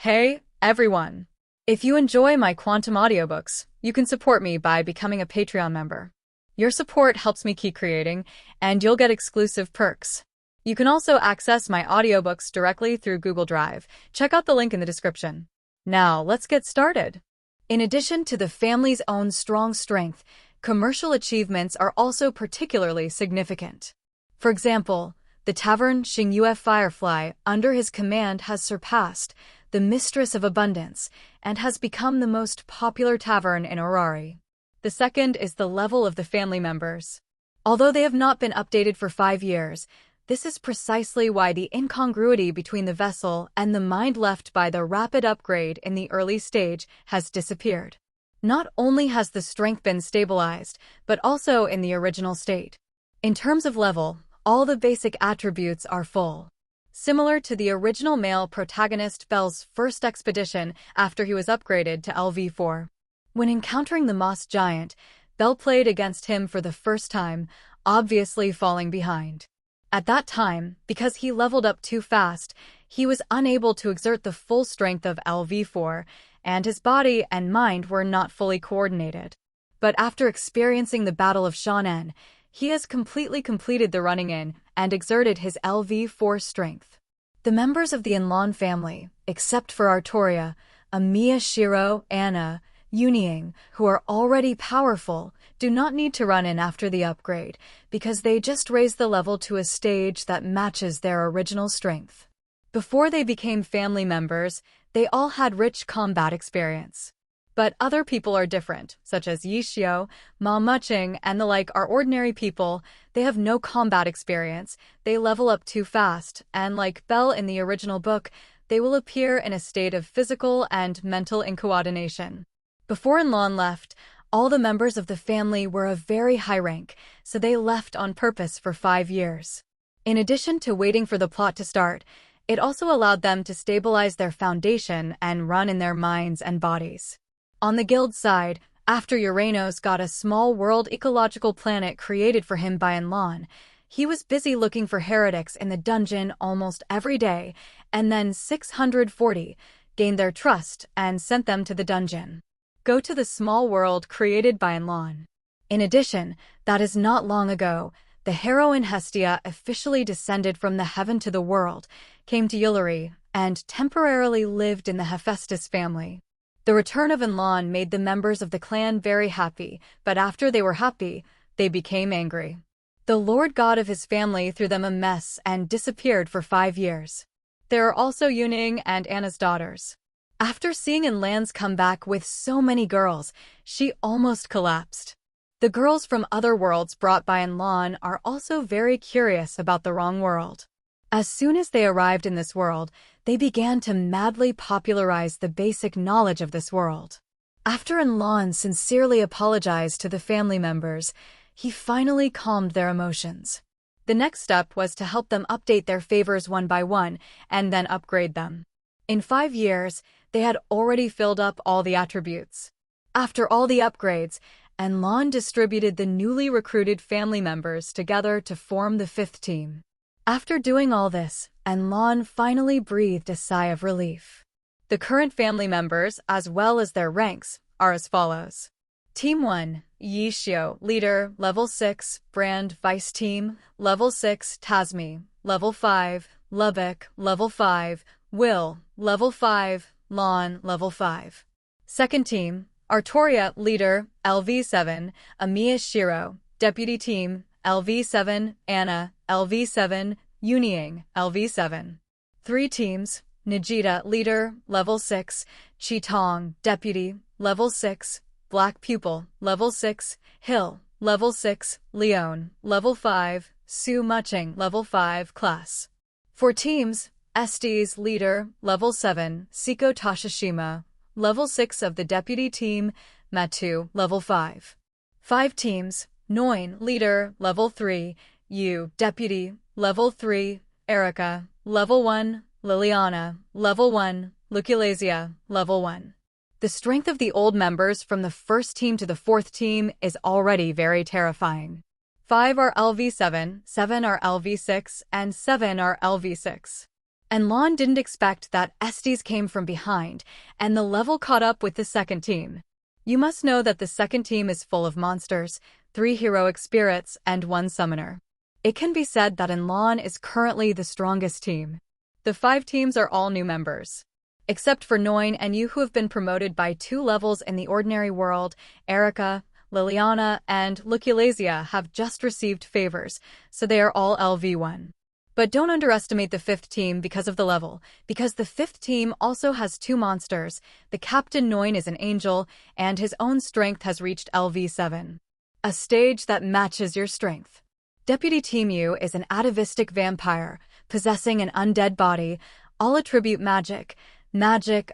Hey, everyone! If you enjoy my quantum audiobooks, you can support me by becoming a Patreon member. Your support helps me keep creating, and you'll get exclusive perks. You can also access my audiobooks directly through Google Drive. Check out the link in the description. Now, let's get started. In addition to the family's own strong strength, commercial achievements are also particularly significant. For example, the tavern Xingyue Firefly under his command has surpassed the Mistress of Abundance and has become the most popular tavern in Orari. The second is the level of the family members. Although they have not been updated for 5 years, this is precisely why the incongruity between the vessel and the mind left by the rapid upgrade in the early stage has disappeared. Not only has the strength been stabilized, but also in the original state. In terms of level, all the basic attributes are full. Similar to the original male protagonist Bell's first expedition after he was upgraded to LV4. When encountering the Moss Giant, Bell played against him for the first time, obviously falling behind. At that time, because he leveled up too fast, he was unable to exert the full strength of LV4, and his body and mind were not fully coordinated. But after experiencing the Battle of Shonen, he has completely completed the running in and exerted his LV4 strength. The members of the Enlon family, except for Artoria, Amiya, Shiro, Anna, Yunying, who are already powerful, do not need to run in after the upgrade, because they just raised the level to a stage that matches their original strength. Before they became family members, they all had rich combat experience. But other people are different, such as Yishio, Ma Muching, and the like are ordinary people. They have no combat experience, they level up too fast, and like Bell in the original book, they will appear in a state of physical and mental incoordination. Before Enlon left, all the members of the family were of very high rank, so they left on purpose for 5 years. In addition to waiting for the plot to start, it also allowed them to stabilize their foundation and run in their minds and bodies. On the guild side, after Uranos got a small world ecological planet created for him by Enlon, he was busy looking for heretics in the dungeon almost every day, and then 640 gained their trust and sent them to the dungeon. Go to the small world created by Enlon. In addition, that is not long ago, the heroine Hestia officially descended from the heaven to the world, came to Ulari, and temporarily lived in the Hephaestus family. The return of Enlon made the members of the clan very happy, but after they were happy, they became angry. The Lord God of his family threw them a mess and disappeared for 5 years. There are also Yuning and Anna's daughters. After seeing Enlan's come back with so many girls, she almost collapsed. The girls from other worlds brought by Enlon are also very curious about the wrong world. As soon as they arrived in this world, they began to madly popularize the basic knowledge of this world. After Enlon sincerely apologized to the family members, he finally calmed their emotions. The next step was to help them update their favors one by one, and then upgrade them. In 5 years, they had already filled up all the attributes. After all the upgrades, Enlon distributed the newly recruited family members together to form the 5th team. After doing all this, Enlon finally breathed a sigh of relief. The current family members, as well as their ranks, are as follows. Team 1, Yishio, Leader, Level 6, Brand, Vice Team, Level 6, Tasmi, Level 5, Lubbock, Level 5, Will, Level 5, Lon, Level 5. Second Team, Artoria, Leader, LV7, Amiya Shiro, Deputy Team, LV7, Anna, LV7, Yunying, LV7. 3 teams, Nagita, Leader, Level 6, Chitong, Deputy, Level 6, Black Pupil, Level 6, Hill, Level 6, Leone, Level 5, Su Muching, Level 5, Class. 4 teams, Estes, Leader, Level 7, Siko Tashishima, Level 6 of the Deputy Team, Matu, Level 5. 5 teams, Noin, Leader, Level 3, Yu, Deputy, Level 3, Erica, Level 1, Liliana, Level 1, Luculasia, Level 1. The strength of the old members from the first team to the 4th team is already very terrifying. 5 are LV7, 7 are LV6, and 7 are LV6. And Lon didn't expect that Estes came from behind, and the level caught up with the second team. You must know that the second team is full of monsters, 3 heroic spirits, and 1 summoner. It can be said that Enlon is currently the strongest team. The 5 teams are all new members. Except for Noin and you who have been promoted by 2 levels in the ordinary world, Erica, Liliana, and Nuclearization have just received favors, so they are all LV1. But don't underestimate the 5th team because of the level, because the 5th team also has 2 monsters. The Captain Noin is an angel, and his own strength has reached LV7. A stage that matches your strength. Deputy Team U is an atavistic vampire, possessing an undead body, all attribute magic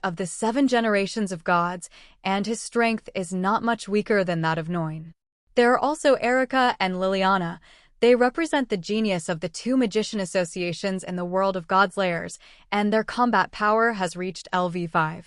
of the 7 generations of gods, and his strength is not much weaker than that of Noin. There are also Erica and Liliana. They represent the genius of the 2 magician associations in the world of God's layers, and their combat power has reached LV5.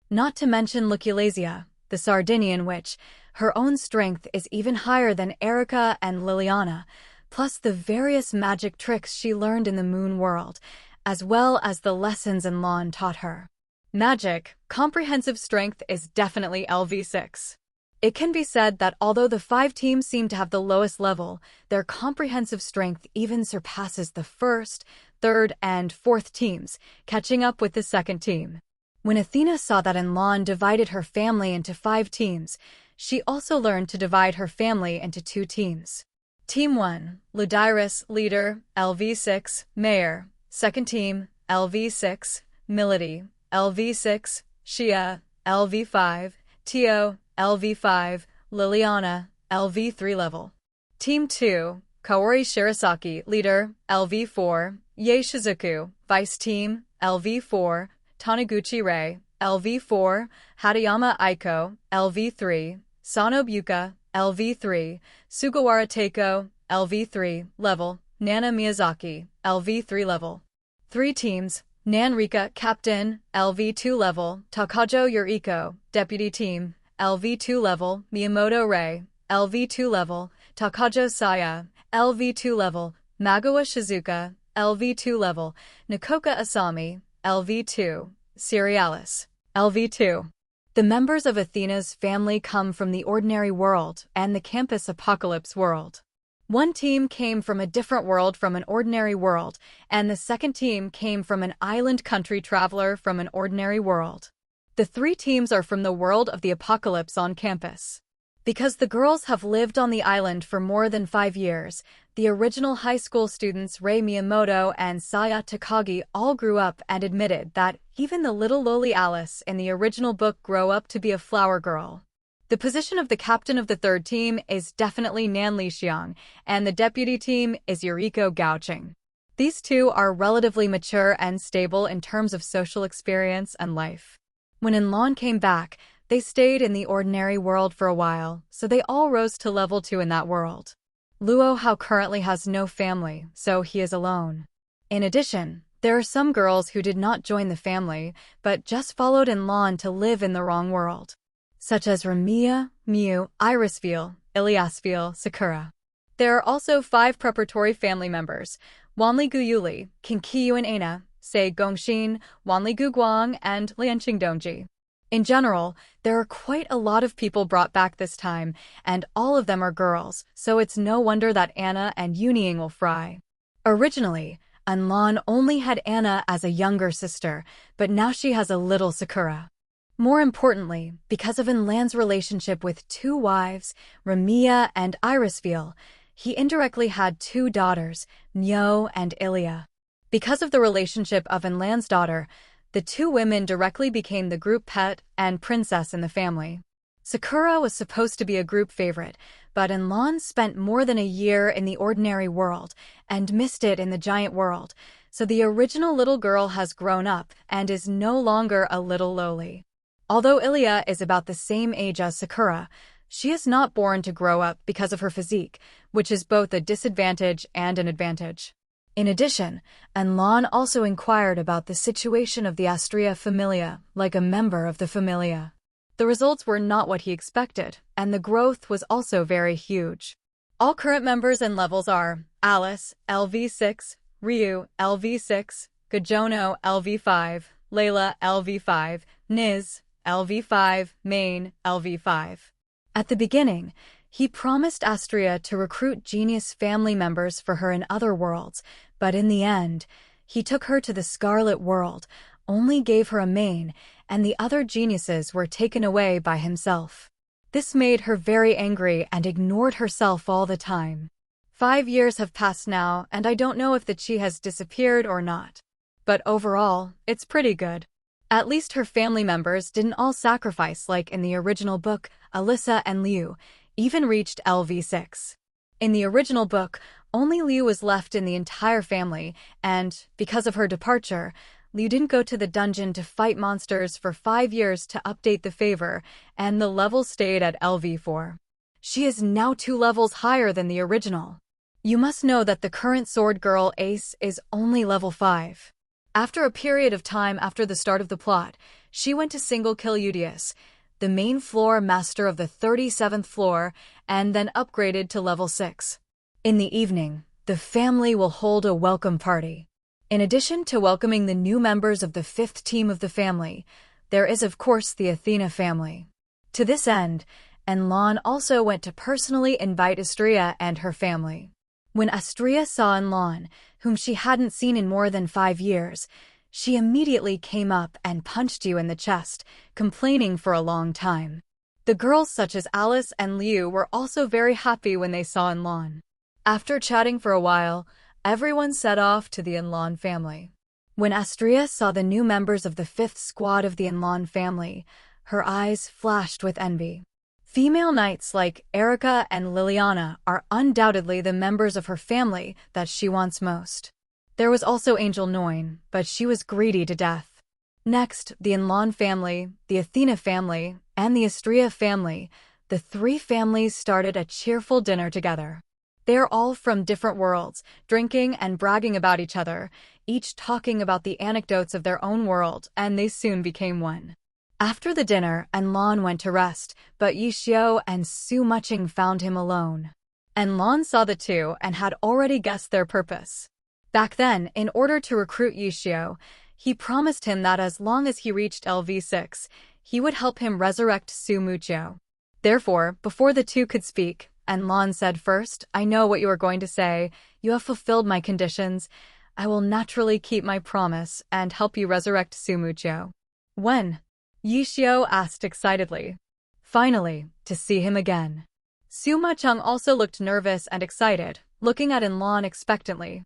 Not to mention Nuclearization, the Sardinian witch. Her own strength is even higher than Erica and Liliana, plus the various magic tricks she learned in the moon world, as well as the lessons Enlon taught her. Magic, comprehensive strength is definitely LV6. It can be said that although the 5 teams seem to have the lowest level, their comprehensive strength even surpasses the 1st, 3rd, and 4th teams, catching up with the 2nd team. When Athena saw that Enlon divided her family into 5 teams, she also learned to divide her family into 2 teams. Team 1, Ludyrus, leader, LV6, mayor. 2nd team, LV6, Milady, LV6, Shia, LV5, Tio, LV5, Liliana, LV3 level. Team 2, Kaori Shirisaki, leader, LV4, Yae Shizuku, vice team, LV4, Taniguchi Rei, LV4, Hatayama Aiko, LV3, Sanobuka, LV3, Sugawara Teiko, LV3 level, Nana Miyazaki, LV3 level. 3 teams, Nanrika, captain, LV2 level, Takajo Yuriko, deputy team, LV2 level, Miyamoto Rei, LV2 level, Takajo Saya, LV2 level, Magawa Shizuka, LV2 level, Nakoka Asami, LV2, Cerealis, LV2. The members of Athena's family come from the ordinary world and the campus apocalypse world. 1 team came from a different world from an ordinary world, and the 2nd team came from an island country traveler from an ordinary world. The 3 teams are from the world of the apocalypse on campus. Because the girls have lived on the island for more than 5 years, the original high school students Rei Miyamoto and Saya Takagi all grew up and admitted that even the little lowly Alice in the original book grew up to be a flower girl. The position of the captain of the 3rd team is definitely Nan Lixiang, and the deputy team is Yuriko Gaoqing. These 2 are relatively mature and stable in terms of social experience and life. When Enlon came back, they stayed in the ordinary world for a while, so they all rose to level 2 in that world. Luo Hao currently has no family, so he is alone. In addition, there are some girls who did not join the family, but just followed Enlon to live in the wrong world, such as Ramiya, Miu, Irisfiel, Iliasfiel, Sakura. There are also 5 preparatory family members, Wanligu Yuli, Kinkiyuan Aina, Sei Gongshin, Wanligu Guang, and Lianqing Dongji. In general, there are quite a lot of people brought back this time, and all of them are girls, so it's no wonder that Anna and Yunying will fry. Originally, Enlon only had Anna as a younger sister, but now she has a little Sakura. More importantly, because of Enlan's relationship with 2 wives, Ramiya and Irisfiel, he indirectly had 2 daughters, Nyo and Ilia. Because of the relationship of Enlan's daughter, the 2 women directly became the group pet and princess in the family. Sakura was supposed to be a group favorite, but Enlon spent more than a year in the ordinary world and missed it in the giant world, so the original little girl has grown up and is no longer a little lowly. Although Ilia is about the same age as Sakura, she is not born to grow up because of her physique, which is both a disadvantage and an advantage. In addition, Enlon also inquired about the situation of the Astrea Familia, like a member of the Familia. The results were not what he expected, and the growth was also very huge. All current members and levels are Alice, LV6, Ryu, LV6, Gajono LV5, Layla LV5, Niz LV5, Main LV5. At the beginning, he promised Astria to recruit genius family members for her in other worlds, but in the end, he took her to the Scarlet World, only gave her a main, and the other geniuses were taken away by himself. This made her very angry and ignored herself all the time. 5 years have passed now, and I don't know if the chi has disappeared or not. But overall, it's pretty good. At least her family members didn't all sacrifice like in the original book. Alyssa and Liu even reached LV6. In the original book, only Liu was left in the entire family, and, because of her departure, Liu didn't go to the dungeon to fight monsters for 5 years to update the favor, and the level stayed at LV4. She is now 2 levels higher than the original. You must know that the current sword girl Ace is only level 5. After a period of time after the start of the plot, she went to single kill Udius, the main floor master of the 37th floor, and then upgraded to level 6. In the evening, the family will hold a welcome party. In addition to welcoming the new members of the 5th team of the family, there is of course the Athena family. To this end, Enlon also went to personally invite Astria and her family. When Astria saw Enlon, whom she hadn't seen in more than 5 years, she immediately came up and punched you in the chest, complaining for a long time. The girls such as Alice and Liu were also very happy when they saw Enlon. After chatting for a while, everyone set off to the Enlon family. When Astria saw the new members of the 5th squad of the Enlon family, her eyes flashed with envy. Female knights like Erica and Liliana are undoubtedly the members of her family that she wants most. There was also Angel Noin, but she was greedy to death. Next, the Enlon family, the Athena family, and the Astria family, the 3 families started a cheerful dinner together. They are all from different worlds, drinking and bragging about each other, each talking about the anecdotes of their own world, and they soon became one. After the dinner, Enlon went to rest, but Yishio and Su Muching found him alone. Enlon saw the two and had already guessed their purpose. Back then, in order to recruit Yishio, he promised him that as long as he reached LV6, he would help him resurrect Su Mucho. Therefore, before the two could speak, Enlon said first, "I know what you are going to say. You have fulfilled my conditions. I will naturally keep my promise and help you resurrect Su Mucho." When? Yishio asked excitedly. Finally, to see him again. Su Mucheng also looked nervous and excited, looking at Enlon expectantly.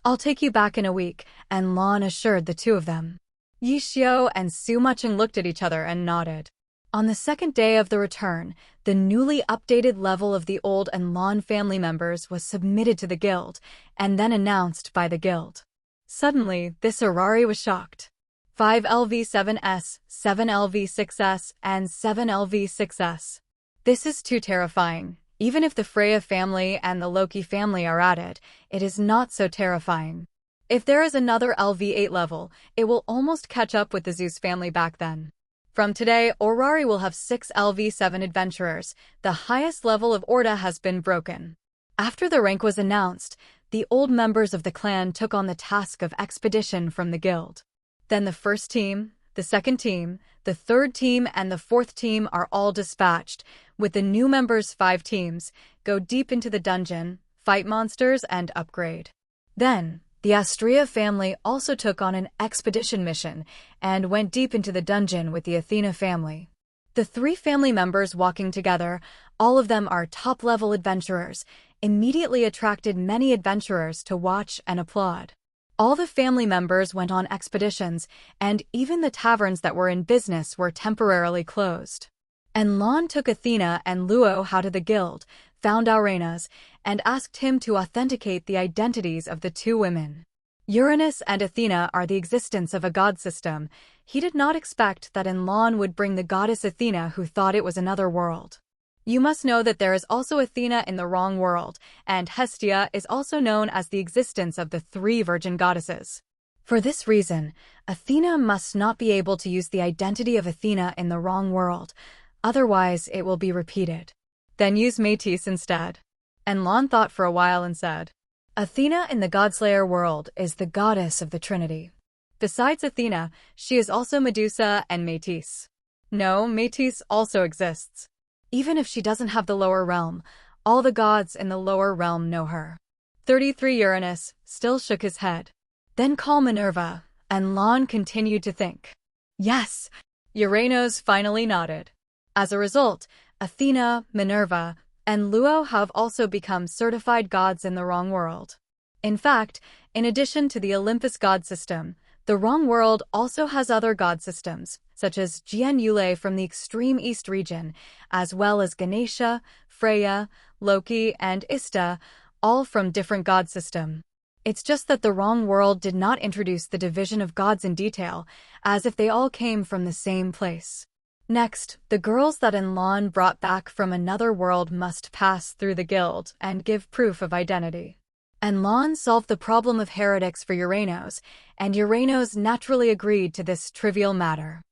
"I'll take you back in a week," Enlon assured the two of them. Yishio and Su Mucheng looked at each other and nodded. On the second day of the return, the newly updated level of the old Enlon family members was submitted to the guild, and then announced by the guild. Suddenly, this Arari was shocked. 5 LV7S, 7 LV6S, and 7 LV6S. This is too terrifying. Even if the Freya family and the Loki family are added, it is not so terrifying. If there is another LV8 level, it will almost catch up with the Zeus family back then. From today, Orari will have 6 LV7 adventurers. The highest level of Orda has been broken. After the rank was announced, the old members of the clan took on the task of expedition from the guild. Then the first team, the second team, the third team, and the fourth team are all dispatched, with the new members' 5 teams, go deep into the dungeon, fight monsters, and upgrade. Then, the Astria family also took on an expedition mission and went deep into the dungeon with the Athena family. The 3 family members walking together, all of them are top-level adventurers, immediately attracted many adventurers to watch and applaud. All the family members went on expeditions, and even the taverns that were in business were temporarily closed. Enlon took Athena and Luo out of the guild, found Aurena's, and asked him to authenticate the identities of the 2 women. Uranus and Athena are the existence of a god system. He did not expect that Enlon would bring the goddess Athena, who thought it was another world. You must know that there is also Athena in the wrong world, and Hestia is also known as the existence of the 3 virgin goddesses. For this reason, Athena must not be able to use the identity of Athena in the wrong world, otherwise it will be repeated. Then use Métis instead. Enlon thought for a while and said, "Athena in the Godslayer world is the goddess of the Trinity. Besides Athena, she is also Medusa and Métis. No, Métis also exists. Even if she doesn't have the lower realm, all the gods in the lower realm know her. 33 Uranus still shook his head. Then call Minerva, and Lon continued to think. Yes, Uranus finally nodded. As a result, Athena, Minerva, and Luo have also become certified gods in the wrong world. In fact, in addition to the Olympus god system, the wrong world also has other god systems, such as Jian Yule from the extreme east region, as well as Ganesha, Freya, Loki, and Ista, all from different god system. It's just that the wrong world did not introduce the division of gods in detail, as if they all came from the same place. Next, the girls that Enlon brought back from another world must pass through the guild and give proof of identity. Enlon solved the problem of heretics for Uranos, and Uranos naturally agreed to this trivial matter.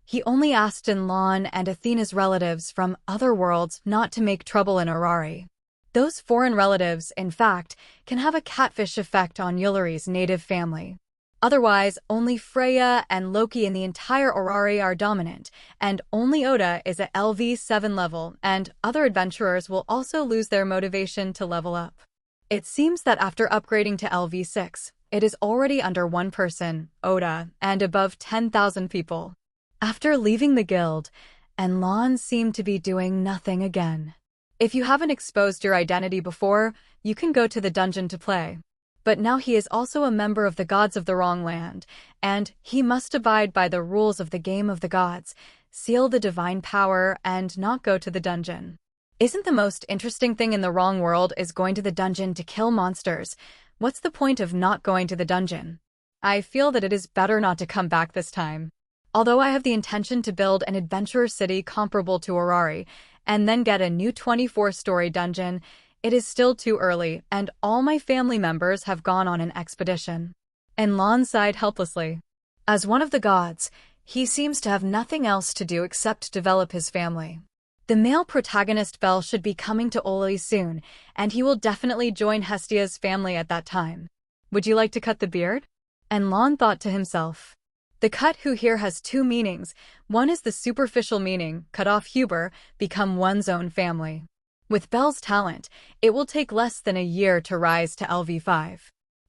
He only asked Enlon and Athena's relatives from other worlds not to make trouble in Orari. Those foreign relatives, in fact, can have a catfish effect on Yulari's native family. Otherwise, only Freya and Loki in the entire Orari are dominant, and only Oda is at LV7 level, and other adventurers will also lose their motivation to level up. It seems that after upgrading to LV6, it is already under one person, Oda, and above 10,000 people. After leaving the guild, Enlon seemed to be doing nothing again. If you haven't exposed your identity before, you can go to the dungeon to play. But now he is also a member of the gods of the wrong land, and he must abide by the rules of the game of the gods, seal the divine power, and not go to the dungeon. Isn't the most interesting thing in the wrong world is going to the dungeon to kill monsters? What's the point of not going to the dungeon? I feel that it is better not to come back this time. Although I have the intention to build an adventurer city comparable to Orari, and then get a new 24-story dungeon, it is still too early, and all my family members have gone on an expedition. Enlon sighed helplessly. As one of the gods, he seems to have nothing else to do except develop his family. The male protagonist Bel should be coming to Oli soon, and he will definitely join Hestia's family at that time. Would you like to cut the beard? Enlon thought to himself. The cut who here has two meanings. One is the superficial meaning, cut off Huber, become one's own family. With Bel's talent, it will take less than a year to rise to LV5.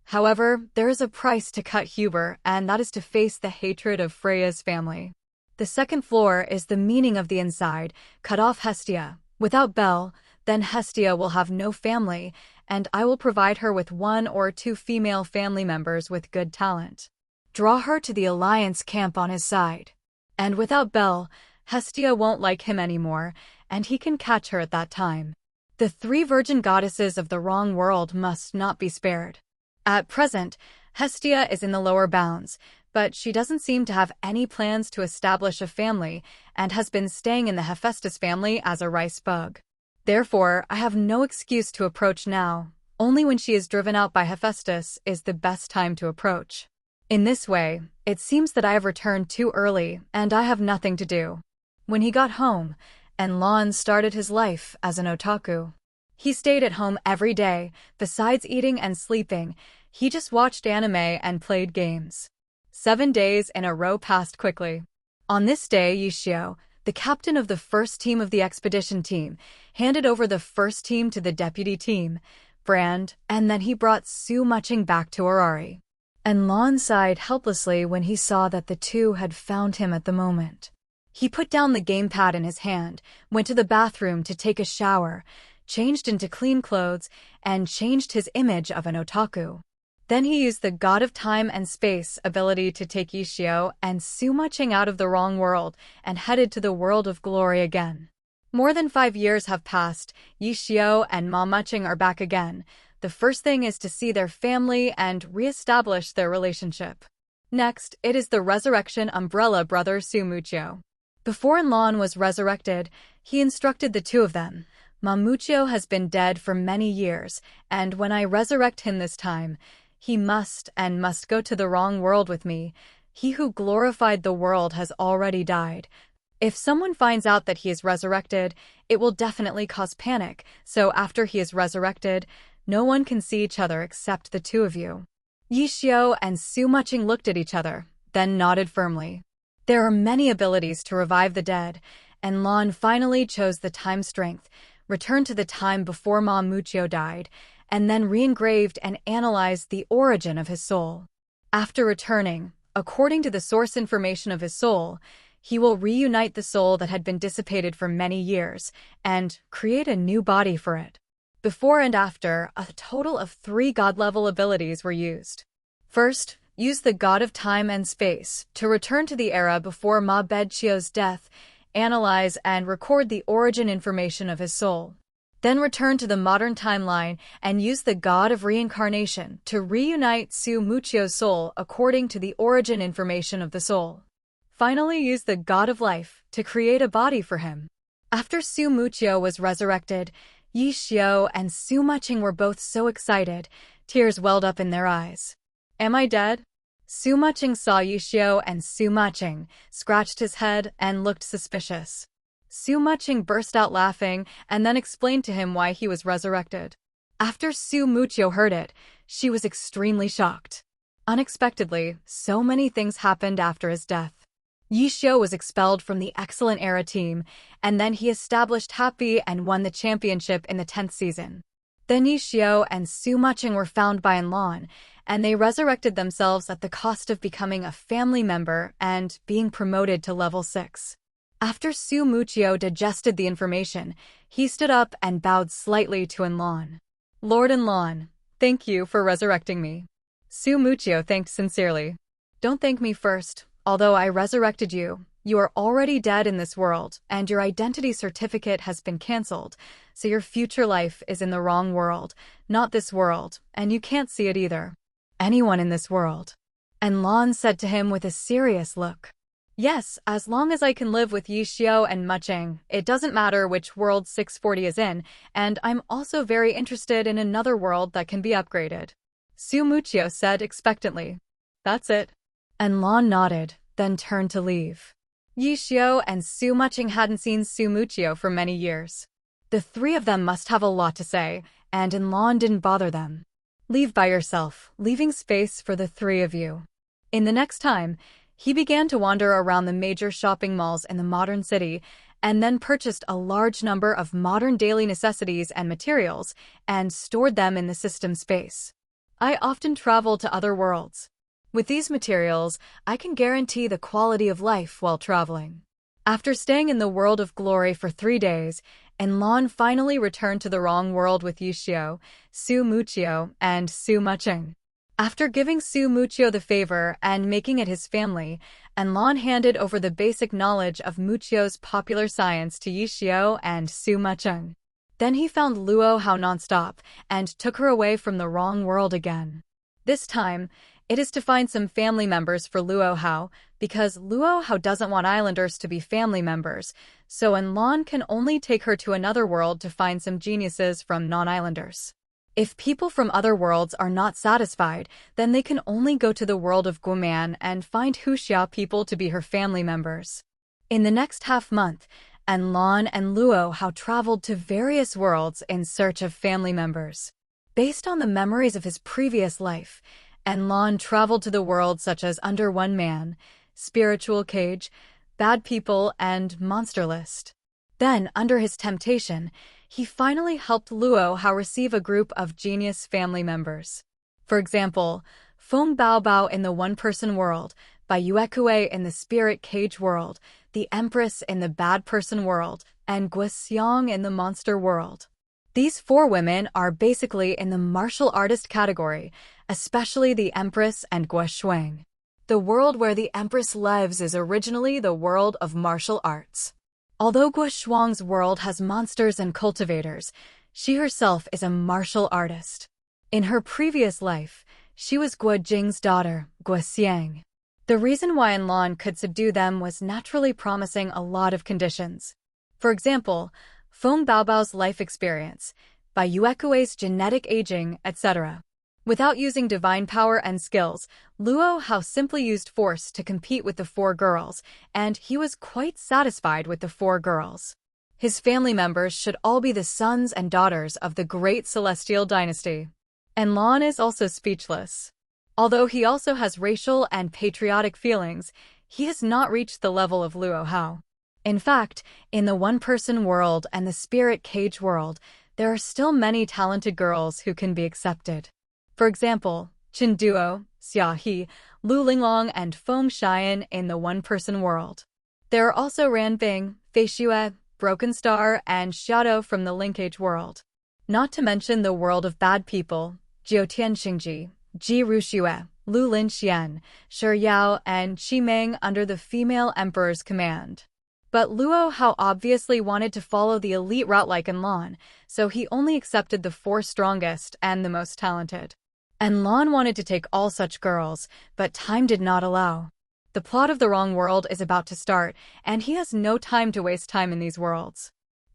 However, there is a price to cut Huber, and that is to face the hatred of Freya's family. The second floor is the meaning of the inside, cut off Hestia. Without Bel, then Hestia will have no family, and I will provide her with 1 or 2 female family members with good talent. Draw her to the Alliance camp on his side. And without Bel, Hestia won't like him anymore, and he can catch her at that time. The 3 virgin goddesses of the wrong world must not be spared. At present, Hestia is in the lower bounds, but she doesn't seem to have any plans to establish a family and has been staying in the Hephaestus family as a rice bug. Therefore, I have no excuse to approach now. Only when she is driven out by Hephaestus is the best time to approach. In this way, it seems that I have returned too early and I have nothing to do. When he got home, Enlon started his life as an otaku. He stayed at home every day. Besides eating and sleeping, he just watched anime and played games. 7 days in a row passed quickly. On this day, Yishio, the captain of the first team of the expedition team, handed over the first team to the deputy team, Brand, and then he brought Su Muching back to Orari. Enlon sighed helplessly when he saw that the two had found him at the moment. He put down the gamepad in his hand, went to the bathroom to take a shower, changed into clean clothes, and changed his image of an otaku. Then he used the God of Time and Space ability to take Ishio and Su Muching out of the wrong world and headed to the world of glory again. More than 5 years have passed. Ishio and Ma Muching are back again. The first thing is to see their family and re-establish their relationship. Next, it is the resurrection umbrella brother Su Muchio. Before Enlon was resurrected, he instructed the two of them. Mamuchio has been dead for many years, and when I resurrect him this time, he must go to the wrong world with me. He who glorified the world has already died. If someone finds out that he is resurrected, it will definitely cause panic, so after he is resurrected, no one can see each other except the two of you. Yi Xiao and Su Muching looked at each other, then nodded firmly. There are many abilities to revive the dead, and Lan finally chose the time strength, returned to the time before Ma Muchio died, and then re-engraved and analyzed the origin of his soul. After returning, according to the source information of his soul, he will reunite the soul that had been dissipated for many years and create a new body for it. Before and after, a total of 3 god-level abilities were used. First, use the God of Time and Space to return to the era before Ma Bedchio's death, analyze and record the origin information of his soul. Then return to the modern timeline and use the God of Reincarnation to reunite Su Muchio's soul according to the origin information of the soul. Finally, use the God of Life to create a body for him. After Su Muchio was resurrected, Yi Xiao and Su Muching were both so excited, tears welled up in their eyes. Am I dead? Su Muching saw Yi Xiao and Su Muching, scratched his head, and looked suspicious. Su Muching burst out laughing and then explained to him why he was resurrected. After Su Muchio heard it, she was extremely shocked. Unexpectedly, so many things happened after his death. Yi Xiao was expelled from the Excellent Era team, and then he established Happy and won the championship in the 10th season. Then Yi Xiao and Su Muching were found by Lan, and they resurrected themselves at the cost of becoming a family member and being promoted to level 6. After Su Muchio digested the information, he stood up and bowed slightly to Lan. Lord Lan, thank you for resurrecting me. Su Muchio thanked sincerely. Don't thank me first. Although I resurrected you, you are already dead in this world, and your identity certificate has been cancelled, so your future life is in the wrong world, not this world, and you can't see it either. Anyone in this world. And Lan said to him with a serious look. Yes, as long as I can live with Yi Xiao and Muching, it doesn't matter which world 640 is in, and I'm also very interested in another world that can be upgraded. Su Muchio said expectantly. That's it. And Lan nodded, then turned to leave. Yi Xiao and Su Muching hadn't seen Su Muchio for many years. The 3 of them must have a lot to say, and Lan didn't bother them. Leave by yourself, leaving space for the 3 of you. In the next time, he began to wander around the major shopping malls in the modern city, and then purchased a large number of modern daily necessities and materials, and stored them in the system space. I often travel to other worlds. With these materials, I can guarantee the quality of life while traveling. After staying in the world of glory for 3 days, Lan finally returned to the wrong world with Yi Xiao, Su Muchio, and Su Muching. After giving Su Muchio the favor and making it his family, Lan handed over the basic knowledge of Muchio's popular science to Yi Xiao and Su Muching. Then he found Luo Hao nonstop and took her away from the wrong world again. This time, it is to find some family members for Luo Hao, because Luo Hao doesn't want islanders to be family members, so Lan can only take her to another world to find some geniuses from non-islanders. If people from other worlds are not satisfied, then they can only go to the world of Guoman and find Huxia people to be her family members. In the next half-month, Lan and Luo Hao traveled to various worlds in search of family members. Based on the memories of his previous life, Lan traveled to the worlds such as Under One Man, Spiritual Cage, Bad People, and Monster List. Then, under his temptation, he finally helped Luo Hao receive a group of genius family members. For example, Feng Baobao in the one-person world, Bai Yuekue in the spirit cage world, the Empress in the bad person world, and Guo Xiang in the monster world. These 4 women are basically in the martial artist category, especially the Empress and Guo Shuang. The world where the Empress lives is originally the world of martial arts. Although Guo Shuang's world has monsters and cultivators, she herself is a martial artist. In her previous life, she was Guo Jing's daughter, Guo Xiang. The reason why Lan could subdue them was naturally promising a lot of conditions. For example, Feng Baobao's life experience, Bai Yuekue's genetic aging, etc. Without using divine power and skills, Luo Hao simply used force to compete with the 4 girls, and he was quite satisfied with the 4 girls. His family members should all be the sons and daughters of the great celestial dynasty. And Lan is also speechless. Although he also has racial and patriotic feelings, he has not reached the level of Luo Hao. In fact, in the one-person world and the spirit cage world, there are still many talented girls who can be accepted. For example, Chen Duo, Xia He, Lu Linglong, and Feng Xian in the one-person world. There are also Ran Bing, Fei Xue, Broken Star, and Xiaodou from the linkage world. Not to mention the world of bad people, Jiu Tianxingji, Ji Ruxue, Lu Lin Xian, Shi Yao, and Qi Meng under the female emperor's command. But Luo Hao obviously wanted to follow the elite route like Enlon, so he only accepted the 4 strongest and the most talented. Enlon wanted to take all such girls, but time did not allow. The plot of the wrong world is about to start, and he has no time to waste time in these worlds.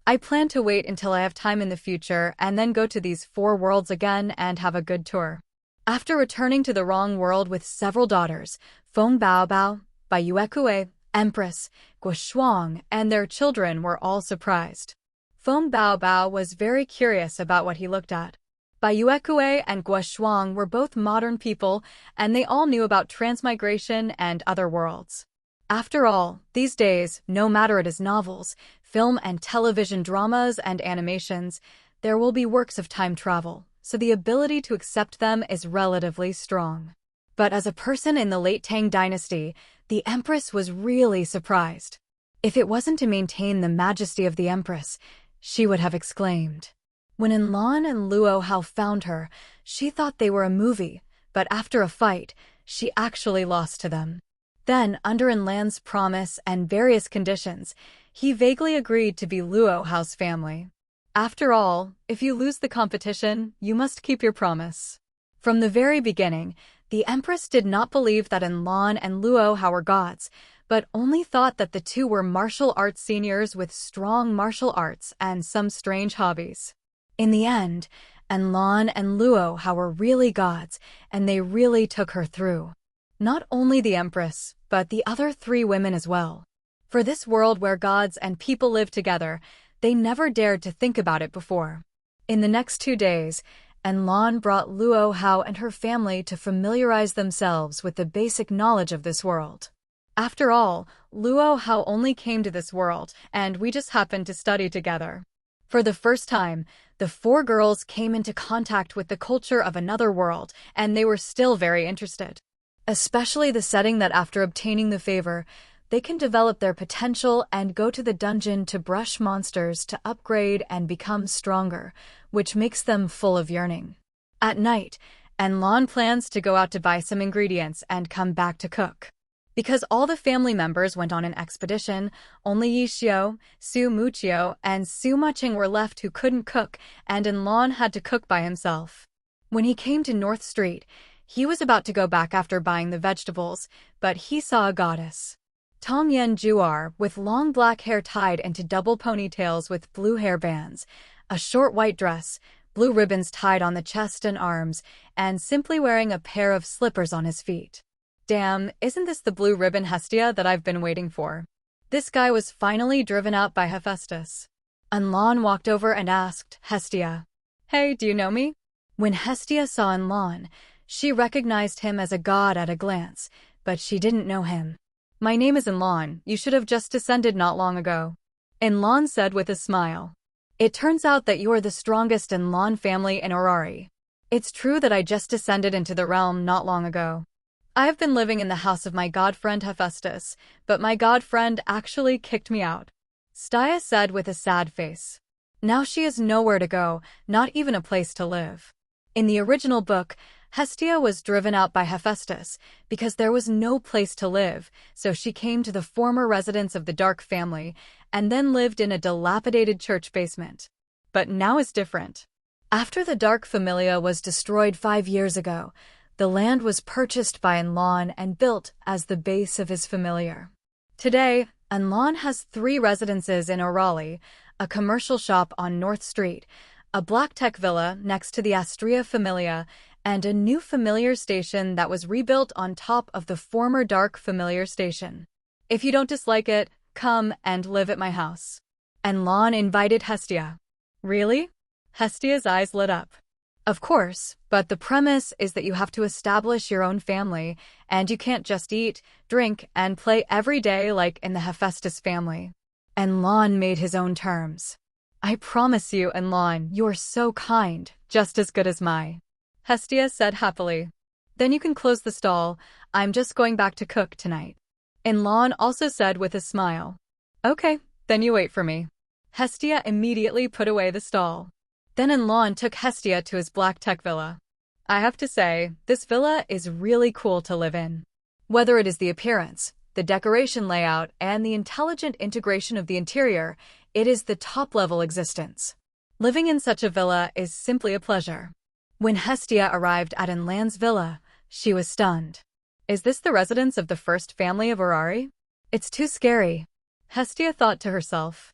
I plan to wait until I have time in the future and then go to these 4 worlds again and have a good tour. After returning to the wrong world with several daughters, Feng Baobao, Baiyuekue, Empress, Guoshuang, and their children were all surprised. Feng Baobao was very curious about what he looked at. Baiyuekue and Guoshuang were both modern people, and they all knew about transmigration and other worlds. After all, these days, no matter it is novels, film and television dramas and animations, there will be works of time travel, so the ability to accept them is relatively strong. But as a person in the late Tang dynasty, the Empress was really surprised. If it wasn't to maintain the majesty of the Empress, she would have exclaimed. When Enlon and Luo Hao found her, she thought they were a movie, but after a fight, she actually lost to them. Then, under Enlan's promise and various conditions, he vaguely agreed to be Luo Hao's family. After all, if you lose the competition, you must keep your promise. From the very beginning, the Empress did not believe that Enlon and Luo Hao were gods, but only thought that the two were martial arts seniors with strong martial arts and some strange hobbies. In the end, Enlon and Luo Hao were really gods, and they really took her through. Not only the Empress, but the other 3 women as well. For this world where gods and people live together, they never dared to think about it before. In the next 2 days, Enlon brought Luo Hao and her family to familiarize themselves with the basic knowledge of this world. After all, Luo Hao only came to this world, and we just happened to study together. For the first time, the 4 girls came into contact with the culture of another world, and they were still very interested. Especially the setting that after obtaining the favor, they can develop their potential and go to the dungeon to brush monsters to upgrade and become stronger, which makes them full of yearning. At night, Enlon plans to go out to buy some ingredients and come back to cook. Because all the family members went on an expedition, only Yi Xiao, Su Muqiu, and Su Maching were left who couldn't cook, and Enlon had to cook by himself. When he came to North Street, he was about to go back after buying the vegetables, but he saw a goddess. Tongyan Juar, with long black hair tied into double ponytails with blue hair bands, a short white dress, blue ribbons tied on the chest and arms, and simply wearing a pair of slippers on his feet. Damn, isn't this the blue ribbon Hestia that I've been waiting for? This guy was finally driven out by Hephaestus. Enlon walked over and asked Hestia, "Hey, do you know me?" When Hestia saw Enlon, she recognized him as a god at a glance, but she didn't know him. "My name is Enlon, you should have just descended not long ago," Enlon said with a smile. "It turns out that you are the strongest Enlon family in Orari. It's true that I just descended into the realm not long ago. I have been living in the house of my god friend Hephaestus, but my god friend actually kicked me out," Stia said with a sad face. Now she has nowhere to go, not even a place to live. In the original book, Hestia was driven out by Hephaestus because there was no place to live, so she came to the former residence of the Dark family and then lived in a dilapidated church basement. But now is different. After the Dark Familia was destroyed 5 years ago, the land was purchased by Enlon and built as the base of his familiar. Today, Enlon has 3 residences in Orali, a commercial shop on North Street, a black tech villa next to the Astria Familia, and a new familiar station that was rebuilt on top of the former Dark Familiar station. "If you don't dislike it, come and live at my house." Enlon invited Hestia. "Really?" Hestia's eyes lit up. Of course, but the premise is that you have to establish your own family, and you can't just eat, drink, and play every day like in the Hephaestus family. And Lon made his own terms. I promise you, Enlon, you're so kind, just as good as my. Hestia said happily. Then you can close the stall, I'm just going back to cook tonight. Enlon also said with a smile. Okay, then you wait for me. Hestia immediately put away the stall. Then Enlon took Hestia to his black tech villa. I have to say, this villa is really cool to live in. Whether it is the appearance, the decoration layout, and the intelligent integration of the interior, it is the top-level existence. Living in such a villa is simply a pleasure. When Hestia arrived at Enlan's villa, she was stunned. Is this the residence of the first family of Orari? It's too scary, Hestia thought to herself.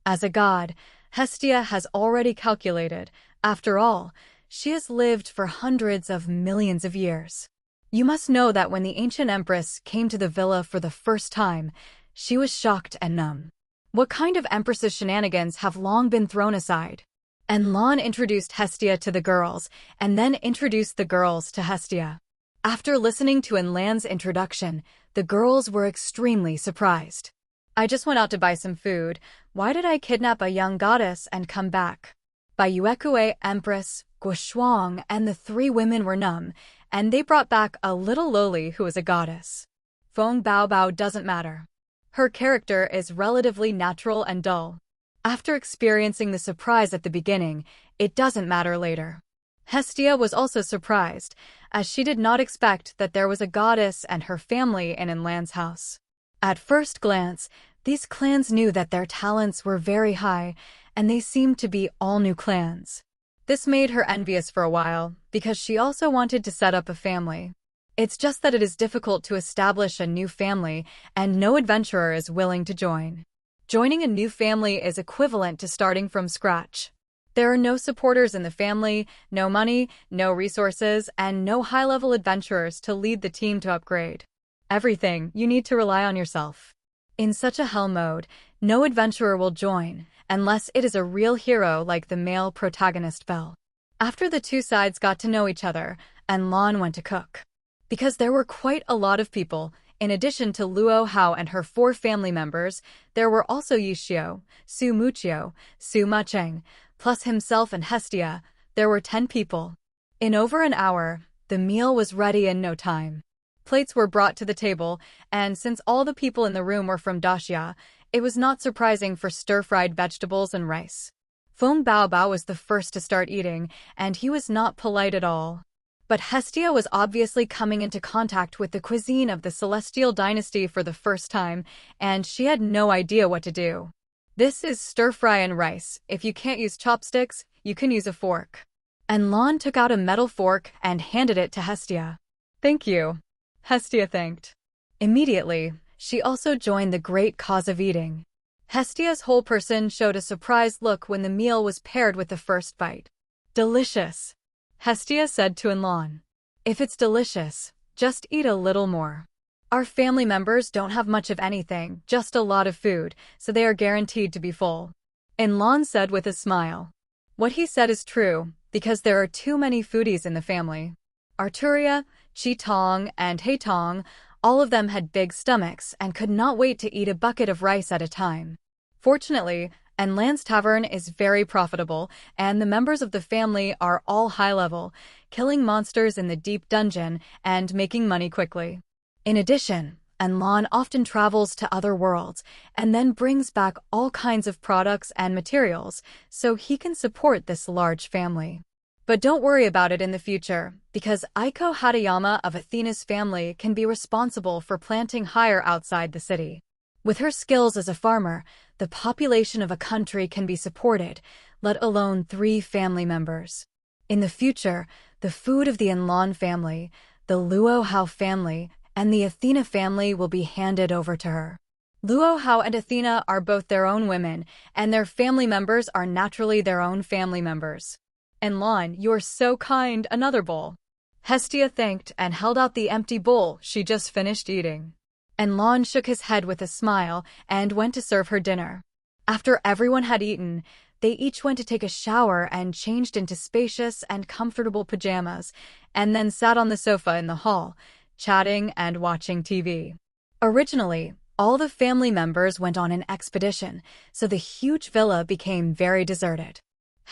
As a god, Hestia has already calculated. After all, she has lived for hundreds of millions of years. You must know that when the ancient empress came to the villa for the first time, she was shocked and numb. What kind of empress's shenanigans have long been thrown aside? Enlon introduced Hestia to the girls, and then introduced the girls to Hestia. After listening to Enlan's introduction, the girls were extremely surprised. I just went out to buy some food. Why did I kidnap a young goddess and come back? By Yuekue, Empress, Guoshuang, and the three women were numb, and they brought back a little loli who is a goddess. Feng Baobao doesn't matter. Her character is relatively natural and dull. After experiencing the surprise at the beginning, it doesn't matter later. Hestia was also surprised, as she did not expect that there was a goddess and her family in Enlan's house. At first glance, these clans knew that their talents were very high, and they seemed to be all new clans. This made her envious for a while, because she also wanted to set up a family. It's just that it is difficult to establish a new family, and no adventurer is willing to join. Joining a new family is equivalent to starting from scratch. There are no supporters in the family, no money, no resources, and no high-level adventurers to lead the team to upgrade. Everything, you need to rely on yourself. In such a hell mode, no adventurer will join, unless it is a real hero like the male protagonist Belle. After the two sides got to know each other, Enlon went to cook. Because there were quite a lot of people, in addition to Luo Hao and her 4 family members, there were also Yishio, Su Muchio, Su Macheng, plus himself and Hestia. There were 10 people. In over an hour, the meal was ready in no time. Plates were brought to the table, and since all the people in the room were from Daxia, it was not surprising for stir-fried vegetables and rice. Feng Baobao was the first to start eating, and he was not polite at all. But Hestia was obviously coming into contact with the cuisine of the Celestial Dynasty for the first time, and she had no idea what to do. This is stir-fry and rice. If you can't use chopsticks, you can use a fork. Enlon took out a metal fork and handed it to Hestia. Thank you, Hestia thanked. Immediately, she also joined the great cause of eating. Hestia's whole person showed a surprised look when the meal was paired with the first bite. Delicious, Hestia said to Enlon. If it's delicious, just eat a little more. Our family members don't have much of anything, just a lot of food, so they are guaranteed to be full. Enlon said with a smile. What he said is true, because there are too many foodies in the family. Arturia, Qitong, and Heitong, all of them had big stomachs and could not wait to eat a bucket of rice at a time. Fortunately, Enlan's tavern is very profitable, and the members of the family are all high-level, killing monsters in the deep dungeon and making money quickly. In addition, Enlan often travels to other worlds and then brings back all kinds of products and materials, so he can support this large family. But don't worry about it in the future, because Aiko Hatayama of Athena's family can be responsible for planting higher outside the city. With her skills as a farmer, the population of a country can be supported, let alone 3 family members. In the future, the food of the Enlon family, the Luo Hao family, and the Athena family will be handed over to her. Luo Hao and Athena are both their own women, and their family members are naturally their own family members. Enlon, you're so kind, another bowl. Hestia thanked and held out the empty bowl she just finished eating. Enlon shook his head with a smile and went to serve her dinner. After everyone had eaten, they each went to take a shower and changed into spacious and comfortable pajamas, and then sat on the sofa in the hall, chatting and watching TV. Originally, all the family members went on an expedition, so the huge villa became very deserted.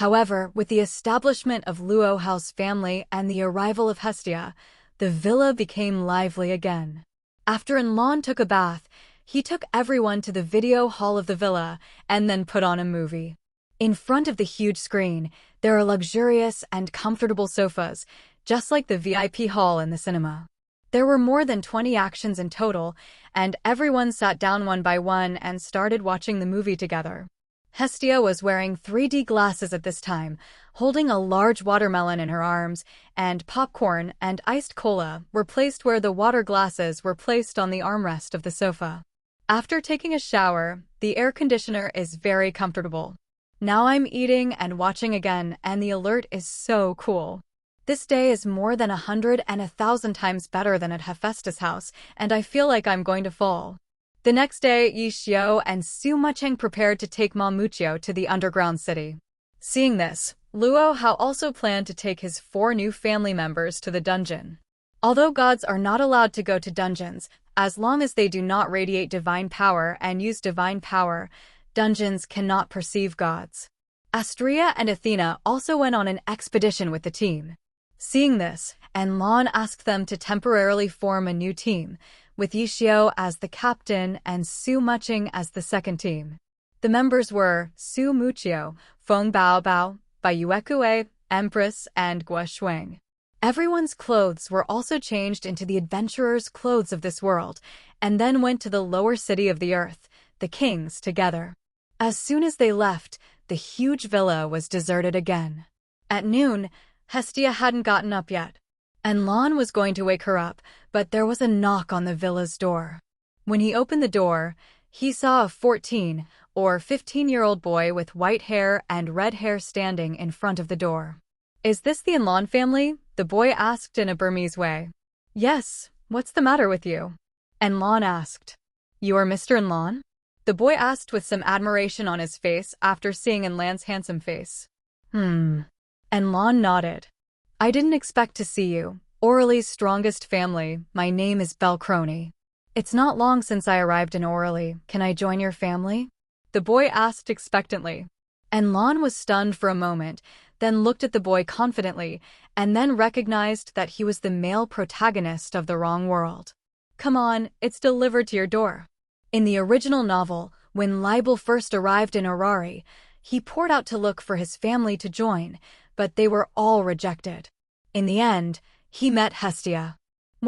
However, with the establishment of Luohao's family and the arrival of Hestia, the villa became lively again. After Enlon took a bath, he took everyone to the video hall of the villa and then put on a movie. In front of the huge screen, there are luxurious and comfortable sofas, just like the VIP hall in the cinema. There were more than 20 actions in total, and everyone sat down one by one and started watching the movie together. Hestia was wearing 3D glasses at this time, holding a large watermelon in her arms, and popcorn and iced cola were placed where the water glasses were placed on the armrest of the sofa. After taking a shower, the air conditioner is very comfortable. Now I'm eating and watching again, and the alert is so cool. This day is more than 100 and 1,000 times better than at Hephaestus' house, and I feel like I'm going to fall. The next day, Yi Xiao and Su Mucheng prepared to take Ma Muqiu to the underground city. Seeing this, Luo Hao also planned to take his 4 new family members to the dungeon. Although gods are not allowed to go to dungeons, as long as they do not radiate divine power and use divine power, dungeons cannot perceive gods. Astrea and Athena also went on an expedition with the team. Seeing this, Enlon asked them to temporarily form a new team, with Yi Xiao as the captain and Su Mucheng as the second team. The members were Su Muqiu, Feng Baobao, Baiyuekue, Empress, and Gua Shuang. Everyone's clothes were also changed into the adventurers' clothes of this world, and then went to the lower city of the earth, the kings, together. As soon as they left, the huge villa was deserted again. At noon, Hestia hadn't gotten up yet. Enlon was going to wake her up, but there was a knock on the villa's door. When he opened the door, he saw a 14- or 15-year-old boy with white hair and red hair standing in front of the door. "Is this the Enlon family?" the boy asked in a Burmese way. "Yes, what's the matter with you?" Enlon asked. "You are Mr. Enlon?" the boy asked with some admiration on his face after seeing Enlon's handsome face. Enlon nodded. "I didn't expect to see you. Orly's strongest family. My name is Belcrony. It's not long since I arrived in Orly. Can I join your family?" the boy asked expectantly. Enlon was stunned for a moment, then looked at the boy confidently, and then recognized that he was the male protagonist of The Wrong World. "Come on, it's delivered to your door." In the original novel, when Libel first arrived in Orari, he poured out to look for his family to join, but they were all rejected. In the end, he met Hestia.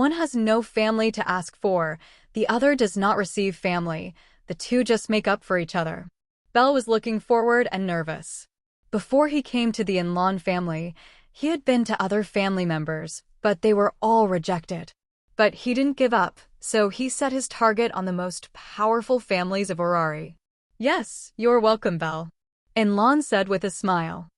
One has no family to ask for, the other does not receive family, the two just make up for each other. Belle was looking forward and nervous. Before he came to the Enlon family, he had been to other family members, but they were all rejected. But he didn't give up, so he set his target on the most powerful families of Orari. "Yes, you're welcome, Belle," Enlon said with a smile.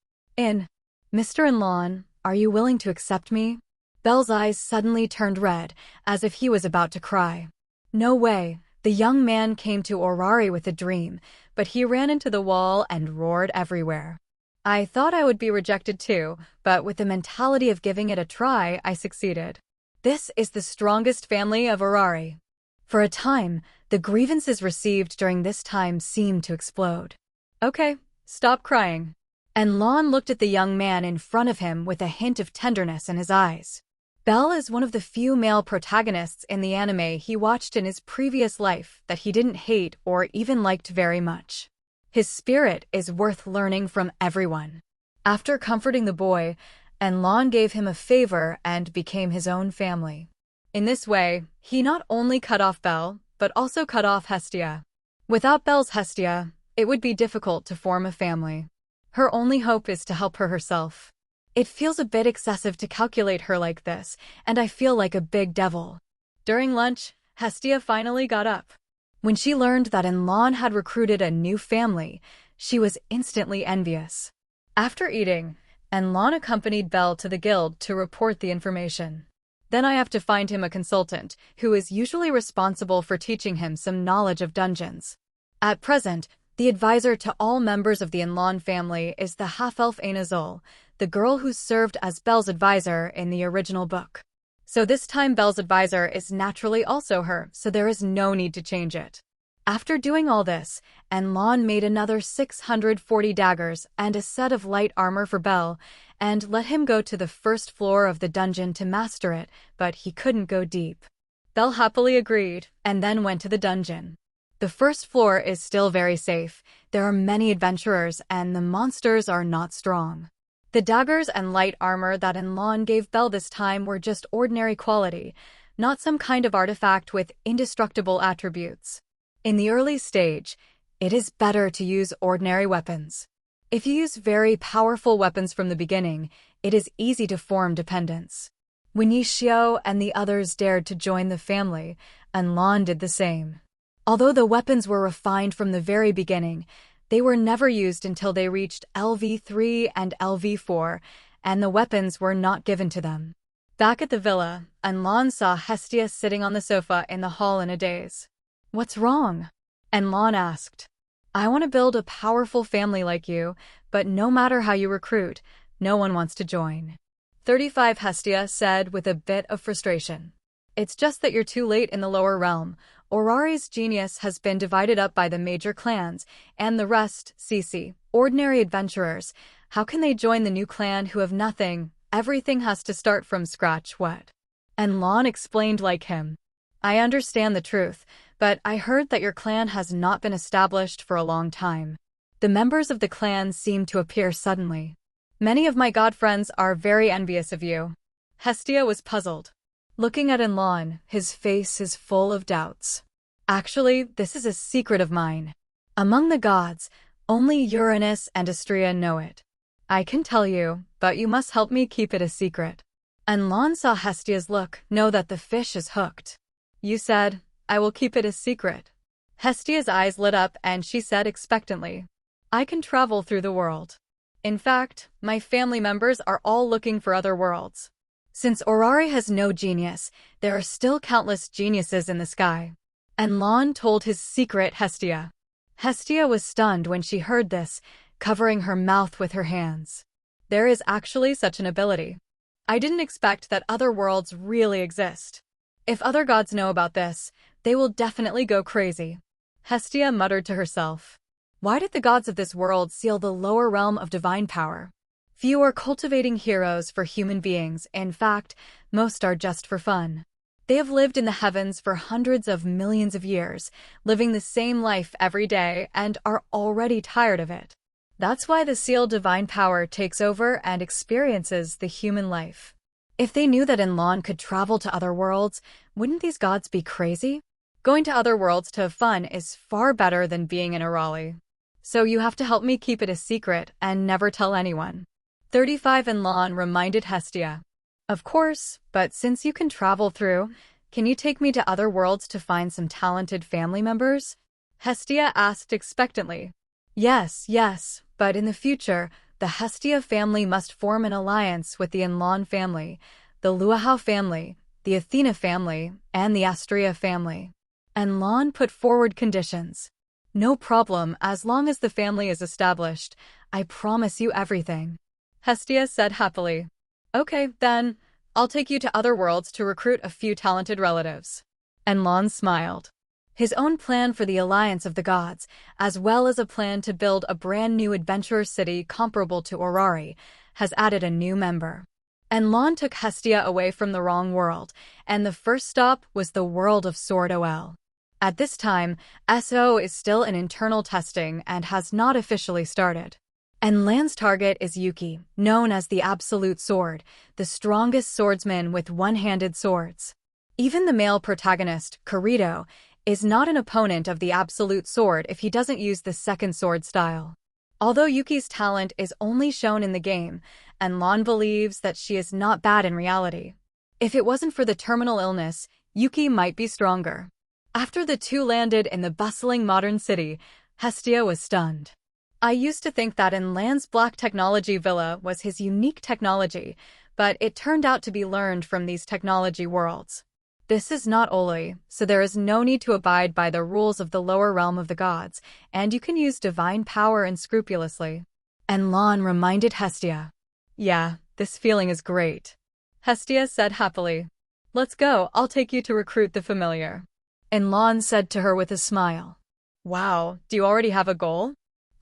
Mr. Enlon, are you willing to accept me?" Belle's eyes suddenly turned red, as if he was about to cry. No way. The young man came to Orari with a dream, but he ran into the wall and roared everywhere. "I thought I would be rejected too, but with the mentality of giving it a try, I succeeded. This is the strongest family of Orari." For a time, the grievances received during this time seemed to explode. "Okay, stop crying." Enlon looked at the young man in front of him with a hint of tenderness in his eyes. Belle is one of the few male protagonists in the anime he watched in his previous life that he didn't hate or even liked very much. His spirit is worth learning from everyone. After comforting the boy, Enlon gave him a favor and became his own family. In this way, he not only cut off Belle, but also cut off Hestia. Without Belle's Hestia, it would be difficult to form a family. Her only hope is to help her herself. It feels a bit excessive to calculate her like this, and I feel like a big devil. During lunch, Hestia finally got up. When she learned that Enlon had recruited a new family, she was instantly envious. After eating, Enlon accompanied Belle to the guild to report the information. Then I have to find him a consultant, who is usually responsible for teaching him some knowledge of dungeons. At present, The advisor to all members of the Enlon family is the half-elf Ainazul, the girl who served as Belle's advisor in the original book. So this time Belle's advisor is naturally also her, so there is no need to change it. After doing all this, Enlon made another 640 daggers and a set of light armor for Belle, and let him go to the first floor of the dungeon to master it, but he couldn't go deep. Belle happily agreed, and then went to the dungeon. The first floor is still very safe. There are many adventurers, and the monsters are not strong. The daggers and light armor that Enlon gave Belle this time were just ordinary quality, not some kind of artifact with indestructible attributes. In the early stage, it is better to use ordinary weapons. If you use very powerful weapons from the beginning, it is easy to form dependence. When Yi Xiao and the others dared to join the family, Enlon did the same. Although the weapons were refined from the very beginning, they were never used until they reached LV3 and LV4, and the weapons were not given to them. Back at the villa, Enlon saw Hestia sitting on the sofa in the hall in a daze. "What's wrong?" Enlon asked. "I want to build a powerful family like you, but no matter how you recruit, no one wants to join." 35 Hestia said with a bit of frustration. "It's just that you're too late in the lower realm. Orari's genius has been divided up by the major clans, and the rest, CC, ordinary adventurers. How can they join the new clan who have nothing? Everything has to start from scratch." "What?" Enlon explained like him. "I understand the truth, but I heard that your clan has not been established for a long time. The members of the clan seem to appear suddenly. Many of my god friends are very envious of you." Hestia was puzzled. Looking at Enlon, his face is full of doubts. "Actually, this is a secret of mine. Among the gods, only Uranus and Astrea know it. I can tell you, but you must help me keep it a secret." Enlon saw Hestia's look, know that the fish is hooked. "You said, I will keep it a secret." Hestia's eyes lit up and she said expectantly, "I can travel through the world. In fact, my family members are all looking for other worlds. Since Orari has no genius, there are still countless geniuses in the sky." Enlon told his secret Hestia. Hestia was stunned when she heard this, covering her mouth with her hands. "There is actually such an ability. I didn't expect that other worlds really exist. If other gods know about this, they will definitely go crazy." Hestia muttered to herself. Why did the gods of this world seal the lower realm of divine power? Few are cultivating heroes for human beings. In fact, most are just for fun. They have lived in the heavens for hundreds of millions of years, living the same life every day, and are already tired of it. That's why the sealed divine power takes over and experiences the human life. If they knew that Enlon could travel to other worlds, wouldn't these gods be crazy? Going to other worlds to have fun is far better than being in a Raleigh. So you have to help me keep it a secret and never tell anyone. 35 Enlon reminded Hestia. "Of course, but since you can travel through, can you take me to other worlds to find some talented family members?" Hestia asked expectantly. Yes, but in the future, the Hestia family must form an alliance with the Enlon family, the Luahau family, the Athena family, and the Astrea family. Enlon put forward conditions. "No problem, as long as the family is established. I promise you everything." Hestia said happily. "Okay, then, I'll take you to other worlds to recruit a few talented relatives." Enlon smiled. His own plan for the alliance of the gods, as well as a plan to build a brand new adventurer city comparable to Orari, has added a new member. Enlon took Hestia away from the wrong world, and the first stop was the world of Sword OL. At this time, SO is still in internal testing and has not officially started. Enlon's target is Yuki, known as the Absolute Sword, the strongest swordsman with one-handed swords. Even the male protagonist, Kirito, is not an opponent of the Absolute Sword if he doesn't use the second sword style. Although Yuki's talent is only shown in the game, Enlon believes that she is not bad in reality. If it wasn't for the terminal illness, Yuki might be stronger. After the two landed in the bustling modern city, Hestia was stunned. "I used to think that Enlon's black technology villa was his unique technology, but it turned out to be learned from these technology worlds. This is not Oli, so there is no need to abide by the rules of the lower realm of the gods, and you can use divine power unscrupulously. And Lon reminded Hestia. Yeah, this feeling is great. Hestia said happily. Let's go, I'll take you to recruit the familiar. And Lon said to her with a smile. Wow, do you already have a goal?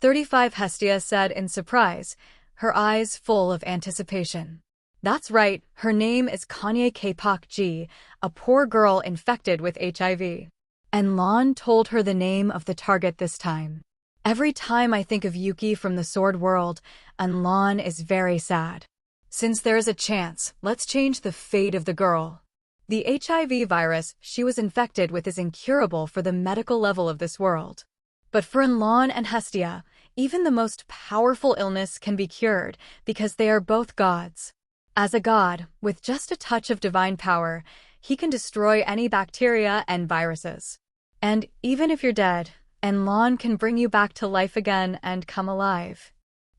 35, Hestia said in surprise, her eyes full of anticipation. That's right, her name is Kanye K-Pak G, a poor girl infected with HIV. And Lon told her the name of the target this time. Every time I think of Yuki from the Sword World, Lon is very sad. Since there is a chance, let's change the fate of the girl. The HIV virus she was infected with is incurable for the medical level of this world. But for Lon and Hestia, even the most powerful illness can be cured because they are both gods. As a god, with just a touch of divine power, he can destroy any bacteria and viruses. And even if you're dead, Lon can bring you back to life again and come alive.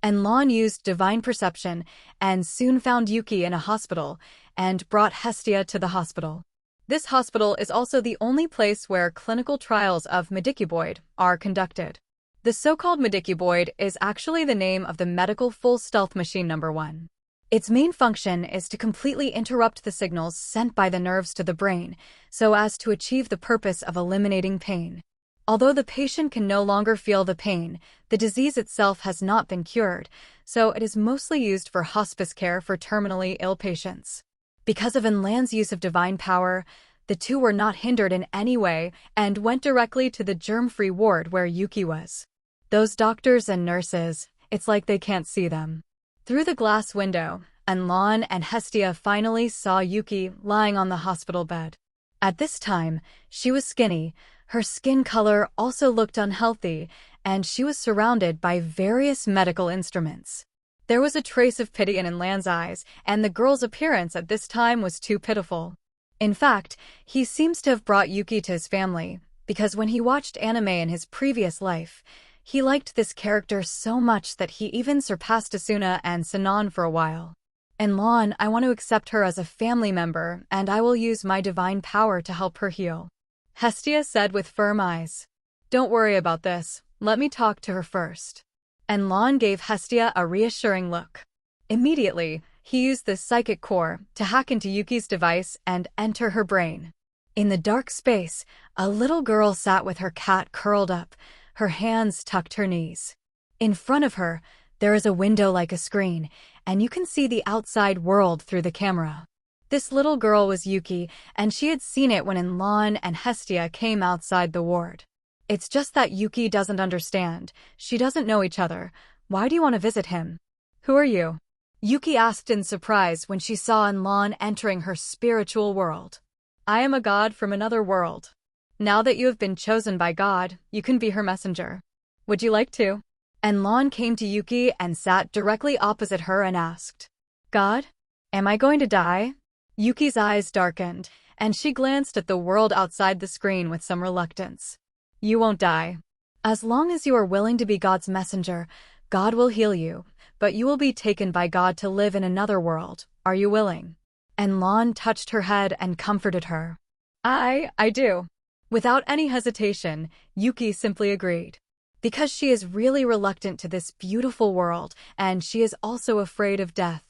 Lon used divine perception and soon found Yuki in a hospital and brought Hestia to the hospital. This hospital is also the only place where clinical trials of Medicuboid are conducted. The so-called Medicuboid is actually the name of the medical full stealth machine number 1. Its main function is to completely interrupt the signals sent by the nerves to the brain, so as to achieve the purpose of eliminating pain. Although the patient can no longer feel the pain, the disease itself has not been cured, so it is mostly used for hospice care for terminally ill patients. Because of Lan's use of divine power, the two were not hindered in any way and went directly to the germ-free ward where Yuki was. Those doctors and nurses, it's like they can't see them. Through the glass window, Lon and Hestia finally saw Yuki lying on the hospital bed. At this time, she was skinny, her skin color also looked unhealthy, and she was surrounded by various medical instruments. There was a trace of pity in Lan's eyes, and the girl's appearance at this time was too pitiful. In fact, he seems to have brought Yuki to his family, because when he watched anime in his previous life, he liked this character so much that he even surpassed Asuna and Sinon for a while. Lon, I want to accept her as a family member, and I will use my divine power to help her heal. Hestia said with firm eyes. Don't worry about this, let me talk to her first. Lon gave Hestia a reassuring look. Immediately, he used the psychic core to hack into Yuki's device and enter her brain. In the dark space, a little girl sat with her cat curled up, her hands tucked her knees. In front of her, there is a window like a screen, and you can see the outside world through the camera. This little girl was Yuki, and she had seen it when Lon and Hestia came outside the ward. It's just that Yuki doesn't understand. She doesn't know each other. Why do you want to visit him? Who are you? Yuki asked in surprise when she saw Lon entering her spiritual world. I am a god from another world. Now that you have been chosen by God, you can be her messenger. Would you like to? Lon came to Yuki and sat directly opposite her and asked, God? Am I going to die? Yuki's eyes darkened, and she glanced at the world outside the screen with some reluctance. You won't die. As long as you are willing to be God's messenger, God will heal you, but you will be taken by God to live in another world. Are you willing? Lon touched her head and comforted her. I do. Without any hesitation, Yuki simply agreed. Because she is really reluctant to this beautiful world, and she is also afraid of death.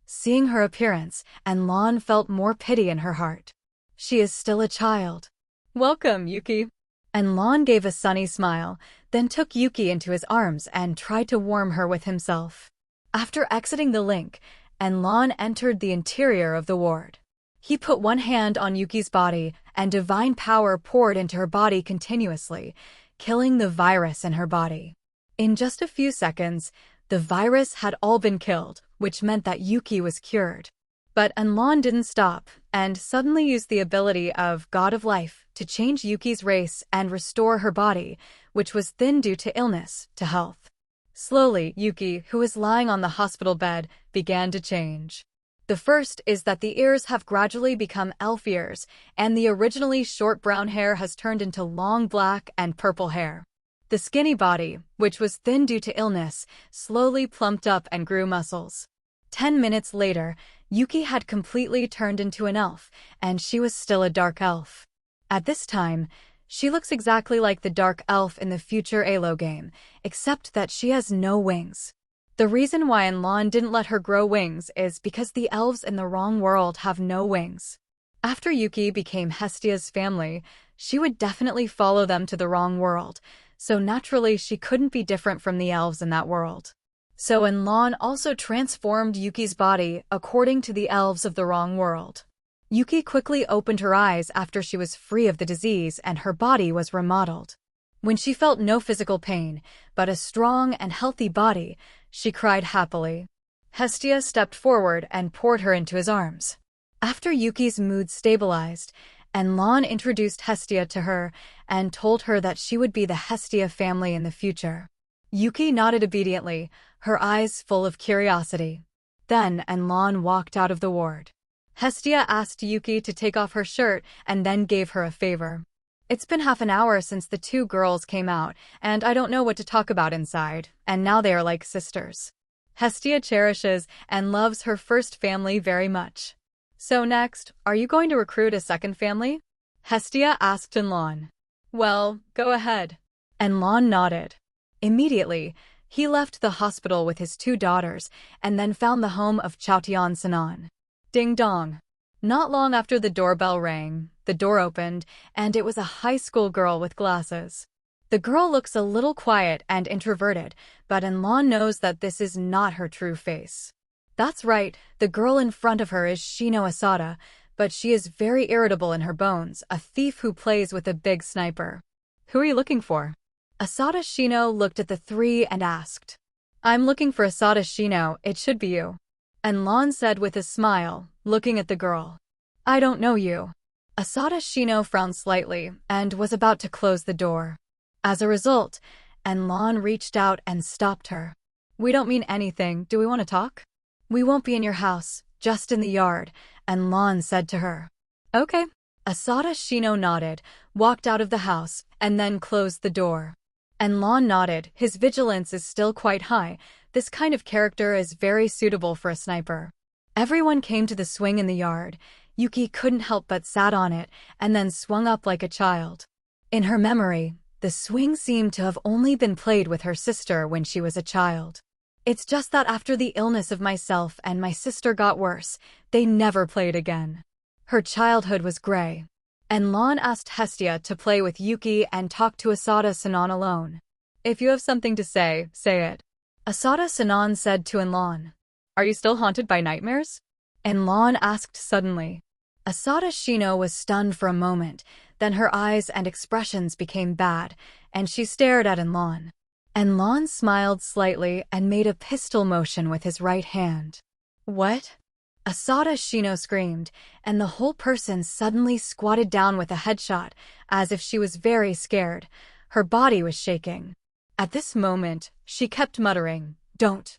Seeing her appearance, Lon felt more pity in her heart. She is still a child. Welcome, Yuki. Lon gave a sunny smile, then took Yuki into his arms and tried to warm her with himself. After exiting the link, Lon entered the interior of the ward. He put one hand on Yuki's body, and divine power poured into her body continuously, killing the virus in her body. In just a few seconds, the virus had all been killed, which meant that Yuki was cured. But Lon didn't stop, and suddenly used the ability of God of Life to change Yuki's race and restore her body, which was thin due to illness, to health. Slowly, Yuki, who was lying on the hospital bed, began to change. The first is that the ears have gradually become elf ears, and the originally short brown hair has turned into long black and purple hair. The skinny body, which was thin due to illness, slowly plumped up and grew muscles. 10 minutes later, Yuki had completely turned into an elf, and she was still a dark elf. At this time, she looks exactly like the dark elf in the future Halo game, except that she has no wings. The reason why Enlon didn't let her grow wings is because the elves in the wrong world have no wings. After Yuki became Hestia's family, she would definitely follow them to the wrong world, so naturally she couldn't be different from the elves in that world. So Enlon also transformed Yuki's body according to the elves of the wrong world. Yuki quickly opened her eyes after she was free of the disease and her body was remodeled. When she felt no physical pain, but a strong and healthy body, she cried happily. Hestia stepped forward and poured her into his arms. After Yuki's mood stabilized, Enlon introduced Hestia to her and told her that she would be the Hestia family in the future. Yuki nodded obediently, her eyes full of curiosity. Then Enlon walked out of the ward. Hestia asked Yuki to take off her shirt and then gave her a favor. It's been half an hour since the two girls came out, and I don't know what to talk about inside, and now they are like sisters. Hestia cherishes and loves her first family very much. So next, are you going to recruit a second family? Hestia asked Enlon. Well, go ahead. Enlon nodded. Immediately, he left the hospital with his two daughters and then found the home of Chaotian Sinan. Ding dong. Not long after the doorbell rang, the door opened, and it was a high school girl with glasses. The girl looks a little quiet and introverted, but Enlon knows that this is not her true face. That's right, the girl in front of her is Shino Asada, but she is very irritable in her bones, a thief who plays with a big sniper. Who are you looking for? Asada Shino looked at the three and asked. I'm looking for Asada Shino, it should be you. Enlon said with a smile, looking at the girl. I don't know you. Asada Shino frowned slightly and was about to close the door. As a result, Enlon reached out and stopped her. We don't mean anything, do we want to talk? We won't be in your house, just in the yard, Enlon said to her. Okay. Asada Shino nodded, walked out of the house, and then closed the door. Enlon nodded, his vigilance is still quite high. This kind of character is very suitable for a sniper. Everyone came to the swing in the yard. Yuki couldn't help but sat on it, and then swung up like a child. In her memory, the swing seemed to have only been played with her sister when she was a child. It's just that after the illness of myself and my sister got worse, they never played again. Her childhood was gray. Enlon asked Hestia to play with Yuki and talk to Asada Sinan alone. If you have something to say, say it. Asada Sinan said to Enlon. Are you still haunted by nightmares? Enlon asked suddenly. Asada Shino was stunned for a moment, then her eyes and expressions became bad, and she stared at Enlon. Enlon smiled slightly and made a pistol motion with his right hand. What? Asada Shino screamed, and the whole person suddenly squatted down with a headshot, as if she was very scared. Her body was shaking. At this moment, she kept muttering, Don't.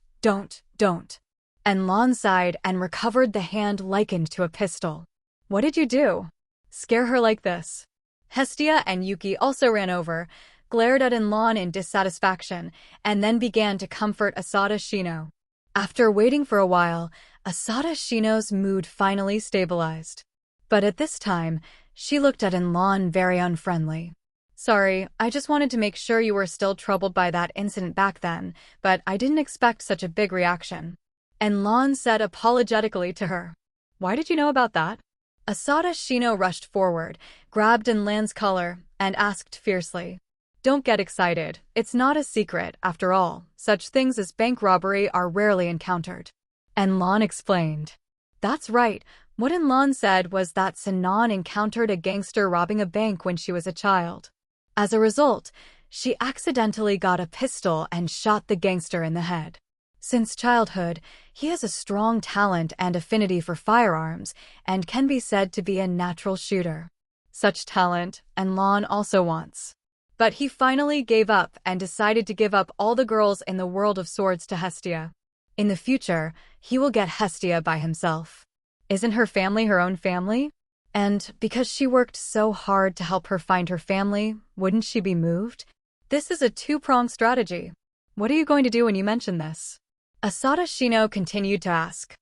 Enlon sighed and recovered the hand likened to a pistol. What did you do? Scare her like this? Hestia and Yuki also ran over, glared at Enlon in dissatisfaction, and then began to comfort Asada Shino. After waiting for a while, Asada Shino's mood finally stabilized. But at this time, she looked at Enlon very unfriendly. Sorry, I just wanted to make sure you were still troubled by that incident back then, but I didn't expect such a big reaction. Enlon said apologetically to her. Why did you know about that? Asada Shino rushed forward, grabbed Enlon's collar, and asked fiercely. Don't get excited, it's not a secret, after all. Such things as bank robbery are rarely encountered. Enlon explained. That's right, what Enlon said was that Sinan encountered a gangster robbing a bank when she was a child. As a result, she accidentally got a pistol and shot the gangster in the head. Since childhood, he has a strong talent and affinity for firearms and can be said to be a natural shooter. Such talent, Enlon also wants. But he finally gave up and decided to give up all the girls in the world of swords to Hestia. In the future, he will get Hestia by himself. Isn't her family her own family? And because she worked so hard to help her find her family, wouldn't she be moved? This is a two-pronged strategy. What are you going to do when you mention this? Asada Shino continued to ask.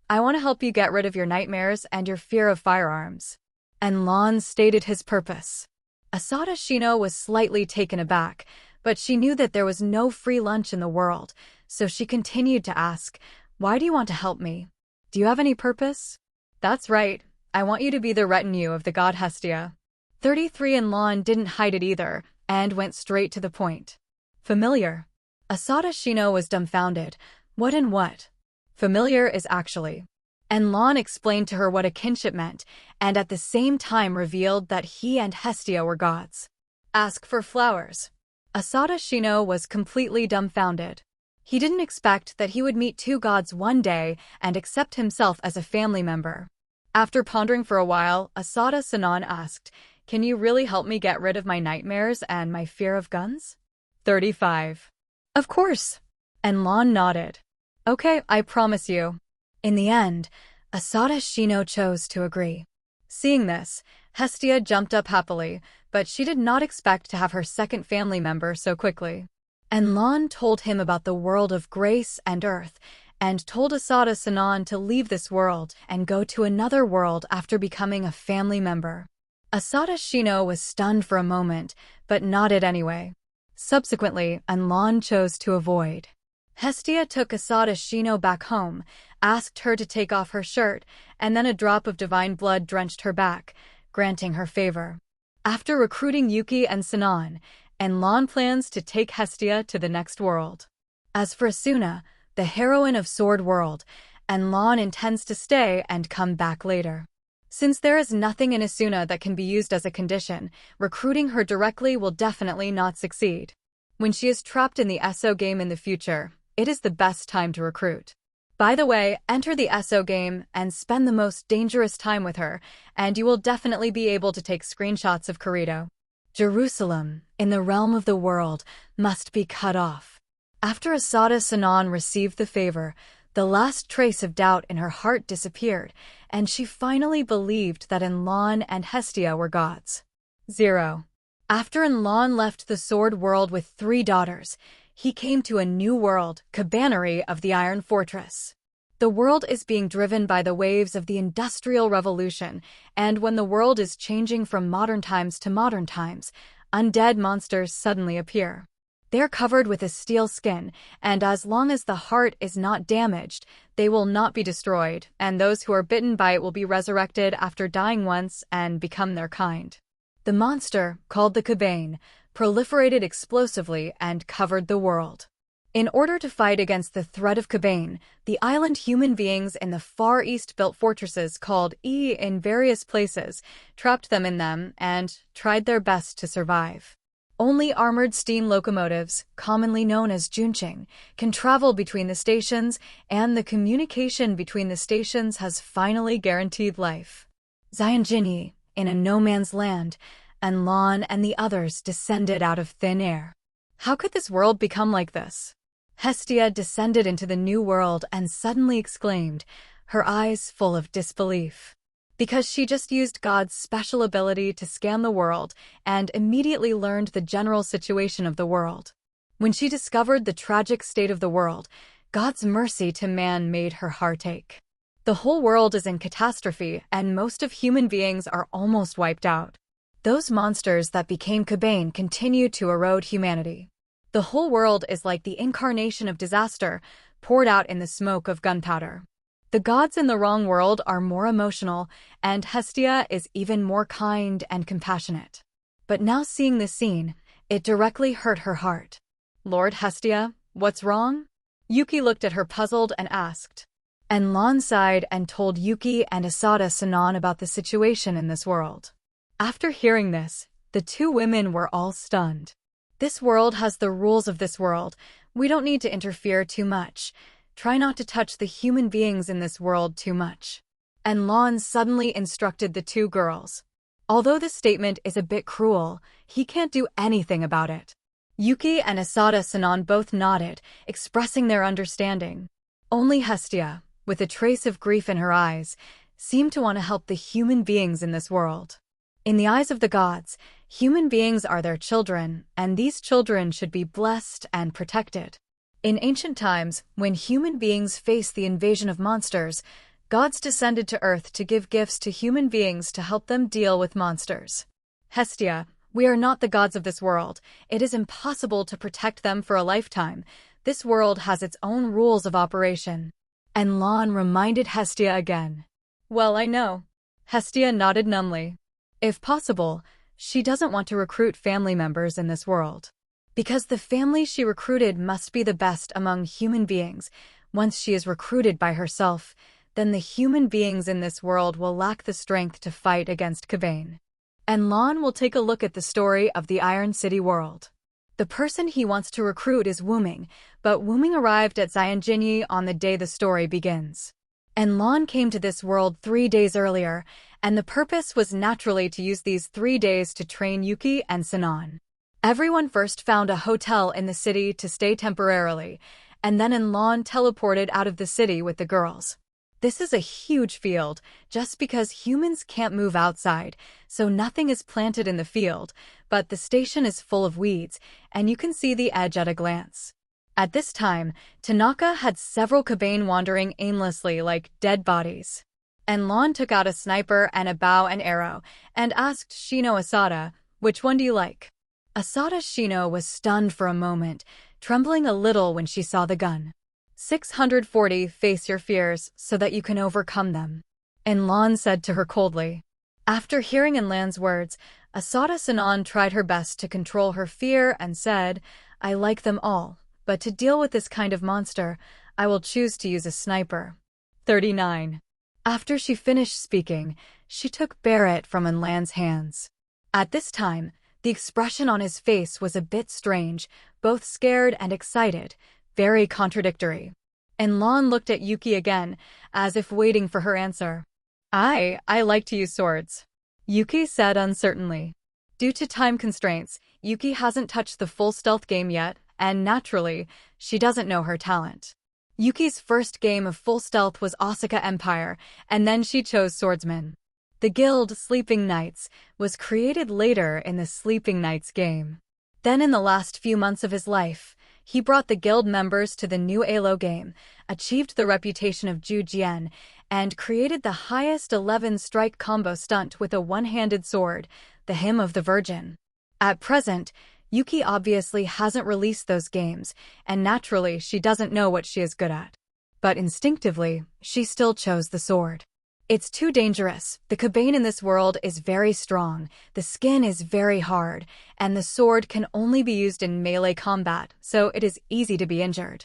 I want to help you get rid of your nightmares and your fear of firearms. And Lon stated his purpose. Asada Shino was slightly taken aback, but she knew that there was no free lunch in the world, so she continued to ask, "Why do you want to help me? Do you have any purpose?" "That's right. I want you to be the retinue of the god Hestia." 33 and Lon didn't hide it either, and went straight to the point. "Familiar." Asada Shino was dumbfounded. "What and what?" "Familiar is actually." And Lon explained to her what a kinship meant, and at the same time revealed that he and Hestia were gods. "Ask for flowers." Asada Shino was completely dumbfounded. He didn't expect that he would meet two gods one day and accept himself as a family member. After pondering for a while, Asada Sanan asked, "Can you really help me get rid of my nightmares and my fear of guns?" 35. "Of course." And Lon nodded. "Okay, I promise you." In the end, Asada Shino chose to agree. Seeing this, Hestia jumped up happily, but she did not expect to have her second family member so quickly. And Lon told him about the world of grace and earth, and told Asada Sanan to leave this world and go to another world after becoming a family member. Asada Shino was stunned for a moment, but nodded anyway. Subsequently, Anlon chose to avoid. Hestia took Asada Shino back home, asked her to take off her shirt, and then a drop of divine blood drenched her back, granting her favor. After recruiting Yuki and Sanan, Anlon plans to take Hestia to the next world. As for Asuna, the heroine of Sword World, Anlon intends to stay and come back later. Since there is nothing in Asuna that can be used as a condition, recruiting her directly will definitely not succeed. When she is trapped in the ESO game in the future, it is the best time to recruit. By the way, enter the ESO game and spend the most dangerous time with her, and you will definitely be able to take screenshots of Kirito. Jerusalem, in the realm of the world, must be cut off. After Asada Sanan received the favor, the last trace of doubt in her heart disappeared, and she finally believed that Anlon and Hestia were gods. 0. After Anlon left the Sword World with 3 daughters, he came to a new world, Cabannery of the Iron Fortress. The world is being driven by the waves of the Industrial Revolution, and when the world is changing from modern times to modern times, undead monsters suddenly appear. They're covered with a steel skin, and as long as the heart is not damaged, they will not be destroyed, and those who are bitten by it will be resurrected after dying once and become their kind. The monster, called the Cabane, proliferated explosively and covered the world. In order to fight against the threat of Cabane, the island human beings in the Far East built fortresses called in various places, trapped them in them, and tried their best to survive. Only armored steam locomotives, commonly known as junqing, can travel between the stations, and the communication between the stations has finally guaranteed life. Xianjinyi, in a no-man's land, Anlon and the others descended out of thin air. How could this world become like this? Hestia descended into the new world and suddenly exclaimed, her eyes full of disbelief. Because she just used God's special ability to scan the world and immediately learned the general situation of the world. When she discovered the tragic state of the world, God's mercy to man made her heart ache. The whole world is in catastrophe, and most of human beings are almost wiped out. Those monsters that became Cabane continue to erode humanity. The whole world is like the incarnation of disaster, poured out in the smoke of gunpowder. The gods in the wrong world are more emotional, and Hestia is even more kind and compassionate. But now seeing this scene, it directly hurt her heart. Lord Hestia, what's wrong? Yuki looked at her puzzled and asked. Anlon sighed and told Yuki and Asada Sanan about the situation in this world. After hearing this, the 2 women were all stunned. This world has the rules of this world. We don't need to interfere too much. Try not to touch the human beings in this world too much. Anlon suddenly instructed the 2 girls. Although this statement is a bit cruel, he can't do anything about it. Yuki and Asada Sanan both nodded, expressing their understanding. Only Hestia, with a trace of grief in her eyes, seemed to want to help the human beings in this world. In the eyes of the gods, human beings are their children, and these children should be blessed and protected. In ancient times, when human beings faced the invasion of monsters, Gods descended to Earth to give gifts to human beings to help them deal with monsters. Hestia, we are not the gods of this world. It is impossible to protect them for a lifetime. This world has its own rules of operation. And Lon reminded Hestia again. Well, I know. Hestia nodded numbly. If possible, she doesn't want to recruit family members in this world. Because the family she recruited must be the best among human beings. Once she is recruited by herself, then the human beings in this world will lack the strength to fight against Cabane. And Lon will take a look at the story of the Iron City world. The person he wants to recruit is Wuming, but Wuming arrived at Xianjinyi on the day the story begins. And Lon came to this world 3 days earlier, and the purpose was naturally to use these 3 days to train Yuki and Sinan. Everyone first found a hotel in the city to stay temporarily, and then Lon teleported out of the city with the girls. This is a huge field, just because humans can't move outside, so nothing is planted in the field, but the station is full of weeds, and you can see the edge at a glance. At this time, Tanaka had several Cabane wandering aimlessly like dead bodies. And Lon took out a sniper and a bow and arrow, and asked Shino Asada, which one do you like? Asada Shino was stunned for a moment, trembling a little when she saw the gun. 640 face your fears so that you can overcome them. And Lon said to her coldly. After hearing Lan's words, Asada Sinan tried her best to control her fear and said, I like them all, but to deal with this kind of monster, I will choose to use a sniper. 39. After she finished speaking, she took Barrett from Lan's hands. At this time, the expression on his face was a bit strange, both scared and excited, very contradictory. And Lon looked at Yuki again, as if waiting for her answer. I like to use swords, Yuki said uncertainly. Due to time constraints, Yuki hasn't touched the full stealth game yet, and naturally, she doesn't know her talent. Yuki's first game of full stealth was Osaka Empire, and then she chose Swordsman. The guild Sleeping Knights was created later in the Sleeping Knights game. Then in the last few months of his life, he brought the guild members to the new Alo game, achieved the reputation of Ju Jian, and created the highest 11-strike combo stunt with a one-handed sword, the Hymn of the Virgin. At present, Yuki obviously hasn't released those games, and naturally she doesn't know what she is good at. But instinctively, she still chose the sword. It's too dangerous. The Cabane in this world is very strong, the skin is very hard, and the sword can only be used in melee combat, so it is easy to be injured.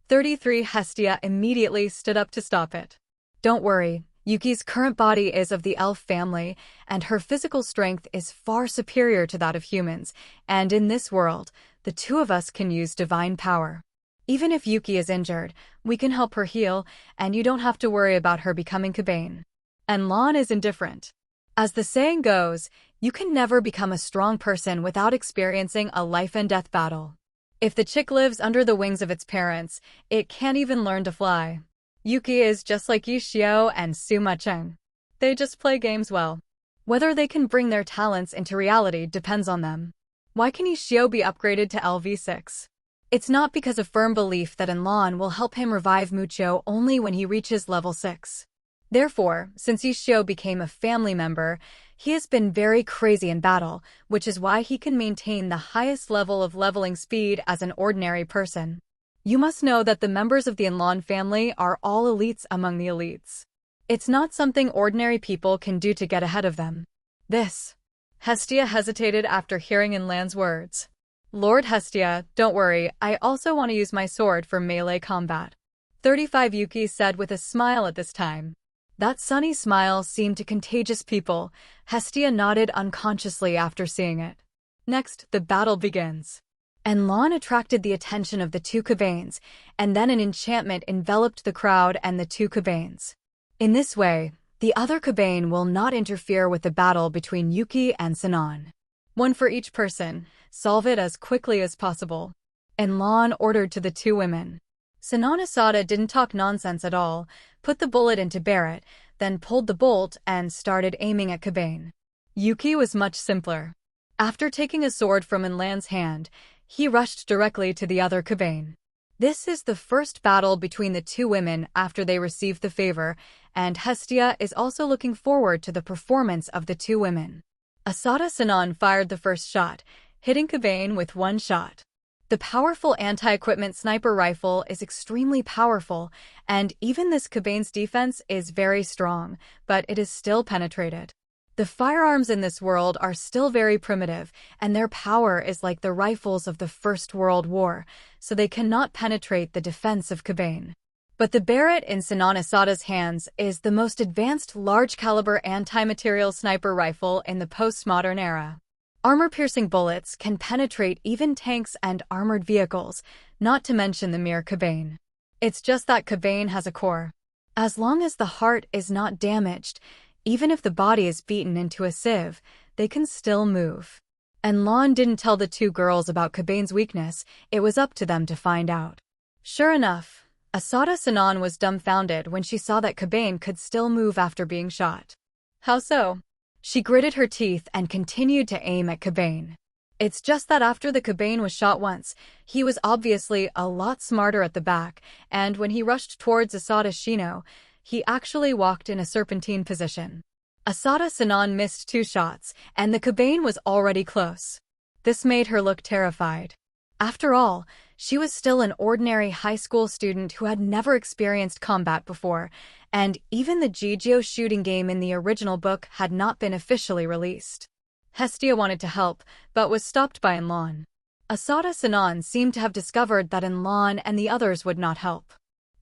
33 Hestia immediately stood up to stop it. Don't worry, Yuki's current body is of the elf family, and her physical strength is far superior to that of humans, and in this world, the two of us can use divine power. Even if Yuki is injured, we can help her heal, and you don't have to worry about her becoming Cabane. And Lon is indifferent. As the saying goes, you can never become a strong person without experiencing a life-and-death battle. If the chick lives under the wings of its parents, it can't even learn to fly. Yuki is just like Yi Xiao and Suma Cheng. They just play games well. Whether they can bring their talents into reality depends on them. Why can Yi Xiao be upgraded to LV6? It's not because of firm belief that Lon will help him revive Mucho only when he reaches level 6. Therefore, since Yi Xiao became a family member, he has been very crazy in battle, which is why he can maintain the highest level of leveling speed as an ordinary person. You must know that the members of the Lon family are all elites among the elites. It's not something ordinary people can do to get ahead of them. This. Hestia hesitated after hearing Lan's words. Lord Hestia, don't worry, I also want to use my sword for melee combat. 35 Yuki said with a smile at this time. That sunny smile seemed to contagious people. Hestia nodded unconsciously after seeing it. Next, the battle begins. And Lon attracted the attention of the two Cabanes, and then an enchantment enveloped the crowd and the two Cabanes. In this way, the other Cabane will not interfere with the battle between Yuki and Sinan. One for each person, solve it as quickly as possible. And Lon ordered to the two women. Sinan Asada didn't talk nonsense at all, put the bullet into Barrett, then pulled the bolt and started aiming at Cabane. Yuki was much simpler. After taking a sword from Lan's hand, he rushed directly to the other Cabane. This is the first battle between the two women after they receive the favor, and Hestia is also looking forward to the performance of the two women. Asada Sinan fired the first shot, hitting Cobain with one shot. The powerful anti-equipment sniper rifle is extremely powerful, and even this Cobain's defense is very strong, but it is still penetrated. The firearms in this world are still very primitive, and their power is like the rifles of the First World War, so they cannot penetrate the defense of Cobain. But the Barrett in Sinan Asada's hands is the most advanced large-caliber anti-material sniper rifle in the postmodern era. Armor-piercing bullets can penetrate even tanks and armored vehicles, not to mention the mere Cobain. It's just that Cobain has a core. As long as the heart is not damaged, even if the body is beaten into a sieve, they can still move. And Lon didn't tell the two girls about Cobain's weakness, it was up to them to find out. Sure enough, Asada Sinan was dumbfounded when she saw that Cobain could still move after being shot. How so? She gritted her teeth and continued to aim at Cobain. It's just that after the Cobain was shot once, he was obviously a lot smarter at the back, and when he rushed towards Asada Shino, he actually walked in a serpentine position. Asada Sinan missed 2 shots, and the Cobain was already close. This made her look terrified. After all, she was still an ordinary high school student who had never experienced combat before, and even the Jijio shooting game in the original book had not been officially released. Hestia wanted to help, but was stopped by Enlon. Asada Sinan seemed to have discovered that Enlon and the others would not help.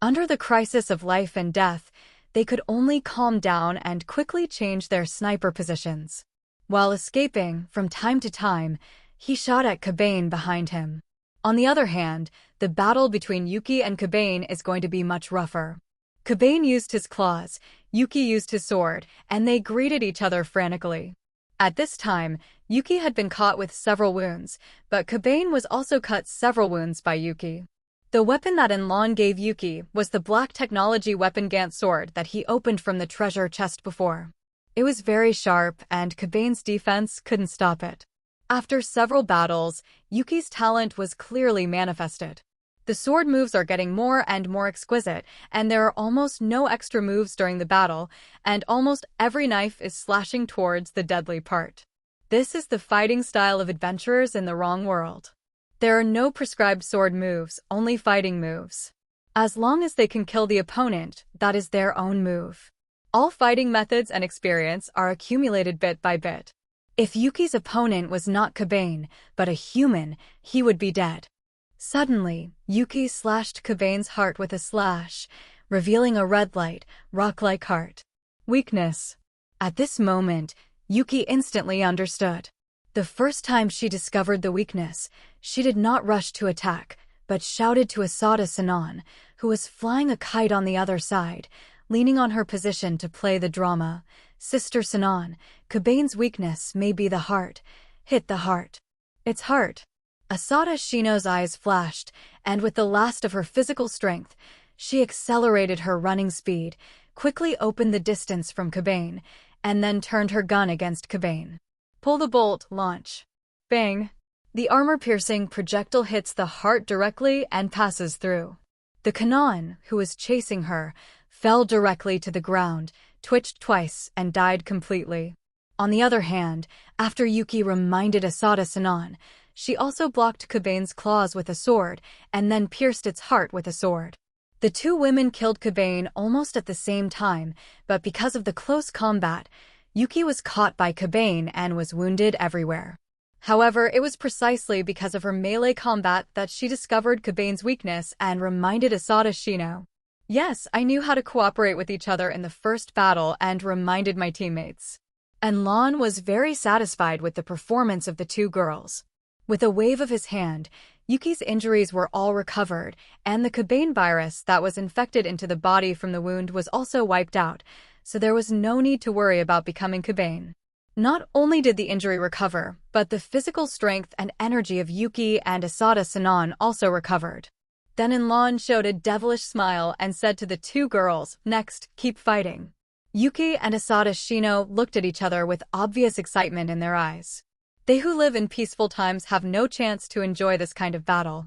Under the crisis of life and death, they could only calm down and quickly change their sniper positions. While escaping, from time to time, he shot at Cobain behind him. On the other hand, the battle between Yuki and Cobain is going to be much rougher. Cobain used his claws, Yuki used his sword, and they greeted each other frantically. At this time, Yuki had been caught with several wounds, but Cobain was also cut several wounds by Yuki. The weapon that Enlon gave Yuki was the black technology weapon Gant sword that he opened from the treasure chest before. It was very sharp, and Cobain's defense couldn't stop it. After several battles, Yuki's talent was clearly manifested. The sword moves are getting more and more exquisite, and there are almost no extra moves during the battle, and almost every knife is slashing towards the deadly part. This is the fighting style of adventurers in the wrong world. There are no prescribed sword moves, only fighting moves. As long as they can kill the opponent, that is their own move. All fighting methods and experience are accumulated bit by bit. If Yuki's opponent was not Cobain, but a human, he would be dead. Suddenly, Yuki slashed Cobain's heart with a slash, revealing a red light, rock-like heart. Weakness. At this moment, Yuki instantly understood. The first time she discovered the weakness, she did not rush to attack, but shouted to Asada Sinan, who was flying a kite on the other side, leaning on her position to play the drama. Sister Sinan, Cobain's weakness may be the heart. Hit the heart. It's heart. Asada Shino's eyes flashed, and with the last of her physical strength, she accelerated her running speed, quickly opened the distance from Cobain, and then turned her gun against Cobain. Pull the bolt, launch. Bang! The armor-piercing projectile hits the heart directly and passes through. The Kanan, who was chasing her, fell directly to the ground, twitched twice, and died completely. On the other hand, after Yuki reminded Asada Sinan, she also blocked Cobain's claws with a sword, and then pierced its heart with a sword. The two women killed Cobain almost at the same time, but because of the close combat, Yuki was caught by Cobain and was wounded everywhere. However, it was precisely because of her melee combat that she discovered Cobain's weakness and reminded Asada Shino. Yes, I knew how to cooperate with each other in the first battle and reminded my teammates. And Lon was very satisfied with the performance of the two girls. With a wave of his hand, Yuki's injuries were all recovered, and the Cobain virus that was infected into the body from the wound was also wiped out, so there was no need to worry about becoming Cobain. Not only did the injury recover, but the physical strength and energy of Yuki and Asada Sinan also recovered. Then Enlon showed a devilish smile and said to the two girls, "Next, keep fighting." Yuki and Asada Shino looked at each other with obvious excitement in their eyes. They who live in peaceful times have no chance to enjoy this kind of battle.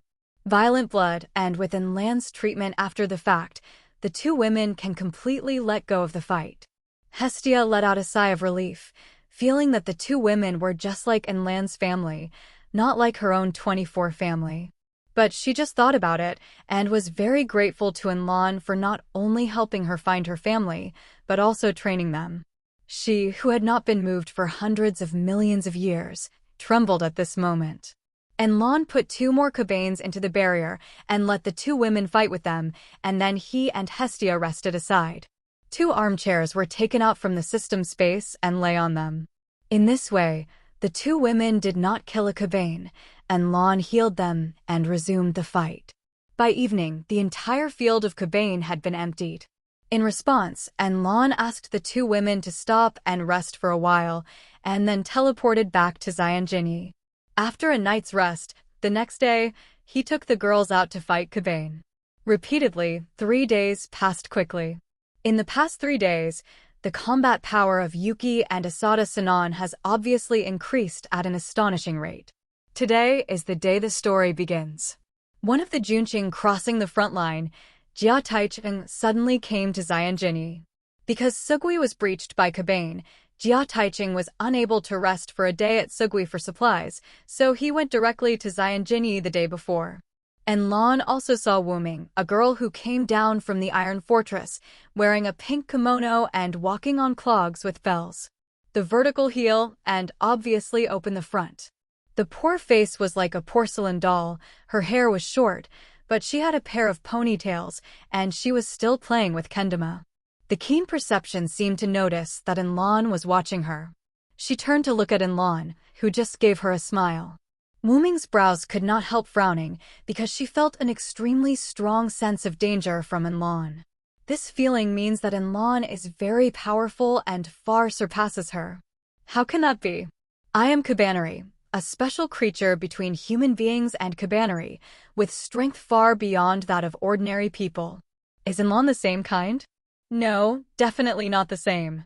Violent blood, and with Enlan's treatment after the fact, the two women can completely let go of the fight. Hestia let out a sigh of relief, feeling that the two women were just like Enlan's family, not like her own 24 family. But she just thought about it and was very grateful to Enlan for not only helping her find her family, but also training them. She, who had not been moved for hundreds of millions of years, trembled at this moment. Enlan put 2 more Cabanes into the barrier and let the two women fight with them, and then he and Hestia rested aside. 2 armchairs were taken out from the system space and lay on them. In this way, the two women did not kill a Cabane, Enlan healed them and resumed the fight. By evening, the entire field of Cabane had been emptied. In response, Enlan asked the two women to stop and rest for a while, and then teleported back to Xianjinyi. After a night's rest, the next day, he took the girls out to fight Cabane. Repeatedly, 3 days passed quickly. In the past 3 days, the combat power of Yuki and Asada Sanan has obviously increased at an astonishing rate. Today is the day the story begins. One of the Junqing crossing the front line, Jia Taicheng, suddenly came to Xianjinyi. Because Sugui was breached by Cabane, Jia Taicheng was unable to rest for a day at Sugui for supplies, so he went directly to Xianjinyi the day before. Enlan also saw Wuming, a girl who came down from the Iron Fortress, wearing a pink kimono and walking on clogs with bells. The vertical heel, and obviously open the front. The poor face was like a porcelain doll, her hair was short, but she had a pair of ponytails, and she was still playing with kendama. The keen perception seemed to notice that Enlan was watching her. She turned to look at Enlan, who just gave her a smile. Wuming's brows could not help frowning because she felt an extremely strong sense of danger from Enlan. This feeling means that Enlan is very powerful and far surpasses her. How can that be? I am Cabaneri, a special creature between human beings and Cabaneri, with strength far beyond that of ordinary people. Is Enlan the same kind? No, definitely not the same.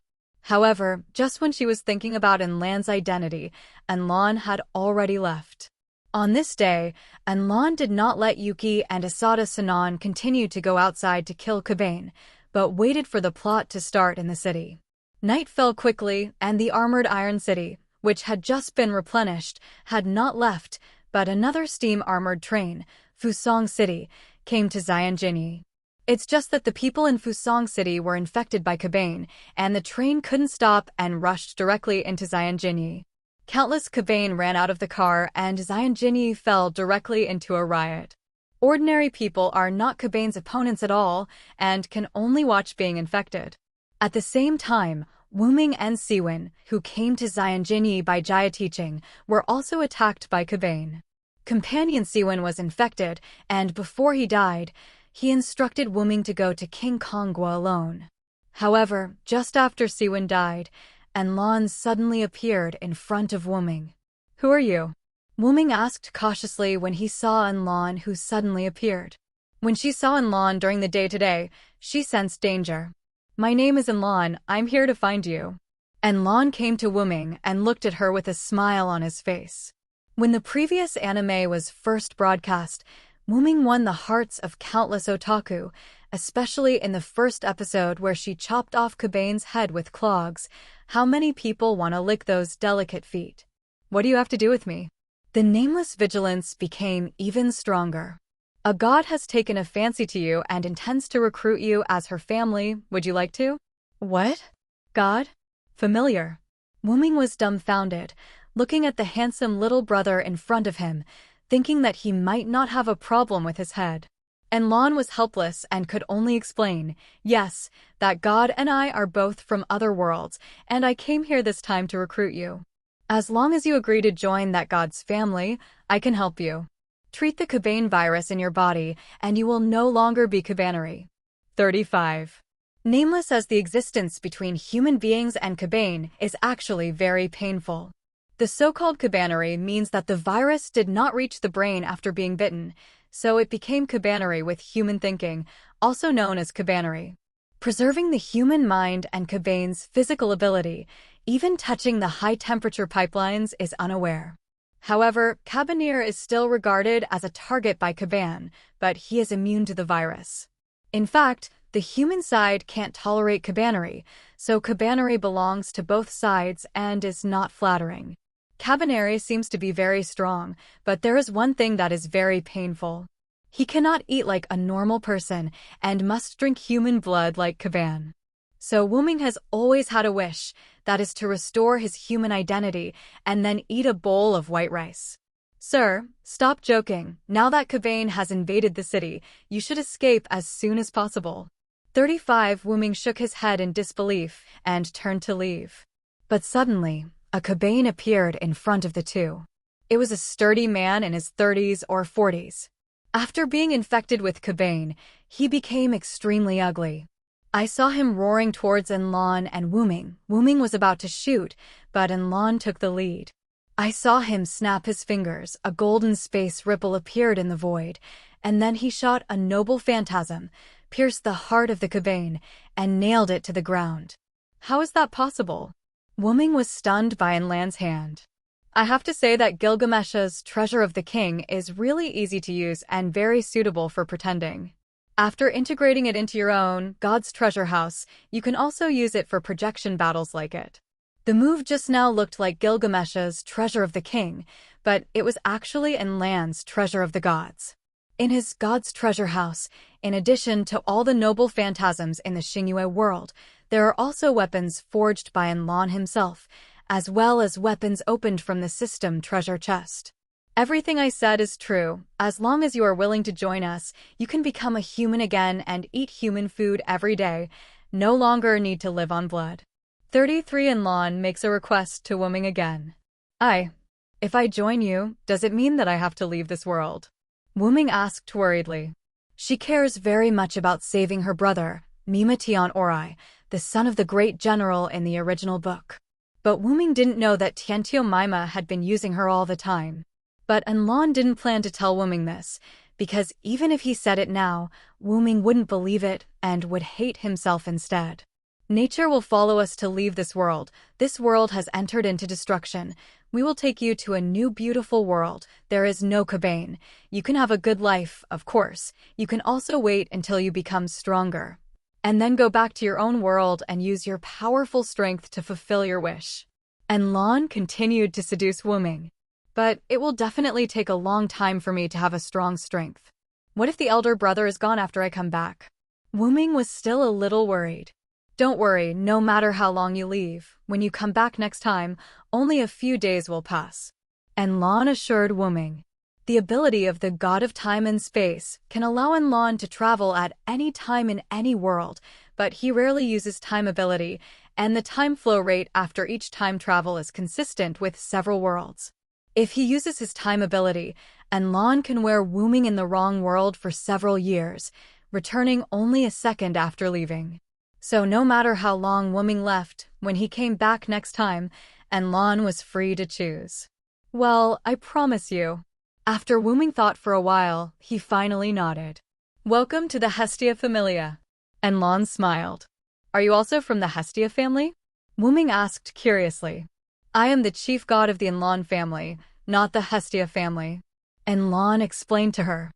However, just when she was thinking about Enlan's identity, Enlan had already left. On this day, Enlan did not let Yuki and Asada Sanan continue to go outside to kill Cabane, but waited for the plot to start in the city. Night fell quickly, and the armored Iron City, which had just been replenished, had not left, but another steam-armored train, Fusong City, came to Xianjinyi. It's just that the people in Fusong City were infected by Cabane, and the train couldn't stop and rushed directly into Xianjinyi. Countless Cabane ran out of the car, and Xianjinyi fell directly into a riot. Ordinary people are not Cabane's opponents at all, and can only watch being infected. At the same time, Wuming and Siwen, who came to Xianjinyi by Jia teaching, were also attacked by Cabane. Companion Siwen was infected, and before he died, he instructed Wuming to go to King Kongwa alone. However, just after Siwen died, Enlan suddenly appeared in front of Wuming. Who are you? Wuming asked cautiously when he saw Enlan, who suddenly appeared. When she saw Enlan during the day today, she sensed danger. My name is Enlan, I'm here to find you. Enlan came to Wuming and looked at her with a smile on his face. When the previous anime was first broadcast, Wuming won the hearts of countless otaku, especially in the first episode where she chopped off Cabane's head with clogs. How many people want to lick those delicate feet? What do you have to do with me? The nameless vigilance became even stronger. A god has taken a fancy to you and intends to recruit you as her family. Would you like to? What? God? Familiar. Wuming was dumbfounded, looking at the handsome little brother in front of him, thinking that he might not have a problem with his head. Enlan was helpless and could only explain, yes, that God and I are both from other worlds, and I came here this time to recruit you. As long as you agree to join that God's family, I can help you. Treat the Cabane virus in your body, and you will no longer be Cabaneri. 35. Nameless as the existence between human beings and Cabane is actually very painful. The so-called Cabaneri means that the virus did not reach the brain after being bitten, so it became Cabaneri with human thinking, also known as Cabaneri. Preserving the human mind and Cabane's physical ability, even touching the high-temperature pipelines, is unaware. However, Cabanir is still regarded as a target by Caban, but he is immune to the virus. In fact, the human side can't tolerate Cabanary, so Cabanary belongs to both sides and is not flattering. Cabanary seems to be very strong, but there is one thing that is very painful. He cannot eat like a normal person and must drink human blood like Caban. So Wuming has always had a wish, that is to restore his human identity and then eat a bowl of white rice. Sir, stop joking. Now that Caban has invaded the city, you should escape as soon as possible. 35 Wuming shook his head in disbelief and turned to leave. But suddenly, a Caban appeared in front of the two. It was a sturdy man in his 30s or 40s. After being infected with Caban, he became extremely ugly. I saw him roaring towards Enlon and Wuming. Wuming was about to shoot, but Enlon took the lead. I saw him snap his fingers, a golden space ripple appeared in the void, and then he shot a noble phantasm, pierced the heart of the Caban, and nailed it to the ground. How is that possible? Wuming was stunned by Enlan's hand. I have to say that Gilgamesh's Treasure of the King is really easy to use and very suitable for pretending. After integrating it into your own, God's Treasure House, you can also use it for projection battles like it. The move just now looked like Gilgamesh's Treasure of the King, but it was actually Enlan's Treasure of the Gods. In his God's Treasure House, in addition to all the noble phantasms in the Xingyue world, there are also weapons forged by Enlan himself, as well as weapons opened from the system treasure chest. Everything I said is true. As long as you are willing to join us, you can become a human again and eat human food every day, no longer need to live on blood. 33 Enlan makes a request to Wuming again. If I join you, does it mean that I have to leave this world? Wuming asked worriedly. She cares very much about saving her brother, Mima Tian Ori, the son of the great general in the original book. But Wuming didn't know that Tiantio Mima had been using her all the time. But Enlan didn't plan to tell Wuming this, because even if he said it now, Wuming wouldn't believe it and would hate himself instead. Nature will follow us to leave this world. This world has entered into destruction. We will take you to a new beautiful world. There is no Caban. You can have a good life, of course. You can also wait until you become stronger. And then go back to your own world and use your powerful strength to fulfill your wish. Enlan continued to seduce Wuming. But it will definitely take a long time for me to have a strong strength. What if the elder brother is gone after I come back? Wuming was still a little worried. Don't worry, no matter how long you leave, when you come back next time, only a few days will pass. Enlan assured Wuming. The ability of the god of time and space can allow Enlan to travel at any time in any world, but he rarely uses time ability, and the time flow rate after each time travel is consistent with several worlds. If he uses his time ability, Enlan can wear Wuming in the wrong world for several years, returning only a second after leaving. So no matter how long Wuming left, when he came back next time, Enlan was free to choose. Well, I promise you. After Wuming thought for a while, he finally nodded. Welcome to the Hestia Familia. Enlan smiled. Are you also from the Hestia family? Wuming asked curiously. I am the chief god of the Enlan family, not the Hestia family. Enlan explained to her.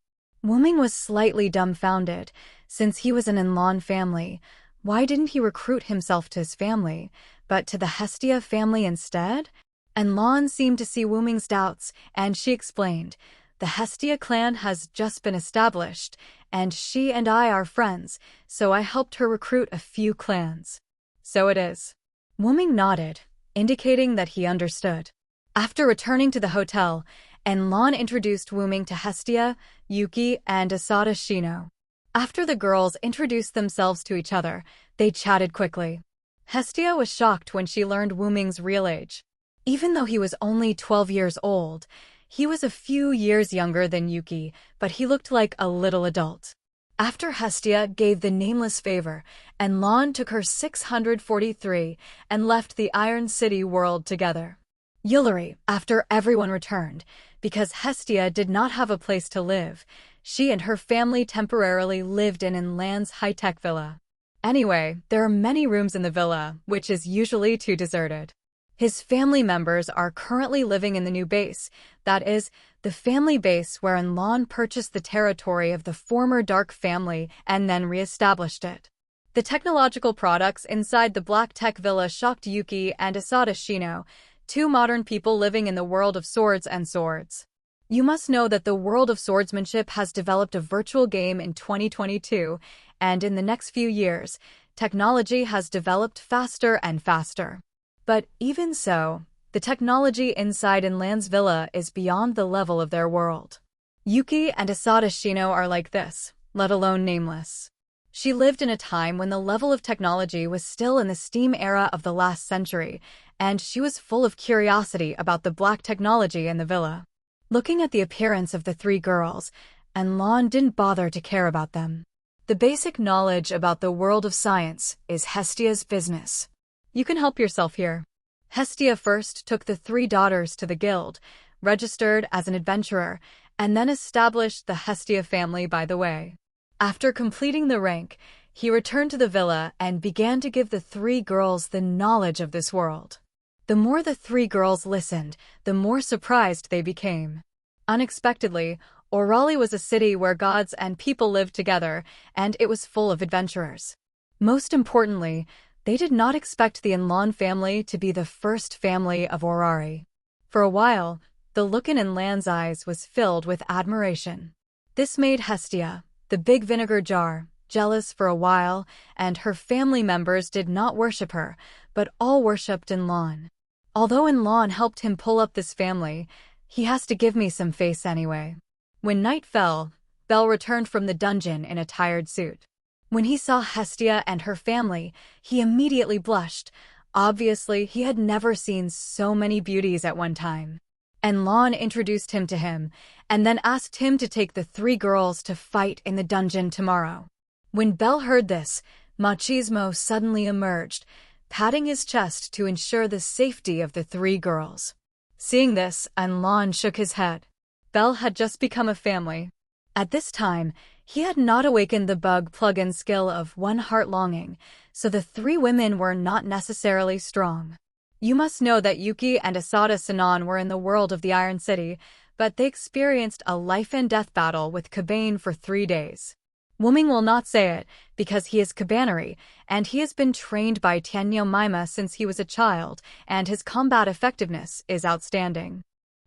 Wuming was slightly dumbfounded. Since he was an Enlan family, why didn't he recruit himself to his family, but to the Hestia family instead? Enlan seemed to see Wuming's doubts, and she explained, the Hestia clan has just been established, and she and I are friends, so I helped her recruit a few clans. So it is. Wuming nodded, indicating that he understood. After returning to the hotel, Enlan introduced Wuming to Hestia, Yuki, and Asada Shino. After the girls introduced themselves to each other, they chatted quickly. Hestia was shocked when she learned Wuming's real age. Even though he was only 12 years old, he was a few years younger than Yuki, but he looked like a little adult. After Hestia gave the nameless favor, Enlan took her 643 and left the Iron City world together. Uluri, after everyone returned, because Hestia did not have a place to live, she and her family temporarily lived in Enlan's high-tech villa. Anyway, there are many rooms in the villa, which is usually too deserted. His family members are currently living in the new base, that is, the family base where Enlon purchased the territory of the former Dark family and then re-established it. The technological products inside the Black Tech Villa shocked Yuki and Asada Shino, two modern people living in the world of swords and swords. You must know that the world of swordsmanship has developed a virtual game in 2022, and in the next few years, technology has developed faster and faster. But even so, the technology inside Enlan's villa is beyond the level of their world. Yuki and Asada Shino are like this, let alone nameless. She lived in a time when the level of technology was still in the steam era of the last century, and she was full of curiosity about the black technology in the villa. Looking at the appearance of the three girls, Enlon didn't bother to care about them. The basic knowledge about the world of science is Hestia's business. You can help yourself here. Hestia first took the three daughters to the guild, registered as an adventurer, and then established the Hestia family by the way. After completing the rank, he returned to the villa and began to give the three girls the knowledge of this world. The more the three girls listened, the more surprised they became. Unexpectedly, Orali was a city where gods and people lived together, and it was full of adventurers. Most importantly, they did not expect the Enlon family to be the first family of Orari. For a while, the look in Enlan's eyes was filled with admiration. This made Hestia, the big vinegar jar, jealous for a while, and her family members did not worship her, but all worshipped Enlon. Although Enlon helped him pull up this family, he has to give me some face anyway. When night fell, Bel returned from the dungeon in a tired suit. When he saw Hestia and her family, he immediately blushed. Obviously, he had never seen so many beauties at one time. Enlon introduced him to him, and then asked him to take the three girls to fight in the dungeon tomorrow. When Bel heard this, Machismo suddenly emerged, patting his chest to ensure the safety of the three girls. Seeing this, Enlon shook his head. Bel had just become a family. At this time, he had not awakened the bug plug-in skill of one heart longing, so the three women were not necessarily strong. You must know that Yuki and Asada Sinan were in the world of the Iron City, but they experienced a life-and-death battle with Cabane for 3 days. Wuming will not say it, because he is Cabanary, and he has been trained by Tianyo Maima since he was a child, and his combat effectiveness is outstanding.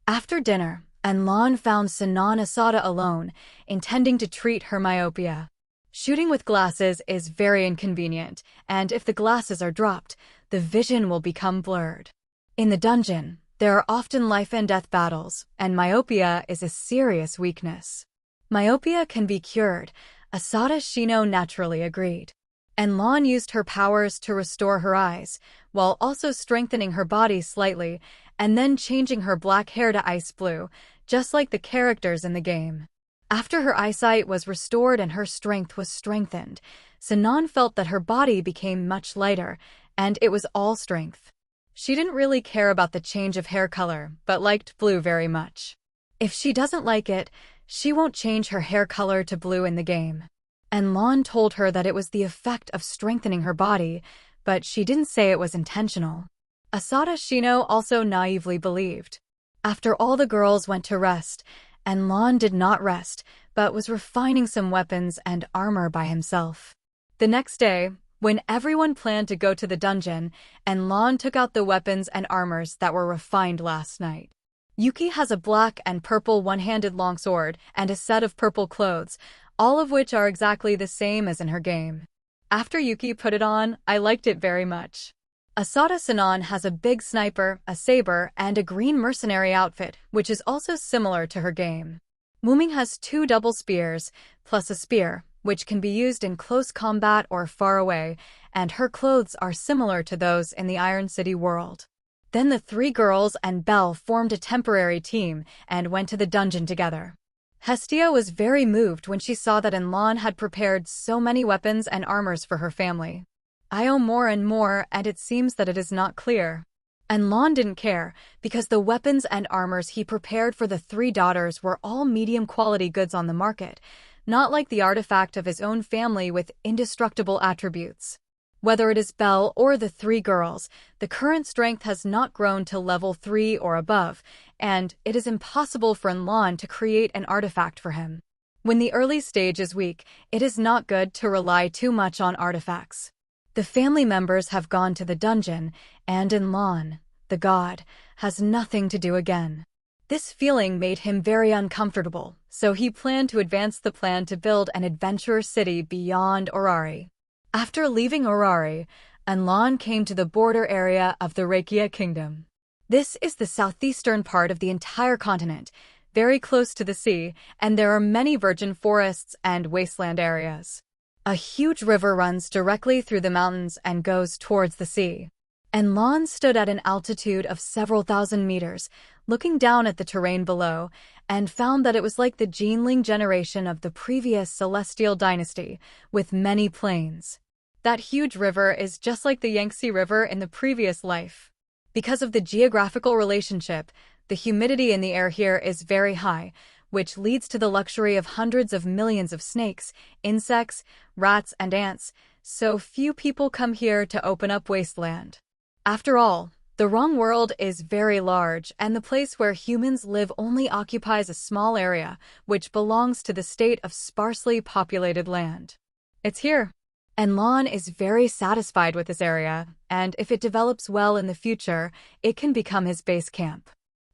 After dinner, Enlon found Sinan Asada alone, intending to treat her myopia. Shooting with glasses is very inconvenient, and if the glasses are dropped, the vision will become blurred. In the dungeon, there are often life-and-death battles, and myopia is a serious weakness. Myopia can be cured, Asada Shino naturally agreed. Enlon used her powers to restore her eyes, while also strengthening her body slightly, and then changing her black hair to ice blue, just like the characters in the game. After her eyesight was restored and her strength was strengthened, Sinan felt that her body became much lighter, and it was all strength. She didn't really care about the change of hair color, but liked blue very much. If she doesn't like it, she won't change her hair color to blue in the game. Enlon told her that it was the effect of strengthening her body, but she didn't say it was intentional. Asada Shino also naively believed. After all the girls went to rest, Enlon did not rest, but was refining some weapons and armor by himself. The next day, when everyone planned to go to the dungeon, Enlon took out the weapons and armors that were refined last night. Yuki has a black and purple one-handed longsword and a set of purple clothes, all of which are exactly the same as in her game. After Yuki put it on, I liked it very much. Asada Sinan has a big sniper, a saber, and a green mercenary outfit, which is also similar to her game. Wuming has 2 double spears, plus a spear, which can be used in close combat or far away, and her clothes are similar to those in the Iron City world. Then the 3 girls and Belle formed a temporary team and went to the dungeon together. Hestia was very moved when she saw that Enlon had prepared so many weapons and armors for her family. I owe more and more, and it seems that it is not clear. Enlon didn't care, because the weapons and armors he prepared for the 3 daughters were all medium-quality goods on the market, not like the artifact of his own family with indestructible attributes. Whether it is Belle or the three girls, the current strength has not grown to level 3 or above, and it is impossible for Enlon to create an artifact for him. When the early stage is weak, it is not good to rely too much on artifacts. The family members have gone to the dungeon, and Enlon, the god, has nothing to do again. This feeling made him very uncomfortable, so he planned to advance the plan to build an adventurer city beyond Orari. After leaving Orari, Enlon came to the border area of the Rekia Kingdom. This is the southeastern part of the entire continent, very close to the sea, and there are many virgin forests and wasteland areas. A huge river runs directly through the mountains and goes towards the sea. Enlon stood at an altitude of several thousand meters, looking down at the terrain below, and found that it was like the Jinling generation of the previous Celestial Dynasty, with many plains. That huge river is just like the Yangtze River in the previous life. Because of the geographical relationship, the humidity in the air here is very high, which leads to the luxury of hundreds of millions of snakes, insects, rats, and ants, so few people come here to open up wasteland. After all, the wrong world is very large, and the place where humans live only occupies a small area, which belongs to the state of sparsely populated land. It's here. Enlon is very satisfied with this area, and if it develops well in the future, it can become his base camp.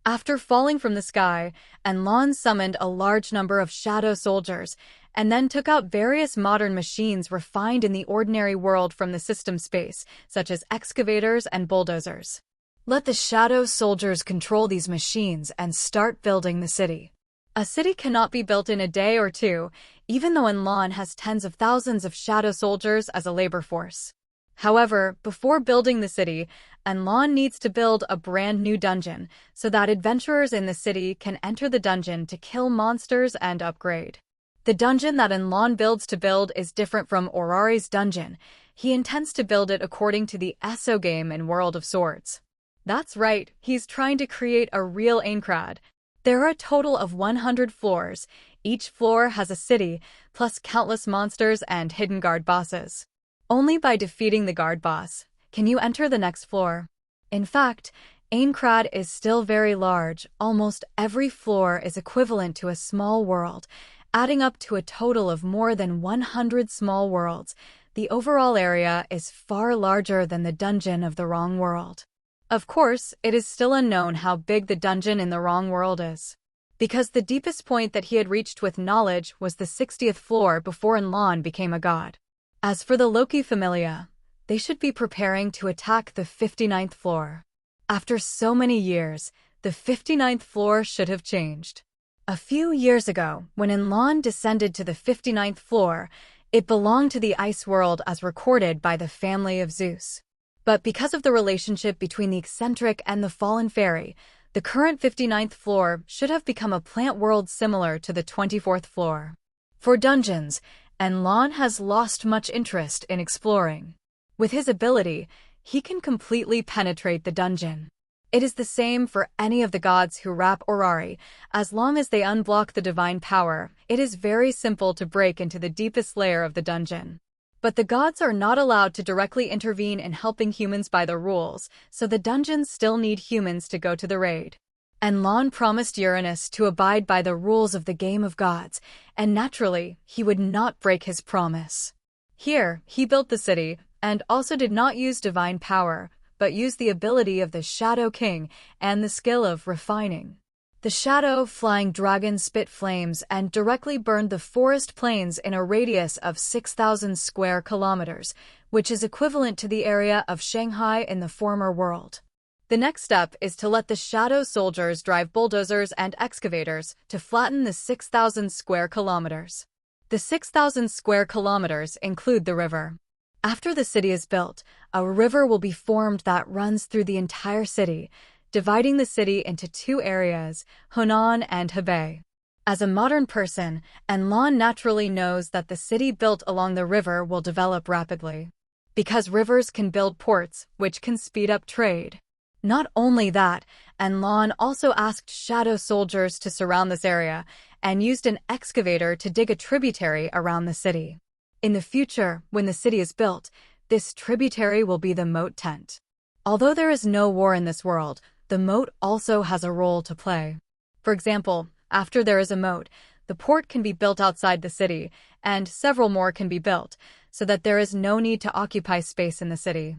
After falling from the sky, Enlon summoned a large number of shadow soldiers, and then took out various modern machines refined in the ordinary world from the system space, such as excavators and bulldozers. Let the shadow soldiers control these machines and start building the city. A city cannot be built in a day or two, even though Enlon has tens of thousands of shadow soldiers as a labor force. However, before building the city, Enlon needs to build a brand new dungeon so that adventurers in the city can enter the dungeon to kill monsters and upgrade. The dungeon that Enlon builds to build is different from Orari's dungeon. He intends to build it according to the ESO game in World of Swords. That's right, he's trying to create a real Aincrad. There are a total of 100 floors. Each floor has a city, plus countless monsters and hidden guard bosses. Only by defeating the guard boss can you enter the next floor. In fact, Aincrad is still very large. Almost every floor is equivalent to a small world, adding up to a total of more than 100 small worlds. The overall area is far larger than the dungeon of the wrong world. Of course, it is still unknown how big the dungeon in the wrong world is, because the deepest point that he had reached with knowledge was the 60th floor before Enlon became a god. As for the Loki Familia, they should be preparing to attack the 59th floor. After so many years, the 59th floor should have changed. A few years ago, when Enlon descended to the 59th floor, it belonged to the ice world as recorded by the family of Zeus. But because of the relationship between the eccentric and the fallen fairy, the current 59th floor should have become a plant world similar to the 24th floor. For dungeons, Enlon has lost much interest in exploring. With his ability, he can completely penetrate the dungeon. It is the same for any of the gods who wrap Orari. As long as they unblock the divine power, it is very simple to break into the deepest layer of the dungeon. But the gods are not allowed to directly intervene in helping humans by the rules, so the dungeons still need humans to go to the raid. Enlon promised Uranus to abide by the rules of the game of gods, and naturally, he would not break his promise. Here, he built the city, and also did not use divine power, but used the ability of the Shadow King and the skill of refining. The shadow-flying dragon spit flames and directly burned the forest plains in a radius of 6,000 square kilometers, which is equivalent to the area of Shanghai in the former world. The next step is to let the shadow soldiers drive bulldozers and excavators to flatten the 6,000 square kilometers. The 6,000 square kilometers include the river. After the city is built, a river will be formed that runs through the entire city, dividing the city into two areas, Hunan and Hebei. As a modern person, Enlon naturally knows that the city built along the river will develop rapidly, because rivers can build ports, which can speed up trade. Not only that, Enlon also asked shadow soldiers to surround this area and used an excavator to dig a tributary around the city. In the future, when the city is built, This tributary will be the moat tent. Although there is no war in this world, the moat also has a role to play. For example, after there is a moat, the port can be built outside the city, and several more can be built, so that there is no need to occupy space in the city.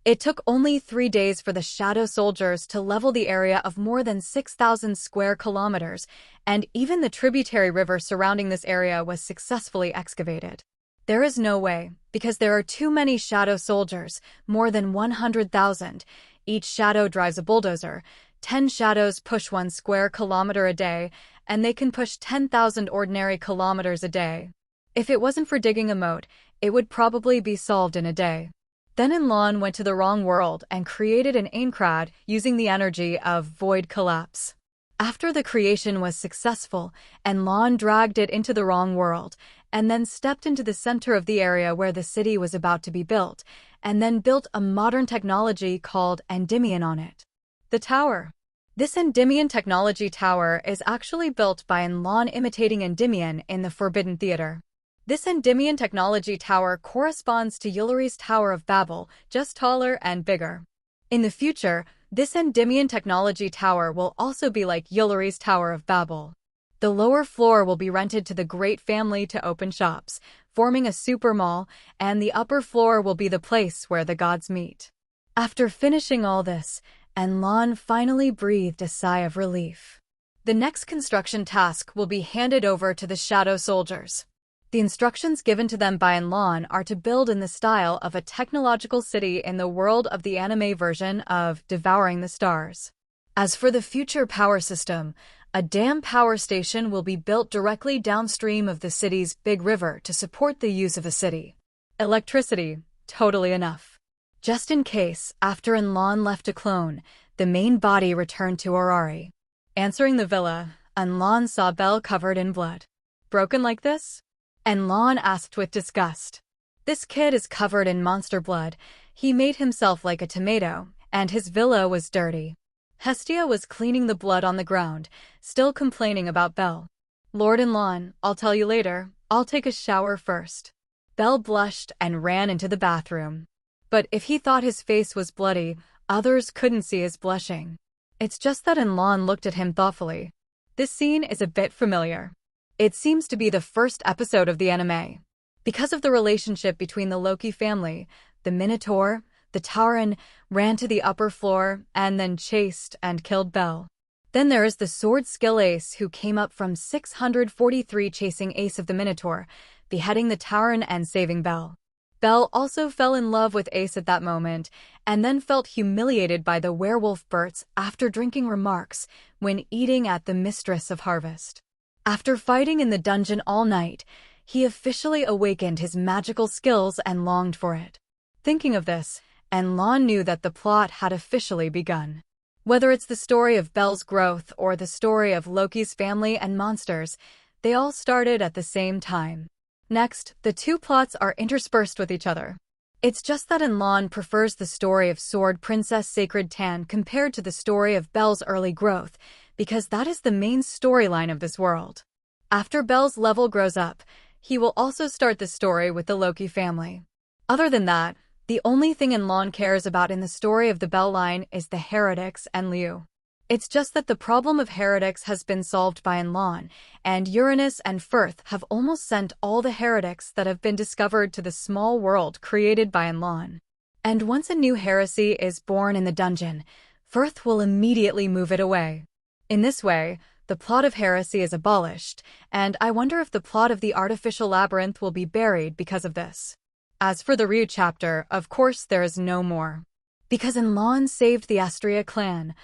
It took only 3 days for the Shadow Soldiers to level the area of more than 6,000 square kilometers, and even the tributary river surrounding this area was successfully excavated. There is no way, because there are too many Shadow Soldiers, more than 100,000. Each shadow drives a bulldozer. 10 shadows push 1 square kilometer a day, and they can push 10,000 ordinary kilometers a day. If it wasn't for digging a moat, it would probably be solved in a day. Then Enlon went to the wrong world and created an Aincrad using the energy of void collapse. After the creation was successful, Enlon dragged it into the wrong world, and then stepped into the center of the area where the city was about to be built, and then built a modern technology called Endymion on it. The tower. This Endymion technology tower is actually built by Enlon imitating Endymion in the Forbidden Theater. This Endymion technology tower corresponds to Ulari's Tower of Babel, just taller and bigger. In the future, this Endymion technology tower will also be like Ulari's Tower of Babel. The lower floor will be rented to the Great Family to open shops, forming a super mall, and the upper floor will be the place where the gods meet. After finishing all this, Enlon finally breathed a sigh of relief. The next construction task will be handed over to the Shadow Soldiers. The instructions given to them by Enlon are to build in the style of a technological city in the world of the anime version of Devouring the Stars. As for the future power system, a dam power station will be built directly downstream of the city's big river to support the use of a city. Electricity, totally enough. Just in case, after Enlon left a clone, the main body returned to Orari. Answering the villa, Enlon saw Belle covered in blood. Broken like this? Enlon asked with disgust. This kid is covered in monster blood. He made himself like a tomato, and his villa was dirty. Hestia was cleaning the blood on the ground, still complaining about Belle. Lord Enlon, I'll tell you later. I'll take a shower first. Belle blushed and ran into the bathroom. But if he thought his face was bloody, others couldn't see his blushing. It's just that Enlon looked at him thoughtfully. This scene is a bit familiar. It seems to be the first episode of the anime. Because of the relationship between the Loki family, the Minotaur, the Tauren ran to the upper floor and then chased and killed Belle. Then there is the sword skill Ace who came up from 643 chasing Ace of the Minotaur, beheading the Tauren and saving Belle. Belle also fell in love with Ace at that moment, and then felt humiliated by the werewolf Berts after drinking remarks when eating at the Mistress of Harvest. After fighting in the dungeon all night, he officially awakened his magical skills and longed for it. Thinking of this, Enlon knew that the plot had officially begun. Whether it's the story of Belle's growth or the story of Loki's family and monsters, they all started at the same time. Next, the two plots are interspersed with each other. It's just that Enlon prefers the story of Sword Princess Sacred Tan compared to the story of Belle's early growth, because that is the main storyline of this world. After Belle's level grows up, he will also start the story with the Loki family. Other than that, the only thing Enlon cares about in the story of the Belle line is the heretics and Liu. It's just that the problem of heretics has been solved by Enlon, and Uranus and Firth have almost sent all the heretics that have been discovered to the small world created by Enlon. And once a new heresy is born in the dungeon, Firth will immediately move it away. In this way, the plot of heresy is abolished, and I wonder if the plot of the artificial labyrinth will be buried because of this. As for the Ryu chapter, of course there is no more. Because Enlon saved the Astria clan,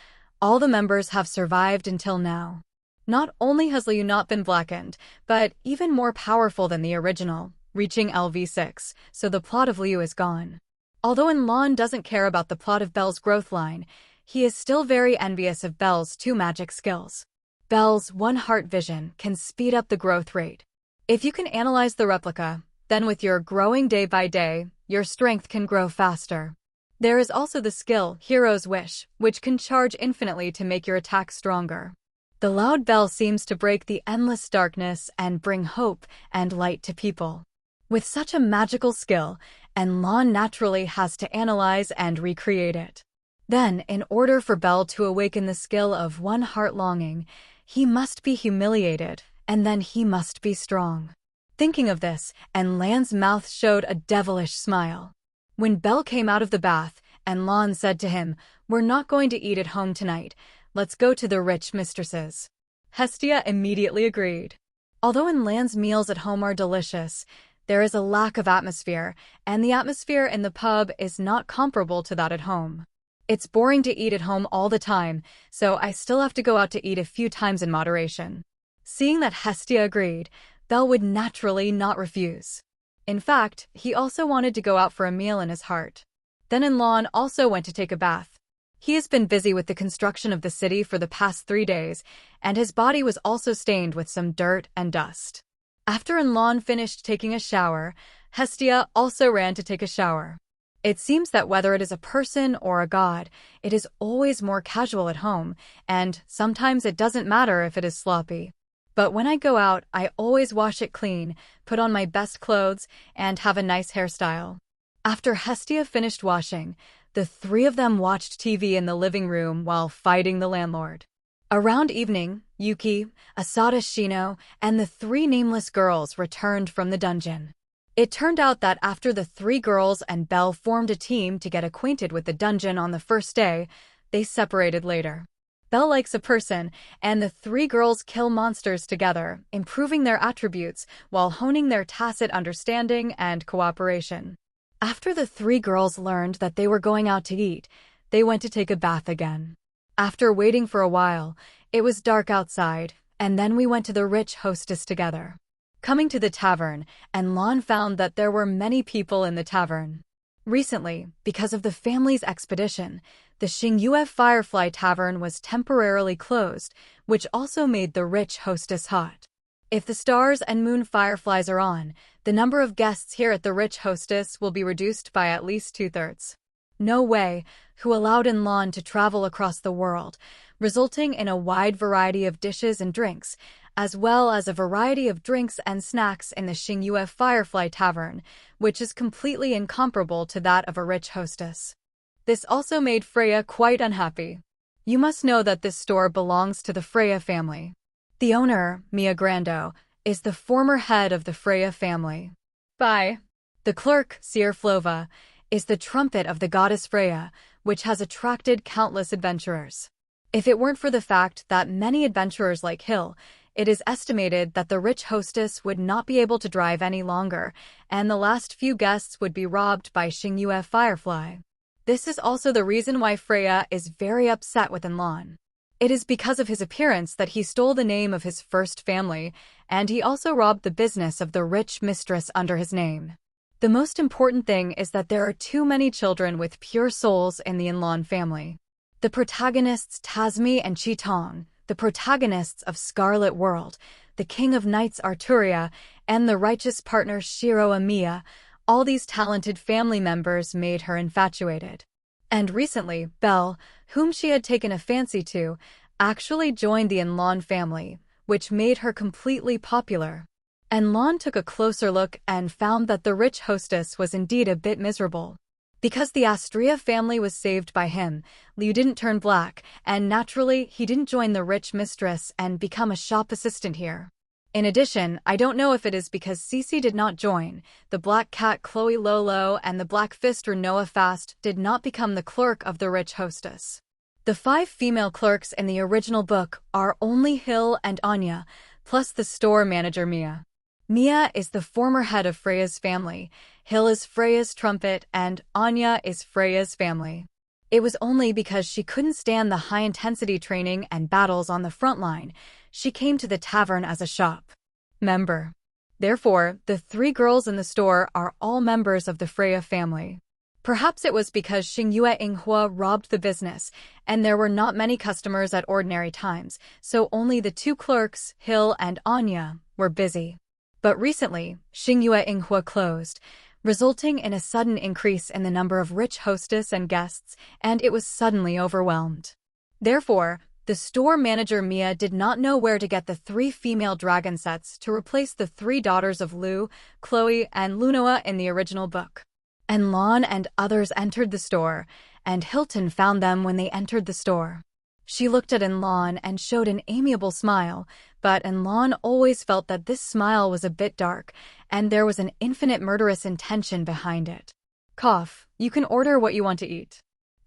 all the members have survived until now. Not only has Liu not been blackened, but even more powerful than the original, reaching LV6, so the plot of Liu is gone. Although Enlon doesn't care about the plot of Belle's growth line, he is still very envious of Belle's 2 magic skills. Belle's One Heart Vision can speed up the growth rate. If you can analyze the replica, then with your growing day by day, your strength can grow faster. There is also the skill Hero's Wish, which can charge infinitely to make your attack stronger. The loud bell seems to break the endless darkness and bring hope and light to people. With such a magical skill, and Lon naturally has to analyze and recreate it. Then, in order for Bell to awaken the skill of one heart longing, he must be humiliated, and then he must be strong. Thinking of this, and Lan's mouth showed a devilish smile. When Bell came out of the bath, and Lon said to him, "We're not going to eat at home tonight. Let's go to the rich mistress's." Hestia immediately agreed. Although in Lan's meals at home are delicious, there is a lack of atmosphere, and the atmosphere in the pub is not comparable to that at home. It's boring to eat at home all the time, so I still have to go out to eat a few times in moderation. Seeing that Hestia agreed, Bell would naturally not refuse. In fact, he also wanted to go out for a meal in his heart. Then Lon also went to take a bath. He has been busy with the construction of the city for the past 3 days, and his body was also stained with some dirt and dust. After Lon finished taking a shower, Hestia also ran to take a shower. It seems that whether it is a person or a god, it is always more casual at home, and sometimes it doesn't matter if it is sloppy. But when I go out, I always wash it clean, put on my best clothes, and have a nice hairstyle. After Hestia finished washing, the 3 of them watched TV in the living room while fighting the landlord. Around evening, Yuki, Asada Shino, and the 3 nameless girls returned from the dungeon. It turned out that after the 3 girls and Bell formed a team to get acquainted with the dungeon on the first day, they separated later. Bell likes a person, and the 3 girls kill monsters together, improving their attributes while honing their tacit understanding and cooperation. After the 3 girls learned that they were going out to eat, they went to take a bath again. After waiting for a while, it was dark outside, and then we went to the rich hostess together. Coming to the tavern, and Lon found that there were many people in the tavern. Recently, because of the family's expedition, the Xingyue Firefly Tavern was temporarily closed, which also made the rich hostess hot. If the stars and moon fireflies are on, the number of guests here at the rich hostess will be reduced by at least 2/3. No way, who allowed Lon to travel across the world, resulting in a wide variety of dishes and drinks, as well as a variety of drinks and snacks in the Xingyue Firefly Tavern, which is completely incomparable to that of a rich hostess. This also made Freya quite unhappy. You must know that this store belongs to the Freya family. The owner, Mia Grando, is the former head of the Freya family. Bye. The clerk, Seer Flova, is the trumpet of the goddess Freya, which has attracted countless adventurers. If it weren't for the fact that many adventurers like Hill, it is estimated that the rich hostess would not be able to drive any longer, and the last few guests would be robbed by Xingyue Firefly. This is also the reason why Freya is very upset with Lon. It is because of his appearance that he stole the name of his first family, and he also robbed the business of the rich mistress under his name. The most important thing is that there are too many children with pure souls in the Lon family. The protagonists Tasmi and Chitong, the protagonists of Scarlet World, the King of Knights Arturia, and the righteous partner Shiro Amiya, all these talented family members made her infatuated. And recently, Belle, whom she had taken a fancy to, actually joined the Lon family, which made her completely popular. And Lon took a closer look and found that the rich hostess was indeed a bit miserable. Because the Astria family was saved by him, Liu didn't turn black, and naturally, he didn't join the rich mistress and become a shop assistant here. In addition, I don't know if it is because Cece did not join, the black cat Chloe Lolo and the black fist Noah Fast did not become the clerk of the rich hostess. The 5 female clerks in the original book are only Hill and Anya, plus the store manager Mia. Mia is the former head of Freya's family, Hill is Freya's trumpet, and Anya is Freya's family. It was only because she couldn't stand the high-intensity training and battles on the front line, she came to the tavern as a shop member. Therefore, the 3 girls in the store are all members of the Freya family. Perhaps it was because Xingyue Inghua robbed the business, and there were not many customers at ordinary times, so only the 2 clerks, Hill and Anya, were busy. But recently, Xingyue Inghua closed, resulting in a sudden increase in the number of rich hostess and guests, and it was suddenly overwhelmed. Therefore, the store manager Mia did not know where to get the 3 female dragon sets to replace the 3 daughters of Lu, Chloe, and Lunoa in the original book. And Lon and others entered the store, and Hilton found them when they entered the store. She looked at Enlon and showed an amiable smile, but Enlon always felt that this smile was a bit dark, and there was an infinite murderous intention behind it. Cough, you can order what you want to eat.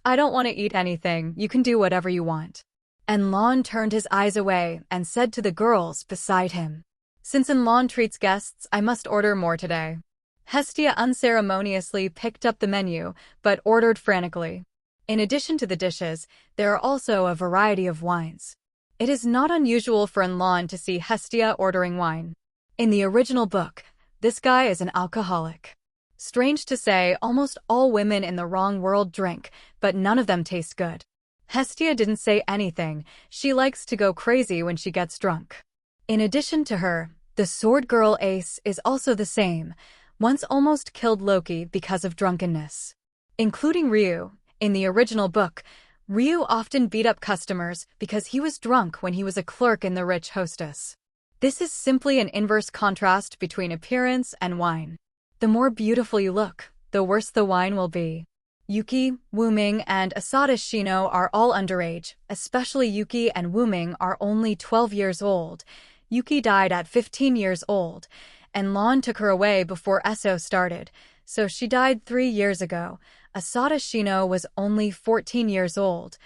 I don't want to eat anything, you can do whatever you want. Enlon turned his eyes away and said to the girls beside him, Since Enlon treats guests, I must order more today. Hestia unceremoniously picked up the menu, but ordered frantically. In addition to the dishes, there are also a variety of wines. It is not unusual for Enlon to see Hestia ordering wine. In the original book, this guy is an alcoholic. Strange to say, almost all women in the wrong world drink, but none of them taste good. Hestia didn't say anything. She likes to go crazy when she gets drunk. In addition to her, the sword girl Ace is also the same. Once almost killed Loki because of drunkenness. Including Ryu. In the original book, Ryu often beat up customers because he was drunk when he was a clerk in the rich hostess. This is simply an inverse contrast between appearance and wine. The more beautiful you look, the worse the wine will be. Yuki, Wuming, and Asada Shino are all underage, especially Yuki and Wuming are only 12 years old. Yuki died at 15 years old, and Lon took her away before Esso started, so she died 3 years ago. Asada Shino was only 14 years old,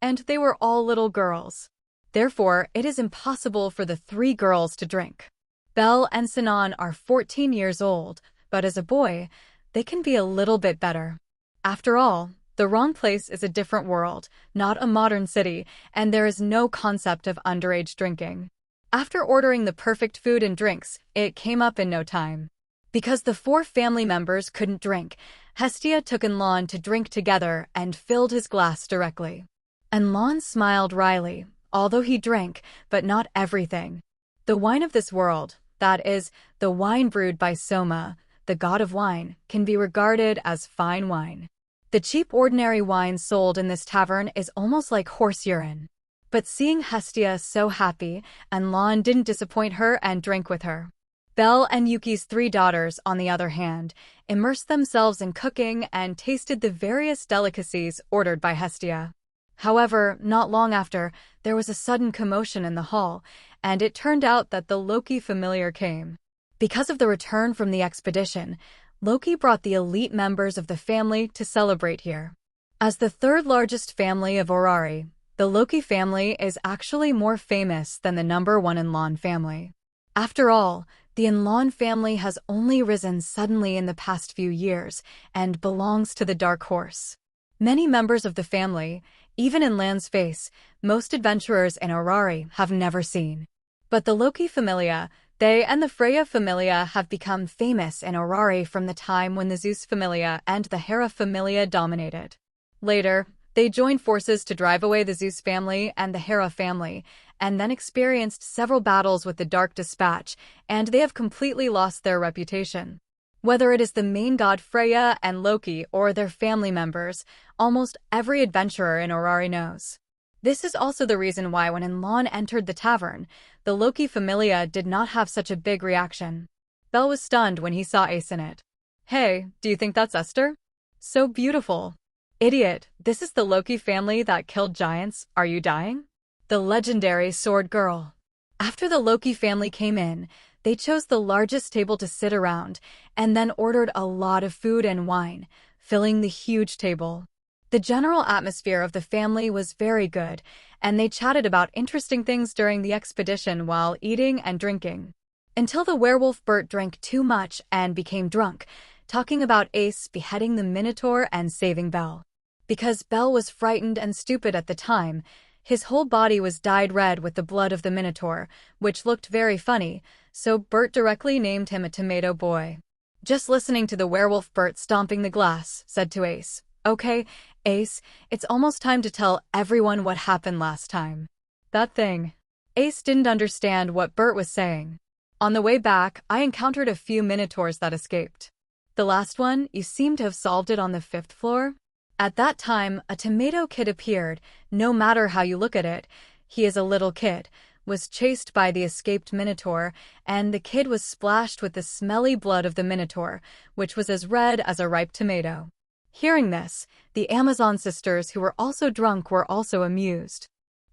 and they were all little girls. Therefore, it is impossible for the 3 girls to drink. Belle and Sinan are 14 years old, but as a boy, they can be a little bit better. After all, the wrong place is a different world, not a modern city, and there is no concept of underage drinking. After ordering the perfect food and drinks, it came up in no time. Because the 4 family members couldn't drink, Hestia took Enlon to drink together and filled his glass directly. Enlon smiled wryly, although he drank, but not everything. The wine of this world, that is, the wine brewed by Soma, the god of wine, can be regarded as fine wine. The cheap ordinary wine sold in this tavern is almost like horse urine. But seeing Hestia so happy, Enlon didn't disappoint her and drank with her. Belle and Yuki's 3 daughters, on the other hand, immersed themselves in cooking and tasted the various delicacies ordered by Hestia. However, not long after, there was a sudden commotion in the hall, and it turned out that the Loki familiar came. Because of the return from the expedition, Loki brought the elite members of the family to celebrate here. As the 3rd largest family of Orari, the Loki family is actually more famous than the number 1 Enlon family. After all, the Enlon family has only risen suddenly in the past few years and belongs to the Dark Horse. Many members of the family, even in Land's face, most adventurers in Orari have never seen. But the Loki familia, they and the Freya familia have become famous in Orari from the time when the Zeus familia and the Hera familia dominated. Later, they joined forces to drive away the Zeus family and the Hera family, and then experienced several battles with the Dark Dispatch, and they have completely lost their reputation. Whether it is the main god Freya and Loki or their family members, almost every adventurer in Orari knows. This is also the reason why when Enlon entered the tavern, the Loki familia did not have such a big reaction. Belle was stunned when he saw Ace in it. Hey, do you think that's Esther? So beautiful. Idiot, this is the Loki family that killed giants, are you dying? The legendary sword girl. After the Loki family came in, they chose the largest table to sit around, and then ordered a lot of food and wine, filling the huge table. The general atmosphere of the family was very good, and they chatted about interesting things during the expedition while eating and drinking. Until the werewolf Bert drank too much and became drunk, talking about Ace beheading the Minotaur and saving Belle. Because Belle was frightened and stupid at the time, his whole body was dyed red with the blood of the Minotaur, which looked very funny, so Bert directly named him a Tomato Boy. Just listening to the werewolf Bert stomping the glass, said to Ace, "Okay, Ace, it's almost time to tell everyone what happened last time." That thing. Ace didn't understand what Bert was saying. On the way back, I encountered a few Minotaurs that escaped. The last one, you seem to have solved it on the 5th floor? At that time, a tomato kid appeared. No matter how you look at it, he is a little kid. was chased by the escaped Minotaur, and the kid was splashed with the smelly blood of the Minotaur, which was as red as a ripe tomato. Hearing this, the Amazon sisters, who were also drunk, were also amused.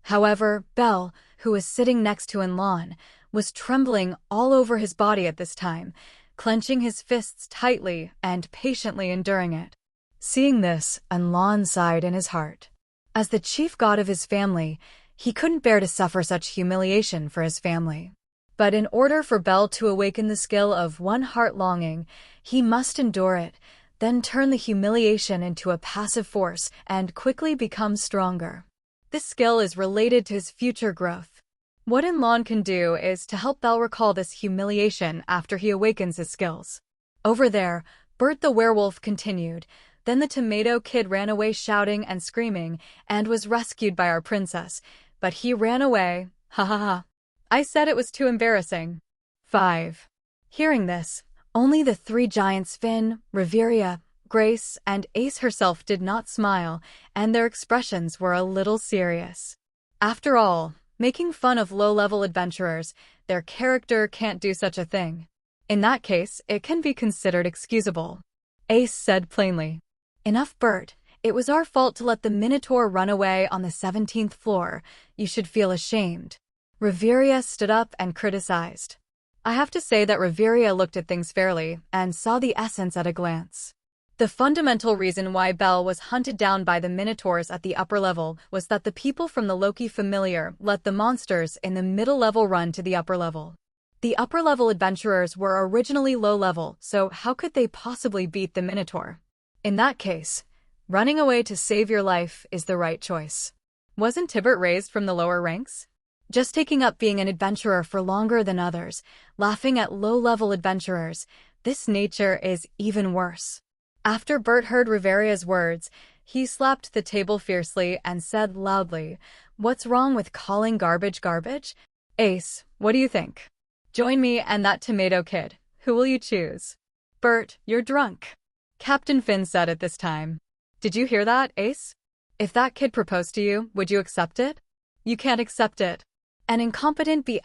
However, Bell, who was sitting next to Enlon, was trembling all over his body at this time, clenching his fists tightly and patiently enduring it. Seeing this, Enlon sighed in his heart. As the chief god of his family, he couldn't bear to suffer such humiliation for his family. But in order for Bell to awaken the skill of one heart longing, he must endure it, then turn the humiliation into a passive force and quickly become stronger. This skill is related to his future growth. What Enlon can do is to help Bell recall this humiliation after he awakens his skills. Over there, Bert the werewolf continued. Then the tomato kid ran away shouting and screaming and was rescued by our princess, but he ran away, ha ha ha. I said it was too embarrassing. 5. Hearing this, only the three giants Finn, Riveria, Grace, and Ace herself did not smile, and their expressions were a little serious. After all, making fun of low-level adventurers, their character can't do such a thing. In that case, it can be considered excusable. Ace said plainly. Enough, Bert. It was our fault to let the Minotaur run away on the 17th floor. You should feel ashamed. Riveria stood up and criticized. I have to say that Riveria looked at things fairly and saw the essence at a glance. The fundamental reason why Bell was hunted down by the Minotaurs at the upper level was that the people from the Loki familiar let the monsters in the middle level run to the upper level. The upper level adventurers were originally low level, so how could they possibly beat the Minotaur? In that case, running away to save your life is the right choice. Wasn't Tibert raised from the lower ranks? Just taking up being an adventurer for longer than others, laughing at low-level adventurers, this nature is even worse. After Bert heard Riveria's words, he slapped the table fiercely and said loudly, "What's wrong with calling garbage garbage? Ace, what do you think? Join me and that tomato kid. Who will you choose?" "Bert, you're drunk," Captain Finn said at this time. "Did you hear that, Ace? If that kid proposed to you, would you accept it? You can't accept it. An incompetent B******************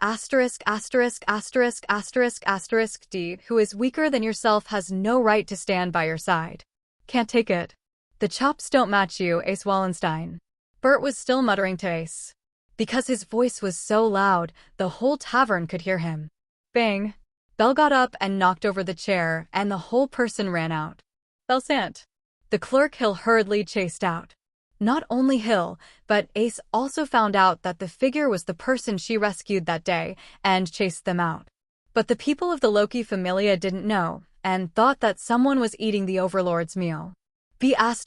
D who is weaker than yourself has no right to stand by your side. Can't take it. The chops don't match you, Ace Wallenstein." Bert was still muttering to Ace. Because his voice was so loud, the whole tavern could hear him. Bang! Bell got up and knocked over the chair, and the whole person ran out. Belsant. The clerk Hill hurriedly chased out. Not only Hill, but Ace also found out that the figure was the person she rescued that day and chased them out. But the people of the Loki Familia didn't know and thought that someone was eating the Overlord's meal. B**********************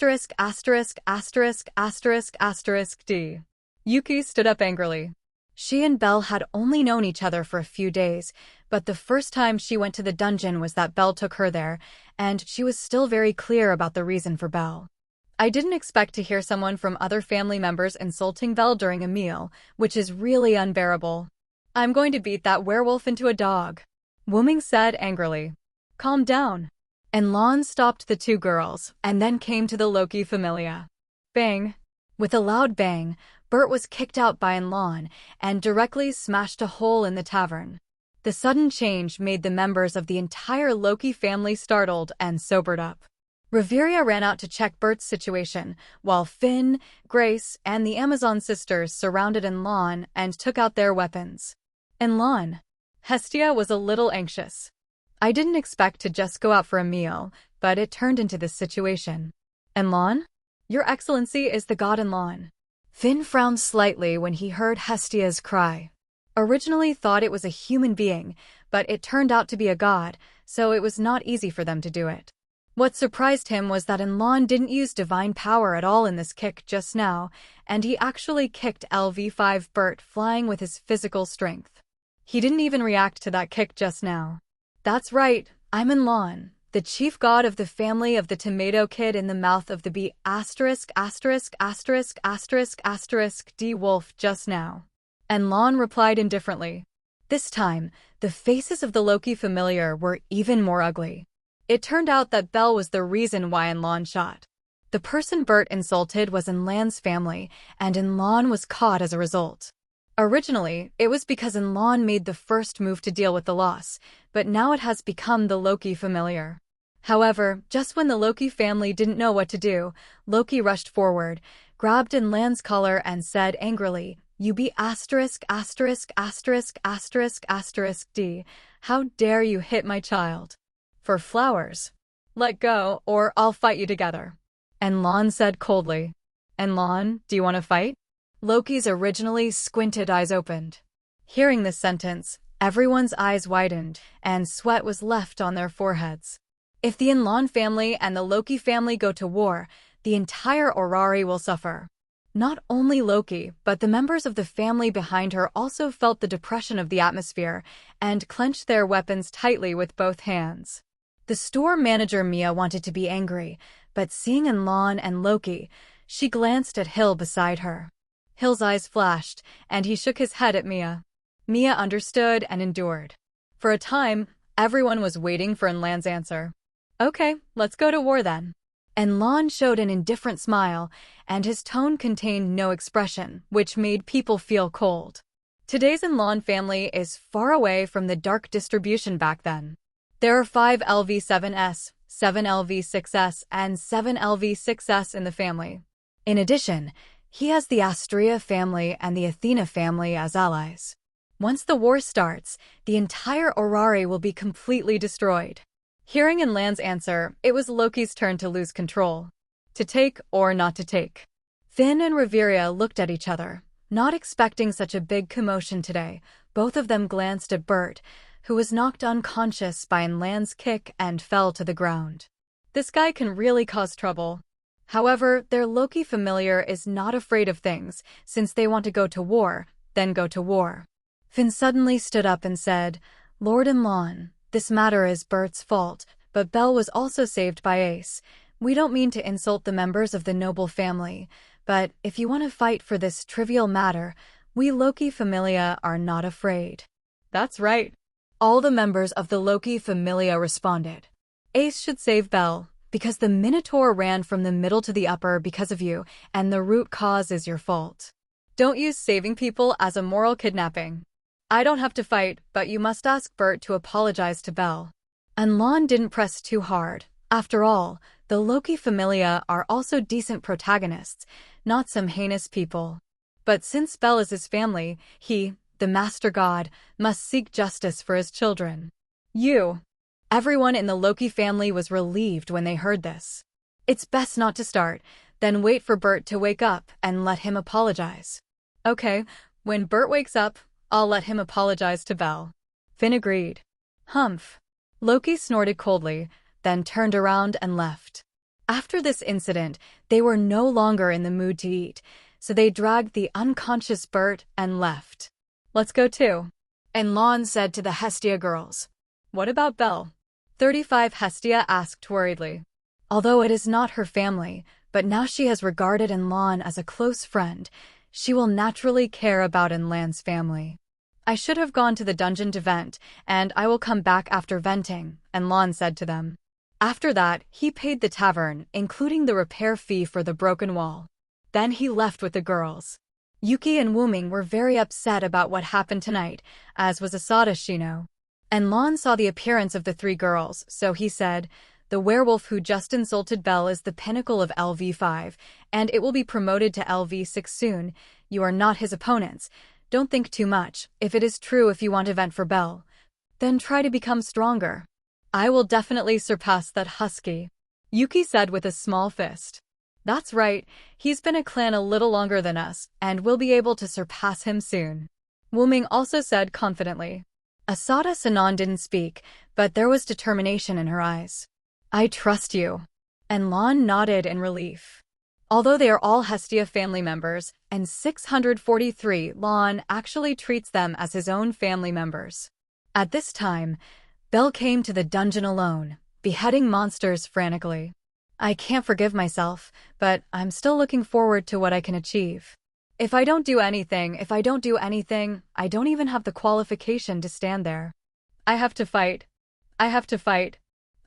D. Yuki stood up angrily. She and Bell had only known each other for a few days, but the first time she went to the dungeon was that Bell took her there, and she was still very clear about the reason for Bell. I didn't expect to hear someone from other family members insulting Bell during a meal, which is really unbearable. I'm going to beat that werewolf into a dog, Wuming said angrily. Calm down. Enlon stopped the two girls, and then came to the Loki Familia. Bang! With a loud bang, Bert was kicked out by Enlon and directly smashed a hole in the tavern. The sudden change made the members of the entire Loki family startled and sobered up. Riveria ran out to check Bert's situation, while Finn, Grace, and the Amazon sisters surrounded Enlon and took out their weapons. Enlon. Hestia was a little anxious. I didn't expect to just go out for a meal, but it turned into this situation. Enlon? Your Excellency is the god Enlon. Finn frowned slightly when he heard Hestia's cry. Originally thought it was a human being, but it turned out to be a god, so it was not easy for them to do it. What surprised him was that Enlon didn't use divine power at all in this kick just now, and he actually kicked LV5 Bert flying with his physical strength. He didn't even react to that kick just now. That's right, I'm Enlon, the chief god of the family of the tomato kid in the mouth of the B*********** D wolf just now. Enlon replied indifferently. This time, the faces of the Loki familiar were even more ugly. It turned out that Bell was the reason why Enlon shot. The person Bert insulted was Enlan's family, and Enlon was caught as a result. Originally, it was because Enlon made the first move to deal with the loss, but now it has become the Loki familiar. However, just when the Loki family didn't know what to do, Loki rushed forward, grabbed Enlan's collar and said angrily, "You be asterisk asterisk asterisk asterisk asterisk D. How dare you hit my child? For flowers. Let go, or I'll fight you together." Enlon said coldly. "Enlon, do you want to fight?" Loki's originally squinted eyes opened. Hearing this sentence, everyone's eyes widened, and sweat was left on their foreheads. If the Enlon family and the Loki family go to war, the entire Orari will suffer. Not only Loki, but the members of the family behind her also felt the depression of the atmosphere and clenched their weapons tightly with both hands. The store manager Mia wanted to be angry, but seeing Enlon and Loki, she glanced at Hill beside her. Hill's eyes flashed, and he shook his head at Mia. Mia understood and endured. For a time, everyone was waiting for Enlan's answer. "Okay, let's go to war then." Enlon showed an indifferent smile, and his tone contained no expression, which made people feel cold. Today's Enlon family is far away from the dark distribution back then. There are 5 LV7S, 7 LV6S, and 7 LV6S in the family. In addition, he has the Astrea family and the Athena family as allies. Once the war starts, the entire Orari will be completely destroyed. Hearing Enlan's answer, it was Loki's turn to lose control. To take or not to take. Finn and Reveria looked at each other, not expecting such a big commotion today. Both of them glanced at Bert, who was knocked unconscious by Enlan's kick and fell to the ground. This guy can really cause trouble. However, their Loki familiar is not afraid of things, since they want to go to war, then go to war. Finn suddenly stood up and said, "Lord Enlon, this matter is Bert's fault, but Belle was also saved by Ace. We don't mean to insult the members of the noble family, but if you want to fight for this trivial matter, we Loki familia are not afraid." "That's right." All the members of the Loki familia responded. "Ace should save Belle, because the Minotaur ran from the middle to the upper because of you, and the root cause is your fault. Don't use saving people as a moral kidnapping. I don't have to fight, but you must ask Bert to apologize to Belle." Enlon didn't press too hard. After all, the Loki familia are also decent protagonists, not some heinous people. But since Belle is his family, he, the Master God, must seek justice for his children. Everyone in the Loki family was relieved when they heard this. It's best not to start, then wait for Bert to wake up and let him apologize. "Okay, when Bert wakes up, I'll let him apologize to Belle." Finn agreed. "Humph." Loki snorted coldly, then turned around and left. After this incident, they were no longer in the mood to eat, so they dragged the unconscious Bert and left. "Let's go too," Enlon said to the Hestia girls. "What about Belle?" 35 Hestia asked worriedly. Although it is not her family, but now she has regarded Enlon as a close friend, she will naturally care about Enlan's family. "I should have gone to the dungeon to vent, and I will come back after venting," Enlon said to them. After that, he paid the tavern, including the repair fee for the broken wall. Then he left with the girls. Yuki and Wuming were very upset about what happened tonight, as was Asada Shino. Enlon saw the appearance of the 3 girls, so he said, "The werewolf who just insulted Belle is the pinnacle of LV5, and it will be promoted to LV6 soon. You are not his opponents. Don't think too much. If it is true if you want to vent for Belle, then try to become stronger." "I will definitely surpass that husky," Yuki said with a small fist. "That's right, he's been a clan a little longer than us, and we'll be able to surpass him soon," Wuming also said confidently. Asada Sanan didn't speak, but there was determination in her eyes. "I trust you." Enlon nodded in relief. Although they are all Hestia family members, and 643 Lon actually treats them as his own family members. At this time, Belle came to the dungeon alone, beheading monsters frantically. "I can't forgive myself, but I'm still looking forward to what I can achieve. If I don't do anything, I don't even have the qualification to stand there. I have to fight. I have to fight.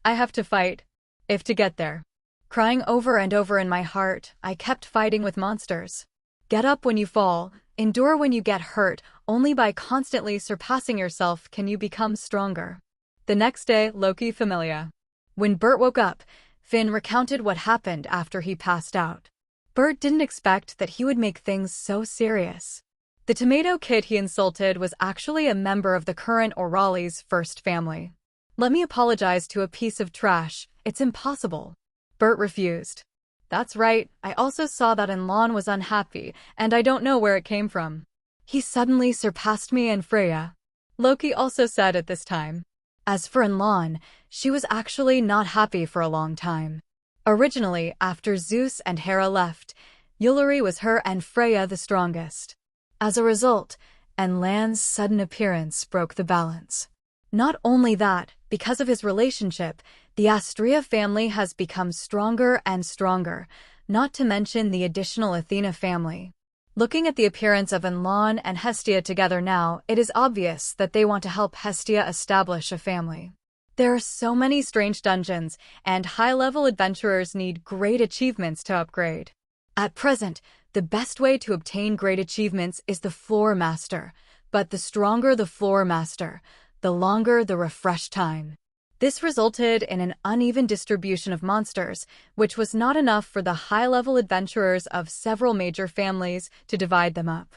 I have to fight. If to get there." Crying over and over in my heart, I kept fighting with monsters. "Get up when you fall, Endure when you get hurt. Only by constantly surpassing yourself can you become stronger. The next day, Loki Familia. When Bert woke up, Finn recounted what happened after he passed out. Bert didn't expect that he would make things so serious. The tomato kid he insulted was actually a member of the current O'Reilly's first family. Let me apologize to a piece of trash. It's impossible. Bert refused. That's right, I also saw that Enlon was unhappy, and I don't know where it came from. He suddenly surpassed me and Freya. Loki also said at this time. As for Enlon, she was actually not happy for a long time. Originally, after Zeus and Hera left, Ulari was her and Freya the strongest. As a result, Enlon's sudden appearance broke the balance. Not only that, because of his relationship, the Astrea family has become stronger and stronger, not to mention the additional Athena family. Looking at the appearance of Enlon and Hestia together now, it is obvious that they want to help Hestia establish a family. There are so many strange dungeons, and high-level adventurers need great achievements to upgrade. At present, the best way to obtain great achievements is the Floor Master, but the stronger the Floor Master, the longer the refresh time. This resulted in an uneven distribution of monsters, which was not enough for the high-level adventurers of several major families to divide them up.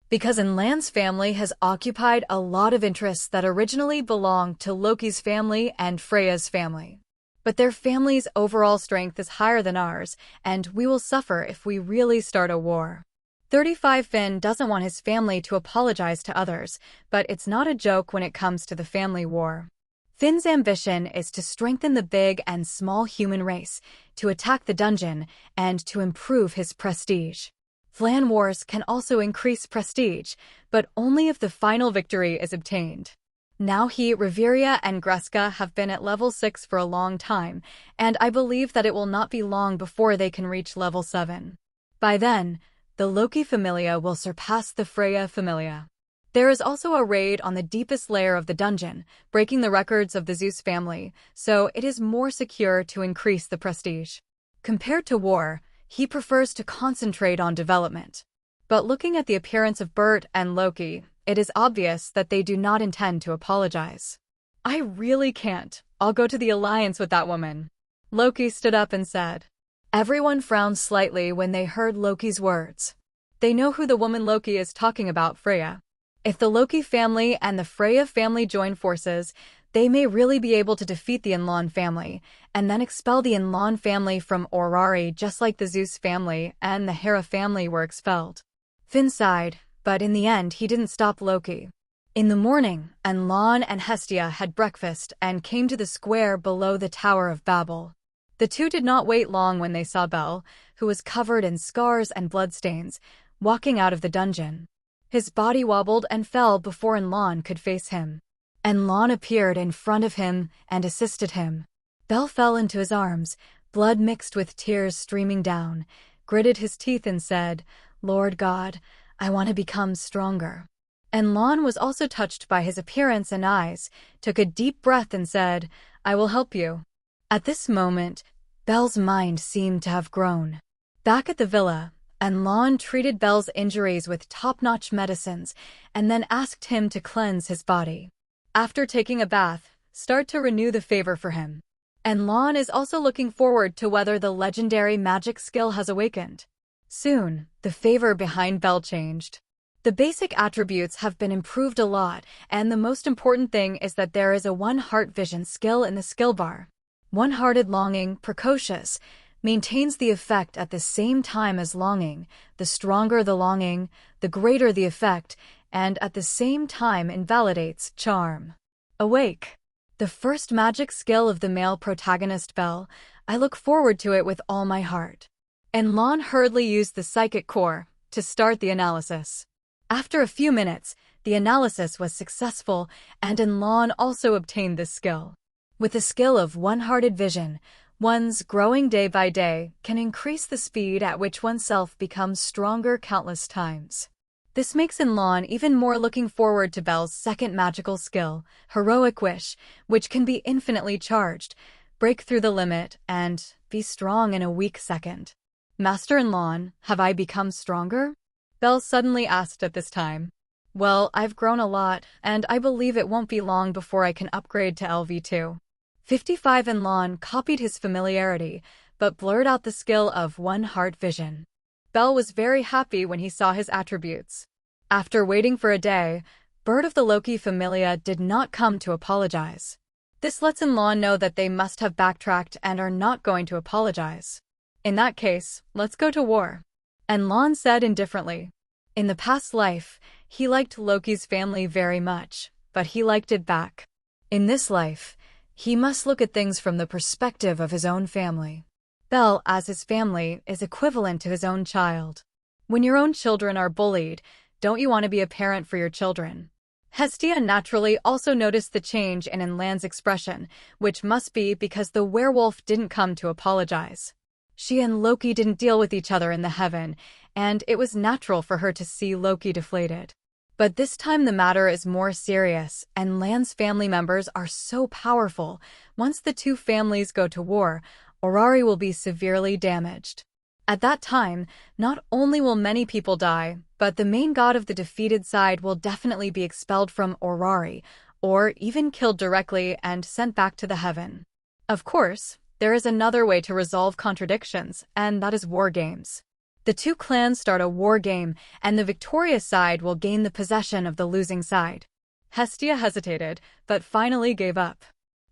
Because Enlon's family has occupied a lot of interests that originally belonged to Loki's family and Freya's family. But their family's overall strength is higher than ours, and we will suffer if we really start a war. 35 Finn doesn't want his family to apologize to others, but it's not a joke when it comes to the family war. Finn's ambition is to strengthen the big and small human race, to attack the dungeon, and to improve his prestige. Clan wars can also increase prestige, but only if the final victory is obtained. Now he, Reveria, and Greska have been at level 6 for a long time, and I believe that it will not be long before they can reach level 7. By then, the Loki Familia will surpass the Freya Familia. There is also a raid on the deepest layer of the dungeon, breaking the records of the Zeus family, so it is more secure to increase the prestige. Compared to war, he prefers to concentrate on development. But looking at the appearance of Bert and Loki, it is obvious that they do not intend to apologize. I really can't. I'll go to the alliance with that woman. Loki stood up and said. Everyone frowned slightly when they heard Loki's words. They know who the woman Loki is talking about, Freya. If the Loki family and the Freya family join forces, they may really be able to defeat the Enlon family, and then expel the Enlon family from Orari just like the Zeus family and the Hera family were expelled. Finn sighed, but in the end he didn't stop Loki. In the morning, Enlon and Hestia had breakfast and came to the square below the Tower of Babel. The two did not wait long when they saw Bel, who was covered in scars and bloodstains, walking out of the dungeon. His body wobbled and fell before Enlon could face him. Enlon appeared in front of him and assisted him. Bel fell into his arms, blood mixed with tears streaming down, gritted his teeth and said, Lord God, I want to become stronger. Enlon was also touched by his appearance and eyes, took a deep breath and said, I will help you. At this moment, Bel's mind seemed to have grown. Back at the villa, Enlon treated Bel's injuries with top-notch medicines and then asked him to cleanse his body. After taking a bath, start to renew the favor for him. Enlon is also looking forward to whether the legendary magic skill has awakened. Soon, the favor behind Bel changed. The basic attributes have been improved a lot, and the most important thing is that there is a one-heart vision skill in the skill bar. One-hearted longing, precocious, maintains the effect at the same time as longing. The stronger the longing, the greater the effect, and at the same time invalidates charm. Awake. The first magic skill of the male protagonist Bel, I look forward to it with all my heart. Enlon hurriedly used the psychic core to start the analysis. After a few minutes, the analysis was successful, and Enlon also obtained this skill. With the skill of one-hearted vision, one's growing day by day can increase the speed at which oneself becomes stronger countless times. This makes Enlon even more looking forward to Bel's second magical skill, Heroic Wish, which can be infinitely charged, break through the limit, and be strong in a weak second. Master Enlon, have I become stronger? Belle suddenly asked at this time. Well, I've grown a lot, and I believe it won't be long before I can upgrade to LV2. 55 and Lon copied his familiarity, but blurred out the skill of One Heart Vision. Belle was very happy when he saw his attributes. After waiting for a day, Bird of the Loki Familia did not come to apologize. This lets Lon know that they must have backtracked and are not going to apologize. In that case, let's go to war. And Lon said indifferently. In the past life, he liked Loki's family very much, but he liked it back. In this life, he must look at things from the perspective of his own family. Belle, as his family, is equivalent to his own child. When your own children are bullied, don't you want to be a parent for your children? Hestia naturally also noticed the change in Enland's expression, which must be because the werewolf didn't come to apologize. She and Loki didn't deal with each other in the heaven, and it was natural for her to see Loki deflated. But this time the matter is more serious, and Land's family members are so powerful. Once the two families go to war, Orari will be severely damaged. At that time, not only will many people die, but the main god of the defeated side will definitely be expelled from Orari, or even killed directly and sent back to the heaven. Of course, there is another way to resolve contradictions, and that is war games. The two clans start a war game, and the victorious side will gain the possession of the losing side. Hestia hesitated, but finally gave up.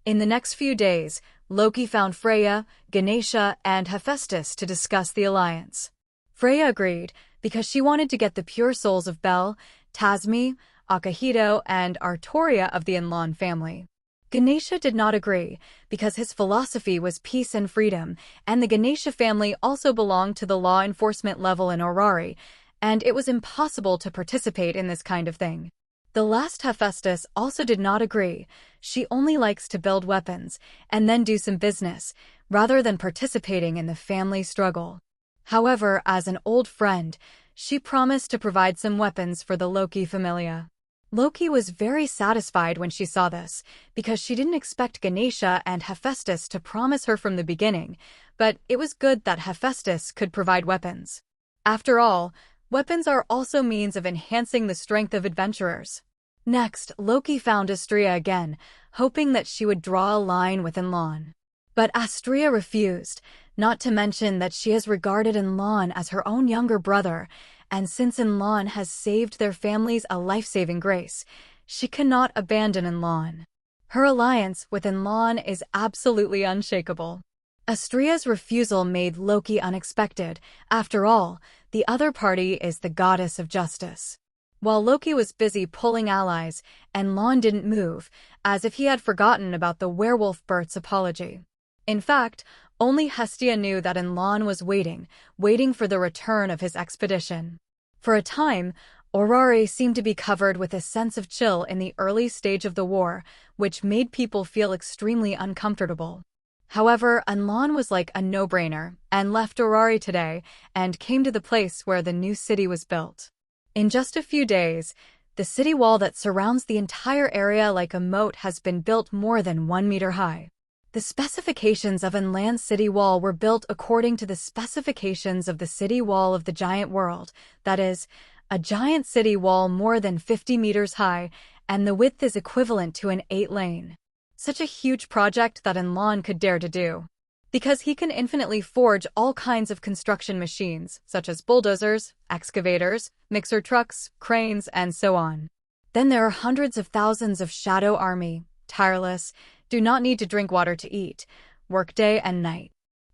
In the next few days, Loki found Freya, Ganesha, and Hephaestus to discuss the alliance. Freya agreed, because she wanted to get the pure souls of Bel, Tasmi, Akahito, and Artoria of the Enlon family. Ganesha did not agree, because his philosophy was peace and freedom, and the Ganesha family also belonged to the law enforcement level in Orari, and it was impossible to participate in this kind of thing. The last Hephaestus also did not agree. She only likes to build weapons, and then do some business, rather than participating in the family struggle. However, as an old friend, she promised to provide some weapons for the Loki Familia. Loki was very satisfied when she saw this, because she didn't expect Ganesha and Hephaestus to promise her from the beginning, but it was good that Hephaestus could provide weapons. After all, weapons are also means of enhancing the strength of adventurers. Next, Loki found Astrea again, hoping that she would draw a line with Enlon. But Astrea refused, not to mention that she has regarded Enlon as her own younger brother, and since Enlon has saved their families a life-saving grace, she cannot abandon Enlon. Her alliance with Enlon is absolutely unshakable. Astrea's refusal made Loki unexpected. After all, the other party is the goddess of justice. While Loki was busy pulling allies, Enlon didn't move, as if he had forgotten about the werewolf Bert's apology. In fact, only Hestia knew that Enlon was waiting for the return of his expedition. For a time, Orari seemed to be covered with a sense of chill in the early stage of the war, which made people feel extremely uncomfortable. However, Enlon was like a no-brainer, and left Orari today, and came to the place where the new city was built. In just a few days, the city wall that surrounds the entire area like a moat has been built more than 1 meter high. The specifications of Enland's city wall were built according to the specifications of the city wall of the giant world, that is, a giant city wall more than 50 meters high, and the width is equivalent to an 8-lane. Such a huge project that Enlon could dare to do. Because he can infinitely forge all kinds of construction machines, such as bulldozers, excavators, mixer trucks, cranes, and so on. Then there are hundreds of thousands of shadow army, tireless, do not need to drink water to eat, work day and night.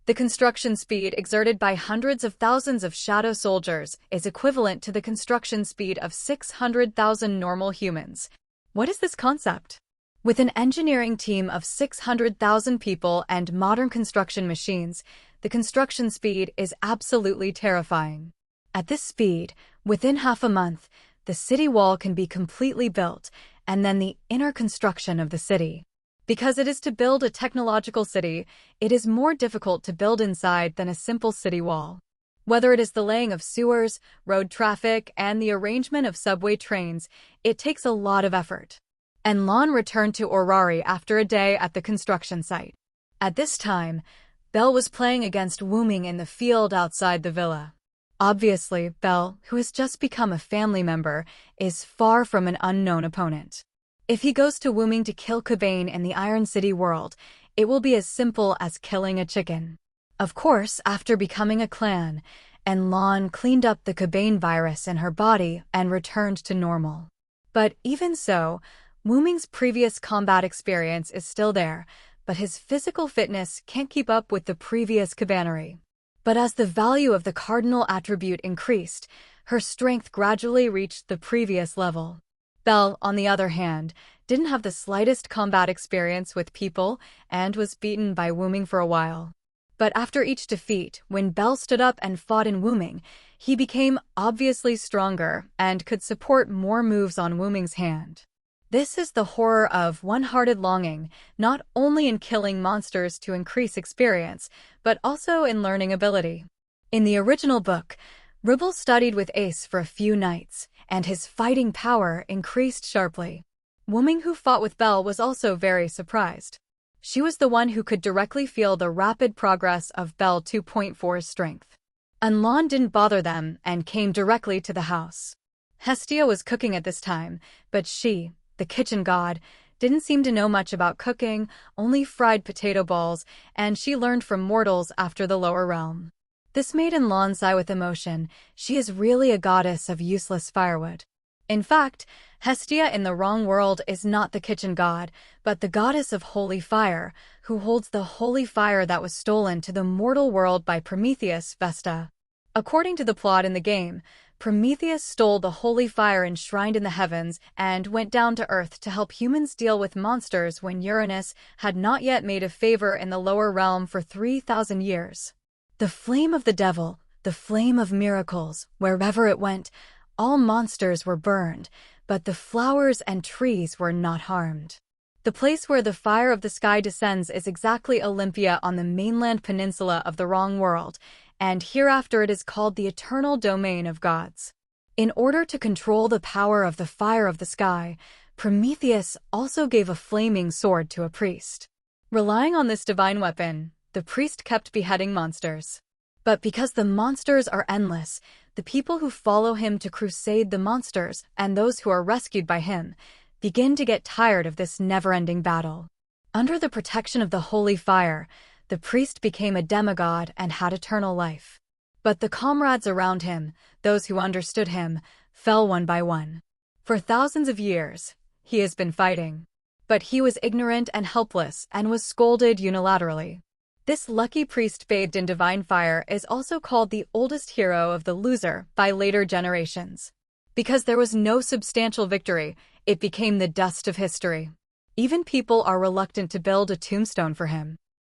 The construction speed exerted by hundreds of thousands of shadow soldiers is equivalent to the construction speed of 600,000 normal humans. What is this concept? With an engineering team of 600,000 people and modern construction machines, the construction speed is absolutely terrifying. At this speed, within half a month, the city wall can be completely built, and then the inner construction of the city. Because it is to build a technological city, it is more difficult to build inside than a simple city wall. Whether it is the laying of sewers, road traffic, and the arrangement of subway trains, it takes a lot of effort. Enlon returned to Orari after a day at the construction site. At this time, Belle was playing against Wooming in the field outside the villa. Obviously, Bell, who has just become a family member, is far from an unknown opponent. If he goes to Wuming to kill Cobain in the Iron City world, it will be as simple as killing a chicken. Of course, after becoming a clan, Enlon cleaned up the Cobain virus in her body and returned to normal. But even so, Wuming's previous combat experience is still there, but his physical fitness can't keep up with the previous cabanery. But as the value of the cardinal attribute increased, her strength gradually reached the previous level. Bell, on the other hand, didn't have the slightest combat experience with people and was beaten by Wuming for a while. But after each defeat, when Bell stood up and fought in Wuming, he became obviously stronger and could support more moves on Wuming's hand. This is the horror of one-hearted longing, not only in killing monsters to increase experience, but also in learning ability. In the original book, Ribble studied with Ace for a few nights, and his fighting power increased sharply. Wuming, who fought with Bell, was also very surprised. She was the one who could directly feel the rapid progress of Bell 2.4's strength. Enlon didn't bother them and came directly to the house. Hestia was cooking at this time, but she, the kitchen god, didn't seem to know much about cooking, only fried potato balls, and she learned from mortals after the lower realm. This made Enlon sigh with emotion. She is really a goddess of useless firewood. In fact, Hestia in the wrong world is not the kitchen god, but the goddess of holy fire, who holds the holy fire that was stolen to the mortal world by Prometheus Vesta. According to the plot in the game, Prometheus stole the holy fire enshrined in the heavens and went down to Earth to help humans deal with monsters when Uranus had not yet made a favor in the lower realm for 3,000 years. The flame of the devil, the flame of miracles, wherever it went, all monsters were burned, but the flowers and trees were not harmed. The place where the fire of the sky descends is exactly Olympia on the mainland peninsula of the wrong world, and hereafter it is called the eternal domain of gods. In order to control the power of the fire of the sky, Prometheus also gave a flaming sword to a priest. Relying on this divine weapon, the priest kept beheading monsters. But because the monsters are endless, the people who follow him to crusade the monsters and those who are rescued by him begin to get tired of this never-ending battle. Under the protection of the holy fire, the priest became a demigod and had eternal life. But the comrades around him, those who understood him, fell one by one. For thousands of years, he has been fighting. But he was ignorant and helpless and was scolded unilaterally. This lucky priest bathed in divine fire is also called the oldest hero of the loser by later generations. Because there was no substantial victory, it became the dust of history. Even people are reluctant to build a tombstone for him.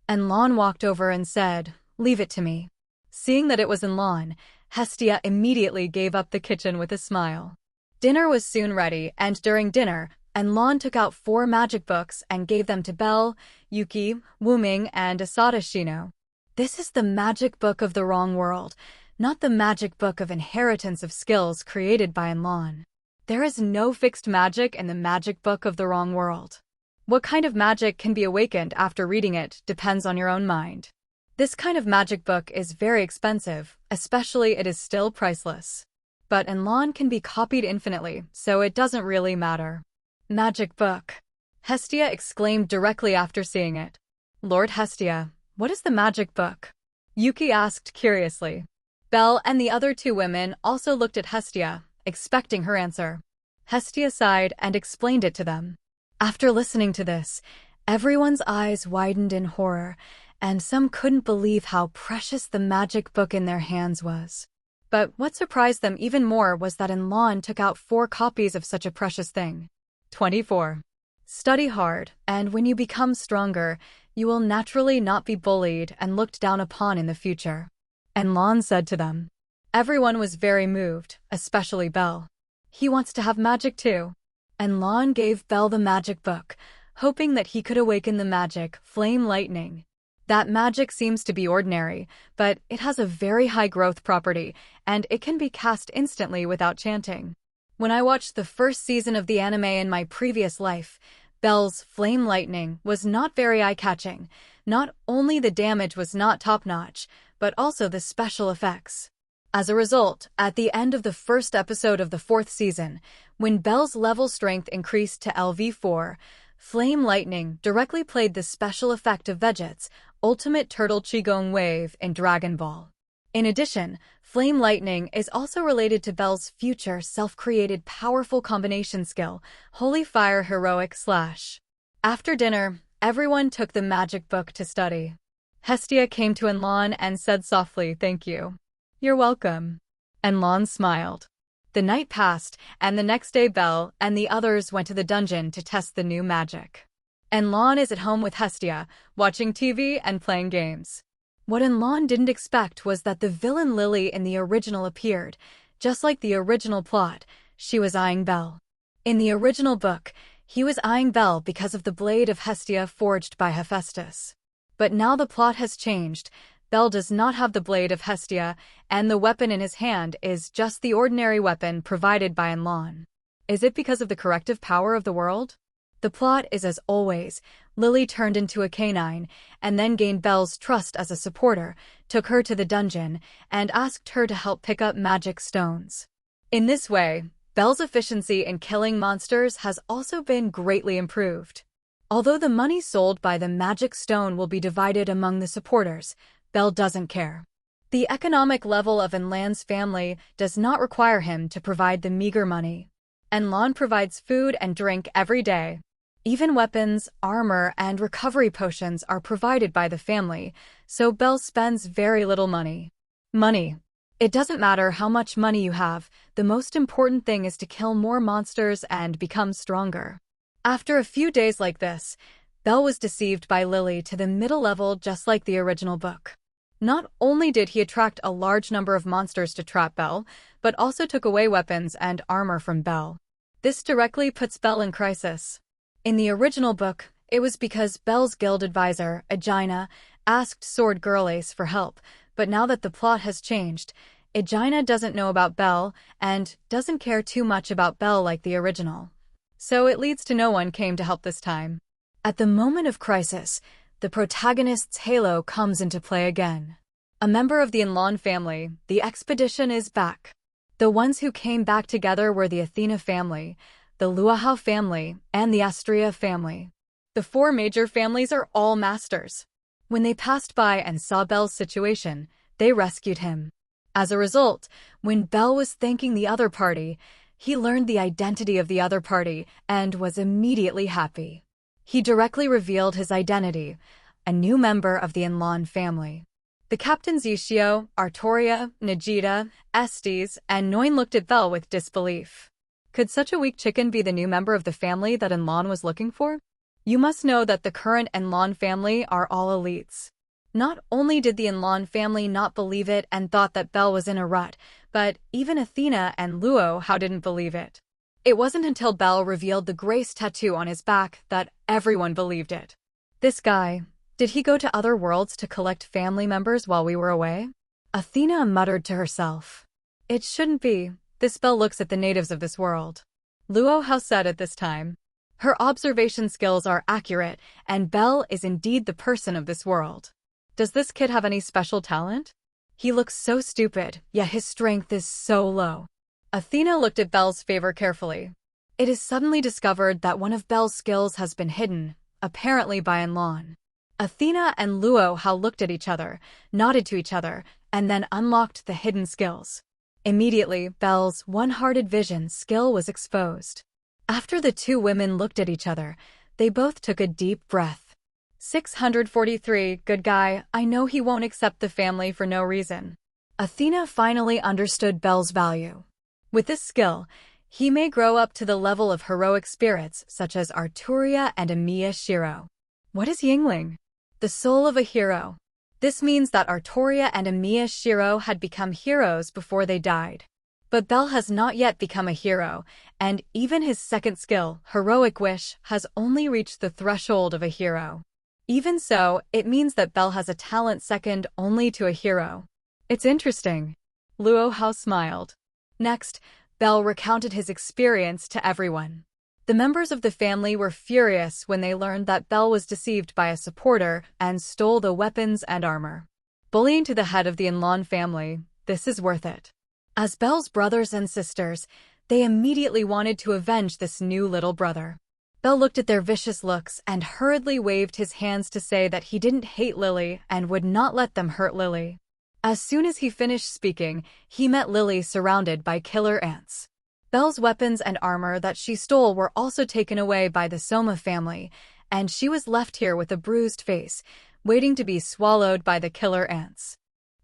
Enlon walked over and said, "Leave it to me." Seeing that it was Enlon, Hestia immediately gave up the kitchen with a smile. Dinner was soon ready, and during dinner, Enlon took out 4 magic books and gave them to Bell, Yuki, Wuming, and Asada Shino. This is the magic book of the wrong world, not the magic book of inheritance of skills created by Enlon. There is no fixed magic in the magic book of the wrong world. What kind of magic can be awakened after reading it depends on your own mind. This kind of magic book is very expensive, especially it is still priceless. But Enlon can be copied infinitely, so it doesn't really matter. Magic book. Hestia exclaimed directly after seeing it. Lord Hestia, what is the magic book? Yuki asked curiously. Belle and the other 2 women also looked at Hestia, expecting her answer. Hestia sighed and explained it to them. After listening to this, everyone's eyes widened in horror, and some couldn't believe how precious the magic book in their hands was. But what surprised them even more was that Enlon took out 4 copies of such a precious thing. 24. Study hard, and when you become stronger, you will naturally not be bullied and looked down upon in the future. Enlon said to them. Everyone was very moved, especially Belle. He wants to have magic too. Enlon gave Belle the magic book, hoping that he could awaken the magic, Flame Lightning. That magic seems to be ordinary, but it has a very high growth property, and it can be cast instantly without chanting. When I watched the first season of the anime in my previous life, Belle's Flame Lightning was not very eye-catching. Not only the damage was not top-notch, but also the special effects. As a result, at the end of the first episode of the fourth season, when Belle's level strength increased to LV4, Flame Lightning directly played the special effect of Veget's Ultimate Turtle Qigong Wave in Dragon Ball. In addition, Flame Lightning is also related to Belle's future self-created powerful combination skill, Holy Fire Heroic Slash. After dinner, everyone took the magic book to study. Hestia came to Enlon and said softly, "Thank you." "You're welcome." Enlon smiled. The night passed, and the next day Belle and the others went to the dungeon to test the new magic. Enlon is at home with Hestia, watching TV and playing games. What Enlon didn't expect was that the villain Lily in the original appeared. Just like the original plot, she was eyeing Belle. In the original book, he was eyeing Belle because of the blade of Hestia forged by Hephaestus. But now the plot has changed. Belle does not have the blade of Hestia, and the weapon in his hand is just the ordinary weapon provided by Enlon. Is it because of the corrective power of the world? The plot is as always. Lily turned into a canine, and then gained Belle's trust as a supporter, took her to the dungeon, and asked her to help pick up magic stones. In this way, Belle's efficiency in killing monsters has also been greatly improved. Although the money sold by the magic stone will be divided among the supporters, Belle doesn't care. The economic level of Enlon's family does not require him to provide the meager money. Enlon provides food and drink every day. Even weapons, armor, and recovery potions are provided by the family, so Belle spends very little money. Money. It doesn't matter how much money you have, the most important thing is to kill more monsters and become stronger. After a few days like this, Belle was deceived by Lily to the middle level just like the original book. Not only did he attract a large number of monsters to trap Belle, but also took away weapons and armor from Belle. This directly puts Belle in crisis. In the original book, it was because Belle's guild advisor, Aegina, asked Sword Girl Ace for help, but now that the plot has changed, Aegina doesn't know about Belle and doesn't care too much about Belle like the original. So it leads to no one came to help this time. At the moment of crisis, the protagonist's halo comes into play again. A member of the Enlon family, the expedition is back. The ones who came back together were the Athena family, the Luahau family, and the Astrea family. The four major families are all masters. When they passed by and saw Belle's situation, they rescued him. As a result, when Belle was thanking the other party, he learned the identity of the other party and was immediately happy. He directly revealed his identity, a new member of the Enlon family. The captains Ishio, Artoria, Najida, Estes, and Noin looked at Belle with disbelief. Could such a weak chicken be the new member of the family that Enlon was looking for? You must know that the current Enlon family are all elites. Not only did the Enlon family not believe it and thought that Belle was in a rut, but even Athena and Luahau didn't believe it. It wasn't until Belle revealed the grace tattoo on his back that everyone believed it. This guy, did he go to other worlds to collect family members while we were away? Athena muttered to herself. It shouldn't be. This Belle looks at the natives of this world. Luahau said at this time. Her observation skills are accurate, and Belle is indeed the person of this world. Does this kid have any special talent? He looks so stupid, yet his strength is so low. Athena looked at Belle's favor carefully. It is suddenly discovered that one of Belle's skills has been hidden, apparently by Enlon. Athena and Luahau looked at each other, nodded to each other, and then unlocked the hidden skills. Immediately, Belle's one-hearted vision skill was exposed. After the two women looked at each other, they both took a deep breath. 643, good guy, I know he won't accept the family for no reason. Athena finally understood Belle's value. With this skill, he may grow up to the level of heroic spirits such as Arturia and Emiya Shiro. What is Yingling? The soul of a hero. This means that Arturia and Emiya Shiro had become heroes before they died. But Belle has not yet become a hero, and even his second skill, Heroic Wish, has only reached the threshold of a hero. Even so, it means that Belle has a talent second only to a hero. It's interesting. Luahau smiled. Next, Belle recounted his experience to everyone. The members of the family were furious when they learned that Belle was deceived by a supporter and stole the weapons and armor. Bullying to the head of the Enlon family, This is worth it. As Belle's brothers and sisters, they immediately wanted to avenge this new little brother. Belle looked at their vicious looks and hurriedly waved his hands to say that he didn't hate Lily and would not let them hurt Lily. As soon as he finished speaking, he met Lily surrounded by killer ants. Belle's weapons and armor that she stole were also taken away by the Soma family, and she was left here with a bruised face, waiting to be swallowed by the killer ants.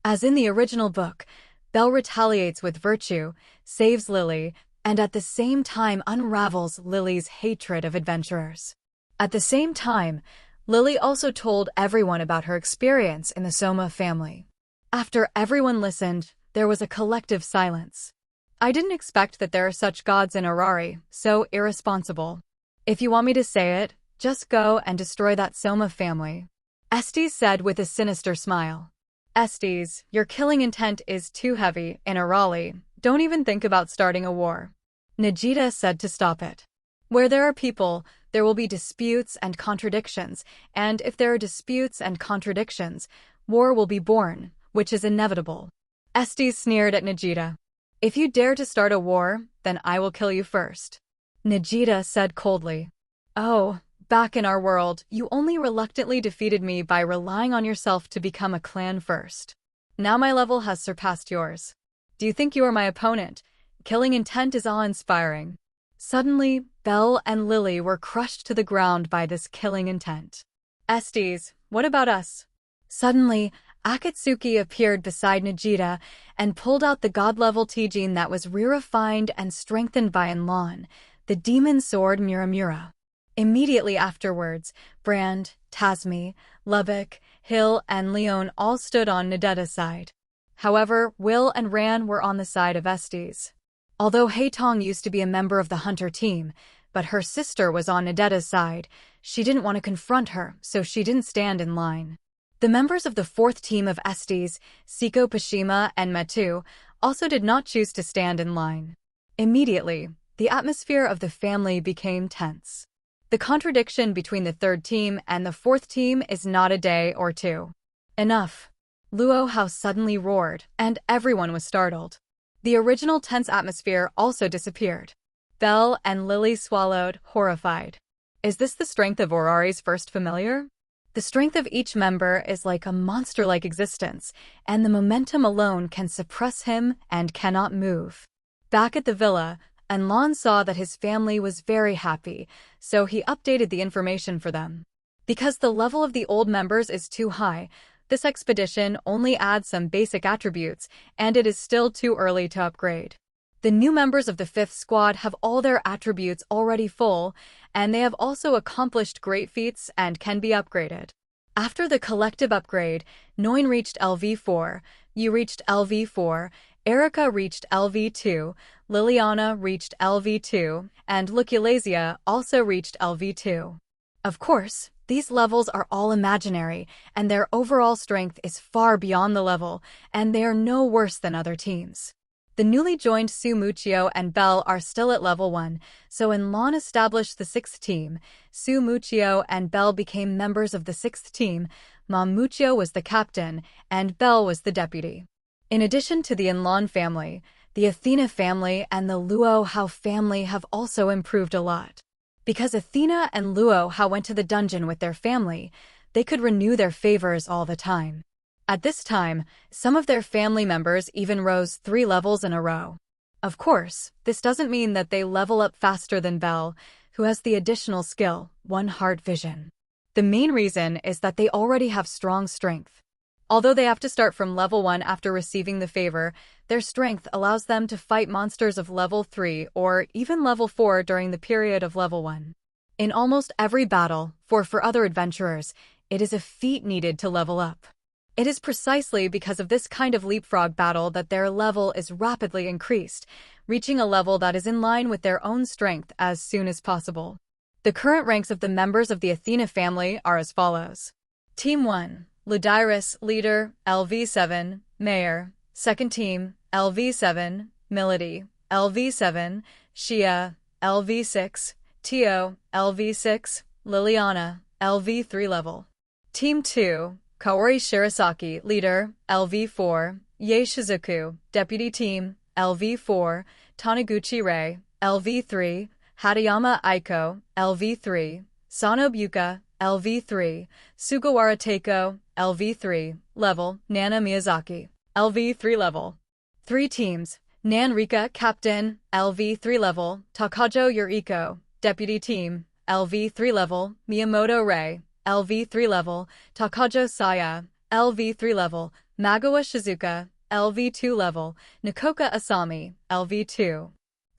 As in the original book, Belle retaliates with virtue, saves Lily, and at the same time unravels Lily's hatred of adventurers. At the same time, Lily also told everyone about her experience in the Soma family. After everyone listened, there was a collective silence. I didn't expect that there are such gods in Arari, so irresponsible. If you want me to say it, just go and destroy that Soma family. Estes said with a sinister smile. Estes, your killing intent is too heavy in Arali. Don't even think about starting a war. Najita said to stop it. Where there are people, there will be disputes and contradictions, and if there are disputes and contradictions, war will be born, which is inevitable. Estes sneered at Najita. If you dare to start a war, then I will kill you first. Najita said coldly. Oh, back in our world, you only reluctantly defeated me by relying on yourself to become a clan first. Now my level has surpassed yours. Do you think you are my opponent? Killing intent is awe-inspiring. Suddenly, Belle and Lily were crushed to the ground by this killing intent. Estes, what about us? Suddenly, Akatsuki appeared beside Najita and pulled out the god-level T-gene that was re-refined and strengthened by Enlon, the demon sword Muramura. Immediately afterwards, Brand, Tasmi, Lubbock, Hill, and Leon all stood on Nadetta's side. However, Will and Ran were on the side of Estes. Although Haitong used to be a member of the Hunter team, but her sister was on Nadetta's side, she didn't want to confront her, so she didn't stand in line. The members of the fourth team of Estes, Siko Pashima and Matu, also did not choose to stand in line. Immediately, the atmosphere of the family became tense. The contradiction between the third team and the fourth team is not a day or two. Enough. Luo House suddenly roared, and everyone was startled. The original tense atmosphere also disappeared. Belle and Lily swallowed, horrified. Is this the strength of Orari's first familiar? The strength of each member is like a monster-like existence, and the momentum alone can suppress him and cannot move. Back at the villa, Enlon saw that his family was very happy, so he updated the information for them. Because the level of the old members is too high, this expedition only adds some basic attributes, and it is still too early to upgrade. The new members of the 5th squad have all their attributes already full, and they have also accomplished great feats and can be upgraded. After the collective upgrade, Noin reached LV4, Yu reached LV4, Erica reached LV2, Liliana reached LV2, and Luculasia also reached LV2. Of course, these levels are all imaginary, and their overall strength is far beyond the level, and they are no worse than other teams. The newly joined Su Muchio and Belle are still at level 1, so Enlon established the 6th team. Su Muchio and Belle became members of the 6th team. Mom Muchio was the captain, and Belle was the deputy. In addition to the Enlon family, the Athena family and the Luo Hao family have also improved a lot. Because Athena and Luo Hao went to the dungeon with their family, they could renew their favors all the time. At this time, some of their family members even rose 3 levels in a row. Of course, this doesn't mean that they level up faster than Belle, who has the additional skill, One Heart Vision. The main reason is that they already have strong strength. Although they have to start from level 1 after receiving the favor, their strength allows them to fight monsters of level 3 or even level 4 during the period of level 1. In almost every battle, for other adventurers, it is a feat needed to level up. It is precisely because of this kind of leapfrog battle that their level is rapidly increased, reaching a level that is in line with their own strength as soon as possible. The current ranks of the members of the Athena family are as follows. Team 1, Ludyrus, Leader, LV7, Mayor. Second Team, LV7, Milady, LV7, Shia, LV6, Tio, LV6, Liliana, LV3 level. Team 2, Kaori Shirasaki, Leader, LV4, Yae Shizuku, Deputy Team, LV4, Taniguchi Rei, LV3, Hatayama Aiko, LV3, Sanobuka, LV3, Sugawara Teiko, LV3, Level, Nana Miyazaki, LV3 Level. 3 teams, Nanrika Captain, LV3 Level, Takajo Yuriko, Deputy Team, LV3 Level, Miyamoto Rei, LV3 Level, Takajo Saya, LV3 Level, Magawa Shizuka, LV2 Level, Nikoka Asami, LV2.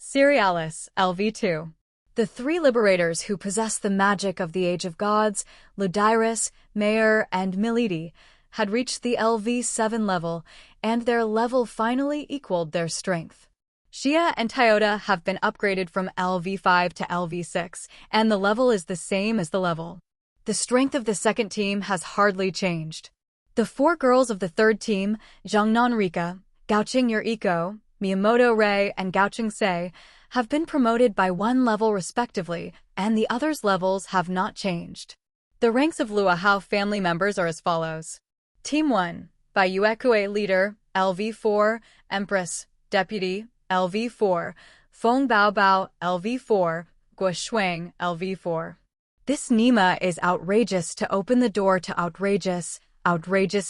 Cerealis, LV2. The 3 liberators who possess the magic of the Age of Gods, Ludyrus, Mayer, and Milady, had reached the LV7 level, and their level finally equaled their strength. Shia and Toyota have been upgraded from LV5 to LV6, and the level is the same as the level. The strength of the second team has hardly changed. The 4 girls of the third team, Zhangnan Rika, Gaoqing Yuriko, Miyamoto Rei, and Gaoqing Sei, have been promoted by 1 level respectively, and the others' levels have not changed. The ranks of Luahao family members are as follows. Team 1, by Yuekue Leader, LV4, Empress, Deputy, LV4, Feng Baobao, LV4, Guo Shuang, LV4. This Nima is outrageous to open the door to outrageous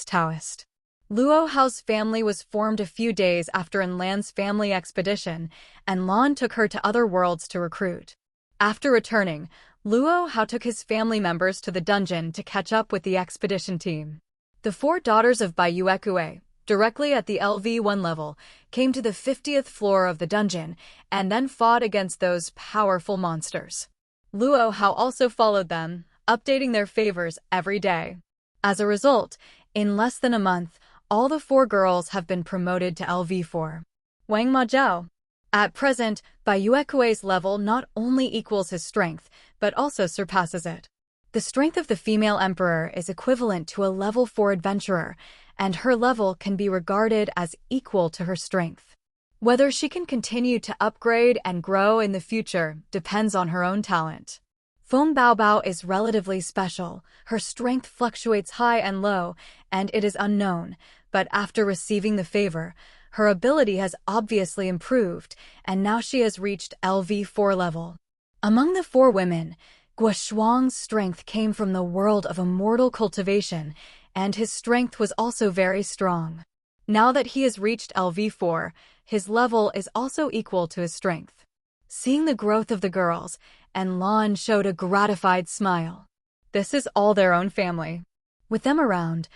Taoist. Luo Hao's family was formed a few days after Enlan's family expedition, and Lan took her to other worlds to recruit. After returning, Luo Hao took his family members to the dungeon to catch up with the expedition team. The 4 daughters of Bai Yuekue, directly at the LV1 level, came to the 50th floor of the dungeon and then fought against those powerful monsters. Luo Hao also followed them, updating their favors every day. As a result, in less than a month, all the 4 girls have been promoted to LV4. Wang Majiao. At present, Bai Yuekue's level not only equals his strength, but also surpasses it. The strength of the female emperor is equivalent to a level 4 adventurer, and her level can be regarded as equal to her strength. Whether she can continue to upgrade and grow in the future depends on her own talent. Feng Baobao is relatively special. Her strength fluctuates high and low, and it is unknown, but after receiving the favor, her ability has obviously improved, and now she has reached LV4 level. Among the 4 women, Guo Shuang's strength came from the world of immortal cultivation, and his strength was also very strong. Now that he has reached LV4, his level is also equal to his strength. Seeing the growth of the girls, and Lan showed a gratified smile. This is all their own family. With them around,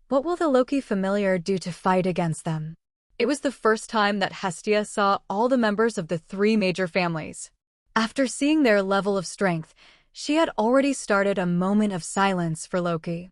what will the Loki familiar do to fight against them? It was the first time that Hestia saw all the members of the 3 major families. After seeing their level of strength, she had already started a moment of silence for Loki.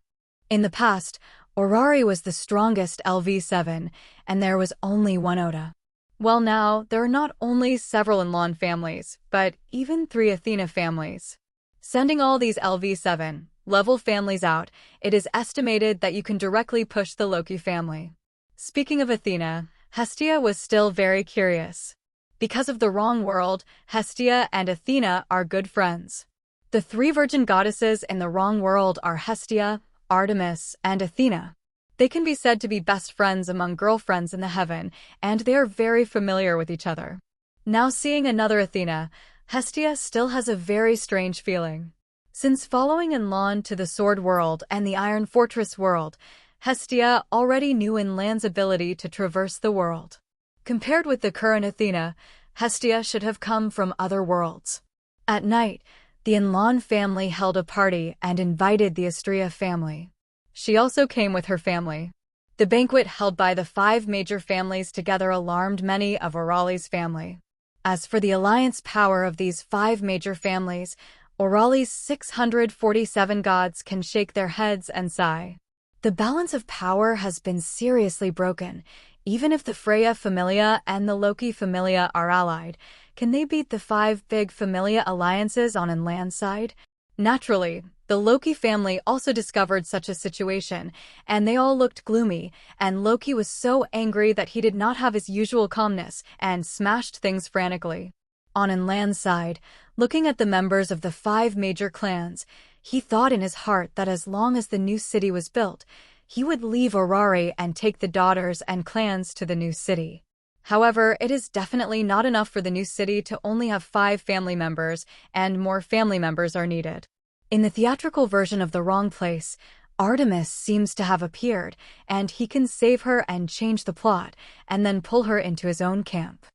In the past, Orari was the strongest LV7, and there was only 1 Oda. Well, now, there are not only several Enlan families, but even 3 Athena families. Sending all these LV7 level families out, it is estimated that you can directly push the Loki family. Speaking of Athena, Hestia was still very curious. Because of the wrong world, Hestia and Athena are good friends. The 3 virgin goddesses in the wrong world are Hestia, Artemis, and Athena. They can be said to be best friends among girlfriends in the heaven, and they are very familiar with each other. Now seeing another Athena, Hestia still has a very strange feeling. Since following Enlan to the Sword World and the Iron Fortress world, Hestia already knew Enlan's ability to traverse the world. Compared with the current Athena, Hestia should have come from other worlds. At night, the Enlan family held a party and invited the Astrea family. She also came with her family. The banquet held by the 5 major families together alarmed many of Orali's family. As for the alliance power of these 5 major families, Orali's 647 gods can shake their heads and sigh. The balance of power has been seriously broken. Even if the Freya Familia and the Loki Familia are allied, can they beat the 5 big Familia alliances on Enlan's side? Naturally, the Loki family also discovered such a situation, and they all looked gloomy, and Loki was so angry that he did not have his usual calmness and smashed things frantically. On Enlan's side, looking at the members of the 5 major clans, he thought in his heart that as long as the new city was built, he would leave Orari and take the daughters and clans to the new city. However, it is definitely not enough for the new city to only have 5 family members, and more family members are needed. In the theatrical version of The Wrong Place, Artemis seems to have appeared, and he can save her and change the plot, and then pull her into his own camp.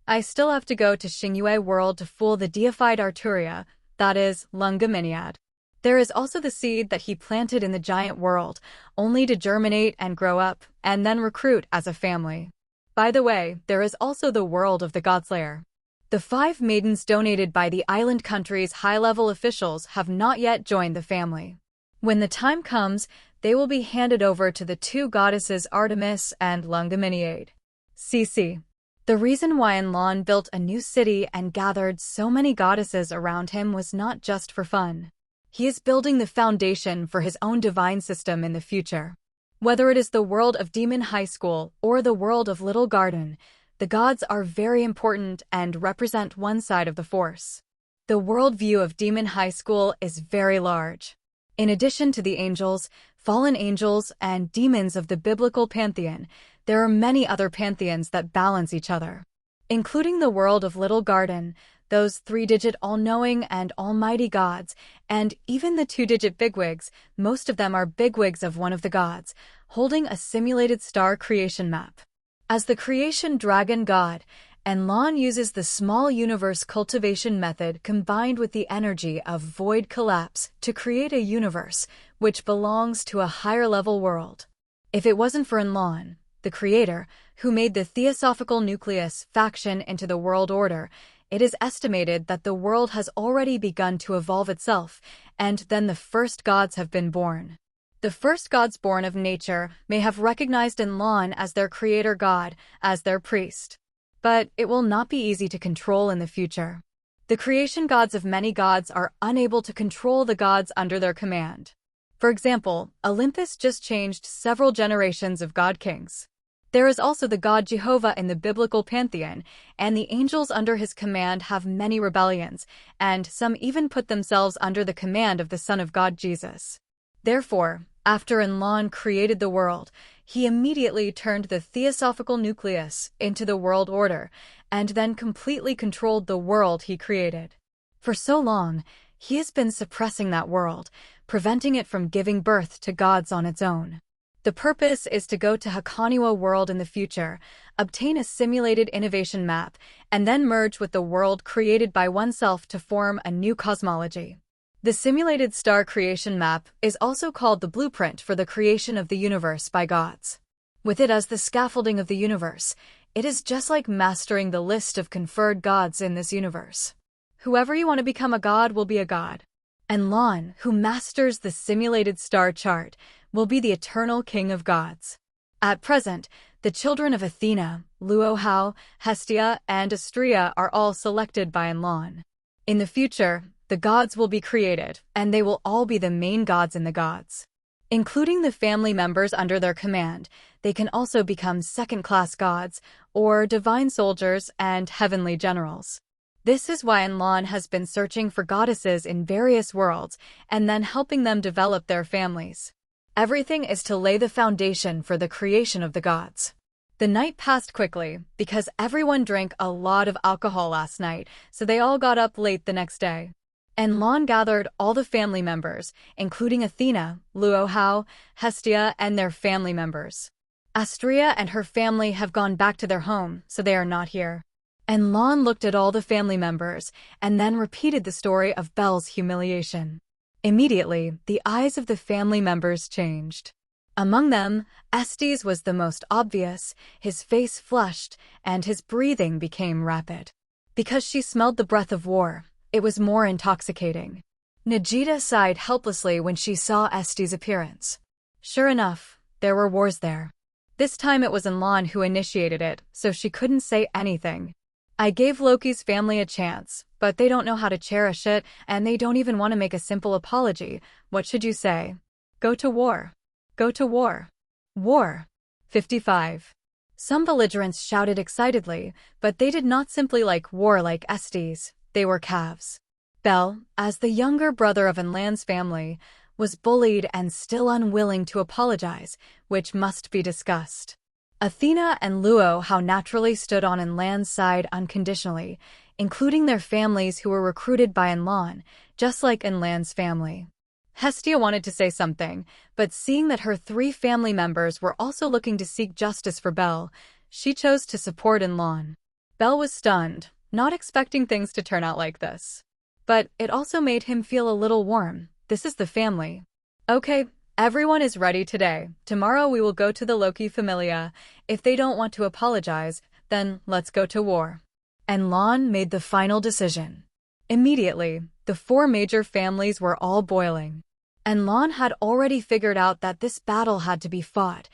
I still have to go to Xingyue World to fool the deified Arturia, that is, Lungaminiad. There is also the seed that he planted in the giant world, only to germinate and grow up, and then recruit as a family. By the way, there is also the world of the Godslayer. The 5 maidens donated by the island country's high-level officials have not yet joined the family. When the time comes, they will be handed over to the 2 goddesses Artemis and Lungaminiade. CC. The reason why Enlon built a new city and gathered so many goddesses around him was not just for fun. He is building the foundation for his own divine system in the future. Whether it is the world of Demon High School or the world of Little Garden, the gods are very important and represent one side of the Force. The worldview of Demon High School is very large. In addition to the angels, fallen angels, and demons of the biblical pantheon, there are many other pantheons that balance each other. Including the world of Little Garden, those 3-digit all-knowing and almighty gods, and even the 2-digit bigwigs, most of them are bigwigs of one of the gods, holding a simulated star creation map. As the creation dragon god, Enlon uses the small universe cultivation method combined with the energy of void collapse to create a universe which belongs to a higher-level world. If it wasn't for Enlon, the creator, who made the Theosophical Nucleus faction into the world order, it is estimated that the world has already begun to evolve itself, and then the first gods have been born. The first gods born of nature may have recognized Enlon as their creator god, as their priest. But it will not be easy to control in the future. The creation gods of many gods are unable to control the gods under their command. For example, Olympus just changed several generations of god kings. There is also the god Jehovah in the biblical pantheon, and the angels under his command have many rebellions, and some even put themselves under the command of the Son of God Jesus. Therefore, after Enlon created the world, he immediately turned the Theosophical Nucleus into the world order, and then completely controlled the world he created. For so long, he has been suppressing that world, preventing it from giving birth to gods on its own. The purpose is to go to Hakaniwa world in the future, obtain a simulated innovation map, and then merge with the world created by oneself to form a new cosmology. The simulated star creation map is also called the blueprint for the creation of the universe by gods. With it as the scaffolding of the universe, it is just like mastering the list of conferred gods in this universe. Whoever you want to become a god will be a god. Enlon, who masters the simulated star chart, will be the eternal king of gods. At present, the children of Athena, Luohao, Hestia, and Astrea are all selected by Enlon. In the future, the gods will be created, and they will all be the main gods in the gods. Including the family members under their command, they can also become second-class gods, or divine soldiers and heavenly generals. This is why Enlon has been searching for goddesses in various worlds, and then helping them develop their families. Everything is to lay the foundation for the creation of the gods. The night passed quickly, because everyone drank a lot of alcohol last night, so they all got up late the next day. Enlon gathered all the family members, including Athena, Luohao, Hestia, and their family members. Astrea and her family have gone back to their home, so they are not here. Enlon looked at all the family members, and then repeated the story of Belle's humiliation. Immediately, the eyes of the family members changed. Among them, Estes was the most obvious, his face flushed, and his breathing became rapid. Because she smelled the breath of war, it was more intoxicating. Najida sighed helplessly when she saw Estes' appearance. Sure enough, there were wars there. This time it was Enlon who initiated it, so she couldn't say anything. I gave Loki's family a chance, but they don't know how to cherish it, and they don't even want to make a simple apology. What should you say? Go to war. Go to war. War. 55. Some belligerents shouted excitedly, but they did not simply like war like Estes, they were calves. Belle, as the younger brother of Enlan's family, was bullied and still unwilling to apologize, which must be discussed. Athena and Luo how naturally stood on Enlan's side unconditionally, including their families who were recruited by Enlan, just like Enlan's family. Hestia wanted to say something, but seeing that her 3 family members were also looking to seek justice for Belle, she chose to support Enlan. Belle was stunned, not expecting things to turn out like this. But it also made him feel a little warm. This is the family. Okay, everyone is ready today. Tomorrow we will go to the Loki Familia. If they don't want to apologize, then let's go to war. Enlan made the final decision. Immediately, the 4 major families were all boiling. Enlan had already figured out that this battle had to be fought,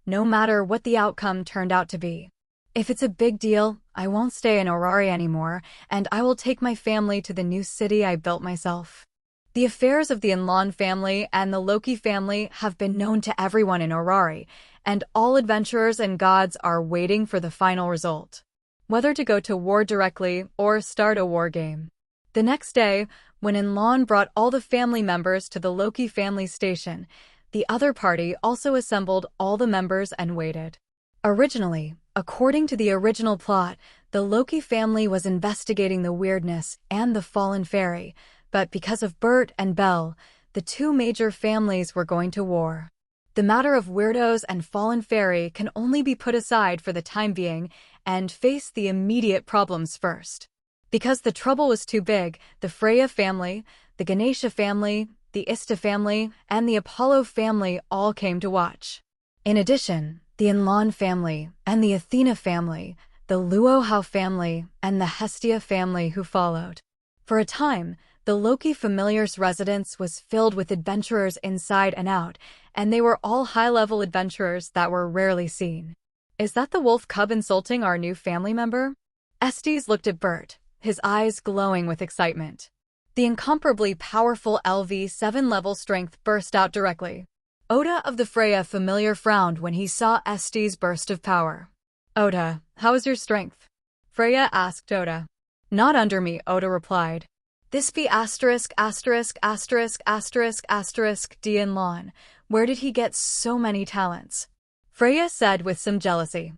no matter what the outcome turned out to be. If it's a big deal, I won't stay in Orari anymore, and I will take my family to the new city I built myself. The affairs of the Enlan family and the Loki family have been known to everyone in Orari, and all adventurers and gods are waiting for the final result. Whether to go to war directly or start a war game. The next day, when Enlan brought all the family members to the Loki family station, the other party also assembled all the members and waited. Originally, according to the original plot, the Loki family was investigating the weirdness and the fallen fairy, but because of Bert and Belle, the 2 major families were going to war. The matter of weirdos and fallen fairy can only be put aside for the time being and face the immediate problems first. Because the trouble was too big, the Freya family, the Ganesha family, the Ista family, and the Apollo family all came to watch. In addition, the Enlan family and the Athena family, the Luohao family, and the Hestia family who followed. For a time, the Loki Familiar's residence was filled with adventurers inside and out, and they were all high-level adventurers that were rarely seen. Is that the wolf cub insulting our new family member? Estes looked at Bert, his eyes glowing with excitement. The incomparably powerful LV7 level strength burst out directly. Oda of the Freya Familiar frowned when he saw Estes' burst of power. Oda, how is your strength? Freya asked Oda. Not under me, Oda replied. This be asterisk asterisk asterisk asterisk asterisk D Enlan. Where did he get so many talents? Freya said with some jealousy.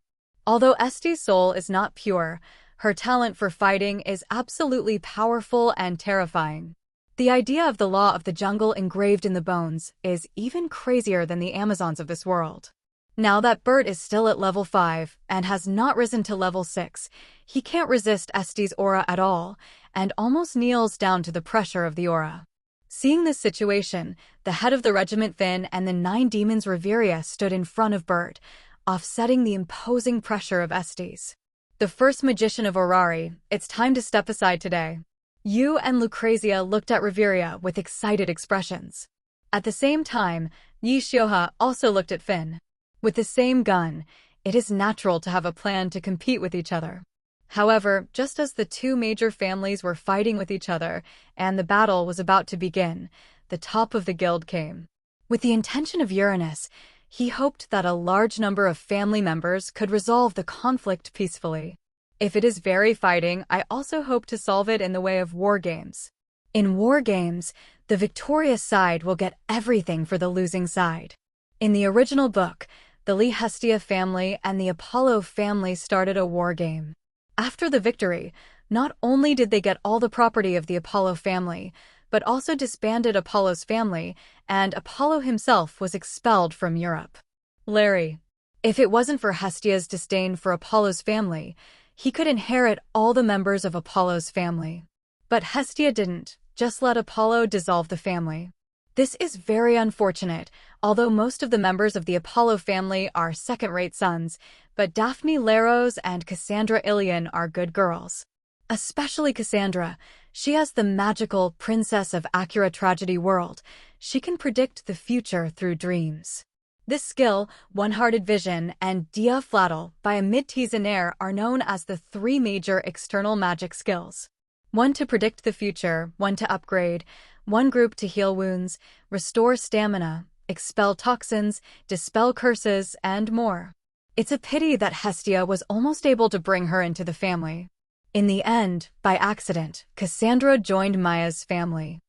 Although Estes' soul is not pure, her talent for fighting is absolutely powerful and terrifying. The idea of the law of the jungle engraved in the bones is even crazier than the Amazons of this world. Now that Bert is still at level 5 and has not risen to level 6, he can't resist Estes' aura at all and almost kneels down to the pressure of the aura. Seeing this situation, the head of the regiment Finn and the 9 demons Reveria stood in front of Bert, offsetting the imposing pressure of Estes. The first magician of Orari, it's time to step aside today. Yu and Lucrezia looked at Reveria with excited expressions. At the same time, Yi Shioha also looked at Finn. With the same gun, it is natural to have a plan to compete with each other. However, just as the 2 major families were fighting with each other and the battle was about to begin, the top of the guild came. With the intention of Uranus, he hoped that a large number of family members could resolve the conflict peacefully. If it is very fighting, I also hope to solve it in the way of war games. In war games, the victorious side will get everything for the losing side. In the original book, the Lee Hestia family and the Apollo family started a war game. After the victory, not only did they get all the property of the Apollo family, but also disbanded Apollo's family, and Apollo himself was expelled from Europe. Larry. If it wasn't for Hestia's disdain for Apollo's family, he could inherit all the members of Apollo's family. But Hestia didn't, just let Apollo dissolve the family. This is very unfortunate, although most of the members of the Apollo family are second-rate sons, but Daphne Leros and Cassandra Ilion are good girls. Especially Cassandra, she has the magical Princess of Acura Tragedy world. She can predict the future through dreams. This skill, One-Hearted Vision, and Dia Flattle by a mid-Tizonaire are known as the 3 major external magic skills. 1 to predict the future, 1 to upgrade, 1 group to heal wounds, restore stamina, expel toxins, dispel curses, and more. It's a pity that Hestia was almost able to bring her into the family. In the end, by accident, Cassandra joined Maya's family.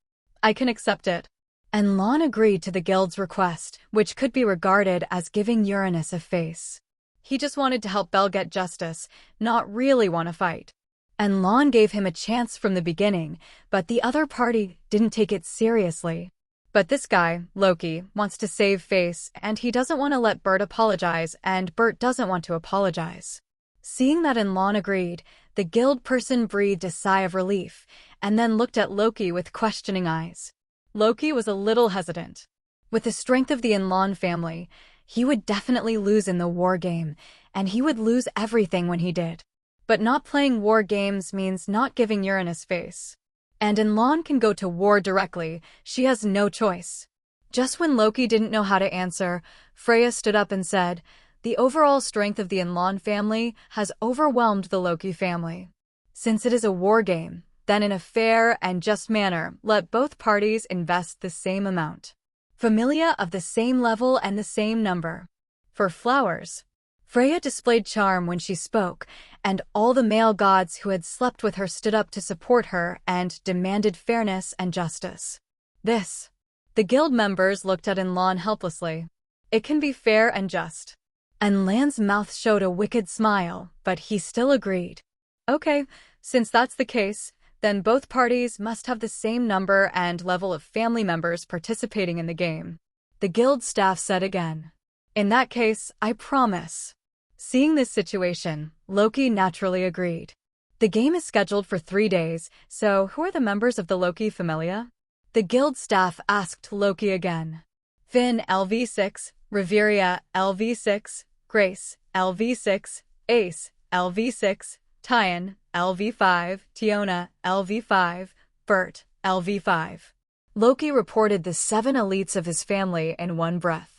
I can accept it. And Lon agreed to the guild's request, which could be regarded as giving Uranus a face. He just wanted to help Belle get justice, not really want to fight. And Lon gave him a chance from the beginning, but the other party didn't take it seriously. But this guy, Loki, wants to save face, and he doesn't want to let Bert apologize, and Bert doesn't want to apologize. Seeing that Lon agreed, the guild person breathed a sigh of relief, and then looked at Loki with questioning eyes. Loki was a little hesitant. With the strength of the Lon family, he would definitely lose in the war game, and he would lose everything when he did. But not playing war games means not giving Uranus face. And Lon can go to war directly, she has no choice. Just when Loki didn't know how to answer, Freya stood up and said, "The overall strength of the Lon family has overwhelmed the Loki family. Since it is a war game, then in a fair and just manner, let both parties invest the same amount. Familia of the same level and the same number. For flowers." Freya displayed charm when she spoke, and all the male gods who had slept with her stood up to support her and demanded fairness and justice. This. The guild members looked at Lon helplessly. It can be fair and just. And Lan's mouth showed a wicked smile, but he still agreed. Okay, since that's the case, then both parties must have the same number and level of family members participating in the game. The guild staff said again. In that case, I promise. Seeing this situation, Loki naturally agreed. The game is scheduled for 3 days, so who are the members of the Loki Familia? The guild staff asked Loki again. Finn LV6, Riveria LV6, Grace LV6, Ace LV6, Tyan LV5, Tiona LV5, Bert LV5. Loki reported the 7 elites of his family in one breath.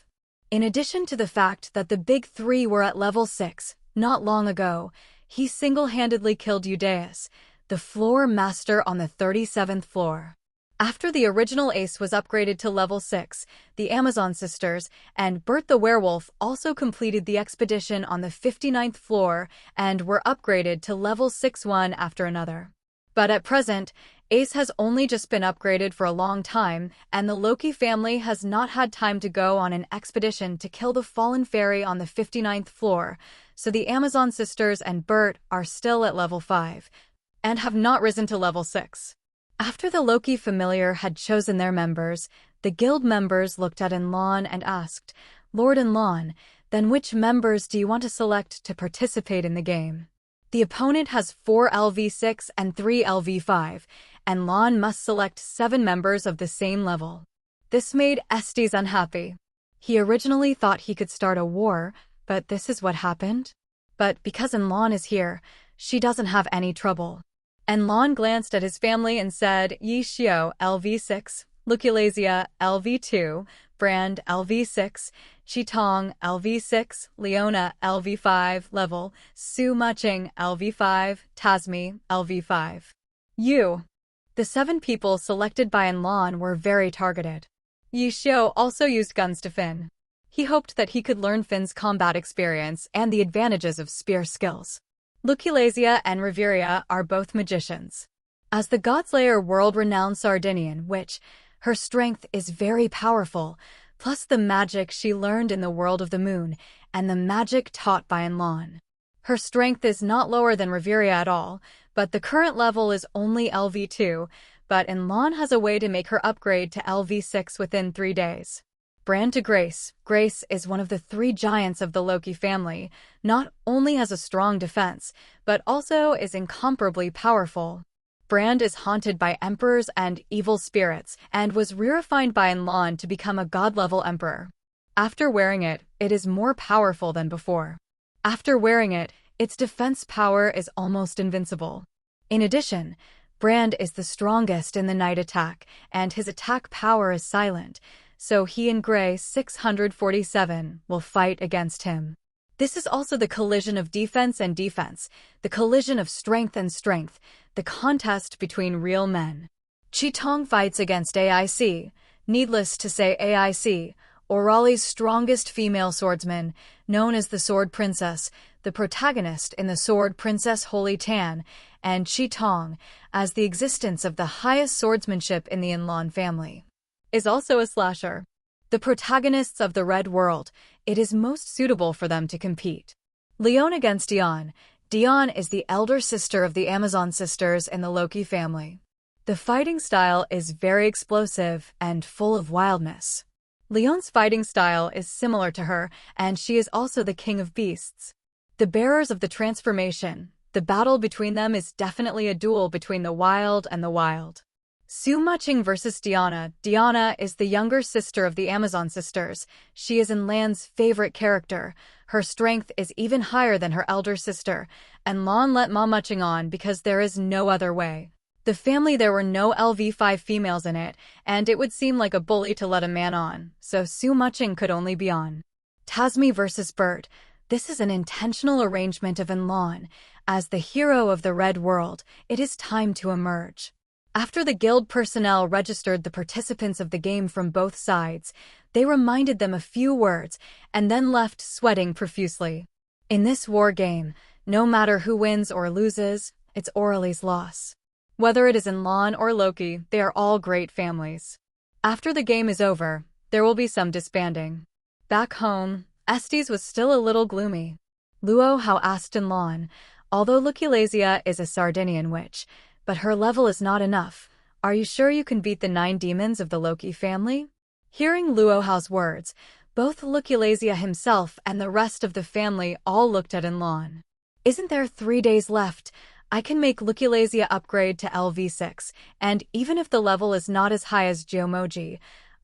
In addition to the fact that the big 3 were at level 6, not long ago, he single-handedly killed Eudaeus, the floor master on the 37th floor. After the original Ace was upgraded to level 6, the Amazon sisters and Bert the werewolf also completed the expedition on the 59th floor and were upgraded to level 6 one after another. But at present, Ace has only just been upgraded for a long time, and the Loki family has not had time to go on an expedition to kill the fallen fairy on the 59th floor, so the Amazon sisters and Bert are still at level 5, and have not risen to level 6. After the Loki familiar had chosen their members, the guild members looked at Lon and asked, "Lord Lon, then which members do you want to select to participate in the game?" The opponent has 4 LV6 and 3 LV5, and Lon must select 7 members of the same level. This made Estes unhappy. He originally thought he could start a war, but this is what happened. But because Lon is here, she doesn't have any trouble. And Lon glanced at his family and said, Yi Xiao LV6, Luculasia LV2, Brand LV6, Chitong LV6, Leona LV5 level, Su Muching LV5, Tasmi LV5. You. The 7 people selected by Lon were very targeted. Yi Xiao also used guns to Finn. He hoped that he could learn Finn's combat experience and the advantages of spear skills. Luculasia and Riveria are both magicians. As the Godslayer world-renowned Sardinian witch, her strength is very powerful, plus the magic she learned in the world of the moon and the magic taught by Lon. Her strength is not lower than Riveria at all, but the current level is only LV2, but Lon has a way to make her upgrade to LV6 within 3 days. Brand to Grace. Grace is one of the 3 giants of the Loki family, not only has a strong defense, but also is incomparably powerful. Brand is haunted by emperors and evil spirits, and was re-refined by Lon to become a god-level emperor. After wearing it, it is more powerful than before. After wearing it, its defense power is almost invincible. In addition, Brand is the strongest in the night attack, and his attack power is silent, so he and Grey 647 will fight against him. This is also the collision of defense and defense, the collision of strength and strength, the contest between real men. Chitong fights against AIC, needless to say AIC, Orali's strongest female swordsman, known as the Sword Princess, the protagonist in the Sword Princess Holy Tan, and Chitong, as the existence of the highest swordsmanship in the Lon family. is also a slasher. The protagonists of the Red World, it is most suitable for them to compete. Leon against Dion. Dion is the elder sister of the Amazon sisters in the Loki family. The fighting style is very explosive and full of wildness. Leon's fighting style is similar to her, and she is also the king of beasts. The bearers of the transformation, the battle between them is definitely a duel between the wild and the wild. Su Muching versus Diana. Diana is the younger sister of the Amazon sisters. She is Enlan's favorite character. Her strength is even higher than her elder sister, and Lan let Ma Muching on because there is no other way. The family, there were no LV5 females in it, and it would seem like a bully to let a man on, so Su Muching could only be on. Tasmi versus Bert. This is an intentional arrangement of Enlan. As the hero of the Red World, it is time to emerge. After the guild personnel registered the participants of the game from both sides, they reminded them a few words and then left sweating profusely. In this war game, no matter who wins or loses, it's Orly's loss. Whether it is Enlan or Loki, they are all great families. After the game is over, there will be some disbanding. Back home, Estes was still a little gloomy. Luo how asked Enlan, although Nuclearization is a Sardinian witch, but her level is not enough. Are you sure you can beat the 9 demons of the Loki family? Hearing Luohao's words, both Nuclearization himself and the rest of the family all looked at Enlan. Isn't there 3 days left? I can make Nuclearization upgrade to LV6, and even if the level is not as high as Geomoji,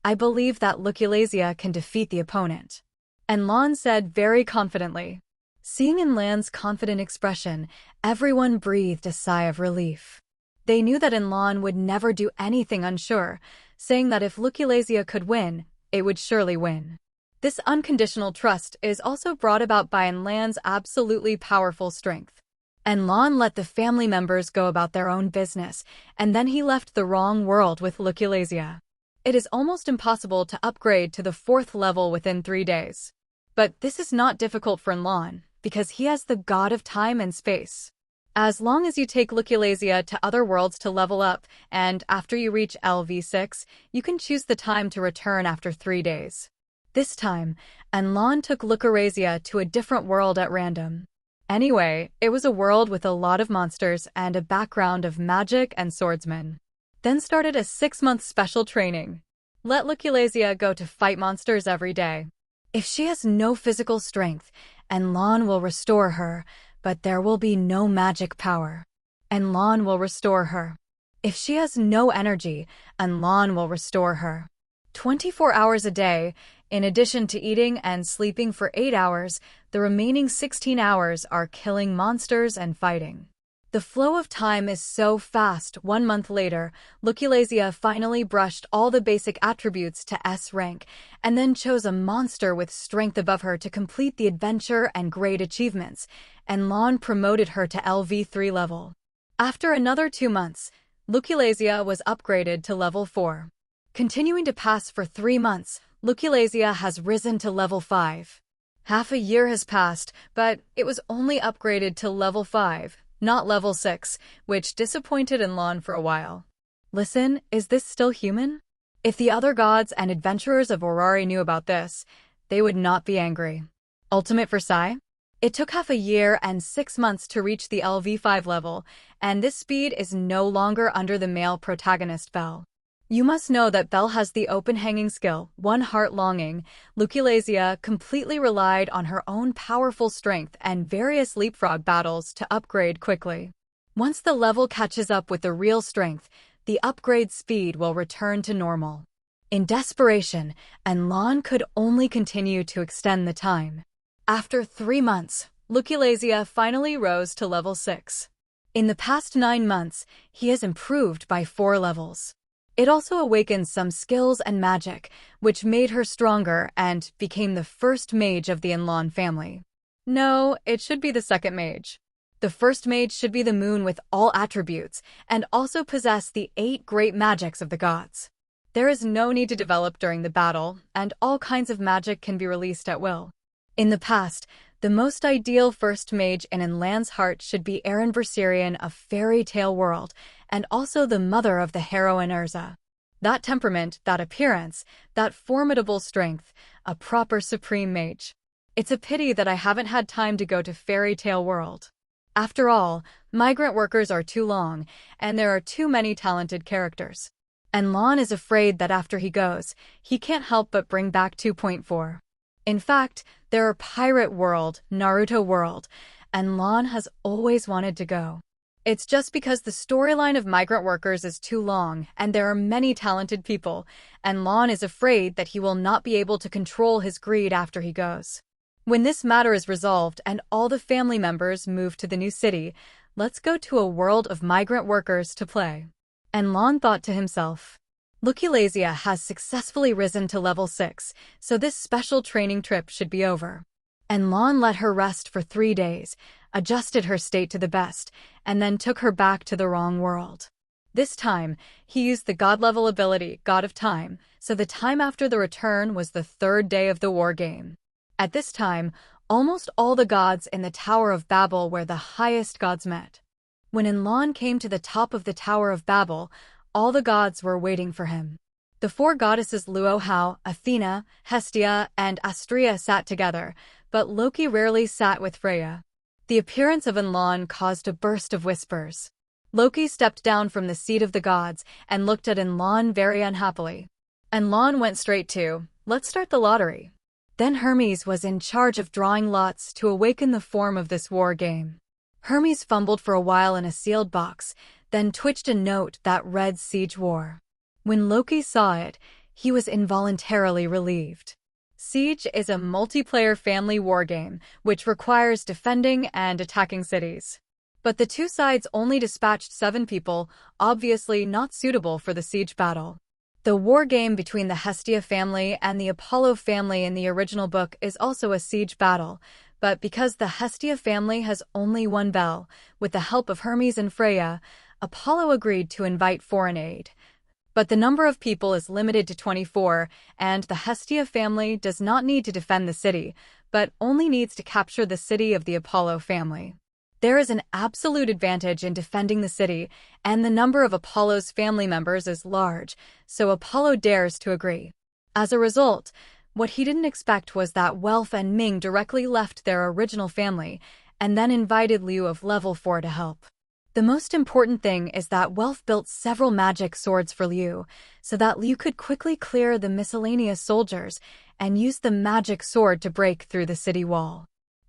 I believe that Nuclearization can defeat the opponent. Enlan said very confidently. Seeing Enlan's confident expression, everyone breathed a sigh of relief. They knew that Enlan would never do anything unsure, saying that if Nuclearization could win, it would surely win. This unconditional trust is also brought about by Enlan's absolutely powerful strength. Enlan let the family members go about their own business, and then he left the wrong world with Nuclearization. It is almost impossible to upgrade to the 4th level within 3 days. But this is not difficult for Enlan, because he has the god of time and space. As long as you take Nuclearization to other worlds to level up, and after you reach LV6, you can choose the time to return after 3 days. This time, Enlan took Nuclearization to a different world at random. Anyway, it was a world with a lot of monsters and a background of magic and swordsmen. Then started a 6-month special training. Let Nuclearization go to fight monsters every day. If she has no physical strength, Enlan will restore her, but there will be no magic power. Enlan will restore her. If she has no energy, Enlan will restore her. 24 hours a day, in addition to eating and sleeping for 8 hours, the remaining 16 hours are killing monsters and fighting. The flow of time is so fast. 1 month later, Nuclearization finally brushed all the basic attributes to S rank, and then chose a monster with strength above her to complete the adventure and great achievements, and Lan promoted her to LV3 level. After another 2 months, Nuclearization was upgraded to level 4. Continuing to pass for 3 months, Nuclearization has risen to level 5. Half a year has passed, but it was only upgraded to level 5. Not level 6, which disappointed Enlan for a while. Listen, is this still human? If the other gods and adventurers of Orari knew about this, they would not be angry. Ultimate for Sai? It took half a year and 6 months to reach the LV5 level, and this speed is no longer under the male protagonist Belle. You must know that Belle has the open-hanging skill, One Heart Longing. Nuclearization completely relied on her own powerful strength and various leapfrog battles to upgrade quickly. Once the level catches up with the real strength, the upgrade speed will return to normal. In desperation, Enlan could only continue to extend the time. After 3 months, Nuclearization finally rose to level 6. In the past 9 months, he has improved by 4 levels. It also awakened some skills and magic, which made her stronger and became the first mage of the Enlan family. No, it should be the second mage. The first mage should be the moon with all attributes, and also possess the 8 great magics of the gods. There is no need to develop during the battle, and all kinds of magic can be released at will. In the past, the most ideal first mage in Enlan's heart should be Erin Berserion of Fairy Tale World, and also the mother of the heroine Urza. That temperament, that appearance, that formidable strength, a proper supreme mage. It's a pity that I haven't had time to go to fairy tale world. After all, migrant workers are too long, and there are too many talented characters. And Lon is afraid that after he goes, he can't help but bring back 2.4. In fact, there are Pirate World, Naruto World, and Lon has always wanted to go. It's just because the storyline of migrant workers is too long, and there are many talented people, and Lon is afraid that he will not be able to control his greed after he goes. When this matter is resolved and all the family members move to the new city, let's go to a world of migrant workers to play. And Lon thought to himself, Nuclearization has successfully risen to level 6, so this special training trip should be over. And Lon let her rest for 3 days, adjusted her state to the best, and then took her back to the wrong world. This time, he used the god-level ability, God of Time, so the time after the return was the 3rd day of the war game. At this time, almost all the gods in the Tower of Babel were the highest gods met. When Enlon came to the top of the Tower of Babel, all the gods were waiting for him. The 4 goddesses Luohao, Athena, Hestia, and Astrea sat together, but Loki rarely sat with Freya. The appearance of Enlon caused a burst of whispers. Loki stepped down from the seat of the gods and looked at Enlon very unhappily. Enlon went straight to, "Let's start the lottery." Then Hermes was in charge of drawing lots to awaken the form of this war game. Hermes fumbled for a while in a sealed box, then twitched a note that read Siege War. When Loki saw it, he was involuntarily relieved. Siege is a multiplayer family war game, which requires defending and attacking cities. But the two sides only dispatched 7 people, obviously not suitable for the siege battle. The war game between the Hestia family and the Apollo family in the original book is also a siege battle, but because the Hestia family has only 1 bell, with the help of Hermes and Freya, Apollo agreed to invite foreign aid. But the number of people is limited to 24, and the Hestia family does not need to defend the city, but only needs to capture the city of the Apollo family. There is an absolute advantage in defending the city, and the number of Apollo's family members is large, so Apollo dares to agree. As a result, what he didn't expect was that Welf and Ming directly left their original family, and then invited Liu of level 4 to help. The most important thing is that Welf built several magic swords for Liu, so that Liu could quickly clear the miscellaneous soldiers and use the magic sword to break through the city wall.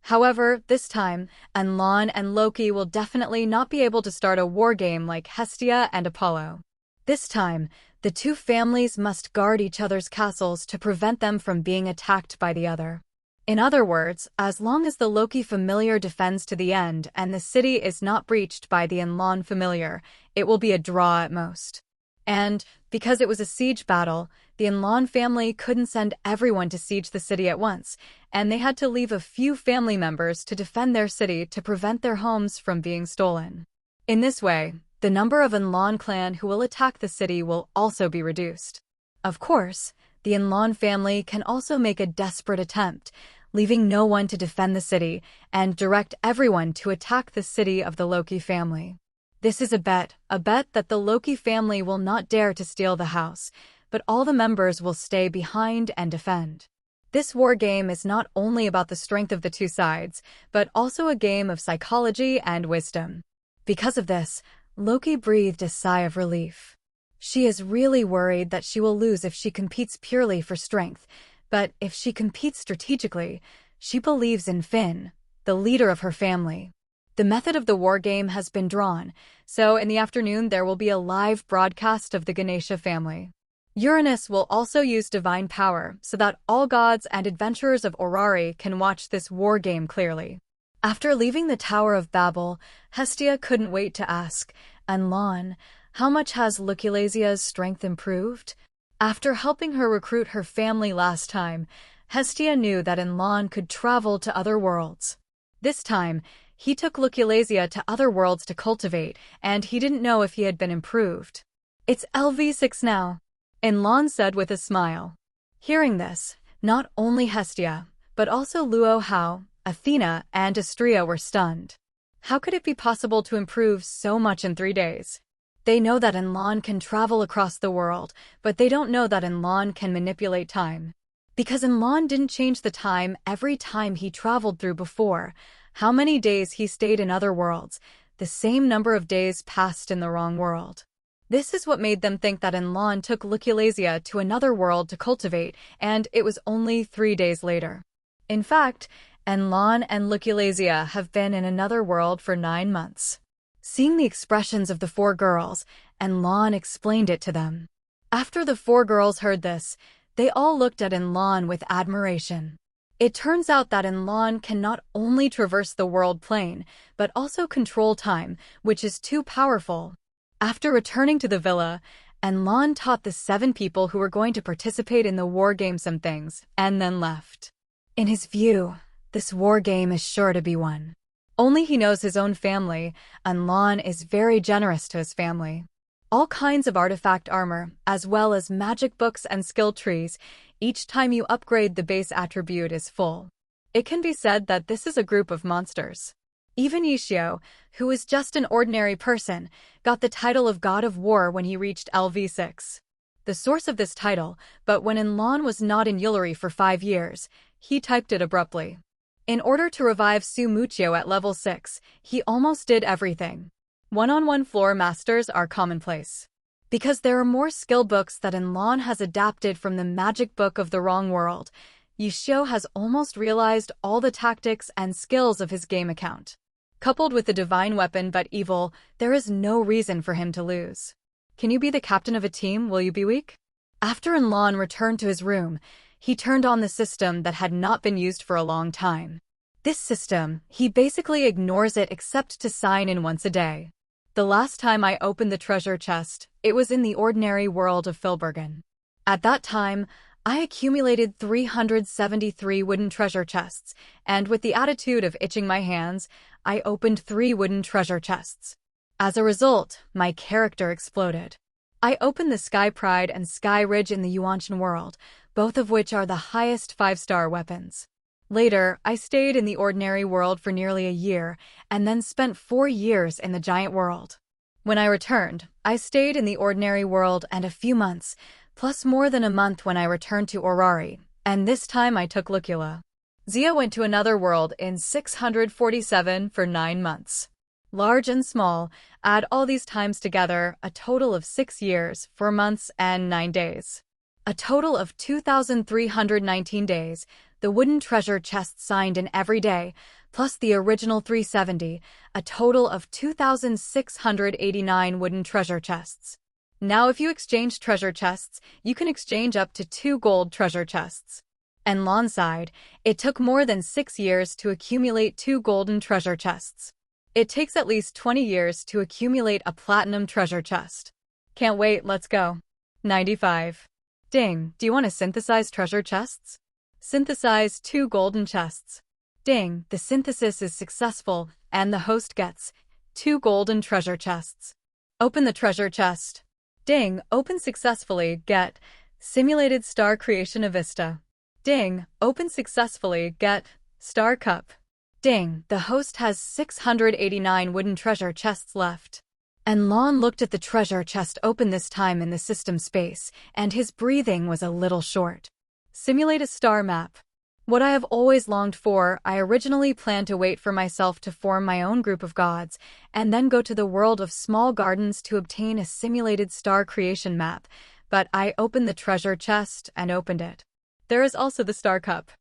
However, this time, Enlon and Loki will definitely not be able to start a war game like Hestia and Apollo. This time, the two families must guard each other's castles to prevent them from being attacked by the other. In other words, as long as the Loki familiar defends to the end and the city is not breached by the Enlon familiar, it will be a draw at most. And, because it was a siege battle, the Enlon family couldn't send everyone to siege the city at once, and they had to leave a few family members to defend their city to prevent their homes from being stolen. In this way, the number of Enlon clan who will attack the city will also be reduced. Of course, the Enlon family can also make a desperate attempt, leaving no one to defend the city, and direct everyone to attack the city of the Loki family. This is a bet that the Loki family will not dare to steal the house, but all the members will stay behind and defend. This war game is not only about the strength of the two sides, but also a game of psychology and wisdom. Because of this, Loki breathed a sigh of relief. She is really worried that she will lose if she competes purely for strength, but if she competes strategically, she believes in Finn, the leader of her family. The method of the war game has been drawn, so in the afternoon there will be a live broadcast of the Ganesha family. Uranus will also use divine power so that all gods and adventurers of Orari can watch this war game clearly. After leaving the Tower of Babel, Hestia couldn't wait to ask, Enlon, how much has Nuclearization's strength improved? After helping her recruit her family last time, Hestia knew that Enlon could travel to other worlds. This time, he took Nuclearization to other worlds to cultivate, and he didn't know if he had been improved. It's LV6 now, Enlon said with a smile. Hearing this, not only Hestia, but also Luohao, Athena, and Astrea were stunned. How could it be possible to improve so much in 3 days? They know that Enlon can travel across the world, but they don't know that Enlon can manipulate time. Because Enlon didn't change the time every time he traveled through before, how many days he stayed in other worlds, the same number of days passed in the wrong world. This is what made them think that Enlon took Nuclearization to another world to cultivate, and it was only 3 days later. In fact, Enlon and Nuclearization have been in another world for 9 months. Seeing the expressions of the 4 girls, Enlon explained it to them. After the 4 girls heard this, they all looked at Enlon with admiration. It turns out that Enlon can not only traverse the world plane, but also control time, which is too powerful. After returning to the villa, Enlon taught the 7 people who were going to participate in the war game some things, and then left. In his view, this war game is sure to be won. Only he knows his own family, Enlon is very generous to his family. All kinds of artifact armor, as well as magic books and skill trees, each time you upgrade the base attribute is full. It can be said that this is a group of monsters. Even Ishio, who is just an ordinary person, got the title of God of War when he reached LV6. The source of this title, but when Enlon was not in Yulari for 5 years, he typed it abruptly. In order to revive Sumuchio at level 6, he almost did everything. One-on-one floor masters are commonplace. Because there are more skill books that Enlon has adapted from the magic book of the wrong world, Ishio has almost realized all the tactics and skills of his game account. Coupled with the divine weapon but evil, there is no reason for him to lose. Can you be the captain of a team? Will you be weak? After Enlon returned to his room, he turned on the system that had not been used for a long time. This system, he basically ignores it except to sign in once a day. The last time I opened the treasure chest, it was in the ordinary world of Filbergen. At that time, I accumulated 373 wooden treasure chests, and with the attitude of itching my hands, I opened 3 wooden treasure chests. As a result, my character exploded. I opened the Sky Pride and Sky Ridge in the Yuanshan world, both of which are the highest 5-star weapons. Later, I stayed in the ordinary world for nearly a year, and then spent 4 years in the giant world. When I returned, I stayed in the ordinary world and a few months, plus more than a month when I returned to Orari, and this time I took Lucula. Zia went to another world in 647 for 9 months. Large and small, add all these times together, a total of 6 years, 4 months, and 9 days. A total of 2,319 days, the wooden treasure chests signed in every day, plus the original 370, a total of 2,689 wooden treasure chests. Now if you exchange treasure chests, you can exchange up to 2 gold treasure chests. Enlon sighed, it took more than 6 years to accumulate 2 golden treasure chests. It takes at least 20 years to accumulate a platinum treasure chest. Can't wait, let's go. 95. Ding, do you want to synthesize treasure chests? Synthesize 2 golden chests. Ding, the synthesis is successful, and the host gets 2 golden treasure chests. Open the treasure chest. Ding, open successfully, get simulated star creation of Vista. Ding, open successfully, get star cup. Ding, the host has 689 wooden treasure chests left. Enlon looked at the treasure chest open this time in the system space, and his breathing was a little short. Simulate a star map. What I have always longed for, I originally planned to wait for myself to form my own group of gods, and then go to the world of small gardens to obtain a simulated star creation map, but I opened the treasure chest and opened it. There is also the star cup.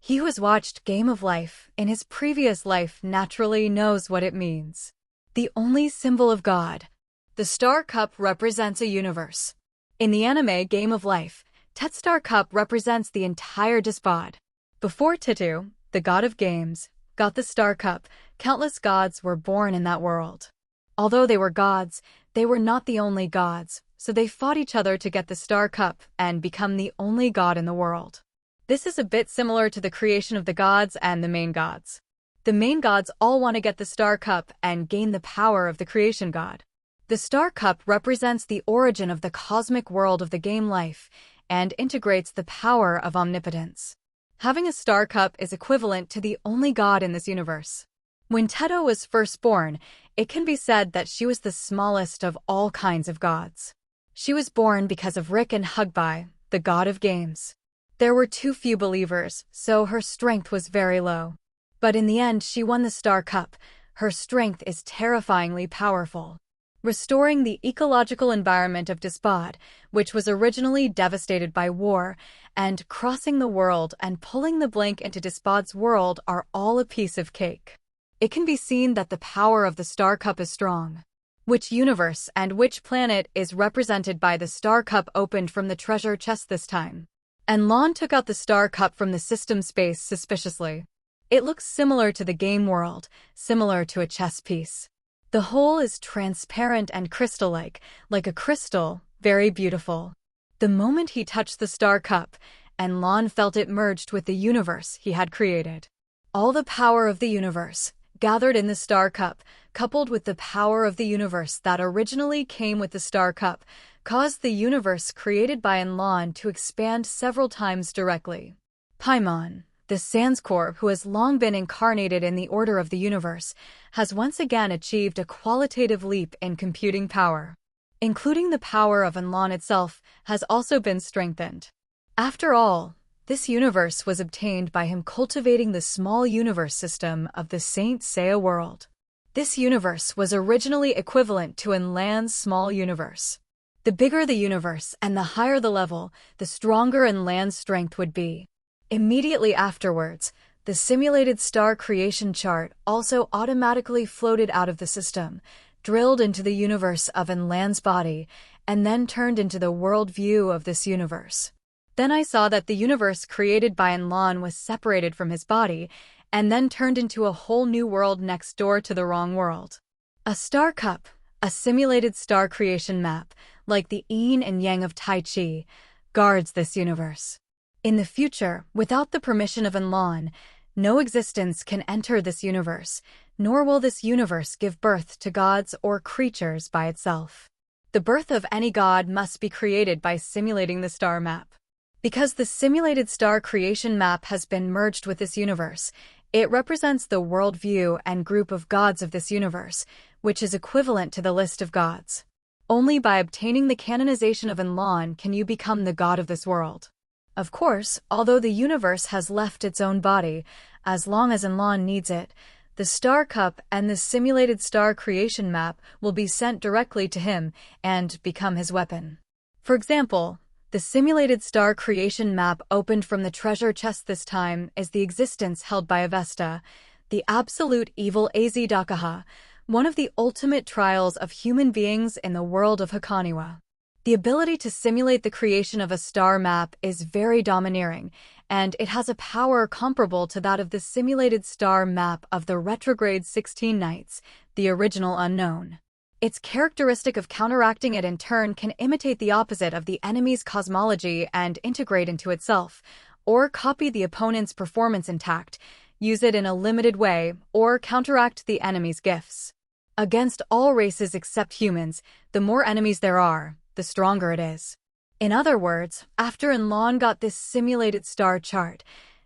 He who has watched Game of Life in his previous life naturally knows what it means. The only symbol of God. The star cup represents a universe. In the anime Game of Life, Tetstar Cup represents the entire Dispod. Before Titu, the god of games, got the Star Cup, countless gods were born in that world. Although they were gods, they were not the only gods, so they fought each other to get the Star Cup and become the only god in the world. This is a bit similar to the creation of the gods and the main gods. The main gods all want to get the Star Cup and gain the power of the creation god. The Star Cup represents the origin of the cosmic world of the game life, and integrates the power of omnipotence. Having a star cup is equivalent to the only god in this universe. When Teto was first born, it can be said that she was the smallest of all kinds of gods. She was born because of Rick and Hugbai, the god of games. There were too few believers, so her strength was very low. But in the end, she won the Star Cup. Her strength is terrifyingly powerful. Restoring the ecological environment of Despot, which was originally devastated by war, and crossing the world and pulling the blank into Despot's world are all a piece of cake. It can be seen that the power of the Star Cup is strong. Which universe and which planet is represented by the Star Cup opened from the treasure chest this time? And Lon took out the Star Cup from the system space suspiciously. It looks similar to the game world, similar to a chess piece. The whole is transparent and crystal-like a crystal, very beautiful. The moment he touched the Star Cup, and Lon felt it merged with the universe he had created. All the power of the universe, gathered in the Star Cup, coupled with the power of the universe that originally came with the Star Cup, caused the universe created by Enlon to expand several times directly. Paimon, the Sanscorp who has long been incarnated in the order of the universe, has once again achieved a qualitative leap in computing power. Including the power of Enlon itself has also been strengthened. After all, this universe was obtained by him cultivating the small universe system of the Saint Seiya world. This universe was originally equivalent to Enlan's small universe. The bigger the universe and the higher the level, the stronger Enlan's strength would be. Immediately afterwards, the simulated star creation chart also automatically floated out of the system, drilled into the universe of Enlan's body, and then turned into the world view of this universe. Then I saw that the universe created by Enlon was separated from his body, and then turned into a whole new world next door to the wrong world. A Star Cup, a simulated star creation map, like the yin and yang of Tai Chi, guards this universe. In the future, without the permission of Enlon, no existence can enter this universe, nor will this universe give birth to gods or creatures by itself. The birth of any god must be created by simulating the star map. Because the simulated star creation map has been merged with this universe, it represents the worldview and group of gods of this universe, which is equivalent to the list of gods. Only by obtaining the canonization of Enlon can you become the god of this world. Of course, although the universe has left its own body, as long as Enlon needs it, the Star Cup and the simulated star creation map will be sent directly to him and become his weapon. For example, the simulated star creation map opened from the treasure chest this time is the existence held by Avesta, the absolute evil Azidakaha, one of the ultimate trials of human beings in the world of Hakaniwa. The ability to simulate the creation of a star map is very domineering, and it has a power comparable to that of the simulated star map of the retrograde 16 Knights, the original unknown. Its characteristic of counteracting it in turn can imitate the opposite of the enemy's cosmology and integrate into itself, or copy the opponent's performance intact, use it in a limited way, or counteract the enemy's gifts. Against all races except humans, the more enemies there are, the stronger it is. In other words, after Enlon got this simulated star chart,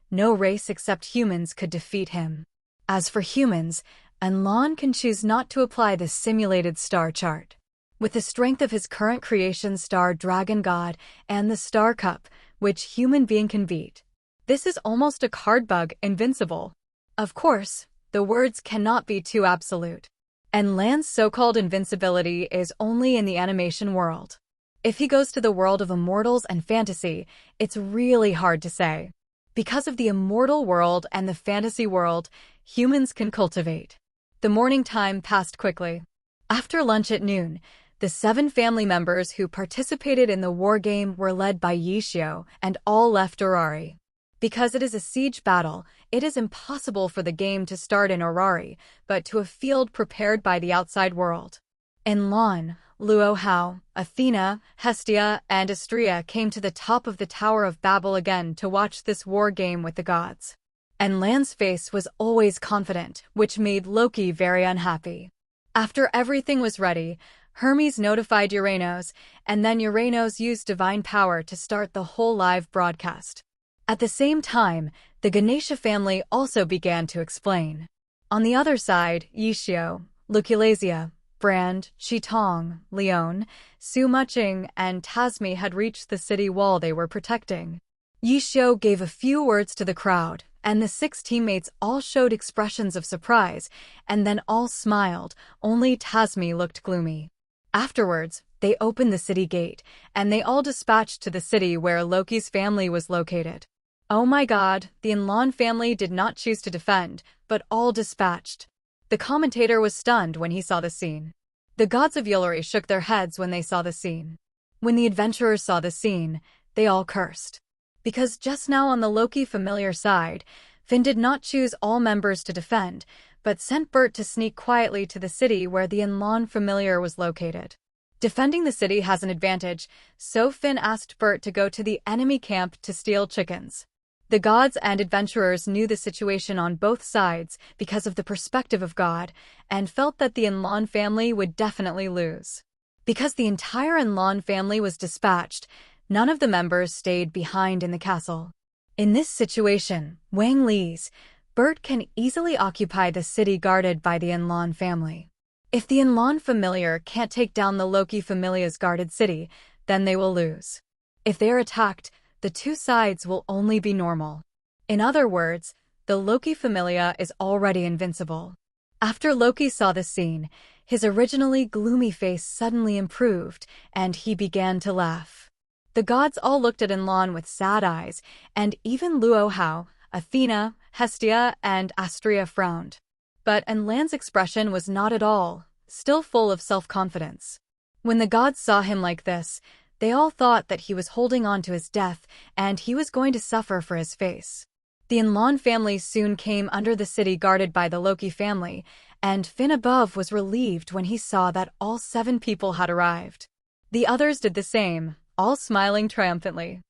no race except humans could defeat him. As for humans, Enlon can choose not to apply the simulated star chart. With the strength of his current creation star Dragon God and the Star Cup, which human being can beat. This is almost a card bug, invincible. Of course, the words cannot be too absolute. Enlan's so-called invincibility is only in the animation world. If he goes to the world of immortals and fantasy, it's really hard to say. Because of the immortal world and the fantasy world, humans can cultivate. The morning time passed quickly. After lunch at noon, the 7 family members who participated in the war game were led by Yishio, and all left Orari. Because it is a siege battle, it is impossible for the game to start in Orari, but to a field prepared by the outside world. Enlon, Luohao, Athena, Hestia, and Astrea came to the top of the Tower of Babel again to watch this war game with the gods. Enlan's face was always confident, which made Loki very unhappy. After everything was ready, Hermes notified Uranos, and then Uranos used divine power to start the whole live broadcast. At the same time, the Ganesha family also began to explain. On the other side, Yishio, Luculasia, Brand, Shitong, Leon, Su Muching, and Tasmi had reached the city wall they were protecting. Yishio gave a few words to the crowd, and the 6 teammates all showed expressions of surprise, and then all smiled, only Tasmi looked gloomy. Afterwards, they opened the city gate, and they all dispatched to the city where Loki's family was located. Oh my god, the Inlan family did not choose to defend, but all dispatched. The commentator was stunned when he saw the scene. The gods of Yulari shook their heads when they saw the scene. When the adventurers saw the scene, they all cursed. Because just now on the Loki familiar side, Finn did not choose all members to defend, but sent Bert to sneak quietly to the city where the Inlan familiar was located. Defending the city has an advantage, so Finn asked Bert to go to the enemy camp to steal chickens. The gods and adventurers knew the situation on both sides because of the perspective of God, and felt that the Inlan family would definitely lose. Because the entire Inlan family was dispatched, none of the members stayed behind in the castle. In this situation, Wang Li's, Bert can easily occupy the city guarded by the Inlan family. If the Inlan familiar can't take down the Loki familia's guarded city, then they will lose. If they are attacked, the two sides will only be normal. In other words, the Loki familia is already invincible. After Loki saw the scene, his originally gloomy face suddenly improved, and he began to laugh. The gods all looked at Inlan with sad eyes, and even Luohao, Athena, Hestia, and Astrea frowned. But Inlan's expression was not at all, still full of self-confidence. When the gods saw him like this, they all thought that he was holding on to his death, and he was going to suffer for his face. The Inlan family soon came under the city guarded by the Loki family, and Finn above was relieved when he saw that all 7 people had arrived. The others did the same, all smiling triumphantly.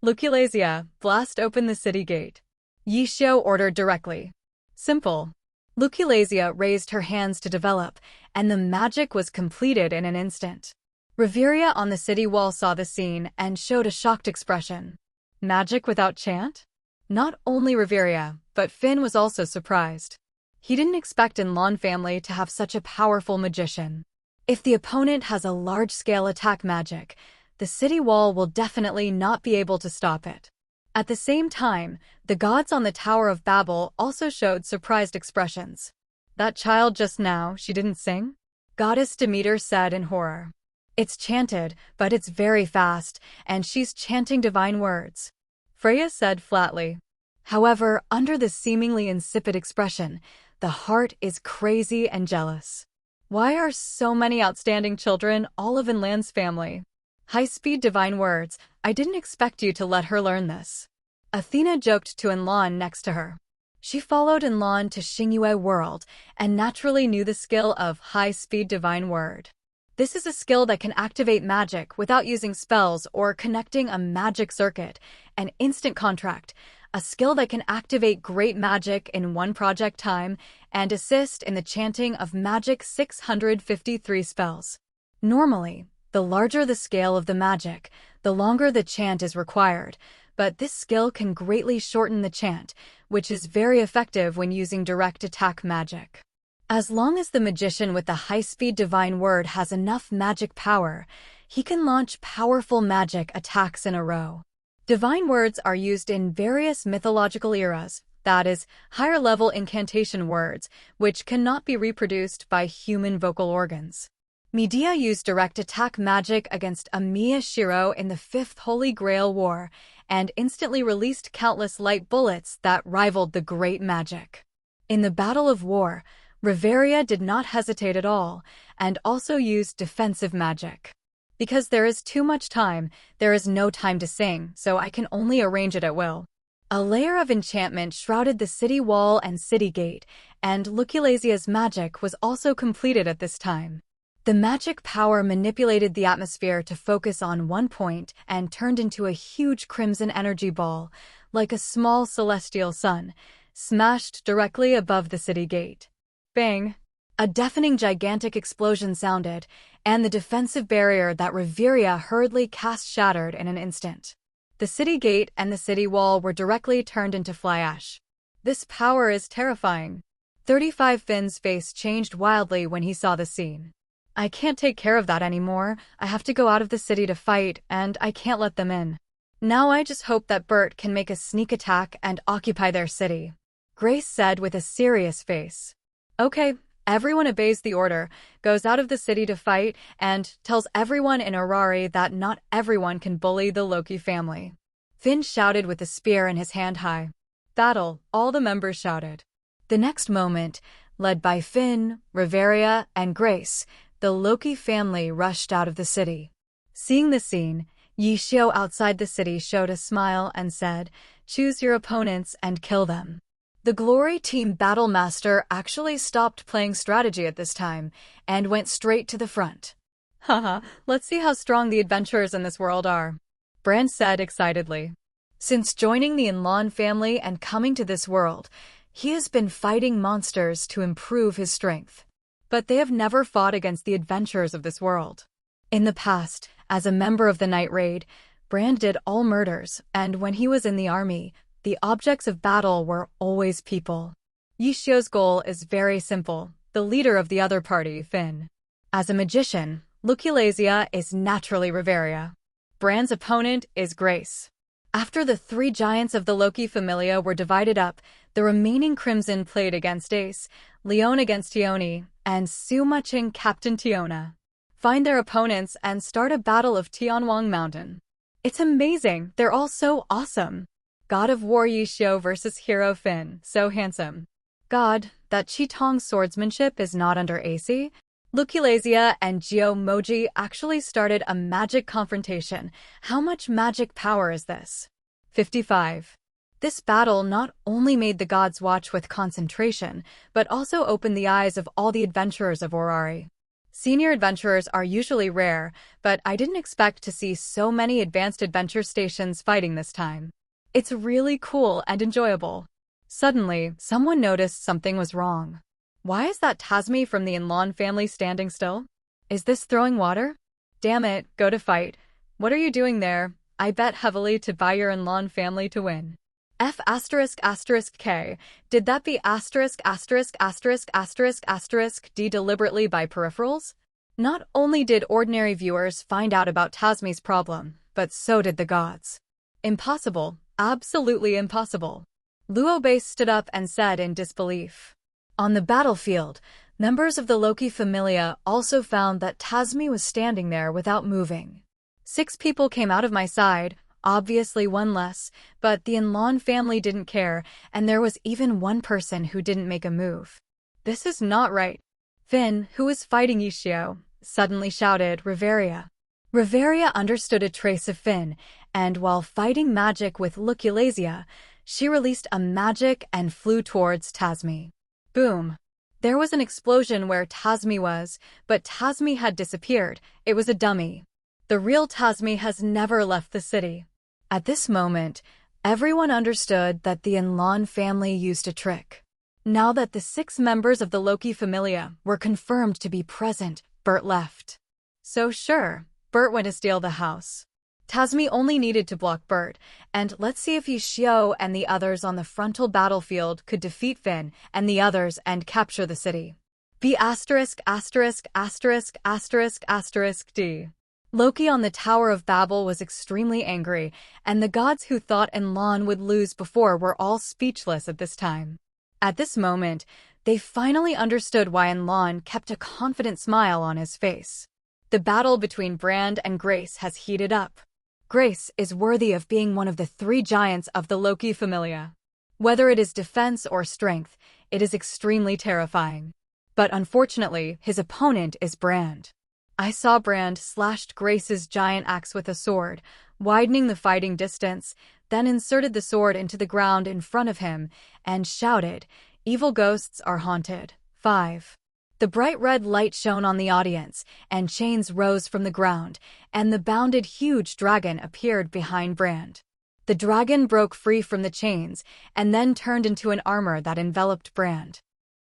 Luculasia, blast open the city gate. Yishio ordered directly. Simple. Luculasia raised her hands to develop, and the magic was completed in an instant. Reveria on the city wall saw the scene and showed a shocked expression. Magic without chant? Not only Reveria, but Finn was also surprised. He didn't expect Inlan family to have such a powerful magician. If the opponent has a large-scale attack magic, the city wall will definitely not be able to stop it. At the same time, the gods on the Tower of Babel also showed surprised expressions. That child just now, she didn't sing? Goddess Demeter said in horror. It's chanted, but it's very fast, and she's chanting divine words. Freya said flatly. However, under the seemingly insipid expression, the heart is crazy and jealous. Why are so many outstanding children all of Inlan's family? High-speed divine words, I didn't expect you to let her learn this. Athena joked to Inlan next to her. She followed Inlan to Xingyue world, and naturally knew the skill of high-speed divine word. This is a skill that can activate magic without using spells or connecting a magic circuit, an instant contract, a skill that can activate great magic in one project time and assist in the chanting of magic 653 spells. Normally, the larger the scale of the magic, the longer the chant is required, but this skill can greatly shorten the chant, which is very effective when using direct attack magic. As long as the magician with the high-speed divine word has enough magic power, he can launch powerful magic attacks in a row. Divine words are used in various mythological eras, that is, higher-level incantation words, which cannot be reproduced by human vocal organs. Medea used direct attack magic against Amiya Shiro in the 5th Holy Grail War, and instantly released countless light bullets that rivaled the great magic. In the Battle of War, Reveria did not hesitate at all, and also used defensive magic. Because there is too much time, there is no time to sing, so I can only arrange it at will. A layer of enchantment shrouded the city wall and city gate, and Luculazia's magic was also completed at this time. The magic power manipulated the atmosphere to focus on one point and turned into a huge crimson energy ball, like a small celestial sun, smashed directly above the city gate. Bang! A deafening gigantic explosion sounded, and the defensive barrier that Reveria hurriedly cast shattered in an instant. The city gate and the city wall were directly turned into fly ash. This power is terrifying. 35 Finn's face changed wildly when he saw the scene. I can't take care of that anymore. I have to go out of the city to fight, and I can't let them in. Now I just hope that Bert can make a sneak attack and occupy their city, Grace said with a serious face. Okay, everyone obeys the order, goes out of the city to fight, and tells everyone in Orari that not everyone can bully the Loki family. Finn shouted with the spear in his hand high. Battle, all the members shouted. The next moment, led by Finn, Riveria, and Grace, the Loki family rushed out of the city. Seeing the scene, Yishio outside the city showed a smile and said, "Choose your opponents and kill them." The Glory Team Battle Master actually stopped playing strategy at this time and went straight to the front. Haha, let's see how strong the adventurers in this world are, Brand said excitedly. Since joining the Inlan family and coming to this world, he has been fighting monsters to improve his strength. But they have never fought against the adventurers of this world. In the past, as a member of the Night Raid, Brand did all murders, and when he was in the army, the objects of battle were always people. Yishio's goal is very simple, the leader of the other party, Finn. As a magician, nuclearization is naturally Riveria. Brand's opponent is Grace. After the three giants of the Loki Familia were divided up, the remaining Crimson played against Ace, Leon against Tioni, and Sumaching Captain Tiona. Find their opponents and start a battle of Tianwang Mountain. It's amazing, they're all so awesome. God of War Yishio versus Hero Finn, so handsome. God, that Chitong swordsmanship is not under AC? Nuclearization and Geomoji actually started a magic confrontation. How much magic power is this? 55. This battle not only made the gods watch with concentration, but also opened the eyes of all the adventurers of Orari. Senior adventurers are usually rare, but I didn't expect to see so many advanced adventure stations fighting this time. It's really cool and enjoyable. Suddenly, someone noticed something was wrong. Why is that Tasmi from the Inlan family standing still? Is this throwing water? Damn it, go to fight. What are you doing there? I bet heavily to buy your Inlan family to win. F *** K. Did that be *** D deliberately by peripherals? Not only did ordinary viewers find out about Tasmi's problem, but so did the gods. Impossible. Absolutely impossible. Luo Base stood up and said in disbelief. On the battlefield, members of the Loki Familia also found that Tasmi was standing there without moving. 6 people came out of my side, obviously one less, but the Inlan family didn't care, and there was even one person who didn't make a move. This is not right. Finn, who was fighting Yishio, suddenly shouted, Riveria. Riveria understood a trace of Finn, and while fighting magic with nuclearization, she released a magic and flew towards Tasmi. Boom. There was an explosion where Tasmi was, but Tasmi had disappeared. It was a dummy. The real Tasmi has never left the city. At this moment, everyone understood that the Inlan family used a trick. Now that the 6 members of the Loki Familia were confirmed to be present, Bert left. So sure, Bert went to steal the house. Tasmi only needed to block Bert, and let's see if Yishio and the others on the frontal battlefield could defeat Finn and the others and capture the city. B***************** D. Loki on the Tower of Babel was extremely angry, and the gods who thought Inlan would lose before were all speechless at this time. At this moment, they finally understood why Inlan kept a confident smile on his face. The battle between Brand and Grace has heated up. Grace is worthy of being one of the 3 giants of the Loki Familia. Whether it is defense or strength, it is extremely terrifying. But unfortunately, his opponent is Brand. I saw Brand slashed Grace's giant axe with a sword, widening the fighting distance, then inserted the sword into the ground in front of him, and shouted, "Evil ghosts are haunted." 5. The bright red light shone on the audience, and chains rose from the ground, and the bounded huge dragon appeared behind Brand. The dragon broke free from the chains, and then turned into an armor that enveloped Brand.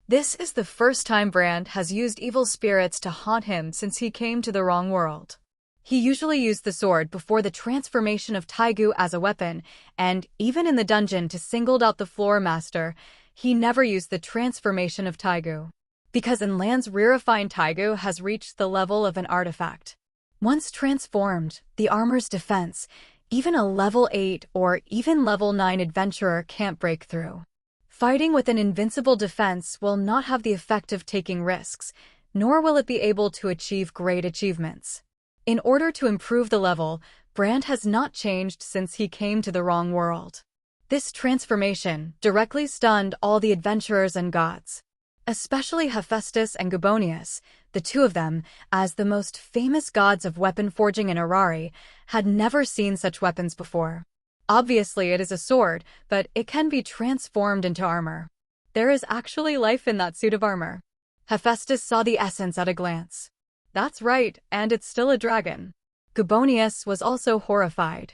This is the first time Brand has used evil spirits to haunt him since he came to the wrong world. He usually used the sword before the transformation of Taigu as a weapon, and even in the dungeon to singled out the floor master, he never used the transformation of Taigu. Because Enland's rarefied Taigu has reached the level of an artifact. Once transformed, the armor's defense, even a level 8 or even level 9 adventurer can't break through. Fighting with an invincible defense will not have the effect of taking risks, nor will it be able to achieve great achievements. In order to improve the level, Brand has not changed since he came to the wrong world. This transformation directly stunned all the adventurers and gods. Especially Hephaestus and Gubonius, the two of them, as the most famous gods of weapon forging in Arari, had never seen such weapons before. Obviously it is a sword, but it can be transformed into armor. There is actually life in that suit of armor. Hephaestus saw the essence at a glance. That's right, and it's still a dragon. Gubonius was also horrified.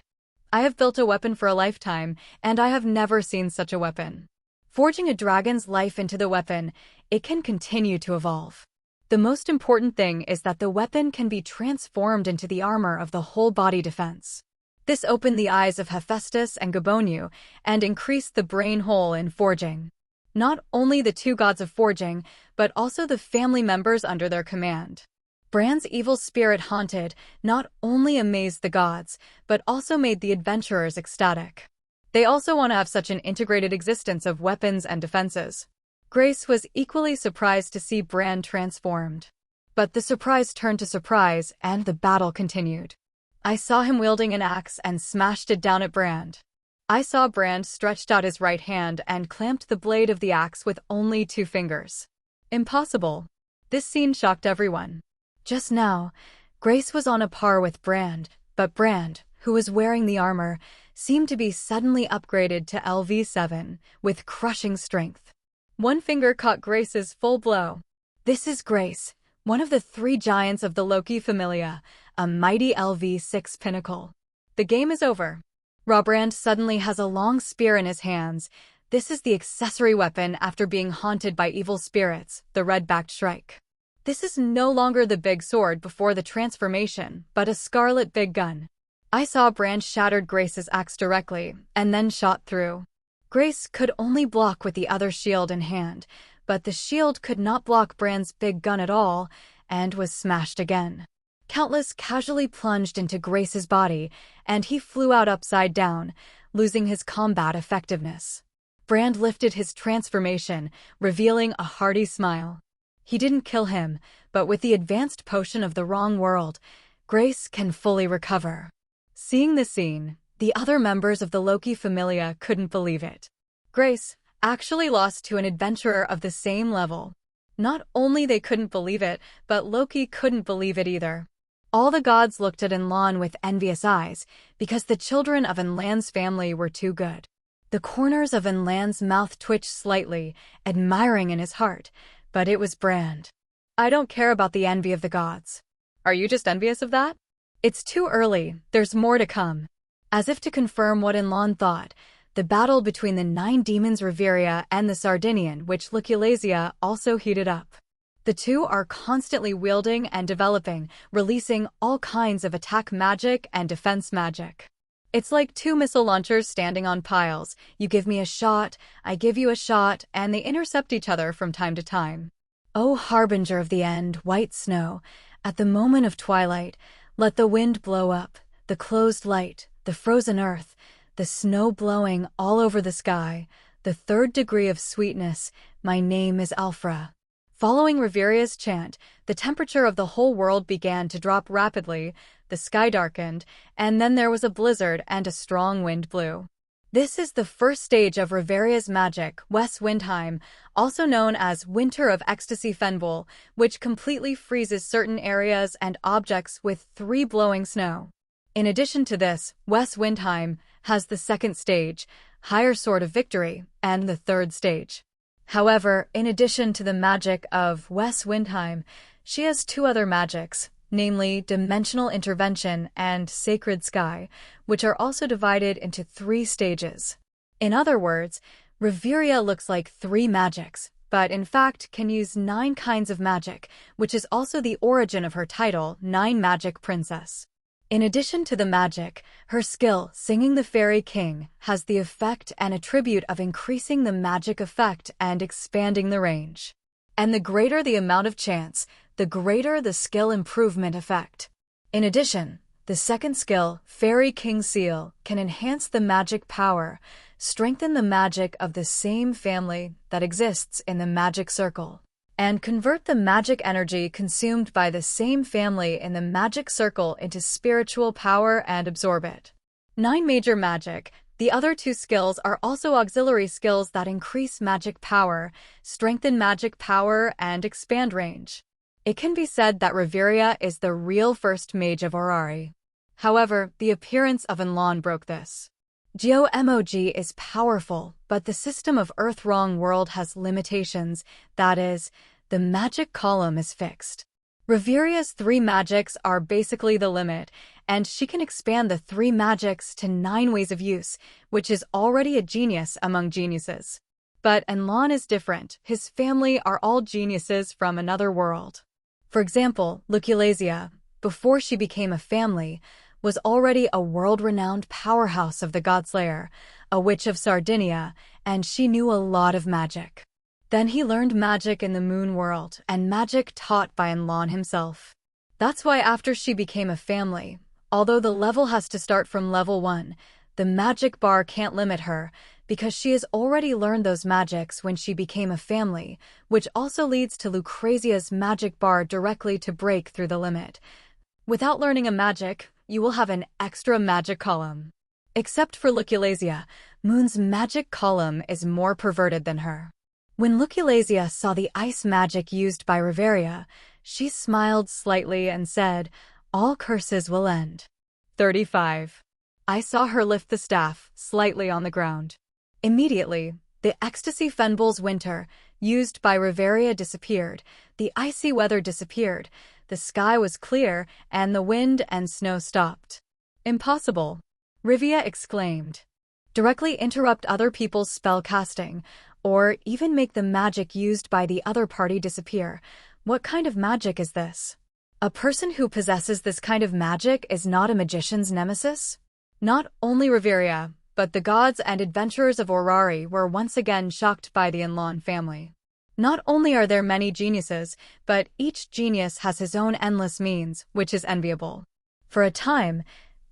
I have built a weapon for a lifetime, and I have never seen such a weapon. Forging a dragon's life into the weapon, it can continue to evolve. The most important thing is that the weapon can be transformed into the armor of the whole body defense. This opened the eyes of Hephaestus and Guboniu and increased the brain hole in forging. Not only the two gods of forging, but also the family members under their command. Brand's evil spirit haunted not only amazed the gods, but also made the adventurers ecstatic. They also want to have such an integrated existence of weapons and defenses. Grace was equally surprised to see Brand transformed. But the surprise turned to surprise, and the battle continued. I saw him wielding an axe and smashed it down at Brand. I saw Brand stretched out his right hand and clamped the blade of the axe with only 2 fingers. Impossible. This scene shocked everyone. Just now, Grace was on a par with Brand, but Brand, who was wearing the armor, seemed to be suddenly upgraded to LV7, with crushing strength. One finger caught Grace's full blow. This is Grace, one of the 3 giants of the Loki Familia, a mighty LV6 pinnacle. The game is over. Brand suddenly has a long spear in his hands. This is the accessory weapon after being haunted by evil spirits, the red-backed shrike. This is no longer the big sword before the transformation, but a scarlet big gun. I saw Brand shattered Grace's axe directly, and then shot through. Grace could only block with the other shield in hand, but the shield could not block Brand's big gun at all, and was smashed again. Countless casually plunged into Grace's body, and he flew out upside down, losing his combat effectiveness. Brand lifted his transformation, revealing a hearty smile. He didn't kill him, but with the advanced potion of the wrong world, Grace can fully recover. Seeing the scene, the other members of the Loki Familia couldn't believe it. Grace actually lost to an adventurer of the same level. Not only they couldn't believe it, but Loki couldn't believe it either. All the gods looked at Enlan with envious eyes, because the children of Enlan's family were too good. The corners of Enlan's mouth twitched slightly, admiring in his heart, but it was Brand. I don't care about the envy of the gods. Are you just envious of that? It's too early, there's more to come. As if to confirm what Enlan thought, the battle between the 9 demons Reveria and the Sardinian witch Nuclearization also heated up. The two are constantly wielding and developing, releasing all kinds of attack magic and defense magic. It's like 2 missile launchers standing on piles. You give me a shot, I give you a shot, and they intercept each other from time to time. O harbinger of the end, white snow, at the moment of twilight, let the wind blow up, the closed light, the frozen earth, the snow blowing all over the sky, the 3rd degree of sweetness, my name is Alfra. Following Reveria's chant, the temperature of the whole world began to drop rapidly, the sky darkened, and then there was a blizzard and a strong wind blew. This is the first stage of Reveria's magic, Wes Windheim, also known as Winter of Ecstasy Fenvol, which completely freezes certain areas and objects with 3 blowing snow. In addition to this, Wes Windheim has the 2nd stage, Higher Sword of Victory, and the 3rd stage. However, in addition to the magic of Wes Windheim, she has 2 other magics, namely Dimensional Intervention and Sacred Sky, which are also divided into 3 stages. In other words, Reveria looks like 3 magics, but in fact can use 9 kinds of magic, which is also the origin of her title, 9 Magic Princess. In addition to the magic, her skill, Singing the Fairy King, has the effect and attribute of increasing the magic effect and expanding the range. And the greater the amount of chance, the greater the skill improvement effect. In addition, the second skill, Fairy King Seal, can enhance the magic power, strengthen the magic of the same family that exists in the magic circle, and convert the magic energy consumed by the same family in the magic circle into spiritual power and absorb it. 9 Major Magic. The other 2 skills are also auxiliary skills that increase magic power, strengthen magic power, and expand range. It can be said that Reveria is the real first mage of Orari. However, the appearance of Enlon broke this. GeoMOG is powerful, but the system of Earth-Wrong World has limitations, that is, the magic column is fixed. Reveria's 3 magics are basically the limit, and she can expand the 3 magics to 9 ways of use, which is already a genius among geniuses. But Enlon is different. His family are all geniuses from another world. For example, Nuclearization, before she became a family, was already a world-renowned powerhouse of the Godslayer, a witch of Sardinia, and she knew a lot of magic. Then he learned magic in the moon world, and magic taught by Enlon himself. That's why after she became a family, although the level has to start from level 1, the magic bar can't limit her, because she has already learned those magics when she became a family, which also leads to Lucrezia's magic bar directly to break through the limit. Without learning a magic, you will have an extra magic column. Except for Lucrecia, Moon's magic column is more perverted than her. When Lucrecia saw the ice magic used by Reveria, she smiled slightly and said, "All curses will end." 35. I saw her lift the staff slightly on the ground. Immediately, the ecstasy Fenbol's winter, used by Reveria, disappeared, the icy weather disappeared, the sky was clear, and the wind and snow stopped. Impossible, Rivia exclaimed. Directly interrupt other people's spell casting, or even make the magic used by the other party disappear. What kind of magic is this? A person who possesses this kind of magic is not a magician's nemesis? Not only Reveria, but the gods and adventurers of Orari were once again shocked by the Enlon family. Not only are there many geniuses, but each genius has his own endless means, which is enviable. For a time,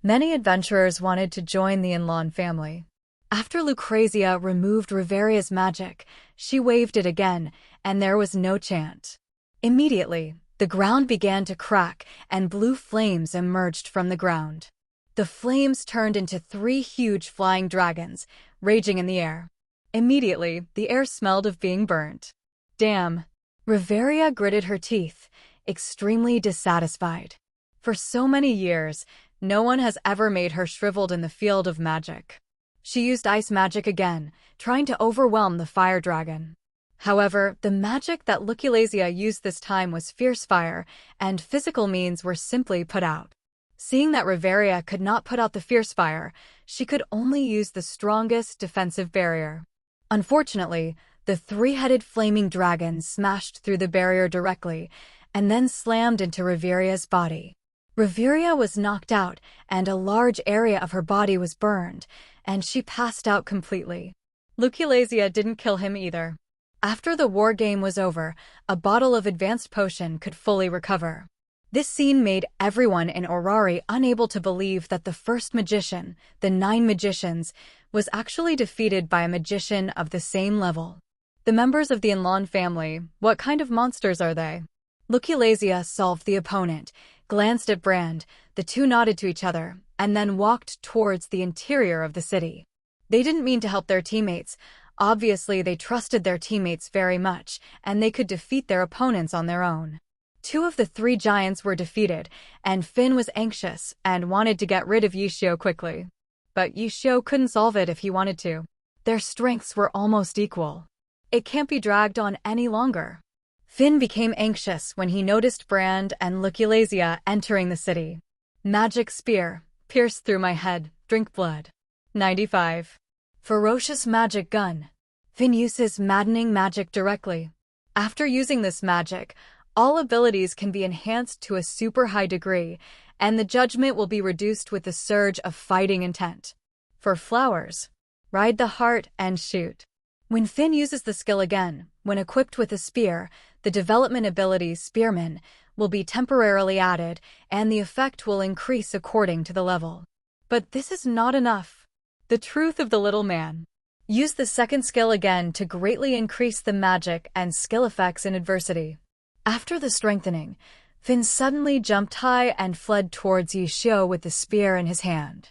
many adventurers wanted to join the Enlon family. After Lucrecia removed Reveria's magic, she waved it again, and there was no chant. Immediately, the ground began to crack, and blue flames emerged from the ground. The flames turned into 3 huge flying dragons, raging in the air. Immediately, the air smelled of being burnt. Damn. Reveria gritted her teeth, extremely dissatisfied. For so many years, no one has ever made her shriveled in the field of magic. She used ice magic again, trying to overwhelm the fire dragon. However, the magic that Lucrecia used this time was fierce fire, and physical means were simply put out. Seeing that Reveria could not put out the fierce fire, she could only use the strongest defensive barrier. Unfortunately, the 3-headed flaming dragon smashed through the barrier directly, and then slammed into Reveria's body. Reveria was knocked out, and a large area of her body was burned, and she passed out completely. Lucrecia didn't kill him either. After the war game was over, a bottle of advanced potion could fully recover. This scene made everyone in Orari unable to believe that the first magician, the 9 magicians, was actually defeated by a magician of the same level. The members of the Enlon family, what kind of monsters are they? Lucrecia solved the opponent, glanced at Brand, the two nodded to each other, and then walked towards the interior of the city. They didn't mean to help their teammates. Obviously, they trusted their teammates very much, and they could defeat their opponents on their own. 2 of the 3 giants were defeated, and Finn was anxious and wanted to get rid of Yishio quickly. But Yishio couldn't solve it if he wanted to. Their strengths were almost equal. It can't be dragged on any longer. Finn became anxious when he noticed Brand and Lucrecia entering the city. Magic spear, pierce through my head, drink blood. 95. Ferocious magic gun. Finn uses maddening magic directly. After using this magic, all abilities can be enhanced to a super high degree, and the judgment will be reduced with the surge of fighting intent. For flowers, ride the heart and shoot. When Finn uses the skill again, when equipped with a spear, the development ability Spearman will be temporarily added, and the effect will increase according to the level. But this is not enough. The truth of the little man. Use the second skill again to greatly increase the magic and skill effects in adversity. After the strengthening, Finn suddenly jumped high and fled towards Yishio with the spear in his hand.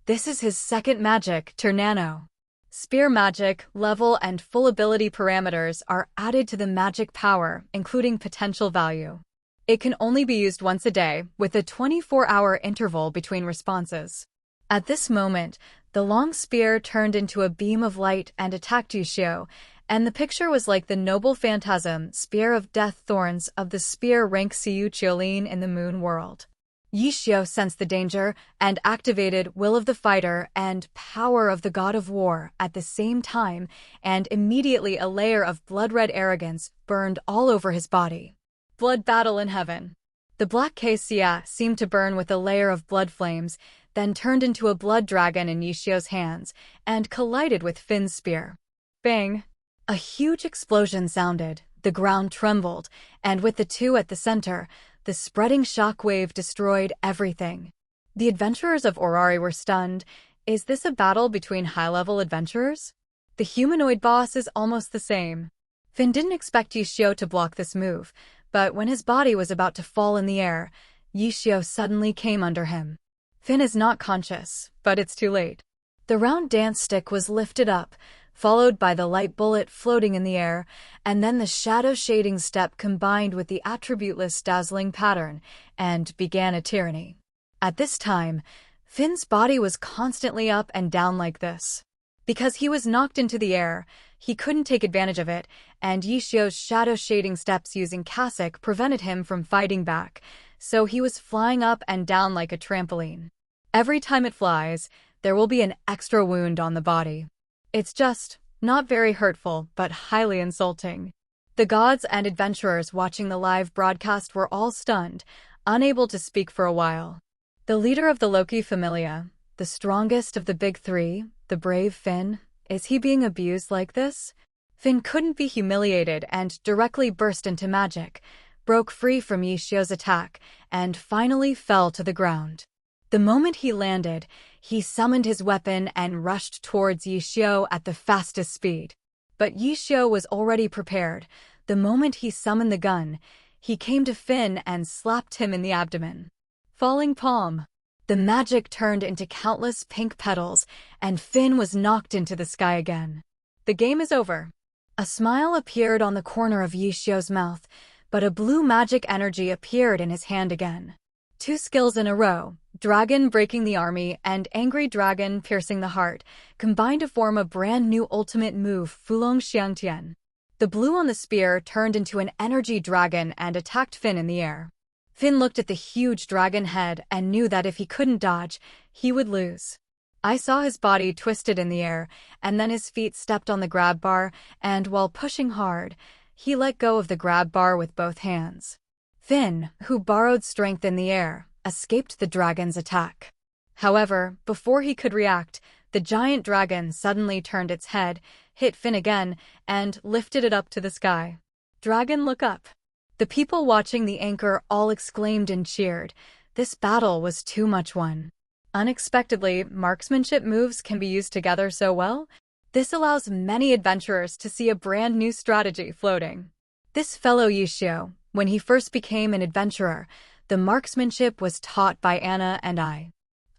This is his second magic, Ternano. Spear magic, level, and full ability parameters are added to the magic power, including potential value. It can only be used once a day, with a 24-hour interval between responses. At this moment, the long spear turned into a beam of light and attacked Yishio, and the picture was like the noble phantasm, spear of death thorns of the spear rank Siu Chiolin in the moon world. Yishio sensed the danger and activated Will of the Fighter and Power of the God of War at the same time, and immediately a layer of blood-red arrogance burned all over his body. Blood battle in heaven. The black Xia seemed to burn with a layer of blood flames, then turned into a blood dragon in Yishio's hands and collided with Finn's spear. Bang! A huge explosion sounded, the ground trembled, and with the two at the center, the spreading shockwave destroyed everything. The adventurers of Orari were stunned. Is this a battle between high-level adventurers? The humanoid boss is almost the same. Finn didn't expect Yishio to block this move, but when his body was about to fall in the air, Yishio suddenly came under him. Finn is not conscious, but it's too late. The round dance stick was lifted up, followed by the light bullet floating in the air, and then the shadow shading step combined with the attributeless dazzling pattern, and began a tyranny. At this time, Finn's body was constantly up and down like this. Because he was knocked into the air, he couldn't take advantage of it, and Yishio's shadow shading steps using Cassock prevented him from fighting back, so he was flying up and down like a trampoline. Every time it flies, there will be an extra wound on the body. It's just not very hurtful, but highly insulting. The gods and adventurers watching the live broadcast were all stunned, unable to speak for a while. The leader of the Loki Familia, the strongest of the big three, the brave Finn, is he being abused like this? Finn couldn't be humiliated and directly burst into magic, broke free from Yishio's attack, and finally fell to the ground. The moment he landed, he summoned his weapon and rushed towards Yishio at the fastest speed. But Yishio was already prepared. The moment he summoned the gun, he came to Finn and slapped him in the abdomen. Falling palm. The magic turned into countless pink petals, and Finn was knocked into the sky again. The game is over. A smile appeared on the corner of Yishio's mouth, but a blue magic energy appeared in his hand again. 2 skills in a row, Dragon breaking the army and Angry Dragon piercing the heart, combined to form a brand new ultimate move, Fulong Xiangtian. The blue on the spear turned into an energy dragon and attacked Finn in the air. Finn looked at the huge dragon head and knew that if he couldn't dodge, he would lose. I saw his body twisted in the air, and then his feet stepped on the grab bar, and while pushing hard, he let go of the grab bar with both hands. Finn, who borrowed strength in the air, escaped the dragon's attack. However, before he could react, the giant dragon suddenly turned its head, hit Finn again, and lifted it up to the sky. Dragon, look up. The people watching the anchor all exclaimed and cheered. This battle was too much won. Unexpectedly, marksmanship moves can be used together so well. This allows many adventurers to see a brand new strategy floating. This fellow Yishio, when he first became an adventurer, the marksmanship was taught by Anna and I.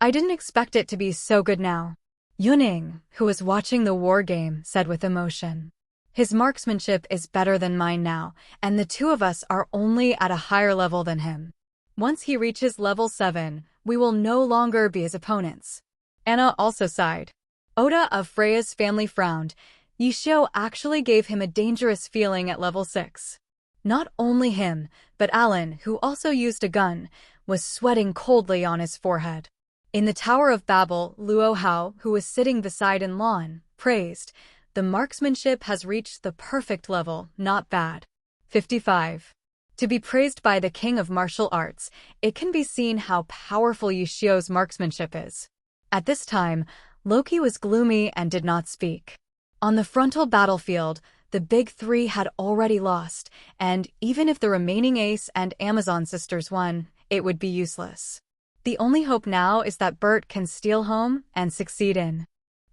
I didn't expect it to be so good now. Yuning, who was watching the war game, said with emotion. His marksmanship is better than mine now, and the two of us are only at a higher level than him. Once he reaches level 7, we will no longer be his opponents. Anna also sighed. Oda of Freya's family frowned. Yishio actually gave him a dangerous feeling at level 6. Not only him, but Alan, who also used a gun, was sweating coldly on his forehead. In the Tower of Babel, Luo Hao, who was sitting beside Enlon, praised, "The marksmanship has reached the perfect level, not bad." 55. To be praised by the king of martial arts, it can be seen how powerful Yushio's marksmanship is. At this time, Loki was gloomy and did not speak. On the frontal battlefield, the big three had already lost, and even if the remaining Ace and Amazon sisters won, it would be useless. The only hope now is that Bert can steal home and succeed in.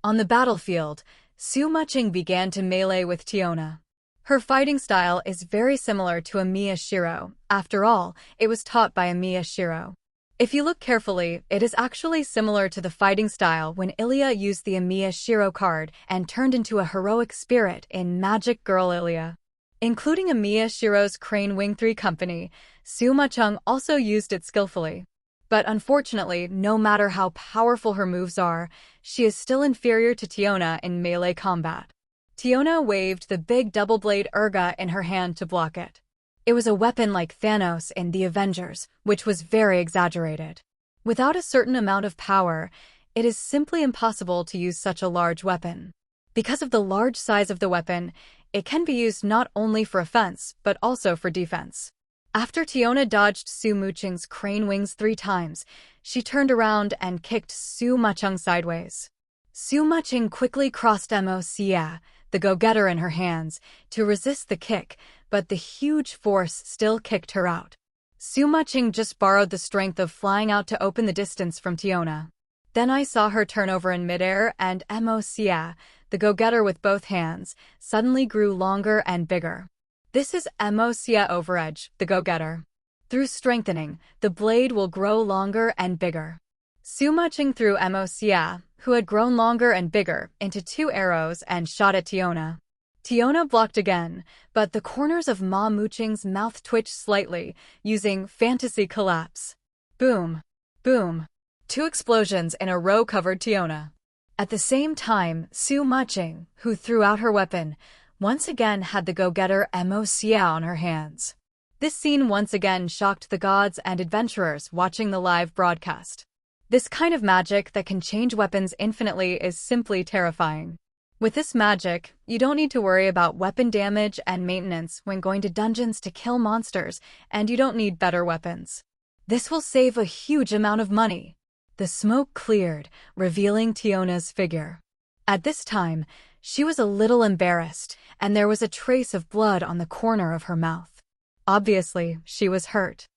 On the battlefield, Su Muching began to melee with Tiona. Her fighting style is very similar to Amiya Shiro. After all, it was taught by Amiya Shiro. If you look carefully, it is actually similar to the fighting style when Ilya used the Amiya Shiro card and turned into a heroic spirit in Magic Girl Ilya. Including Amiya Shiro's Crane Wing 3 company, Su Muching also used it skillfully. But unfortunately, no matter how powerful her moves are, she is still inferior to Tiona in melee combat. Tiona waved the big double-blade Urga in her hand to block it. It was a weapon like Thanos in The Avengers, which was very exaggerated. Without a certain amount of power, it is simply impossible to use such a large weapon. Because of the large size of the weapon, it can be used not only for offense, but also for defense. After Tiona dodged Su Muching's crane wings 3 times, she turned around and kicked Su Muching sideways. Su Muching quickly crossed Mocia, the go-getter in her hands, to resist the kick, but the huge force still kicked her out. Su Muching just borrowed the strength of flying out to open the distance from Tiona. Then I saw her turn over in midair and Mocia, the go-getter with both hands, suddenly grew longer and bigger. This is Mocia Overedge, the go-getter. Through strengthening, the blade will grow longer and bigger. Su Muching threw Mocia, who had grown longer and bigger, into 2 arrows and shot at Tiona. Tiona blocked again, but the corners of Ma Muching's mouth twitched slightly, using Fantasy Collapse. Boom! Boom! 2 explosions in a row covered Tiona. At the same time, Su Muching, who threw out her weapon, once again had the go-getter Mocia on her hands. This scene once again shocked the gods and adventurers watching the live broadcast. This kind of magic that can change weapons infinitely is simply terrifying. With this magic, you don't need to worry about weapon damage and maintenance when going to dungeons to kill monsters, and you don't need better weapons. This will save a huge amount of money. The smoke cleared, revealing Tiona's figure. At this time, she was a little embarrassed, and there was a trace of blood on the corner of her mouth. Obviously, she was hurt.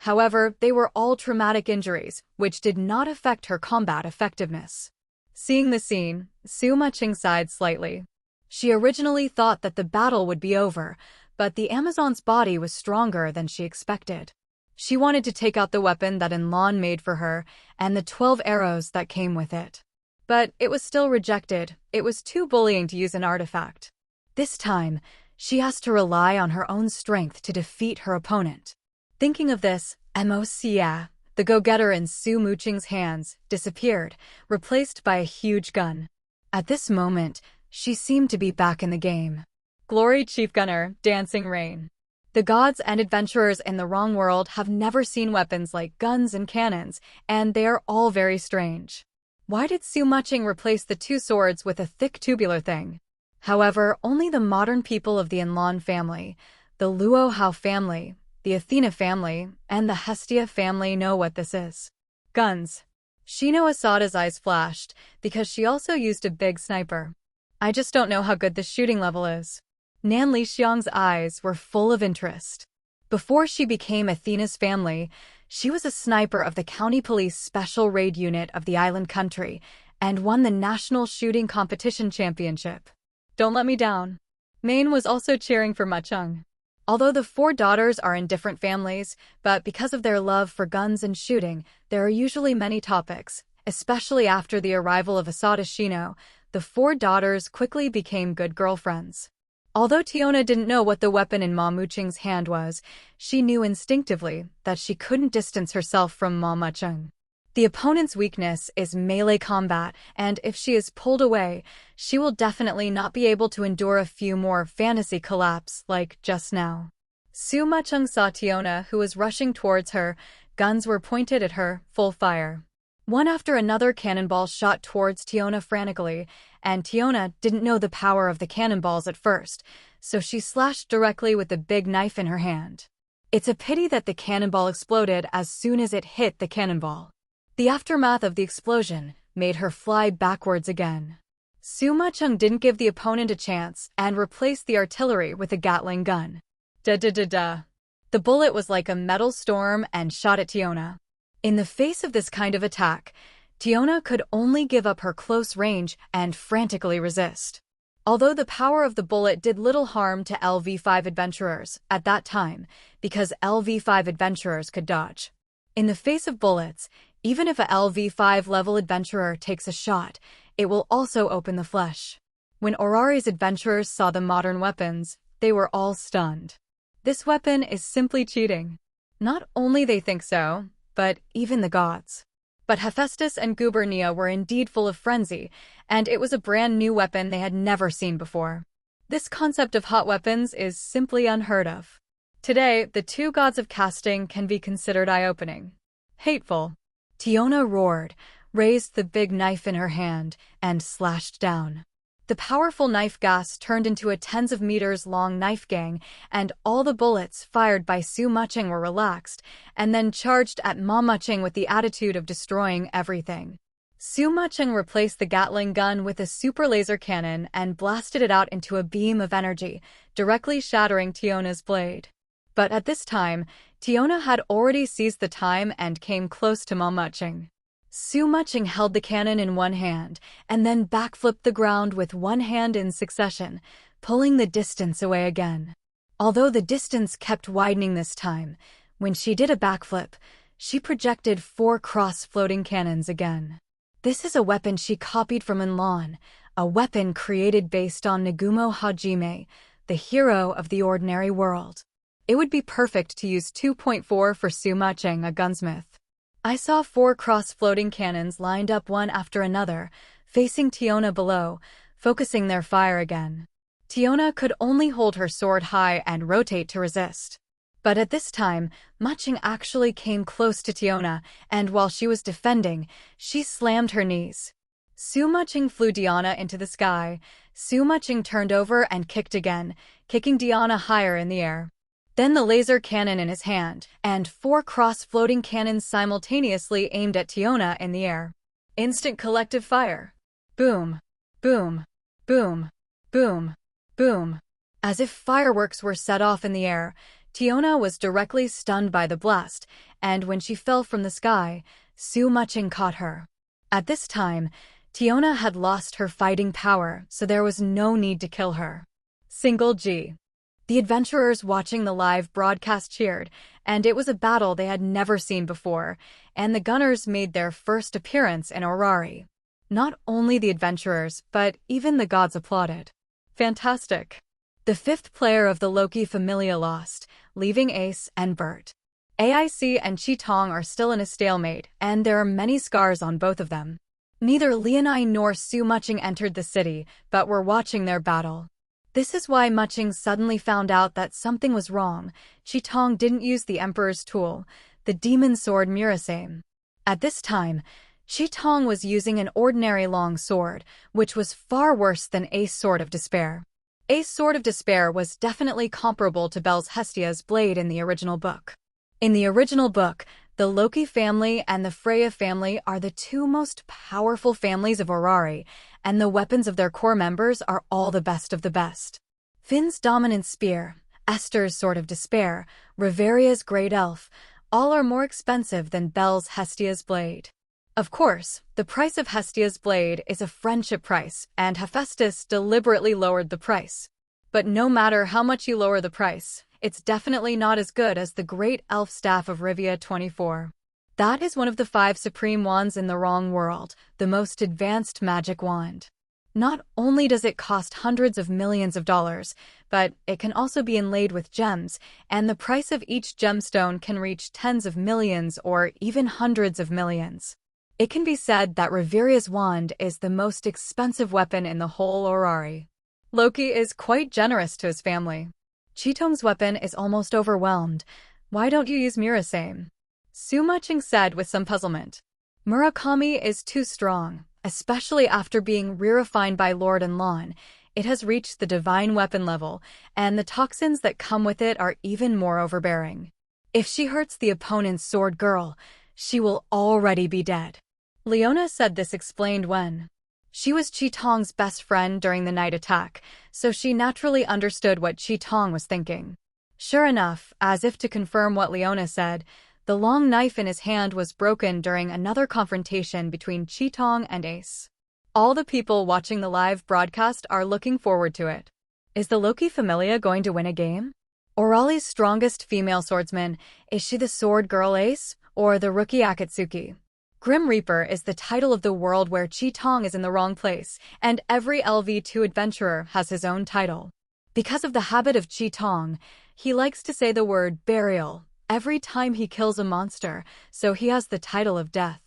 However, they were all traumatic injuries, which did not affect her combat effectiveness. Seeing the scene, Su Muching sighed slightly. She originally thought that the battle would be over, but the Amazon's body was stronger than she expected. She wanted to take out the weapon that Enlon made for her, and the 12 arrows that came with it. But it was still rejected. It was too bullying to use an artifact. This time, she has to rely on her own strength to defeat her opponent. Thinking of this, Mocia, the go-getter in Su Muching's hands, disappeared, replaced by a huge gun. At this moment, she seemed to be back in the game. Glory Chief Gunner, Dancing Rain. The gods and adventurers in the wrong world have never seen weapons like guns and cannons, and they are all very strange. Why did Su Muching replace the 2 swords with a thick tubular thing? However, only the modern people of the Enlon family, the Luo Hao family, the Athena family, and the Hestia family know what this is. Guns. Shino Asada's eyes flashed, because she also used a big sniper. I just don't know how good the shooting level is. Nan Lixiang's eyes were full of interest. Before she became Athena's family, she was a sniper of the County Police Special Raid Unit of the island country and won the National Shooting Competition Championship. Don't let me down. Maine was also cheering for Muching. Although the 4 daughters are in different families, but because of their love for guns and shooting, there are usually many topics. Especially after the arrival of Asada Shino, the 4 daughters quickly became good girlfriends. Although Tiona didn't know what the weapon in Ma Muching's hand was, she knew instinctively that she couldn't distance herself from Ma Muching. The opponent's weakness is melee combat, and if she is pulled away, she will definitely not be able to endure a few more fantasy collapse like just now. Su Muching saw Tiona, who was rushing towards her. Guns were pointed at her, full fire. One after another cannonball shot towards Tiona frantically, and Tiona didn't know the power of the cannonballs at first, so she slashed directly with the big knife in her hand. It's a pity that the cannonball exploded as soon as it hit the cannonball. The aftermath of the explosion made her fly backwards again. Suma-chung didn't give the opponent a chance and replaced the artillery with a Gatling gun. Da-da-da-da. The bullet was like a metal storm and shot at Tiona. In the face of this kind of attack, Tiona could only give up her close range and frantically resist. Although the power of the bullet did little harm to LV5 adventurers at that time, because LV5 adventurers could dodge. In the face of bullets, even if a LV5 level adventurer takes a shot, it will also open the flesh. When Orari's adventurers saw the modern weapons, they were all stunned. This weapon is simply cheating. Not only they think so, but even the gods. But Hephaestus and Gubernia were indeed full of frenzy, and it was a brand new weapon they had never seen before. This concept of hot weapons is simply unheard of. Today, the two gods of casting can be considered eye-opening. Hateful. Tiona roared, raised the big knife in her hand, and slashed down. The powerful knife gas turned into a tens of meters long knife gang, and all the bullets fired by Suma-chung were relaxed, and then charged at Mama-chung with the attitude of destroying everything. Suma-chung replaced the Gatling gun with a super laser cannon and blasted it out into a beam of energy, directly shattering Tiona's blade. But at this time, Tiona had already seized the time and came close to Mama-chung. Suma-chung held the cannon in one hand, and then backflipped the ground with one hand in succession, pulling the distance away again. Although the distance kept widening this time, when she did a backflip, she projected 4 cross-floating cannons again. This is a weapon she copied from Enlan, a weapon created based on Nagumo Hajime, the hero of the ordinary world. It would be perfect to use 2.4 for Suma-chung, a gunsmith. I saw 4 cross-floating cannons lined up one after another, facing Tiona below, focusing their fire again. Tiona could only hold her sword high and rotate to resist. But at this time, Ma-chung actually came close to Tiona, and while she was defending, she slammed her knees. Suma-chung flew Diana into the sky. Suma-chung turned over and kicked again, kicking Diana higher in the air. Then the laser cannon in his hand, and 4 cross-floating cannons simultaneously aimed at Tiona in the air. Instant collective fire. Boom, boom, boom, boom, boom. As if fireworks were set off in the air, Tiona was directly stunned by the blast, and when she fell from the sky, Suma-chung caught her. At this time, Tiona had lost her fighting power, so there was no need to kill her. Single G. The adventurers watching the live broadcast cheered, and it was a battle they had never seen before, and the gunners made their first appearance in Orari. Not only the adventurers, but even the gods applauded. Fantastic. The 5th player of the Loki Familia lost, leaving Ace and Bert. AIC and Chi-Tong are still in a stalemate, and there are many scars on both of them. Neither Leonine nor Suma-chung entered the city, but were watching their battle. This is why Ma-chung suddenly found out that something was wrong. Chi-Tong didn't use the Emperor's tool, the demon sword Murasame. At this time, Chi-Tong was using an ordinary long sword, which was far worse than Ace Sword of Despair. Ace Sword of Despair was definitely comparable to Bel's Hestia's blade in the original book. In the original book, the Loki family and the Freya family are the 2 most powerful families of Orari, and the weapons of their core members are all the best of the best. Finn's dominant spear, Esther's Sword of Despair, Riveria's Great Elf, all are more expensive than Bel's Hestia's blade. Of course, the price of Hestia's blade is a friendship price, and Hephaestus deliberately lowered the price. But no matter how much you lower the price, it's definitely not as good as the Great Elf Staff of Rivia 24. That is one of the 5 supreme wands in the wrong world, the most advanced magic wand. Not only does it cost hundreds of millions of dollars, but it can also be inlaid with gems, and the price of each gemstone can reach tens of millions or even hundreds of millions. It can be said that Riveria's wand is the most expensive weapon in the whole Orari. Loki is quite generous to his family. Chi-Tong's weapon is almost overwhelmed. Why don't you use Murasame? Suma-chung said with some puzzlement. Murakami is too strong, especially after being re-refined by Lord Enlan. It has reached the divine weapon level, and the toxins that come with it are even more overbearing. If she hurts the opponent's sword girl, she will already be dead. Leona said this explained when she was Chi Tong's best friend during the night attack, so she naturally understood what Chi Tong was thinking. Sure enough, as if to confirm what Leona said, the long knife in his hand was broken during another confrontation between Chi Tong and Ace. All the people watching the live broadcast are looking forward to it. Is the Loki Familia going to win a game? Orali's strongest female swordsman, is she the sword girl Ace, or the rookie Akatsuki? Grim Reaper is the title of the world where Chi Tong is in the wrong place, and every LV2 adventurer has his own title. Because of the habit of Chi Tong, he likes to say the word burial every time he kills a monster, so he has the title of death.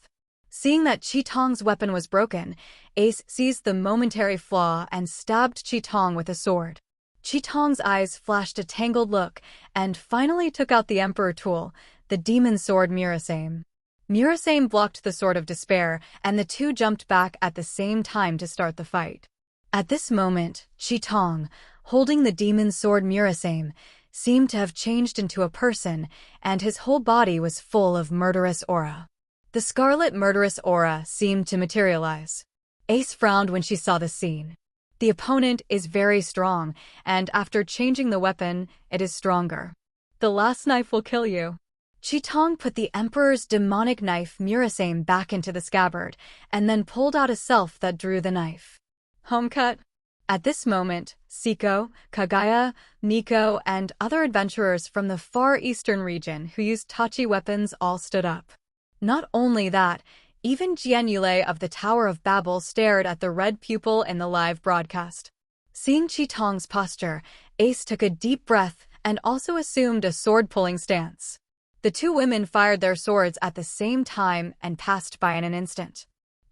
Seeing that Chi Tong's weapon was broken, Ace seized the momentary flaw and stabbed Chi Tong with a sword. Chi Tong's eyes flashed a tangled look and finally took out the Emperor tool, the demon sword Murasame. Murasame blocked the Sword of Despair, and the two jumped back at the same time to start the fight. At this moment, Chi Tong, holding the demon sword Murasame, seemed to have changed into a person, and his whole body was full of murderous aura. The scarlet murderous aura seemed to materialize. Ace frowned when she saw the scene. The opponent is very strong, and after changing the weapon, it is stronger. The last knife will kill you. Chi Tong put the Emperor's demonic knife Murasame back into the scabbard, and then pulled out a self that drew the knife. Home cut. At this moment, Siko, Kagaya, Nico, and other adventurers from the far eastern region who used Tachi weapons all stood up. Not only that, even Jian Yulei of the Tower of Babel stared at the red pupil in the live broadcast. Seeing Chi Tong's posture, Ace took a deep breath and also assumed a sword-pulling stance. The two women fired their swords at the same time and passed by in an instant.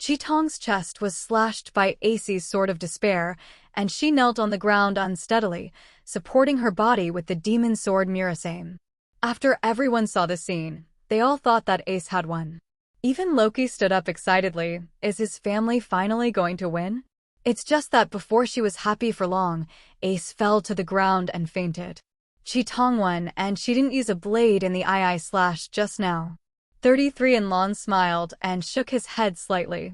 Chi Tong's chest was slashed by Ace's Sword of Despair, and she knelt on the ground unsteadily, supporting her body with the demon sword Murasame. After everyone saw the scene, they all thought that Ace had won. Even Loki stood up excitedly. Is his family finally going to win? It's just that before she was happy for long, Ace fell to the ground and fainted. Chi Tong won, and she didn't use a blade in the eye slash just now. 33 and Lon smiled and shook his head slightly.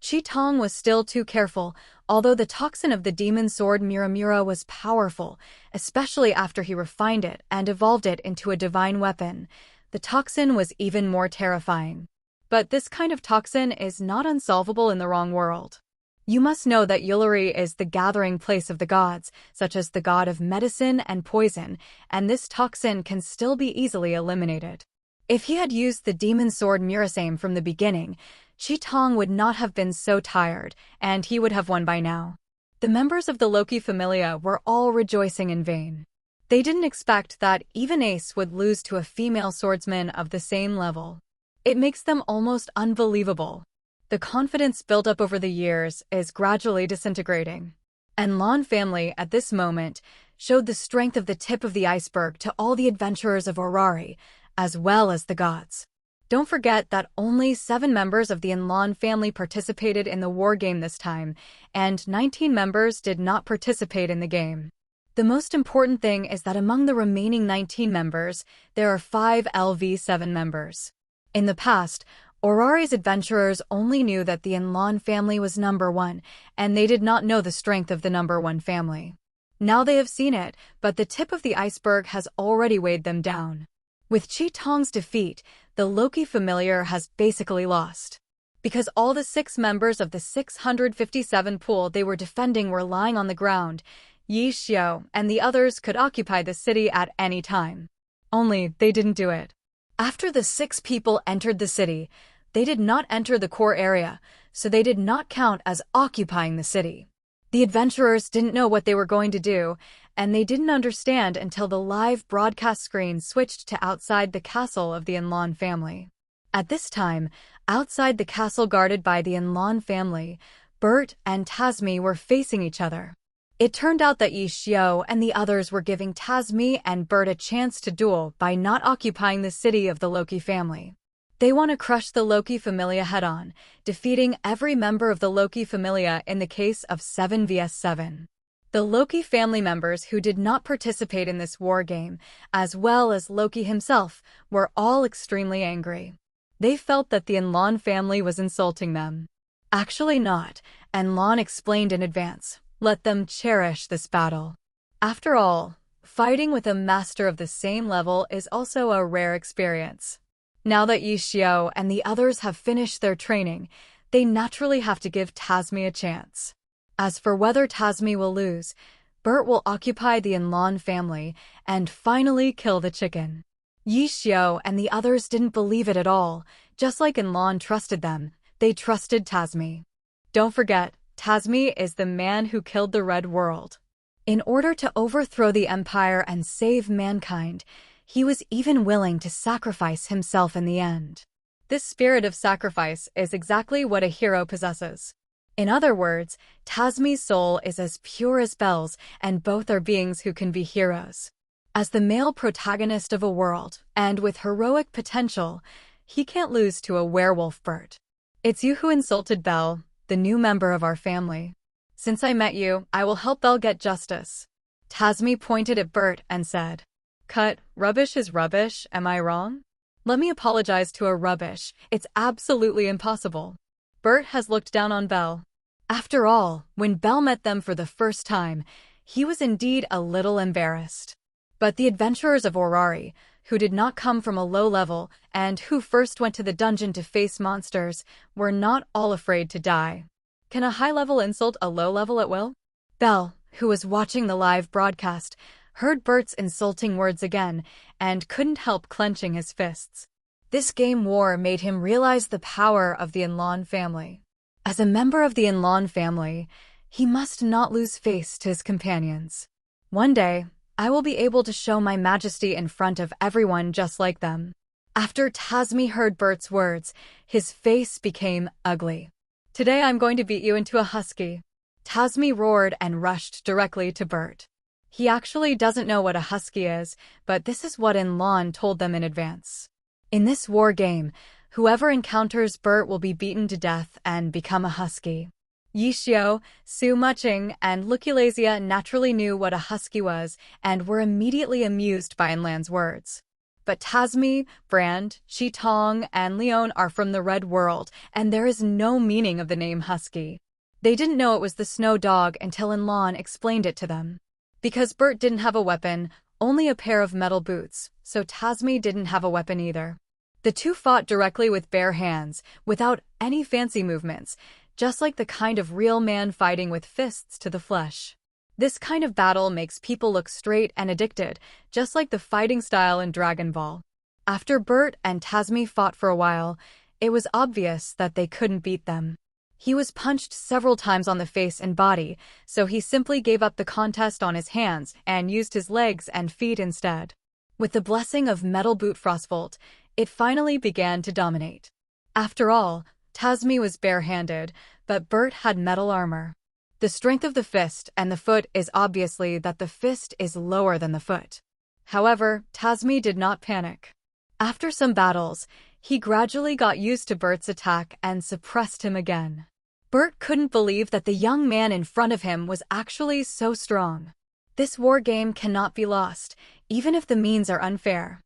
Chi Tong was still too careful, although the toxin of the demon sword Muramura was powerful, especially after he refined it and evolved it into a divine weapon. The toxin was even more terrifying. But this kind of toxin is not unsolvable in the wrong world. You must know that Yulari is the gathering place of the gods, such as the god of medicine and poison, and this toxin can still be easily eliminated. If he had used the demon sword Murasame from the beginning, Chi Tong would not have been so tired, and he would have won by now. The members of the Loki Familia were all rejoicing in vain. They didn't expect that even Ace would lose to a female swordsman of the same level. It makes them almost unbelievable. The confidence built up over the years is gradually disintegrating. And Lon family, at this moment, showed the strength of the tip of the iceberg to all the adventurers of Orari, as well as the gods. Don't forget that only 7 members of the Enlon family participated in the war game this time, and 19 members did not participate in the game. The most important thing is that among the remaining 19 members, there are 5 LV7 members. In the past, Orari's adventurers only knew that the Enlon family was number 1, and they did not know the strength of the number 1 family. Now they have seen it, but the tip of the iceberg has already weighed them down. With Chi Tong's defeat, the Loki Familiar has basically lost. Because all the 6 members of the 657 pool they were defending were lying on the ground, Yi Xiao and the others could occupy the city at any time. Only they didn't do it. After the 6 people entered the city, they did not enter the core area, so they did not count as occupying the city. The adventurers didn't know what they were going to do, and they didn't understand until the live broadcast screen switched to outside the castle of the Enlon family. At this time, outside the castle guarded by the Enlon family, Bert and Tasmi were facing each other. It turned out that Yi Xiao and the others were giving Tasmi and Bert a chance to duel by not occupying the city of the Loki family. They want to crush the Loki Familia head-on, defeating every member of the Loki Familia in the case of 7 vs 7. The Loki family members who did not participate in this war game, as well as Loki himself, were all extremely angry. They felt that the Enlon family was insulting them. Actually not, Enlon explained in advance. Let them cherish this battle. After all, fighting with a master of the same level is also a rare experience. Now that Yi Xiao and the others have finished their training, they naturally have to give Tasmi a chance. As for whether Tasmi will lose, Bert will occupy the Enlon family and finally kill the chicken. Yi Xiao and the others didn't believe it at all. Just like Enlon trusted them, they trusted Tasmi. Don't forget, Tasmi is the man who killed the Red World. In order to overthrow the Empire and save mankind, he was even willing to sacrifice himself in the end. This spirit of sacrifice is exactly what a hero possesses. In other words, Tasmi's soul is as pure as Belle's, and both are beings who can be heroes. As the male protagonist of a world, and with heroic potential, he can't lose to a werewolf Bert. It's you who insulted Belle, the new member of our family. Since I met you, I will help Belle get justice. Tasmi pointed at Bert and said, Cut, rubbish is rubbish, am I wrong? Let me apologize to a rubbish, it's absolutely impossible. Bert has looked down on Belle. After all, when Belle met them for the first time, he was indeed a little embarrassed. But the adventurers of Orari, who did not come from a low level and who first went to the dungeon to face monsters, were not all afraid to die. Can a high level insult a low level at will? Belle, who was watching the live broadcast, heard Bert's insulting words again and couldn't help clenching his fists. This game war made him realize the power of the Enlon family. As a member of the Enlon family, he must not lose face to his companions. One day, I will be able to show my majesty in front of everyone just like them. After Tasmi heard Bert's words, his face became ugly. Today I'm going to beat you into a husky. Tasmi roared and rushed directly to Bert. He actually doesn't know what a husky is, but this is what Enlon told them in advance. In this war game, whoever encounters Bert will be beaten to death and become a husky. Yi Xiao, Su Muching, and Luculasia naturally knew what a husky was and were immediately amused by Enlan's words. But Tasmi, Brand, Shitong, and Leon are from the Red World, and there is no meaning of the name husky. They didn't know it was the snow dog until Enlan explained it to them. Because Bert didn't have a weapon, only a pair of metal boots, so Tasmi didn't have a weapon either. The two fought directly with bare hands, without any fancy movements, just like the kind of real man fighting with fists to the flesh. This kind of battle makes people look straight and addicted, just like the fighting style in Dragon Ball. After Bert and Tasmi fought for a while, it was obvious that they couldn't beat them. He was punched several times on the face and body, so he simply gave up the contest on his hands and used his legs and feet instead. With the blessing of Metal Boot Frostbolt, it finally began to dominate. After all, Tasmi was bare-handed, but Bert had metal armor. The strength of the fist and the foot is obviously that the fist is lower than the foot. However, Tasmi did not panic. After some battles, he gradually got used to Bert's attack and suppressed him again. Bert couldn't believe that the young man in front of him was actually so strong. This war game cannot be lost, even if the means are unfair.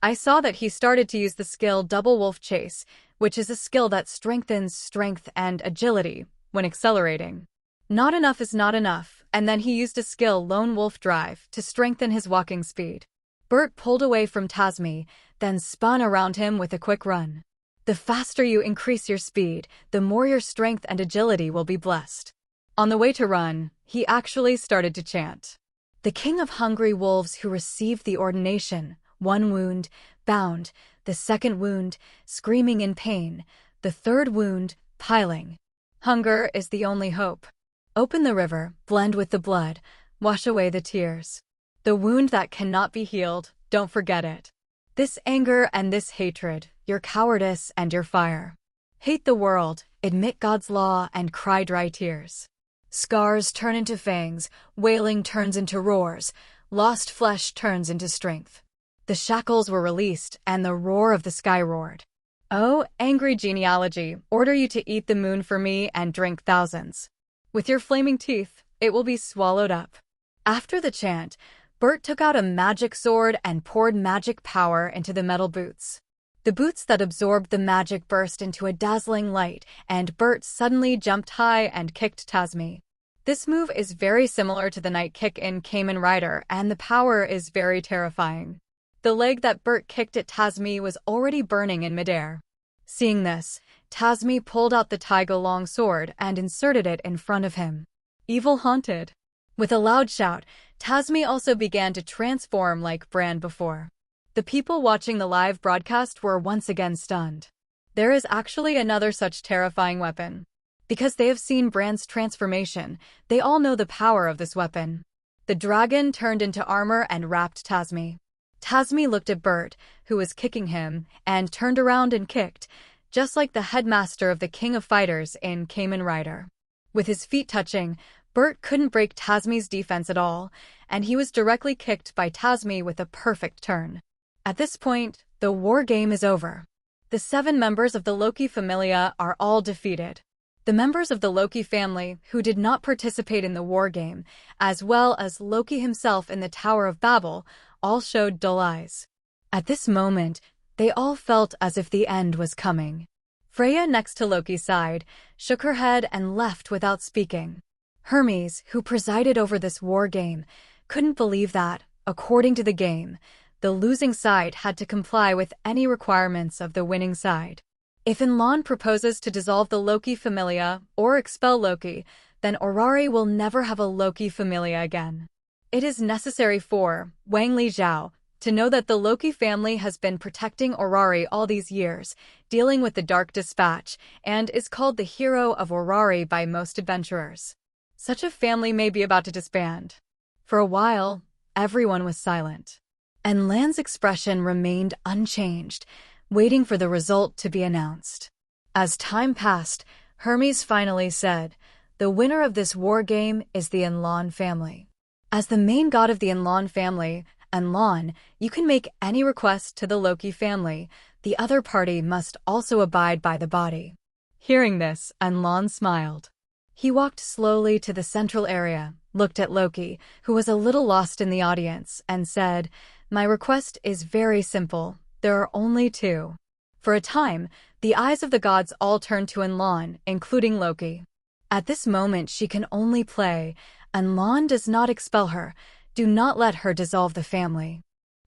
I saw that he started to use the skill Double Wolf Chase, which is a skill that strengthens strength and agility when accelerating. Not enough is not enough, and then he used a skill Lone Wolf Drive to strengthen his walking speed. Bert pulled away from Tasmi, then spun around him with a quick run. The faster you increase your speed, the more your strength and agility will be blessed. On the way to run, he actually started to chant. The king of hungry wolves who received the ordination, 1 wound, bound, the 2nd wound, screaming in pain, the 3rd wound, piling. Hunger is the only hope. Open the river, blend with the blood, wash away the tears. The wound that cannot be healed, don't forget it. This anger and this hatred, your cowardice and your fire. Hate the world, admit God's law and cry dry tears. Scars turn into fangs, wailing turns into roars, lost flesh turns into strength. The shackles were released and the roar of the sky roared. Oh, angry genealogy, order you to eat the moon for me and drink thousands. With your flaming teeth, it will be swallowed up. After the chant, Bert took out a magic sword and poured magic power into the metal boots. The boots that absorbed the magic burst into a dazzling light, and Bert suddenly jumped high and kicked Tasmi. This move is very similar to the night kick in Kamen Rider, and the power is very terrifying. The leg that Bert kicked at Tasmi was already burning in midair. Seeing this, Tasmi pulled out the Taiga long sword and inserted it in front of him. Evil haunted. With a loud shout, Tasmi also began to transform like Bran before. The people watching the live broadcast were once again stunned. There is actually another such terrifying weapon. Because they have seen Bran's transformation, they all know the power of this weapon. The dragon turned into armor and wrapped Tasmi. Tasmi looked at Bert, who was kicking him, and turned around and kicked, just like the headmaster of the King of Fighters in Kamen Rider. With his feet touching, Bert couldn't break Tasmi's defense at all, and he was directly kicked by Tasmi with a perfect turn. At this point, the war game is over. The 7 members of the Loki Familia are all defeated. The members of the Loki family who did not participate in the war game, as well as Loki himself in the Tower of Babel, all showed dull eyes. At this moment, they all felt as if the end was coming. Freya, next to Loki's side, shook her head and left without speaking. Hermes, who presided over this war game, couldn't believe that, according to the game, the losing side had to comply with any requirements of the winning side. If Enlon proposes to dissolve the Loki Familia or expel Loki, then Orari will never have a Loki Familia again. It is necessary for Wang Li Zhao to know that the Loki family has been protecting Orari all these years, dealing with the Dark Dispatch, and is called the hero of Orari by most adventurers. Such a family may be about to disband. For a while, everyone was silent. And Lan's expression remained unchanged, waiting for the result to be announced. As time passed, Hermes finally said, "The winner of this war game is the Enlon family." As the main god of the Enlon family, Enlon, you can make any request to the Loki family. The other party must also abide by the body. Hearing this, Enlon smiled. He walked slowly to the central area, looked at Loki, who was a little lost in the audience, and said, "My request is very simple. There are only 2. For a time, the eyes of the gods all turned to Enlon, including Loki. At this moment she can only play. Enlon does not expel her. Do not let her dissolve the family."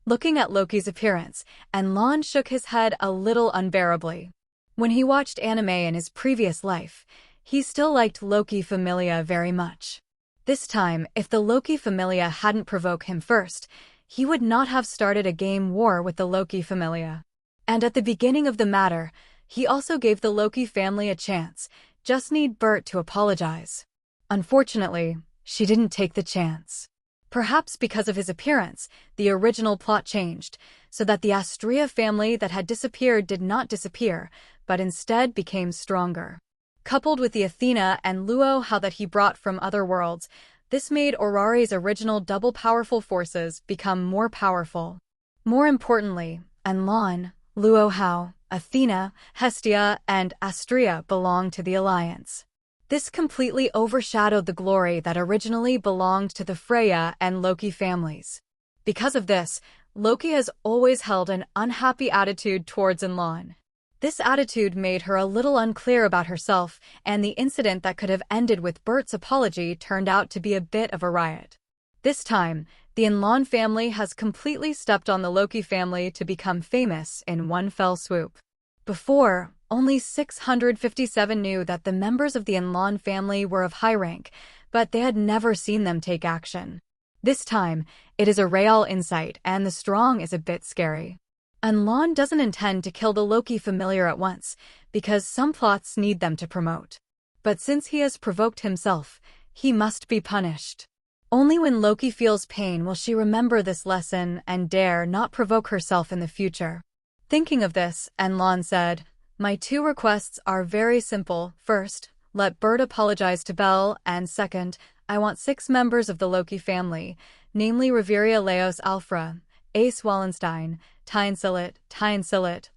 Looking at Loki's appearance, Enlon shook his head a little unbearably. When he watched anime in his previous life, he still liked Loki Familia very much. This time, if the Loki Familia hadn't provoked him first, he would not have started a game war with the Loki Familia. And at the beginning of the matter, he also gave the Loki family a chance, just need Bert to apologize. Unfortunately, she didn't take the chance. Perhaps because of his appearance, the original plot changed, so that the Astrea family that had disappeared did not disappear, but instead became stronger. Coupled with the Athena and Luo Hao that he brought from other worlds, this made Orari's original double powerful forces become more powerful. More importantly, Enlon, Luo Hao, Athena, Hestia, and Astrea belonged to the Alliance. This completely overshadowed the glory that originally belonged to the Freya and Loki families. Because of this, Loki has always held an unhappy attitude towards Enlon. This attitude made her a little unclear about herself, and the incident that could have ended with Bert's apology turned out to be a bit of a riot. This time, the Enlon family has completely stepped on the Loki family to become famous in one fell swoop. Before, only 657 knew that the members of the Enlon family were of high rank, but they had never seen them take action. This time, it is a real insight, and the strong is a bit scary. Enlon doesn't intend to kill the Loki familiar at once, because some plots need them to promote. But since he has provoked himself, he must be punished. Only when Loki feels pain will she remember this lesson and dare not provoke herself in the future. Thinking of this, Enlon said, "My 2 requests are very simple. First, let Bert apologize to Belle, and second, I want 6 members of the Loki family, namely Reveria Leos Alfra, Ace Wallenstein, Tyne Sillet,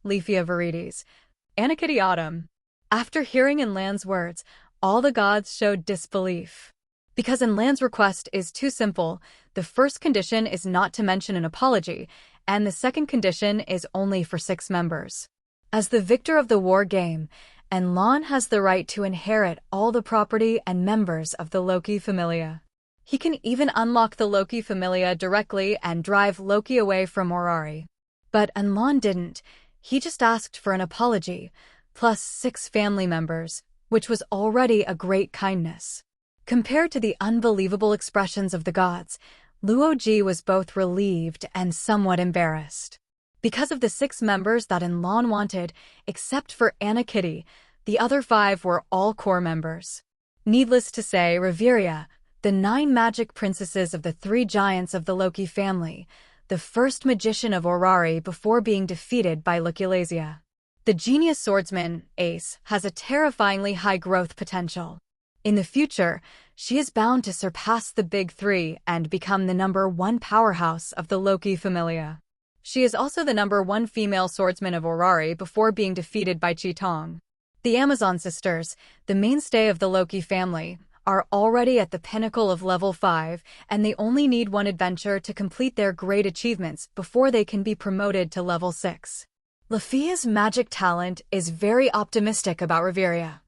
Leafia Virides, Anakitty Autumn." After hearing Enlan's words, all the gods showed disbelief. Because Enlan's request is too simple, the first condition is not to mention an apology, and the second condition is only for 6 members. As the victor of the war game, Enlan has the right to inherit all the property and members of the Loki Familia. He can even unlock the Loki Familia directly and drive Loki away from Orari. But Enlan didn't. He just asked for an apology, plus 6 family members, which was already a great kindness. Compared to the unbelievable expressions of the gods, Luoji was both relieved and somewhat embarrassed. Because of the 6 members that Enlan wanted, except for Anna Kitty, the other 5 were all core members. Needless to say, Reveria, the 9 magic princesses of the 3 giants of the Loki family, the first magician of Orari before being defeated by Luculasia. The genius swordsman, Ace, has a terrifyingly high growth potential. In the future, she is bound to surpass the Big 3 and become the #1 powerhouse of the Loki Familia. She is also the #1 female swordsman of Orari before being defeated by Chi-Tong. The Amazon sisters, the mainstay of the Loki family, are already at the pinnacle of level 5, and they only need one adventure to complete their great achievements before they can be promoted to level 6. Lafia's magic talent is very optimistic about Reveria.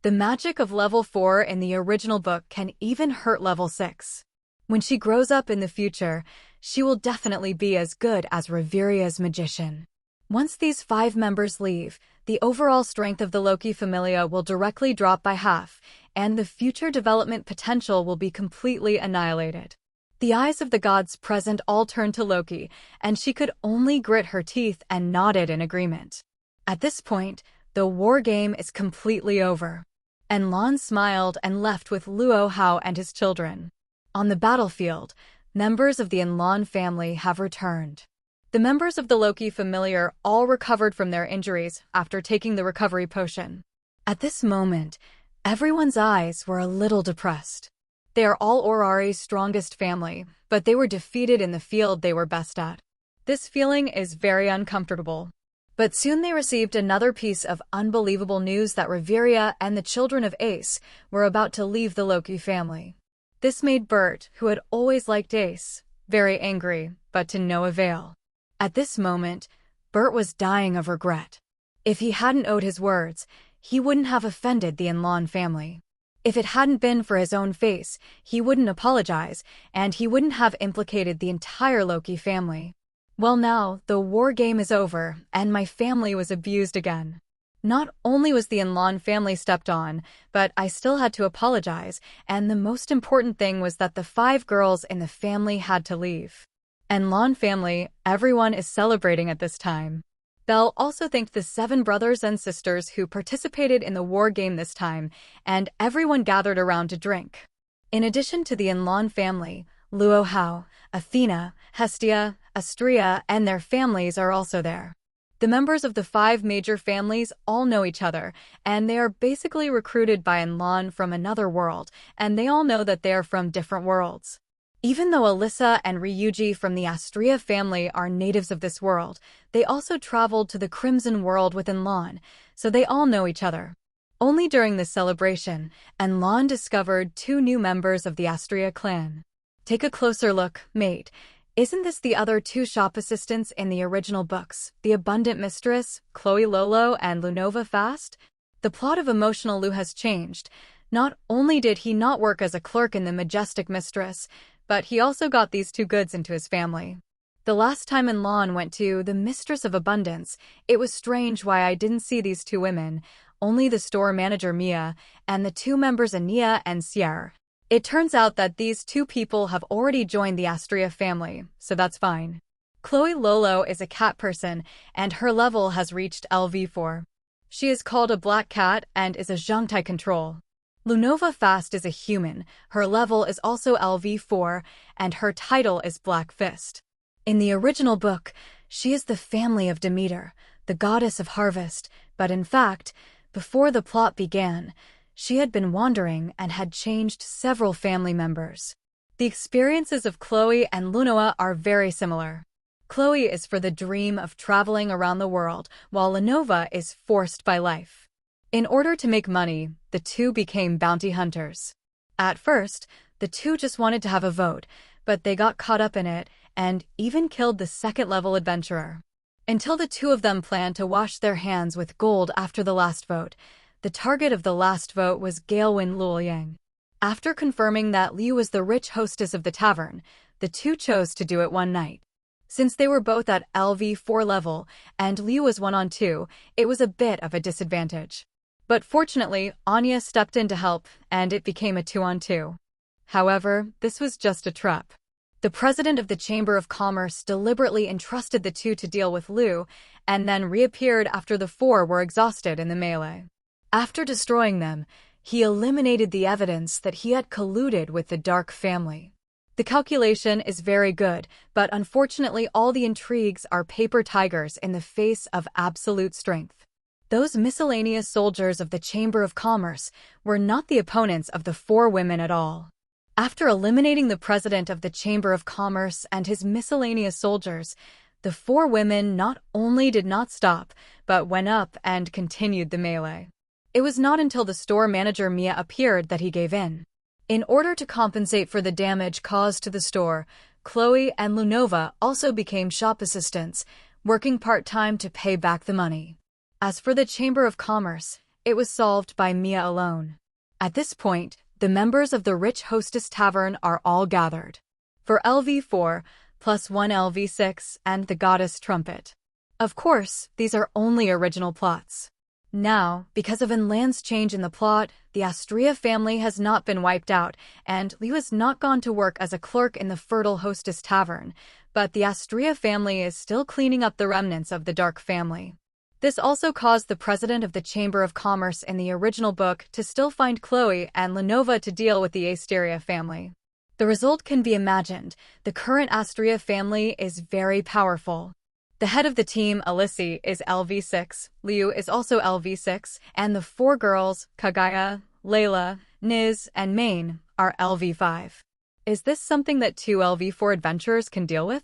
The magic of level 4 in the original book can even hurt level 6. When she grows up in the future, she will definitely be as good as Reveria's magician. Once these 5 members leave, the overall strength of the Loki Familia will directly drop by half, and the future development potential will be completely annihilated. The eyes of the gods present all turned to Loki, and she could only grit her teeth and nodded in agreement. At this point, the war game is completely over. Enlan smiled and left with Luo Hao and his children. On the battlefield, members of the Enlan family have returned. The members of the Loki Familiar all recovered from their injuries after taking the recovery potion. At this moment, everyone's eyes were a little depressed. They are all Orari's strongest family, but they were defeated in the field they were best at. This feeling is very uncomfortable. But soon they received another piece of unbelievable news that Reveria and the children of Ace were about to leave the Loki family. This made Bert, who had always liked Ace, very angry, but to no avail. At this moment, Bert was dying of regret. If he hadn't owed his words, he wouldn't have offended the Enlan family. If it hadn't been for his own face, he wouldn't apologize, and he wouldn't have implicated the entire Loki family. Well, now, the war game is over, and my family was abused again. Not only was the Enlan family stepped on, but I still had to apologize, and the most important thing was that the 5 girls in the family had to leave. Enlan family, everyone is celebrating at this time. Belle also thanked the 7 brothers and sisters who participated in the war game this time, and everyone gathered around to drink. In addition to the Enlan family, Luo Hao, Athena, Hestia, Astrea, and their families are also there. The members of the 5 major families all know each other, and they are basically recruited by Enlan from another world, and they all know that they are from different worlds. Even though Alyssa and Ryuji from the Astrea family are natives of this world, they also traveled to the Crimson World with Enlan, so they all know each other. Only during this celebration, Enlan discovered 2 new members of the Astrea clan. Take a closer look, mate. Isn't this the other 2 shop assistants in the original books, the Abundant Mistress, Chloe Lolo, and Lunova Fast? The plot of Emotional Lou has changed. Not only did he not work as a clerk in the Majestic Mistress, but he also got these 2 goods into his family. The last time Enlan went to the Mistress of Abundance, it was strange why I didn't see these 2 women, only the store manager Mia, and the 2 members Ania and Sierra. It turns out that these 2 people have already joined the Astrea family, so that's fine. Chloe Lolo is a cat person, and her level has reached LV4. She is called a black cat and is a Zhangtai control. Lunova Fast is a human, her level is also LV4, and her title is Black Fist. In the original book, she is the family of Demeter, the goddess of harvest, but in fact, before the plot began, she had been wandering and had changed several family members. The experiences of Chloe and Lunoa are very similar. Chloe is for the dream of traveling around the world, while Lunova is forced by life. In order to make money, the 2 became bounty hunters. At first, The two just wanted to have a vote, but they got caught up in it and even killed the second-level adventurer. Until the two of them planned to wash their hands with gold after the last vote. The target of the last vote was Galewin Luoyang. After confirming that Liu was the rich hostess of the tavern, the two chose to do it one night. Since they were both at LV4 level and Liu was 1-on-2, it was a bit of a disadvantage. But fortunately, Anya stepped in to help, and it became a 2-on-2. However, this was just a trap. The president of the Chamber of Commerce deliberately entrusted the two to deal with Liu, and then reappeared after the four were exhausted in the melee. After destroying them, he eliminated the evidence that he had colluded with the Dark family. The calculation is very good, but unfortunately all the intrigues are paper tigers in the face of absolute strength. Those miscellaneous soldiers of the Chamber of Commerce were not the opponents of the four women at all. After eliminating the president of the Chamber of Commerce and his miscellaneous soldiers, the four women not only did not stop, but went up and continued the melee. It was not until the store manager Mia appeared that he gave in. In order to compensate for the damage caused to the store, Chloe and Lunova also became shop assistants, working part-time to pay back the money. As for the Chamber of Commerce, it was solved by Mia alone. At this point, the members of the Rich Hostess Tavern are all gathered. For LV4, +1 LV6, and the Goddess Trumpet. Of course, these are only original plots. Now, because of Enland's change in the plot, the Astria family has not been wiped out, and Liu has not gone to work as a clerk in the Fertile Hostess Tavern, but the Astria family is still cleaning up the remnants of the Dark family. This also caused the president of the Chamber of Commerce in the original book to still find Chloe and Lenova to deal with the Asteria family. The result can be imagined. The current Astria family is very powerful. The head of the team, Alissi, is LV6, Liu is also LV6, and the four girls, Kagaya, Layla, Niz, and Main, are LV5. Is this something that two LV4 adventurers can deal with?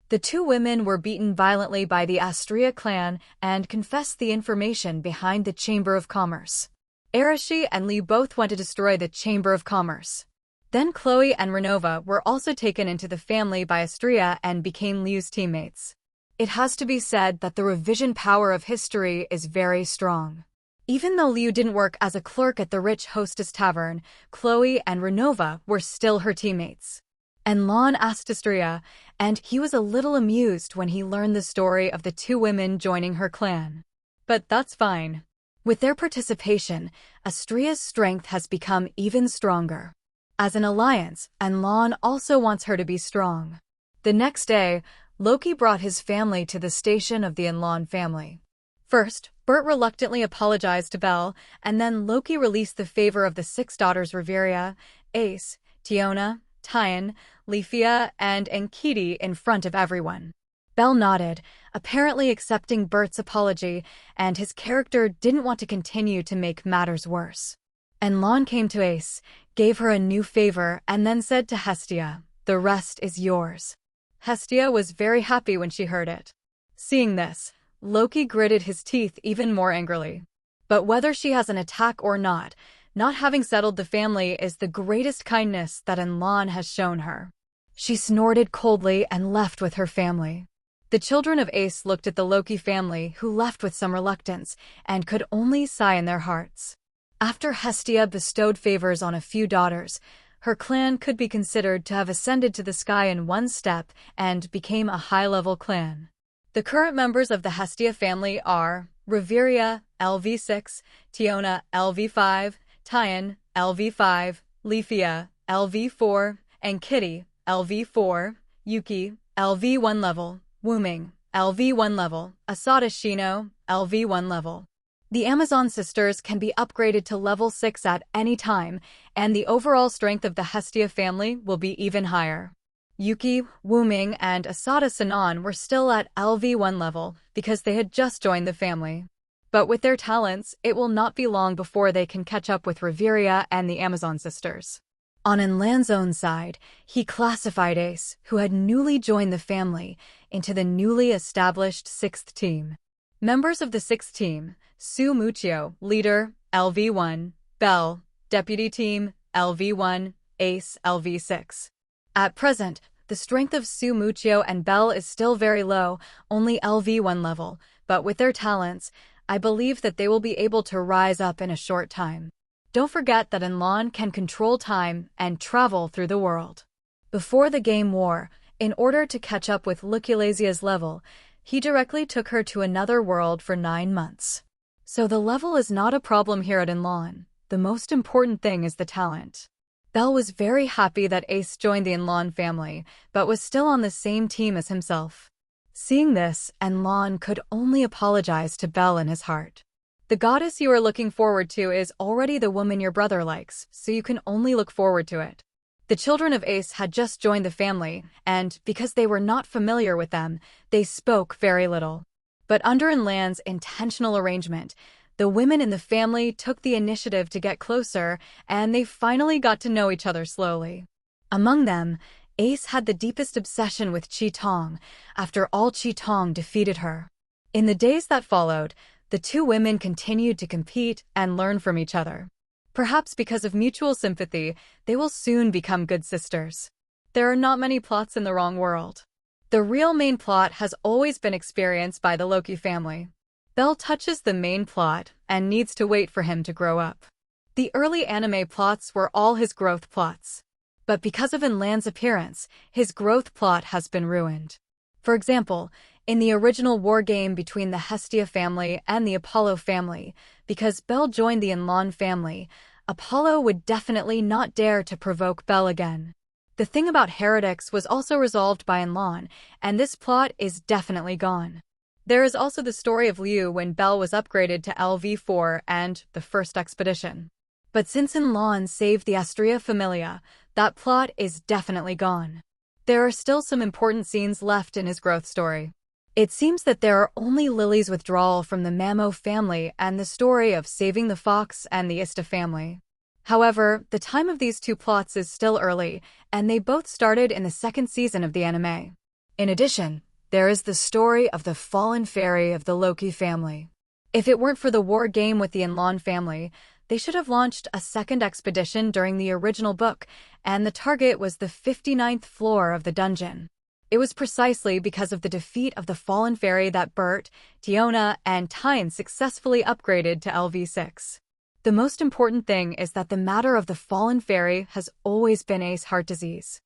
The two women were beaten violently by the Astria clan and confessed the information behind the Chamber of Commerce. Arashi and Liu both went to destroy the Chamber of Commerce. Then Chloe and Renova were also taken into the family by Astria and became Liu's teammates. It has to be said that the revision power of history is very strong. Even though Liu didn't work as a clerk at the Rich Hostess Tavern, Chloe and Renova were still her teammates. And Lon asked Astria, and he was a little amused when he learned the story of the two women joining her clan. But that's fine. With their participation, Astria's strength has become even stronger. As an alliance, Lon also wants her to be strong. The next day, Loki brought his family to the station of the Enlon family. First, Bert reluctantly apologized to Belle, and then Loki released the favor of the six daughters Riveria, Ace, Tiona, Tyan, Leafia, and Enkiti in front of everyone. Belle nodded, apparently accepting Bert's apology, and his character didn't want to continue to make matters worse. Enlon came to Ace, gave her a new favor, and then said to Hestia, "The rest is yours." Hestia was very happy when she heard it. Seeing this, Loki gritted his teeth even more angrily. But whether she has an attack or not having settled the family is the greatest kindness that Enlon has shown her. She snorted coldly and left with her family. The children of Ace looked at the Loki family, who left with some reluctance, and could only sigh in their hearts. After Hestia bestowed favors on a few daughters, her clan could be considered to have ascended to the sky in one step and became a high-level clan. The current members of the Hestia family are Riveria, LV6, Tiona, LV5, Tyan, LV5, Leafia, LV4, and Kitty, LV4, Yuki, LV1 level, Wuming, LV1 level, Asada Shino, LV1 level. The Amazon sisters can be upgraded to level 6 at any time, and the overall strength of the Hestia family will be even higher. Yuki, Wuming, and Asada Sanan were still at LV1 level because they had just joined the family. But with their talents, it will not be long before they can catch up with Riveria and the Amazon sisters. On Enland's own side, he classified Ace, who had newly joined the family, into the newly established 6th team. Members of the 6th team: Su Muchio, leader, LV1, Belle, deputy team, LV1, Ace LV6. At present, the strength of Su Muchio and Belle is still very low, only LV1 level, but with their talents, I believe that they will be able to rise up in a short time. Don't forget that Enlon can control time and travel through the world. Before the game war, in order to catch up with Luculazia's level, he directly took her to another world for 9 months. So the level is not a problem here at Enlon. The most important thing is the talent. Belle was very happy that Ace joined the Enlon family, but was still on the same team as himself. Seeing this, Enlon could only apologize to Belle in his heart. The goddess you are looking forward to is already the woman your brother likes, so you can only look forward to it. The children of Ace had just joined the family, and because they were not familiar with them, they spoke very little. But under Enlan's intentional arrangement, the women in the family took the initiative to get closer, and they finally got to know each other slowly. Among them, Ace had the deepest obsession with Chi Tong, after all Chi Tong defeated her. In the days that followed, the two women continued to compete and learn from each other. Perhaps because of mutual sympathy, they will soon become good sisters. There are not many plots in the wrong world. The real main plot has always been experienced by the Loki family. Belle touches the main plot and needs to wait for him to grow up. The early anime plots were all his growth plots. But because of Enlan's appearance, his growth plot has been ruined. For example, in the original war game between the Hestia family and the Apollo family, because Belle joined the Enlon family, Apollo would definitely not dare to provoke Belle again. The thing about heretics was also resolved by Enlon, and this plot is definitely gone. There is also the story of Liu when Belle was upgraded to LV4 and the first expedition. But since Enlon saved the Astrea Familia, that plot is definitely gone. There are still some important scenes left in his growth story. It seems that there are only Lily's withdrawal from the Mamo family and the story of saving the fox and the Ista family. However, the time of these two plots is still early, and they both started in the second season of the anime. In addition, there is the story of the fallen fairy of the Loki family. If it weren't for the war game with the Enlon family, they should have launched a second expedition during the original book, and the target was the 59th floor of the dungeon. It was precisely because of the defeat of the fallen fairy that Bert, Tiona, and Tyne successfully upgraded to LV6. The most important thing is that the matter of the fallen fairy has always been Ace heart disease.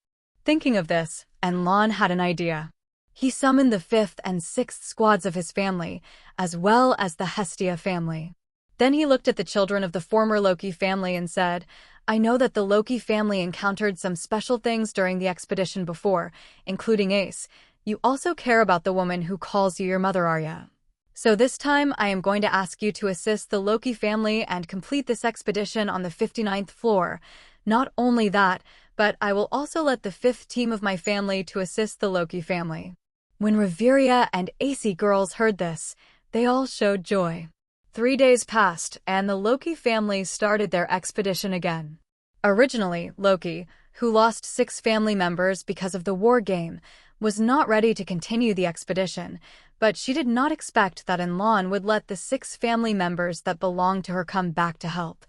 Thinking of this, Enlon had an idea. He summoned the 5th and 6th squads of his family, as well as the Hestia family. Then he looked at the children of the former Loki family and said, I know that the Loki family encountered some special things during the expedition before, including Ace. You also care about the woman who calls you your mother, Arya. So this time I am going to ask you to assist the Loki family and complete this expedition on the 59th floor. Not only that, but I will also let the 5th team of my family to assist the Loki family. When Reveria and AC girls heard this, they all showed joy. 3 days passed, and the Loki family started their expedition again. Originally, Loki, who lost 6 family members because of the war game, was not ready to continue the expedition, but she did not expect that Enlon would let the 6 family members that belonged to her come back to help,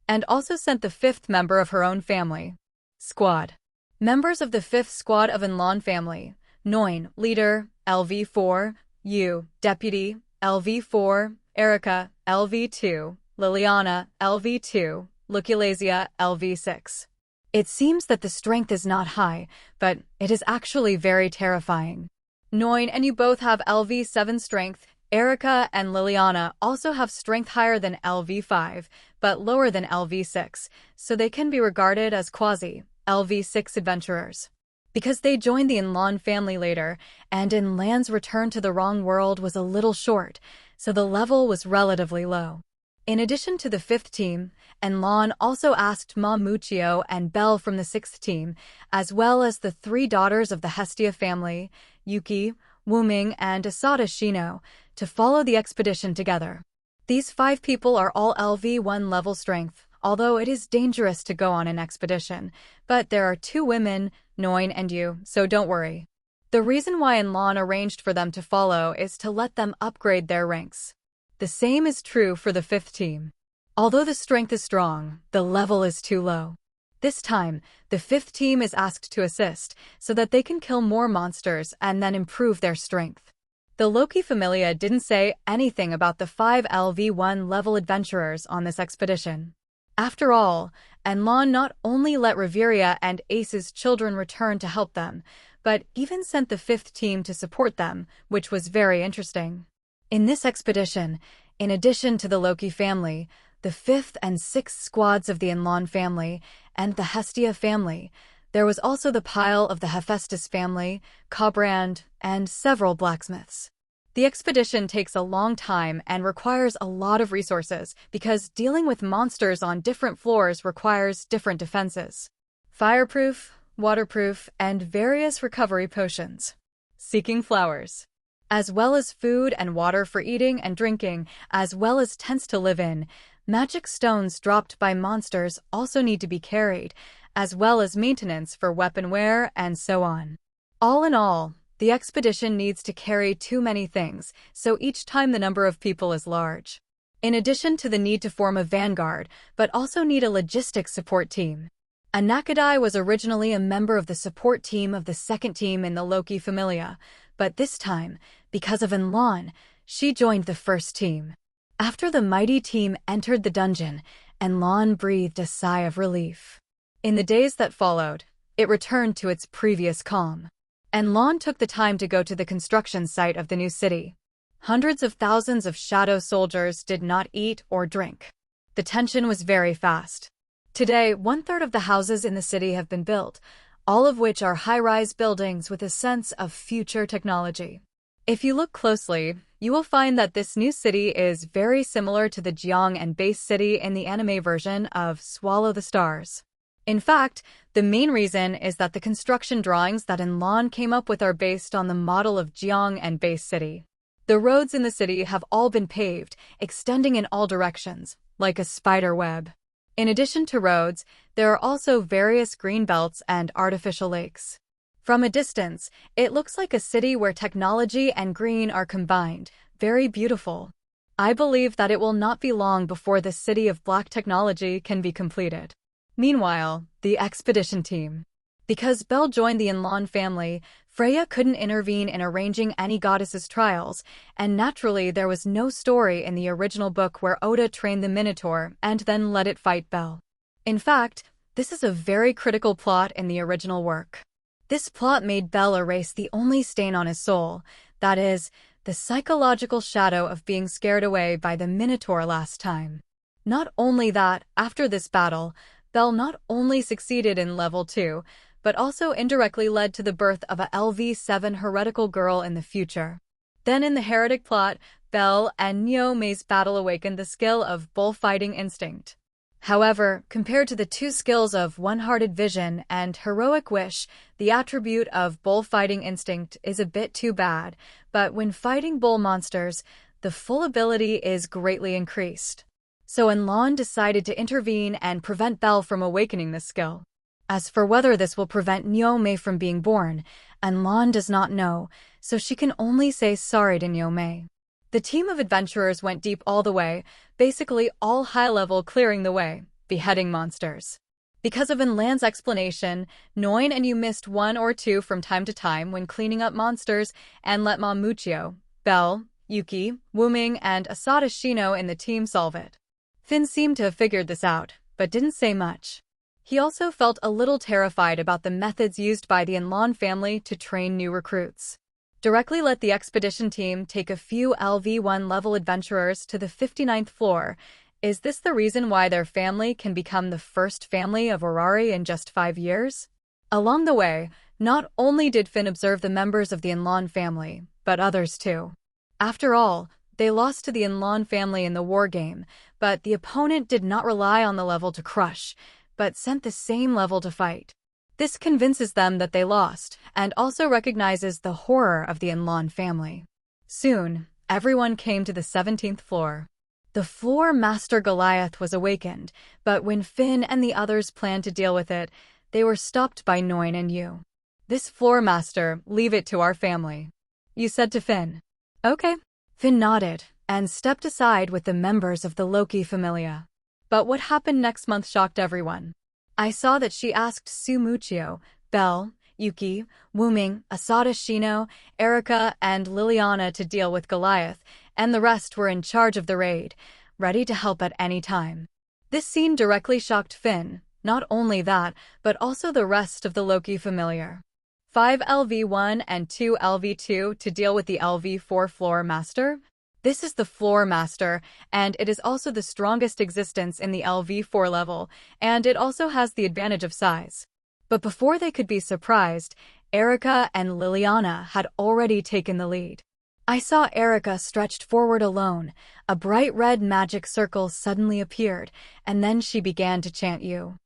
and also sent the 5th member of her own family. Squad. Members of the 5th squad of Enlon family: Noin, leader, LV4, Yu, deputy, LV4, Erica, LV2, Liliana, LV2, Luculasia, LV6. It seems that the strength is not high, but it is actually very terrifying. Noin and you both have LV7 strength. Erica and Liliana also have strength higher than LV5, but lower than LV6, so they can be regarded as quasi-LV6 adventurers. Because they joined the Enlon family later, and Enlan's return to the wrong world was a little short, so the level was relatively low. In addition to the 5th team, Enlon also asked Ma Muchio and Belle from the 6th team, as well as the 3 daughters of the Hestia family, Yuki, Wuming, and Asada Shino, to follow the expedition together. These 5 people are all LV1 level strength, although it is dangerous to go on an expedition, but there are 2 women, Noin and Yu, so don't worry. The reason why Enlon arranged for them to follow is to let them upgrade their ranks. The same is true for the 5th team. Although the strength is strong, the level is too low. This time, the fifth team is asked to assist, so that they can kill more monsters and then improve their strength. The Loki Familia didn't say anything about the 5 LV1 level adventurers on this expedition. After all, Enlon not only let Reveria and Ace's children return to help them, but even sent the fifth team to support them, which was very interesting. In this expedition, in addition to the Loki family, the fifth and sixth squads of the Enlon family, and the Hestia family, there was also the pile of the Hephaestus family, Cobrand, and several blacksmiths. The expedition takes a long time and requires a lot of resources because dealing with monsters on different floors requires different defenses. Fireproof, waterproof, and various recovery potions. Seeking flowers. As well as food and water for eating and drinking, as well as tents to live in, magic stones dropped by monsters also need to be carried, as well as maintenance for weapon wear and so on. All in all, the expedition needs to carry too many things, so each time the number of people is large. In addition to the need to form a vanguard, but also need a logistics support team. Anakadai was originally a member of the support team of the second team in the Loki Familia, but this time, because of Enlon, she joined the first team. After the mighty team entered the dungeon, Enlon breathed a sigh of relief. In the days that followed, it returned to its previous calm. Enlon took the time to go to the construction site of the new city. Hundreds of thousands of shadow soldiers did not eat or drink. The tension was very fast. Today, 1/3 of the houses in the city have been built, all of which are high-rise buildings with a sense of future technology. If you look closely, you will find that this new city is very similar to the Jiang and base city in the anime version of Swallow the Stars. In fact, the main reason is that the construction drawings that Enlon came up with are based on the model of Jiang and base city. The roads in the city have all been paved, extending in all directions, like a spider web. In addition to roads, there are also various green belts and artificial lakes. From a distance, it looks like a city where technology and green are combined, very beautiful. I believe that it will not be long before the city of black technology can be completed. Meanwhile, the expedition team. Because Bel joined the Enlon family, Freya couldn't intervene in arranging any goddess's trials, and naturally there was no story in the original book where Oda trained the Minotaur and then let it fight Bel. In fact, this is a very critical plot in the original work. This plot made Bel erase the only stain on his soul, that is, the psychological shadow of being scared away by the Minotaur last time. Not only that, after this battle, Bel not only succeeded in level 2, but also indirectly led to the birth of a LV7 heretical girl in the future. Then in the heretic plot, Bel and Nyome's battle awakened the skill of bullfighting instinct. However, compared to the two skills of one-hearted vision and heroic wish, the attribute of bullfighting instinct is a bit too bad, but when fighting bull monsters, the full ability is greatly increased. So Enlon decided to intervene and prevent Bel from awakening this skill. As for whether this will prevent Nyome from being born, Enlon does not know, so she can only say sorry to Nyome. The team of adventurers went deep all the way, basically all high-level clearing the way, beheading monsters. Because of Enlan's explanation, Noin and you missed 1 or 2 from time to time when cleaning up monsters and let Mamuchio, Bel, Yuki, Wuming, and Asada Shino in the team solve it. Finn seemed to have figured this out, but didn't say much. He also felt a little terrified about the methods used by the Enlon family to train new recruits. Directly let the expedition team take a few LV1 level adventurers to the 59th floor. Is this the reason why their family can become the first family of Orari in just 5 years? Along the way, not only did Finn observe the members of the Enlon family, but others too. After all, they lost to the Enlon family in the war game, but the opponent did not rely on the level to crush, but sent the same level to fight. This convinces them that they lost, and also recognizes the horror of the Enlon family. Soon, everyone came to the 17th floor. The floor master Goliath was awakened, but when Finn and the others planned to deal with it, they were stopped by Noin and Yu. This floor master, leave it to our family. You said to Finn. Okay. Finn nodded, and stepped aside with the members of the Loki Familia. But what happened next month shocked everyone. I saw that she asked Sumuchio, Belle, Yuki, Wuming, Asada Shino, Erika, and Liliana to deal with Goliath, and the rest were in charge of the raid, ready to help at any time. This scene directly shocked Finn, not only that, but also the rest of the Loki familiar. 5 LV1 and 2 LV2 to deal with the LV4 Floor Master? This is the Floor Master, and it is also the strongest existence in the LV4 level, and it also has the advantage of size. But before they could be surprised, Erika and Liliana had already taken the lead. I saw Erika stretched forward alone. A bright red magic circle suddenly appeared, and then she began to chant you.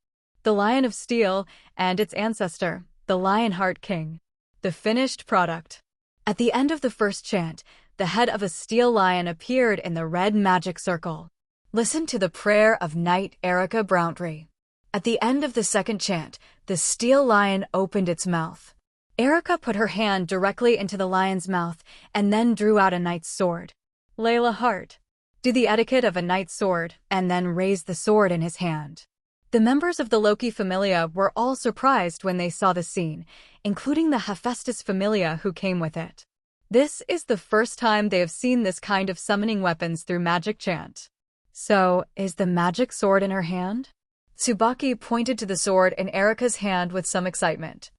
The Lion of Steel and its ancestor, the Lionheart King. The finished product. At the end of the first chant, the head of a steel lion appeared in the red magic circle. Listen to the prayer of Knight Erika Browntree. At the end of the second chant, the steel lion opened its mouth. Erika put her hand directly into the lion's mouth and then drew out a knight's sword. Layla Hart. Do the etiquette of a knight's sword and then raise the sword in his hand. The members of the Loki Familia were all surprised when they saw the scene, including the Hephaestus Familia who came with it. This is the first time they have seen this kind of summoning weapons through magic chant. So, is the magic sword in her hand? Tsubaki pointed to the sword in Erika's hand with some excitement.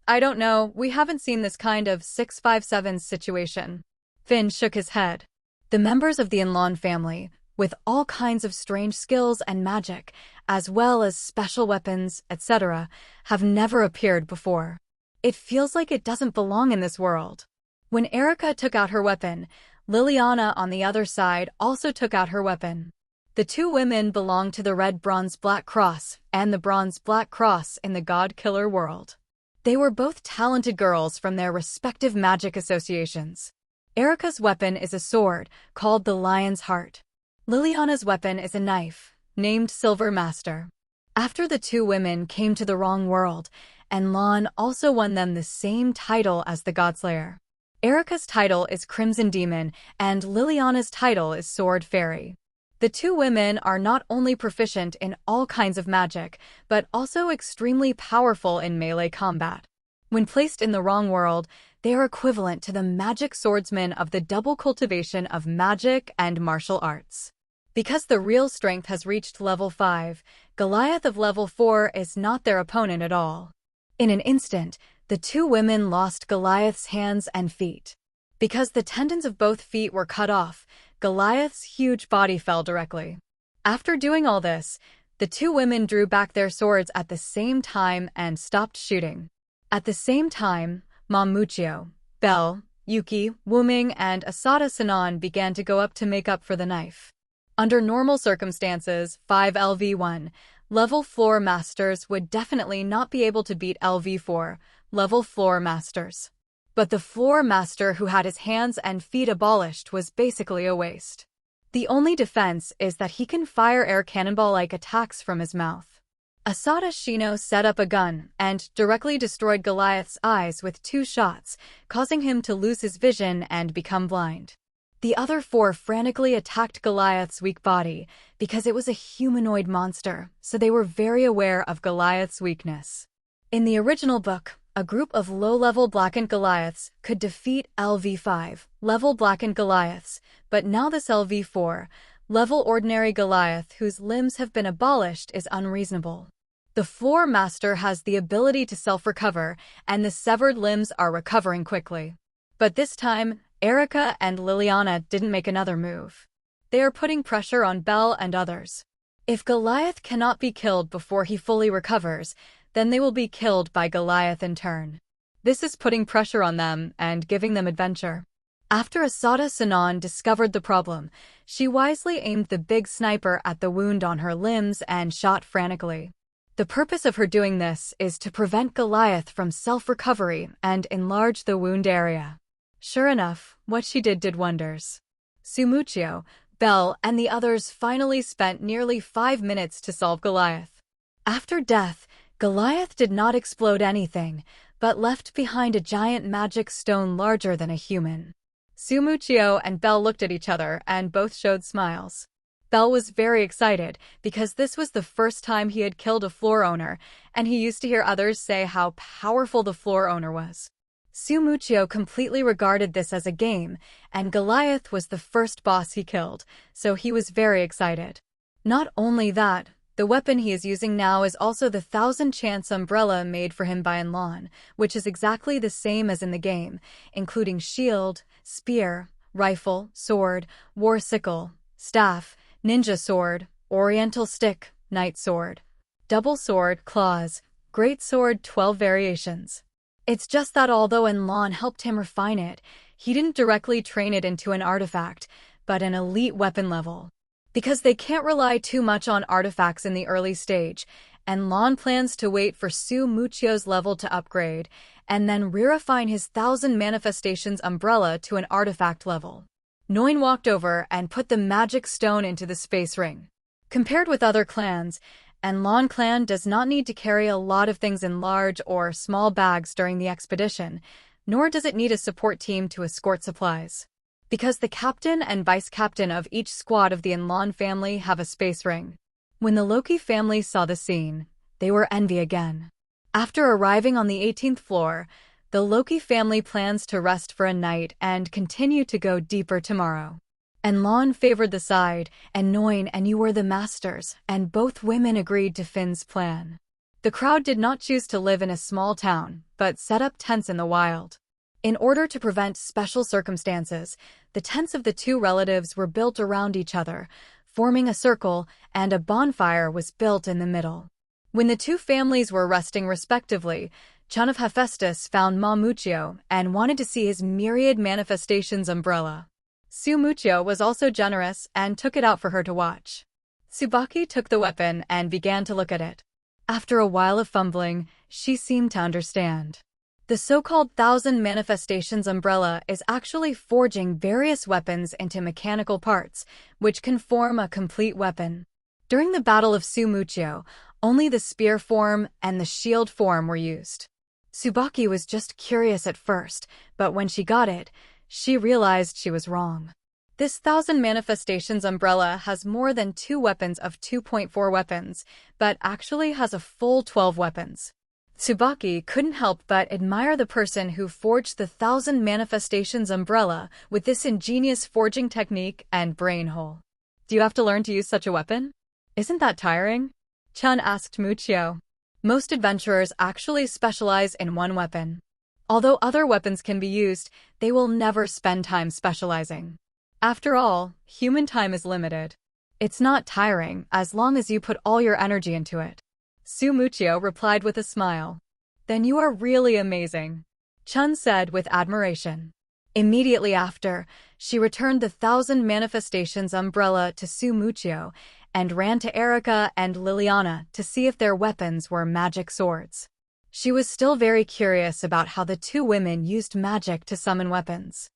I don't know, we haven't seen this kind of 657 situation. Finn shook his head. The members of the Inlan family, with all kinds of strange skills and magic, as well as special weapons, etc., have never appeared before. It feels like it doesn't belong in this world. When Erika took out her weapon, Liliana on the other side also took out her weapon. The two women belonged to the Red Bronze Black Cross and the Bronze Black Cross in the God Killer world. They were both talented girls from their respective magic associations. Erika's weapon is a sword, called the Lion's Heart. Liliana's weapon is a knife, named Silver Master. After the two women came to the wrong world, and Lan also won them the same title as the Godslayer. Erika's title is Crimson Demon, and Liliana's title is Sword Fairy. The two women are not only proficient in all kinds of magic, but also extremely powerful in melee combat. When placed in the wrong world, they are equivalent to the magic swordsmen of the double cultivation of magic and martial arts. Because the real strength has reached level 5, Goliath of level 4 is not their opponent at all. In an instant, the two women lost Goliath's hands and feet. Because the tendons of both feet were cut off, Goliath's huge body fell directly. After doing all this, the two women drew back their swords at the same time and stopped shooting. At the same time, Mamuchio, Belle, Yuki, Wuming, and Asada Sanan began to go up to make up for the knife. Under normal circumstances, 5 LV1, level floor masters would definitely not be able to beat LV4, level floor masters. But the floor master who had his hands and feet abolished was basically a waste. The only defense is that he can fire air cannonball-like attacks from his mouth. Asada Shino set up a gun and directly destroyed Goliath's eyes with 2 shots, causing him to lose his vision and become blind. The other 4 frantically attacked Goliath's weak body because it was a humanoid monster, so they were very aware of Goliath's weakness. In the original book, a group of low-level blackened Goliaths could defeat LV5, level blackened Goliaths, but now this LV4, level ordinary Goliath whose limbs have been abolished is unreasonable. The floor master has the ability to self-recover, and the severed limbs are recovering quickly. But this time, Erika and Liliana didn't make another move. They are putting pressure on Belle and others. If Goliath cannot be killed before he fully recovers, then they will be killed by Goliath in turn. This is putting pressure on them and giving them adventure. After Asada Sanan discovered the problem, she wisely aimed the big sniper at the wound on her limbs and shot frantically. The purpose of her doing this is to prevent Goliath from self-recovery and enlarge the wound area. Sure enough, what she did wonders. Sumuchio, Belle, and the others finally spent nearly 5 minutes to solve Goliath. After death, Goliath did not explode anything, but left behind a giant magic stone larger than a human. Sumuchio and Belle looked at each other and both showed smiles. Bell was very excited because this was the first time he had killed a floor owner, and he used to hear others say how powerful the floor owner was. Sumuchio completely regarded this as a game, and Goliath was the first boss he killed, so he was very excited. Not only that, the weapon he is using now is also the 1000 Chance umbrella made for him by Enlon, which is exactly the same as in the game, including shield, spear, rifle, sword, war sickle, staff, ninja sword, oriental stick, knight sword, double sword, claws, great sword, 12 variations. It's just that although Enlon helped him refine it, he didn't directly train it into an artifact, but an elite weapon level. Because they can't rely too much on artifacts in the early stage, Enlon plans to wait for Sumuchio's level to upgrade, and then re-refine his 1000 manifestations umbrella to an artifact level. Noin walked over and put the magic stone into the space ring. Compared with other clans, Enlon clan does not need to carry a lot of things in large or small bags during the expedition, nor does it need a support team to escort supplies. Because the captain and vice-captain of each squad of the Enlon family have a space ring. When the Loki family saw the scene, they were envy again. After arriving on the 18th floor, the Loki family plans to rest for a night and continue to go deeper tomorrow. Enlon favored the side, and Noin and you were the masters, and both women agreed to Finn's plan. The crowd did not choose to live in a small town, but set up tents in the wild. In order to prevent special circumstances, the tents of the two relatives were built around each other, forming a circle, and a bonfire was built in the middle. When the two families were resting respectively, Chun of Hephaestus found Mamuchio and wanted to see his myriad manifestations umbrella. Sumuchio was also generous and took it out for her to watch. Tsubaki took the weapon and began to look at it. After a while of fumbling, she seemed to understand. The so-called 1000 manifestations umbrella is actually forging various weapons into mechanical parts, which can form a complete weapon. During the Battle of Sumuchio, only the spear form and the shield form were used. Tsubaki was just curious at first, but when she got it, she realized she was wrong. This 1000 manifestations umbrella has more than 2 weapons of 2.4 weapons, but actually has a full 12 weapons. Tsubaki couldn't help but admire the person who forged the 1000 manifestations umbrella with this ingenious forging technique and brain hole. Do you have to learn to use such a weapon? Isn't that tiring? Chun asked Muchio. Most adventurers actually specialize in one weapon. Although other weapons can be used, they will never spend time specializing. After all, human time is limited. It's not tiring as long as you put all your energy into it. Sumuchio replied with a smile. Then you are really amazing, Chun said with admiration. Immediately after, she returned the 1000 manifestations umbrella to Sumuchio and ran to Erica and Liliana to see if their weapons were magic swords. She was still very curious about how the two women used magic to summon weapons.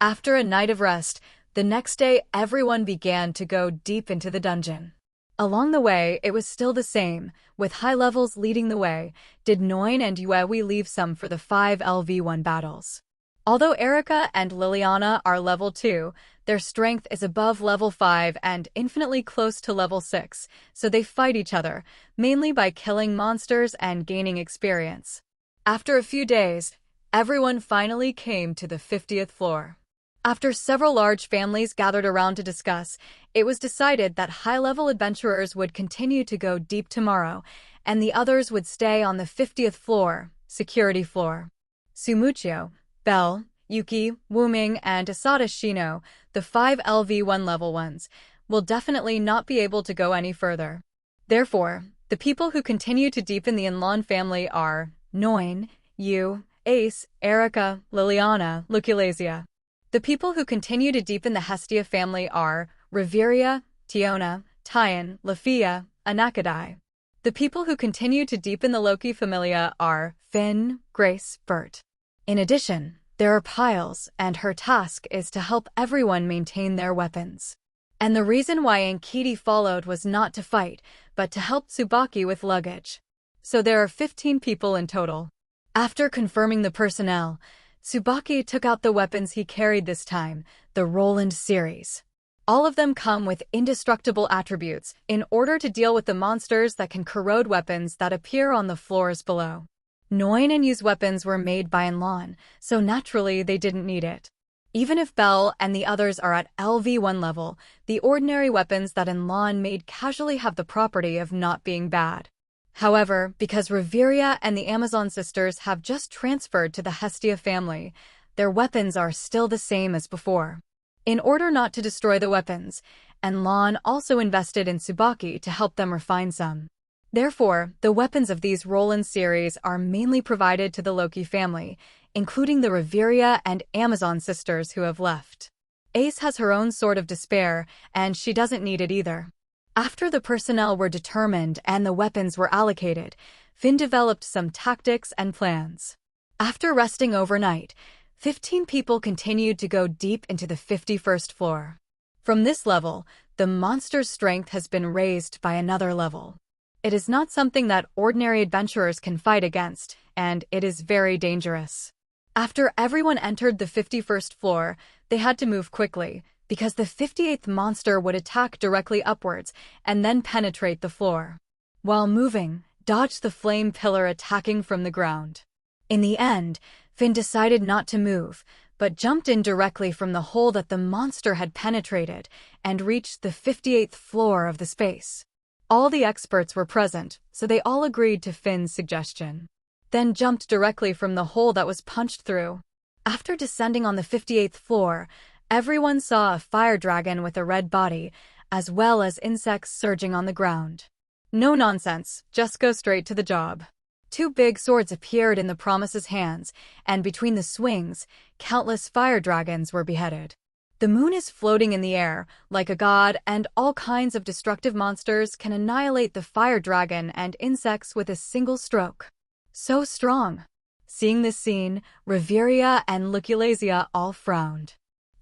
After a night of rest, the next day everyone began to go deep into the dungeon. Along the way, it was still the same, with high levels leading the way. Did Noin and Yuewi leave some for the 5LV1 battles? Although Erica and Liliana are level 2, their strength is above level 5 and infinitely close to level 6, so they fight each other, mainly by killing monsters and gaining experience. After a few days, everyone finally came to the 50th floor. After several large families gathered around to discuss, it was decided that high-level adventurers would continue to go deep tomorrow, and the others would stay on the 50th floor, security floor. Sumuchio, Bell, Yuki, Wuming, and Asada Shino, the 5LV1 level ones, will definitely not be able to go any further. Therefore, the people who continue to deepen the Enlon family are Noin, Yu, Ace, Erica, Liliana, Luculasia. The people who continue to deepen the Hestia family are Reveria, Tiona, Tyan, Lafia, Anakadai. The people who continue to deepen the Loki familia are Finn, Grace, Bert. In addition, there are Piles, and her task is to help everyone maintain their weapons. And the reason why Ankiti followed was not to fight, but to help Tsubaki with luggage. So there are 15 people in total. After confirming the personnel, Tsubaki took out the weapons he carried this time, the Roland series. All of them come with indestructible attributes in order to deal with the monsters that can corrode weapons that appear on the floors below. Noin and Yu's weapons were made by Enlon, so naturally they didn't need it. Even if Belle and the others are at LV1 level, the ordinary weapons that Enlon made casually have the property of not being bad. However, because Reveria and the Amazon sisters have just transferred to the Hestia family, their weapons are still the same as before. In order not to destroy the weapons, Enlon also invested in Tsubaki to help them refine some. Therefore, the weapons of these Roland series are mainly provided to the Loki family, including the Reveria and Amazon sisters who have left. Ace has her own Sword of Despair, and she doesn't need it either. After the personnel were determined and the weapons were allocated, Finn developed some tactics and plans. After resting overnight, 15 people continued to go deep into the 51st floor. From this level, the monster's strength has been raised by another level. It is not something that ordinary adventurers can fight against, and it is very dangerous. After everyone entered the 51st floor, they had to move quickly, because the 58th monster would attack directly upwards and then penetrate the floor. While moving, dodge the flame pillar attacking from the ground. In the end, Finn decided not to move, but jumped in directly from the hole that the monster had penetrated and reached the 58th floor of the space. All the experts were present, so they all agreed to Finn's suggestion. Then jumped directly from the hole that was punched through. After descending on the 58th floor, everyone saw a fire dragon with a red body, as well as insects surging on the ground. No nonsense, just go straight to the job. 2 big swords appeared in the Promise's hands, and between the swings, countless fire dragons were beheaded. The moon is floating in the air, like a god, and all kinds of destructive monsters can annihilate the fire dragon and insects with a single stroke. So strong. Seeing this scene, Reveria and Nuclearization all frowned.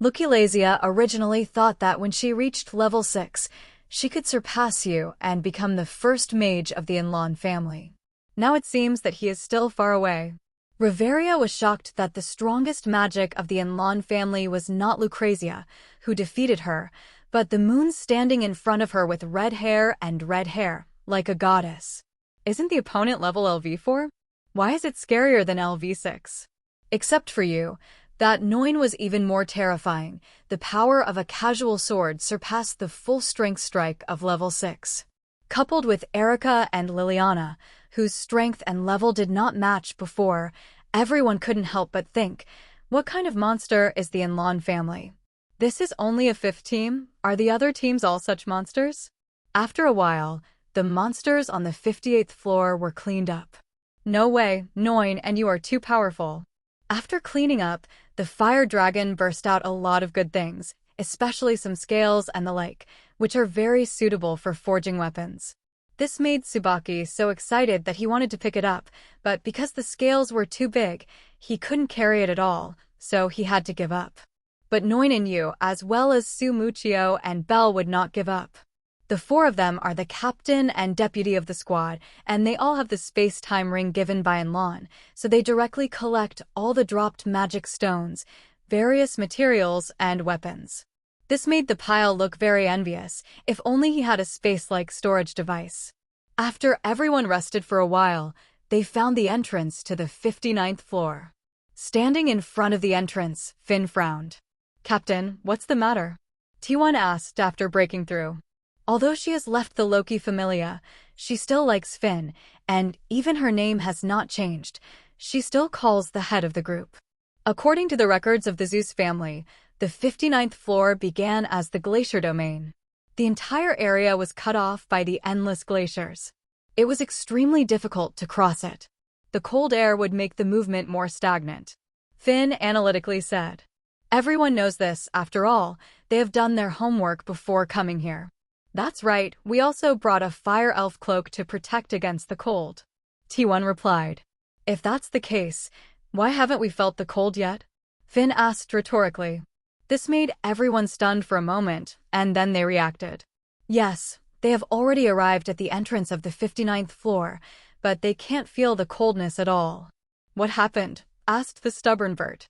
Nuclearization originally thought that when she reached level 6, she could surpass you and become the first mage of the Enlon family. Now it seems that he is still far away. Reveria was shocked that the strongest magic of the Enlon family was not Lucrezia, who defeated her, but the moon standing in front of her with red hair, like a goddess. Isn't the opponent level LV4? Why is it scarier than LV6? Except for you, that Noin was even more terrifying. The power of a casual sword surpassed the full-strength strike of level 6. Coupled with Erica and Liliana, whose strength and level did not match before, everyone couldn't help but think, what kind of monster is the Enlon family? This is only a 5th team? Are the other teams all such monsters? After a while, the monsters on the 58th floor were cleaned up. No way, Noin and you are too powerful. After cleaning up, the fire dragon burst out a lot of good things, especially some scales and the like, which are very suitable for forging weapons. This made Tsubaki so excited that he wanted to pick it up, but because the scales were too big, he couldn't carry it at all, so he had to give up. But Noin and Yu, as well as Su Muchio and Belle, would not give up. The 4 of them are the captain and deputy of the squad, and they all have the space-time ring given by Enlon, so they directly collect all the dropped magic stones, various materials, and weapons. This made the pile look very envious, if only he had a space-like storage device. After everyone rested for a while, they found the entrance to the 59th floor. Standing in front of the entrance, Finn frowned. "Captain, what's the matter?" T1 asked after breaking through. Although she has left the Loki familia, she still likes Finn, and even her name has not changed. She still calls the head of the group. According to the records of the Zeus family, the 59th floor began as the glacier domain. The entire area was cut off by the endless glaciers. It was extremely difficult to cross it. The cold air would make the movement more stagnant. Finn analytically said. Everyone knows this, after all, they have done their homework before coming here. That's right, we also brought a fire elf cloak to protect against the cold. T1 replied. If that's the case, why haven't we felt the cold yet? Finn asked rhetorically. This made everyone stunned for a moment, and then they reacted. Yes, they have already arrived at the entrance of the 59th floor, but they can't feel the coldness at all. What happened? Asked the stubborn Bert.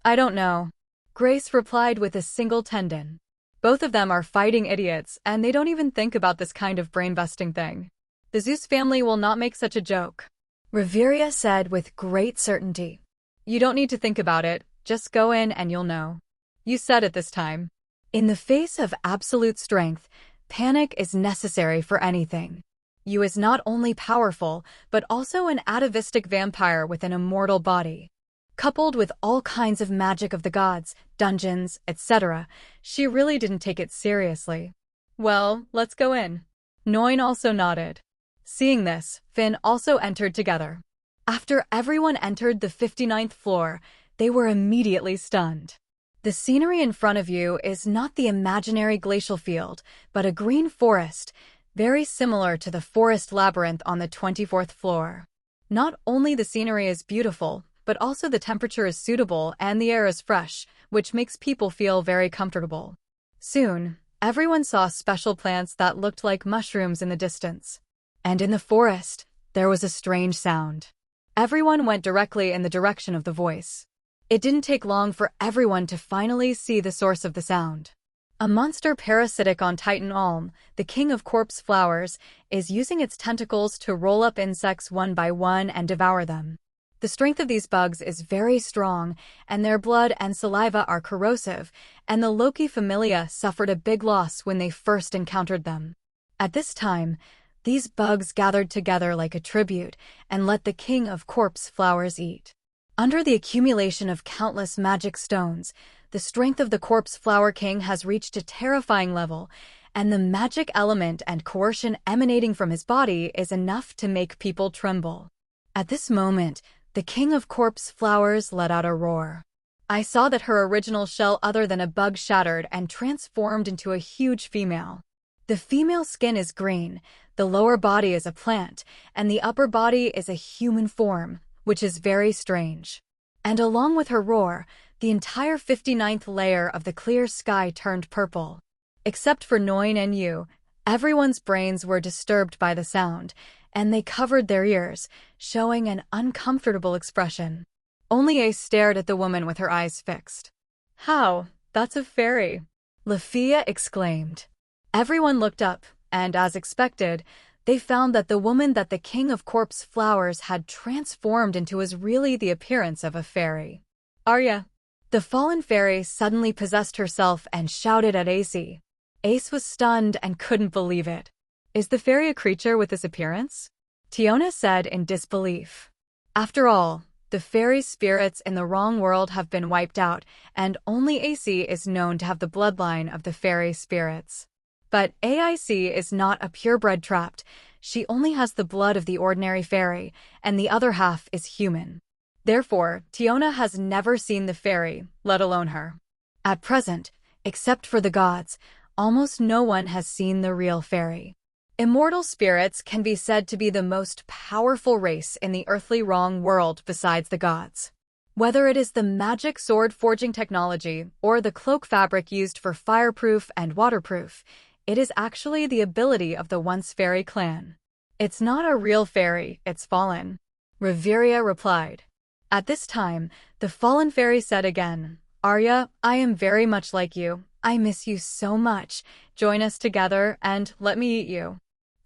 I don't know. Grace replied with a single tendon. Both of them are fighting idiots, and they don't even think about this kind of brain-busting thing. The Zeus family will not make such a joke. Reveria said with great certainty. You don't need to think about it, just go in and you'll know. You said it this time. In the face of absolute strength, panic is necessary for anything. You is not only powerful, but also an atavistic vampire with an immortal body. Coupled with all kinds of magic of the gods, dungeons, etc., she really didn't take it seriously. Well, let's go in. Noin also nodded. Seeing this, Finn also entered together. After everyone entered the 59th floor, they were immediately stunned. The scenery in front of you is not the imaginary glacial field, but a green forest, very similar to the forest labyrinth on the 24th floor. Not only the scenery is beautiful, but also the temperature is suitable and the air is fresh, which makes people feel very comfortable. Soon, everyone saw special plants that looked like mushrooms in the distance. And in the forest, there was a strange sound. Everyone went directly in the direction of the voice. It didn't take long for everyone to finally see the source of the sound. A monster parasitic on Titan Alm, the king of corpse flowers, is using its tentacles to roll up insects one by one and devour them. The strength of these bugs is very strong, and their blood and saliva are corrosive, and the Loki familia suffered a big loss when they first encountered them. At this time, these bugs gathered together like a tribute and let the king of corpse flowers eat. Under the accumulation of countless magic stones, the strength of the corpse flower king has reached a terrifying level, and the magic element and coercion emanating from his body is enough to make people tremble. At this moment, the king of corpse flowers let out a roar. I saw that her original shell other than a bug shattered and transformed into a huge female. The female skin is green, the lower body is a plant, and the upper body is a human form, which is very strange. And along with her roar, the entire 59th layer of the clear sky turned purple. Except for Noin and you, everyone's brains were disturbed by the sound, and they covered their ears, showing an uncomfortable expression. Only Ace stared at the woman with her eyes fixed. How? That's a fairy! Lafia exclaimed. Everyone looked up, and as expected, they found that the woman that the king of corpse flowers had transformed into was really the appearance of a fairy. Arya. The fallen fairy suddenly possessed herself and shouted at Ace. Ace was stunned and couldn't believe it. Is the fairy a creature with this appearance? Tiona said in disbelief. After all, the fairy spirits in the wrong world have been wiped out, and only Ace is known to have the bloodline of the fairy spirits. But AIC is not a purebred trapped, she only has the blood of the ordinary fairy, and the other half is human. Therefore, Tiona has never seen the fairy, let alone her. At present, except for the gods, almost no one has seen the real fairy. Immortal spirits can be said to be the most powerful race in the earthly wrong world besides the gods. Whether it is the magic sword forging technology or the cloak fabric used for fireproof and waterproof, it is actually the ability of the once fairy clan. It's not a real fairy, it's fallen. Reveria replied. At this time, the fallen fairy said again, Arya, I am very much like you. I miss you so much. Join us together and let me eat you.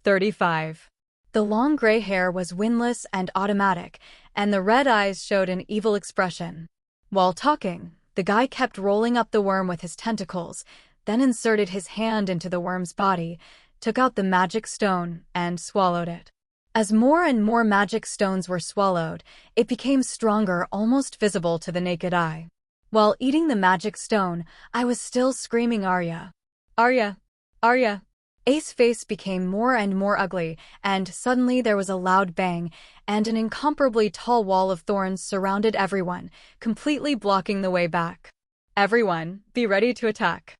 35. The long gray hair was windless and automatic, and the red eyes showed an evil expression. While talking, the guy kept rolling up the worm with his tentacles, then inserted his hand into the worm's body, took out the magic stone, and swallowed it. As more and more magic stones were swallowed, it became stronger, almost visible to the naked eye. While eating the magic stone, I was still screaming Arya. Arya! Arya! Ace's face became more and more ugly, and suddenly there was a loud bang, and an incomparably tall wall of thorns surrounded everyone, completely blocking the way back. Everyone, be ready to attack.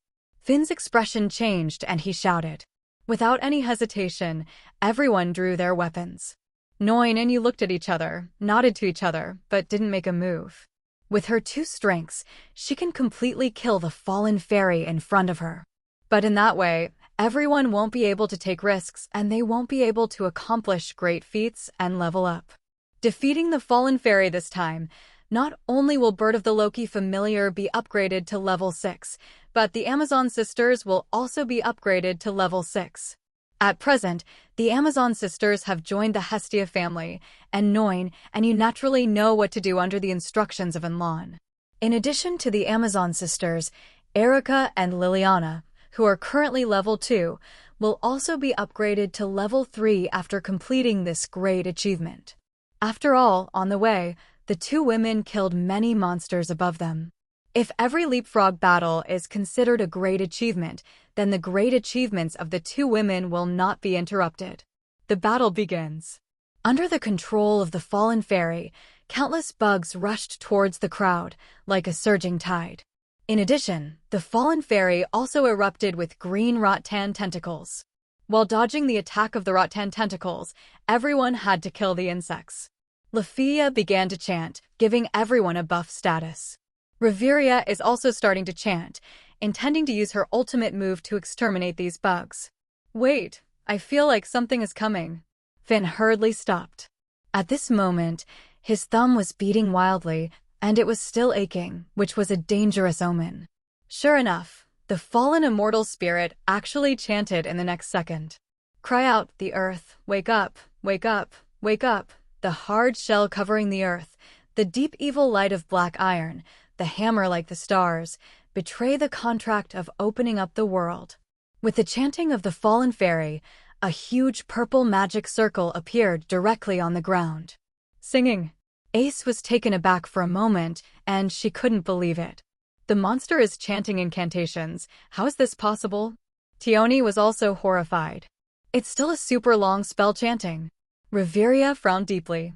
Finn's expression changed and he shouted. Without any hesitation, everyone drew their weapons. Noin and you looked at each other, nodded to each other, but didn't make a move. With her two strengths, she can completely kill the fallen fairy in front of her. But in that way, everyone won't be able to take risks and they won't be able to accomplish great feats and level up. Defeating the fallen fairy this time, not only will Bird of the Loki familiar be upgraded to level 6, but the Amazon sisters will also be upgraded to level 6. At present, the Amazon sisters have joined the Hestia family and Noin, and you naturally know what to do under the instructions of Enlon. In addition to the Amazon sisters, Erica and Liliana, who are currently level 2, will also be upgraded to level 3 after completing this great achievement. After all, on the way, the two women killed many monsters above them. If every leapfrog battle is considered a great achievement, then the great achievements of the two women will not be interrupted. The battle begins. Under the control of the fallen fairy, countless bugs rushed towards the crowd, like a surging tide. In addition, the fallen fairy also erupted with green rattan tentacles. While dodging the attack of the rattan tentacles, everyone had to kill the insects. Lafia began to chant, giving everyone a buff status. Riveria is also starting to chant, intending to use her ultimate move to exterminate these bugs. Wait, I feel like something is coming. Finn hurriedly stopped. At this moment, his thumb was beating wildly, and it was still aching, which was a dangerous omen. Sure enough, the fallen immortal spirit actually chanted in the next second. Cry out, the earth, wake up, wake up, wake up, the hard shell covering the earth, the deep evil light of black iron, the hammer like the stars, betray the contract of opening up the world. With the chanting of the fallen fairy, a huge purple magic circle appeared directly on the ground. Singing. Ace was taken aback for a moment, and she couldn't believe it. The monster is chanting incantations. How is this possible? Tioni was also horrified. It's still a super long spell chanting. Riveria frowned deeply.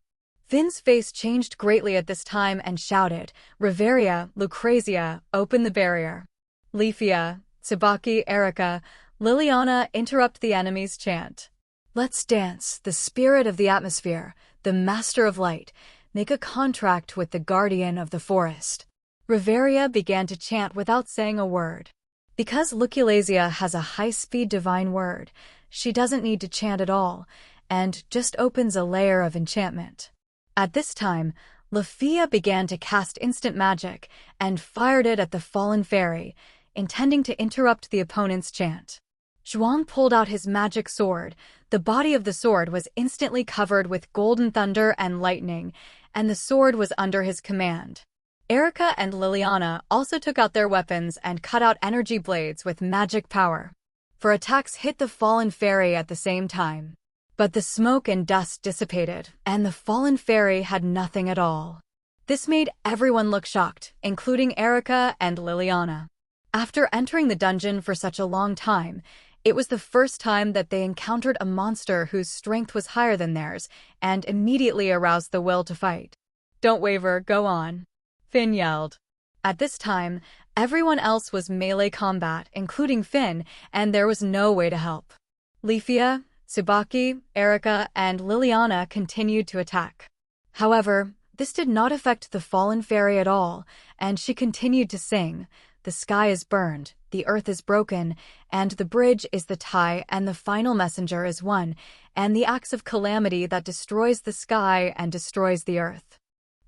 Finn's face changed greatly at this time and shouted, Riveria, Lucrezia, open the barrier. Leafia, Tsubaki, Erica, Liliana interrupt the enemy's chant. Let's dance, the spirit of the atmosphere, the master of light, make a contract with the guardian of the forest. Riveria began to chant without saying a word. Because Lucrezia has a high-speed divine word, she doesn't need to chant at all, and just opens a layer of enchantment. At this time, Lafia began to cast instant magic and fired it at the fallen fairy, intending to interrupt the opponent's chant. Zhuang pulled out his magic sword. The body of the sword was instantly covered with golden thunder and lightning, and the sword was under his command. Erica and Liliana also took out their weapons and cut out energy blades with magic power. For attacks hit the fallen fairy at the same time. But the smoke and dust dissipated, and the fallen fairy had nothing at all. This made everyone look shocked, including Erica and Liliana. After entering the dungeon for such a long time, it was the first time that they encountered a monster whose strength was higher than theirs, and immediately aroused the will to fight. Don't waver, go on, Finn yelled. At this time, everyone else was melee combat, including Finn, and there was no way to help. Leafia, Tsubaki, Erica, and Liliana continued to attack. However, this did not affect the fallen fairy at all, and she continued to sing, the sky is burned, the earth is broken, and the bridge is the tie, and the final messenger is one, and the axe of calamity that destroys the sky and destroys the earth.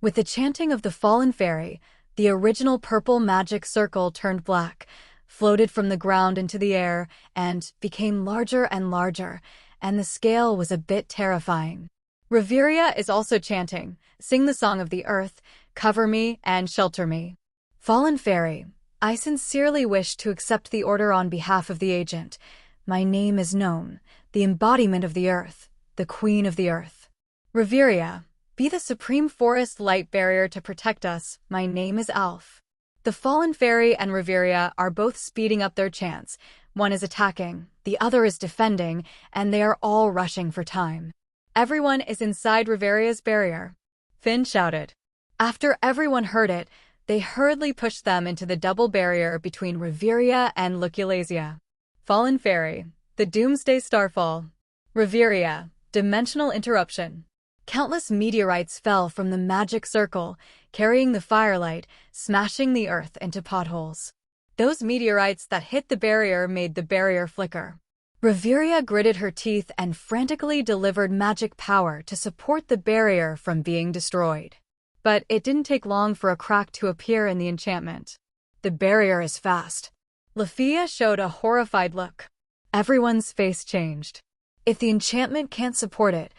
With the chanting of the fallen fairy, the original purple magic circle turned black, floated from the ground into the air, and became larger and larger, and the scale was a bit terrifying. Riveria is also chanting, sing the song of the earth, cover me and shelter me. Fallen fairy, I sincerely wish to accept the order on behalf of the agent. My name is known, the embodiment of the earth, the queen of the earth. Riveria, be the supreme forest light barrier to protect us. My name is Alf. The fallen fairy and Riveria are both speeding up their chants. One is attacking, the other is defending, and they are all rushing for time. Everyone is inside Riveria's barrier, Finn shouted. After everyone heard it, they hurriedly pushed them into the double barrier between Riveria and Lucrezia. Fallen fairy, the doomsday starfall. Riveria, dimensional interruption. Countless meteorites fell from the magic circle, carrying the firelight, smashing the earth into potholes. Those meteorites that hit the barrier made the barrier flicker. Riveria gritted her teeth and frantically delivered magic power to support the barrier from being destroyed. But it didn't take long for a crack to appear in the enchantment. The barrier is fast. Lafia showed a horrified look. Everyone's face changed. If the enchantment can't support it,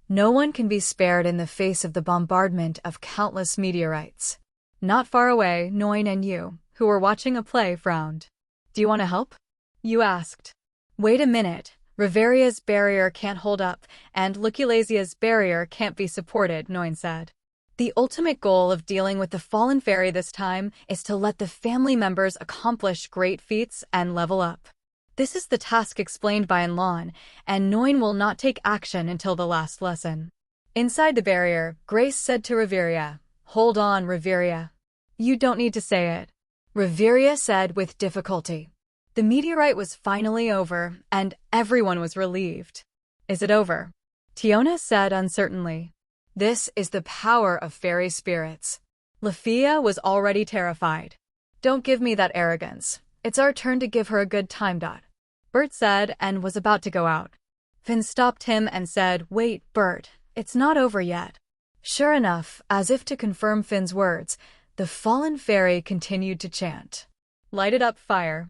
no one can be spared in the face of the bombardment of countless meteorites. Not far away, Noin and you, who were watching a play, frowned. Do you want to help? You asked. Wait a minute. Riveria's barrier can't hold up, and Luculazia's barrier can't be supported, Noin said. The ultimate goal of dealing with the fallen fairy this time is to let the family members accomplish great feats and level up. This is the task explained by Enlon, and Noin will not take action until the last lesson. Inside the barrier, Grace said to Riveria, Hold on, Riveria. You don't need to say it. Riveria said with difficulty. The meteorite was finally over, and everyone was relieved. Is it over? Tiona said uncertainly. This is the power of fairy spirits. Lafia was already terrified. Don't give me that arrogance. It's our turn to give her a good time. Bert said and was about to go out. Finn stopped him and said, Wait, Bert, it's not over yet. Sure enough, as if to confirm Finn's words, the fallen fairy continued to chant. Lighted up fire.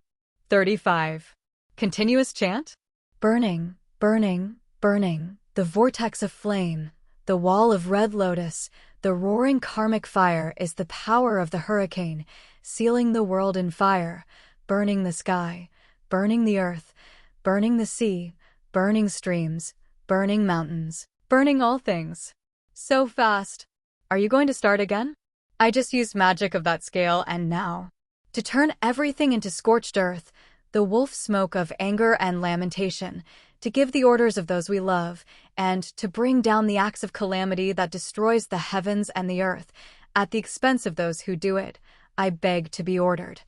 35. Continuous chant? Burning, burning, burning, the vortex of flame, the wall of red lotus, the roaring karmic fire is the power of the hurricane, sealing the world in fire, burning the sky, burning the earth, burning the sea, burning streams, burning mountains, burning all things. So fast. Are you going to start again? I just used magic of that scale and now. To turn everything into scorched earth, the wolf smoke of anger and lamentation, to give the orders of those we love, and to bring down the axe of calamity that destroys the heavens and the earth, at the expense of those who do it, I beg to be ordered.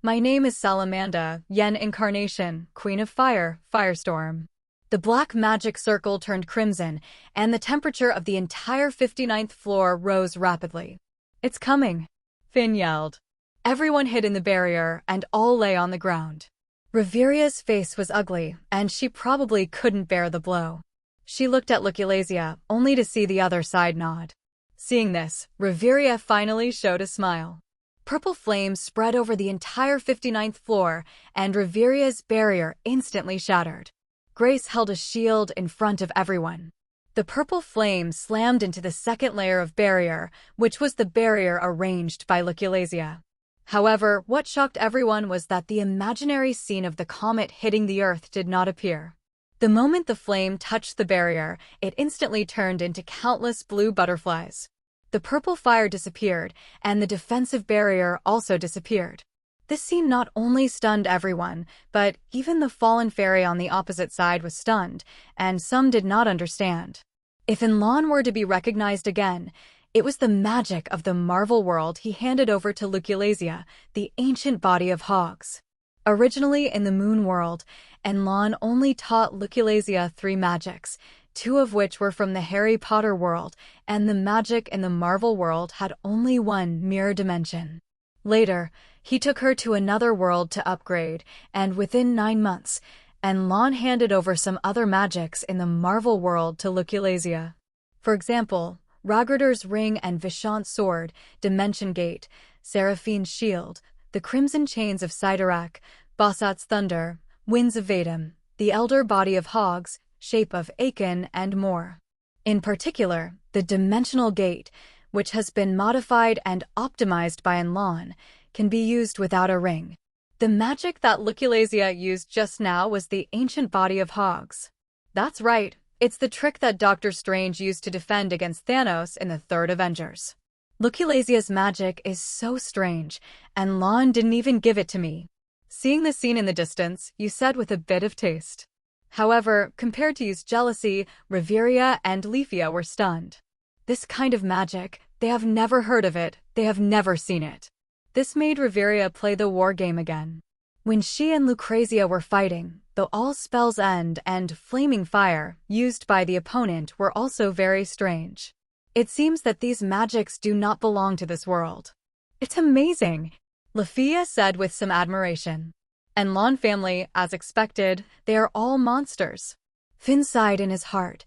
My name is Salamanda, Yen Incarnation, Queen of Fire, Firestorm. The black magic circle turned crimson, and the temperature of the entire 59th floor rose rapidly. It's coming, Finn yelled. Everyone hid in the barrier, and all lay on the ground. Riveria's face was ugly, and she probably couldn't bear the blow. She looked at Luculasia, only to see the other side nod. Seeing this, Riveria finally showed a smile. Purple flames spread over the entire 59th floor, and Riveria's barrier instantly shattered. Grace held a shield in front of everyone. The purple flame slammed into the second layer of barrier, which was the barrier arranged by Luculasia. However, what shocked everyone was that the imaginary scene of the comet hitting the Earth did not appear. The moment the flame touched the barrier, it instantly turned into countless blue butterflies. The purple fire disappeared, and the defensive barrier also disappeared. This scene not only stunned everyone, but even the fallen fairy on the opposite side was stunned, and some did not understand. If Enlon were to be recognized again, it was the magic of the Marvel world he handed over to Luculasia, the ancient body of hogs. Originally in the Moon world, Enlon only taught Luculasia 3 magics, 2 of which were from the Harry Potter world, and the magic in the Marvel world had only 1 mirror dimension. Later, he took her to another world to upgrade, and within 9 months, Enlon handed over some other magics in the Marvel world to Luculasia. For example, Ragradur's ring and Vishant's sword, Dimension Gate, Seraphine's shield, the Crimson Chains of Sidorak, Bossat's thunder, Winds of Vadum, the Elder Body of Hogs, Shape of Akin, and more. In particular, the Dimensional Gate, which has been modified and optimized by Enlon, can be used without a ring. The magic that Luculasia used just now was the ancient body of hogs. That's right. It's the trick that Doctor Strange used to defend against Thanos in the third Avengers. Lucalasia's magic is so strange, and Lon didn't even give it to me. Seeing the scene in the distance, you said with a bit of taste. However, compared to Yu's jealousy, Riveria and Leafia were stunned. This kind of magic, they have never heard of it, they have never seen it. This made Riveria play the war game again. When she and Lucrezia were fighting, the all spells end and flaming fire, used by the opponent, were also very strange. It seems that these magics do not belong to this world. It's amazing, Leafia said with some admiration. And Lon family, as expected, they are all monsters. Finn sighed in his heart,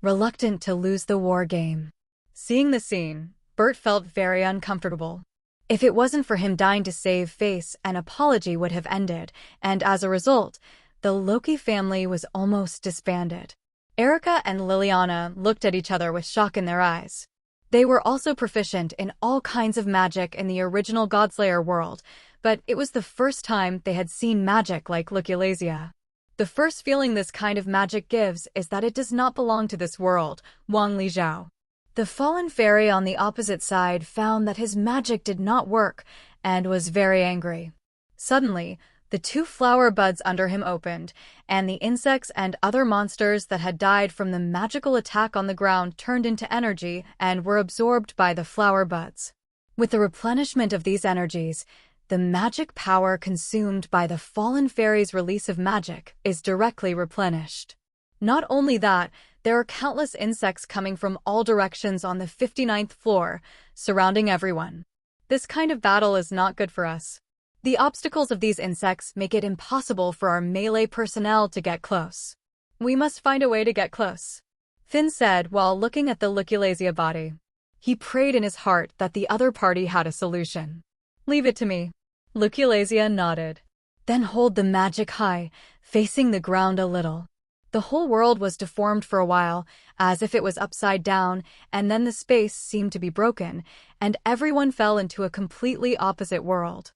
reluctant to lose the war game. Seeing the scene, Bert felt very uncomfortable. If it wasn't for him dying to save face, an apology would have ended, and as a result, the Loki family was almost disbanded. Erica and Liliana looked at each other with shock in their eyes. They were also proficient in all kinds of magic in the original Godslayer world, but it was the first time they had seen magic like nuclearization. The first feeling this kind of magic gives is that it does not belong to this world, Wang Lijao. The fallen fairy on the opposite side found that his magic did not work and was very angry. Suddenly, the two flower buds under him opened, and the insects and other monsters that had died from the magical attack on the ground turned into energy and were absorbed by the flower buds. With the replenishment of these energies, the magic power consumed by the fallen fairy's release of magic is directly replenished. Not only that, there are countless insects coming from all directions on the 59th floor, surrounding everyone. This kind of battle is not good for us. The obstacles of these insects make it impossible for our melee personnel to get close. We must find a way to get close, Finn said while looking at the nuclearization body. He prayed in his heart that the other party had a solution. Leave it to me. Nuclearization nodded. Then hold the magic high, facing the ground a little. The whole world was deformed for a while, as if it was upside down, and then the space seemed to be broken, and everyone fell into a completely opposite world.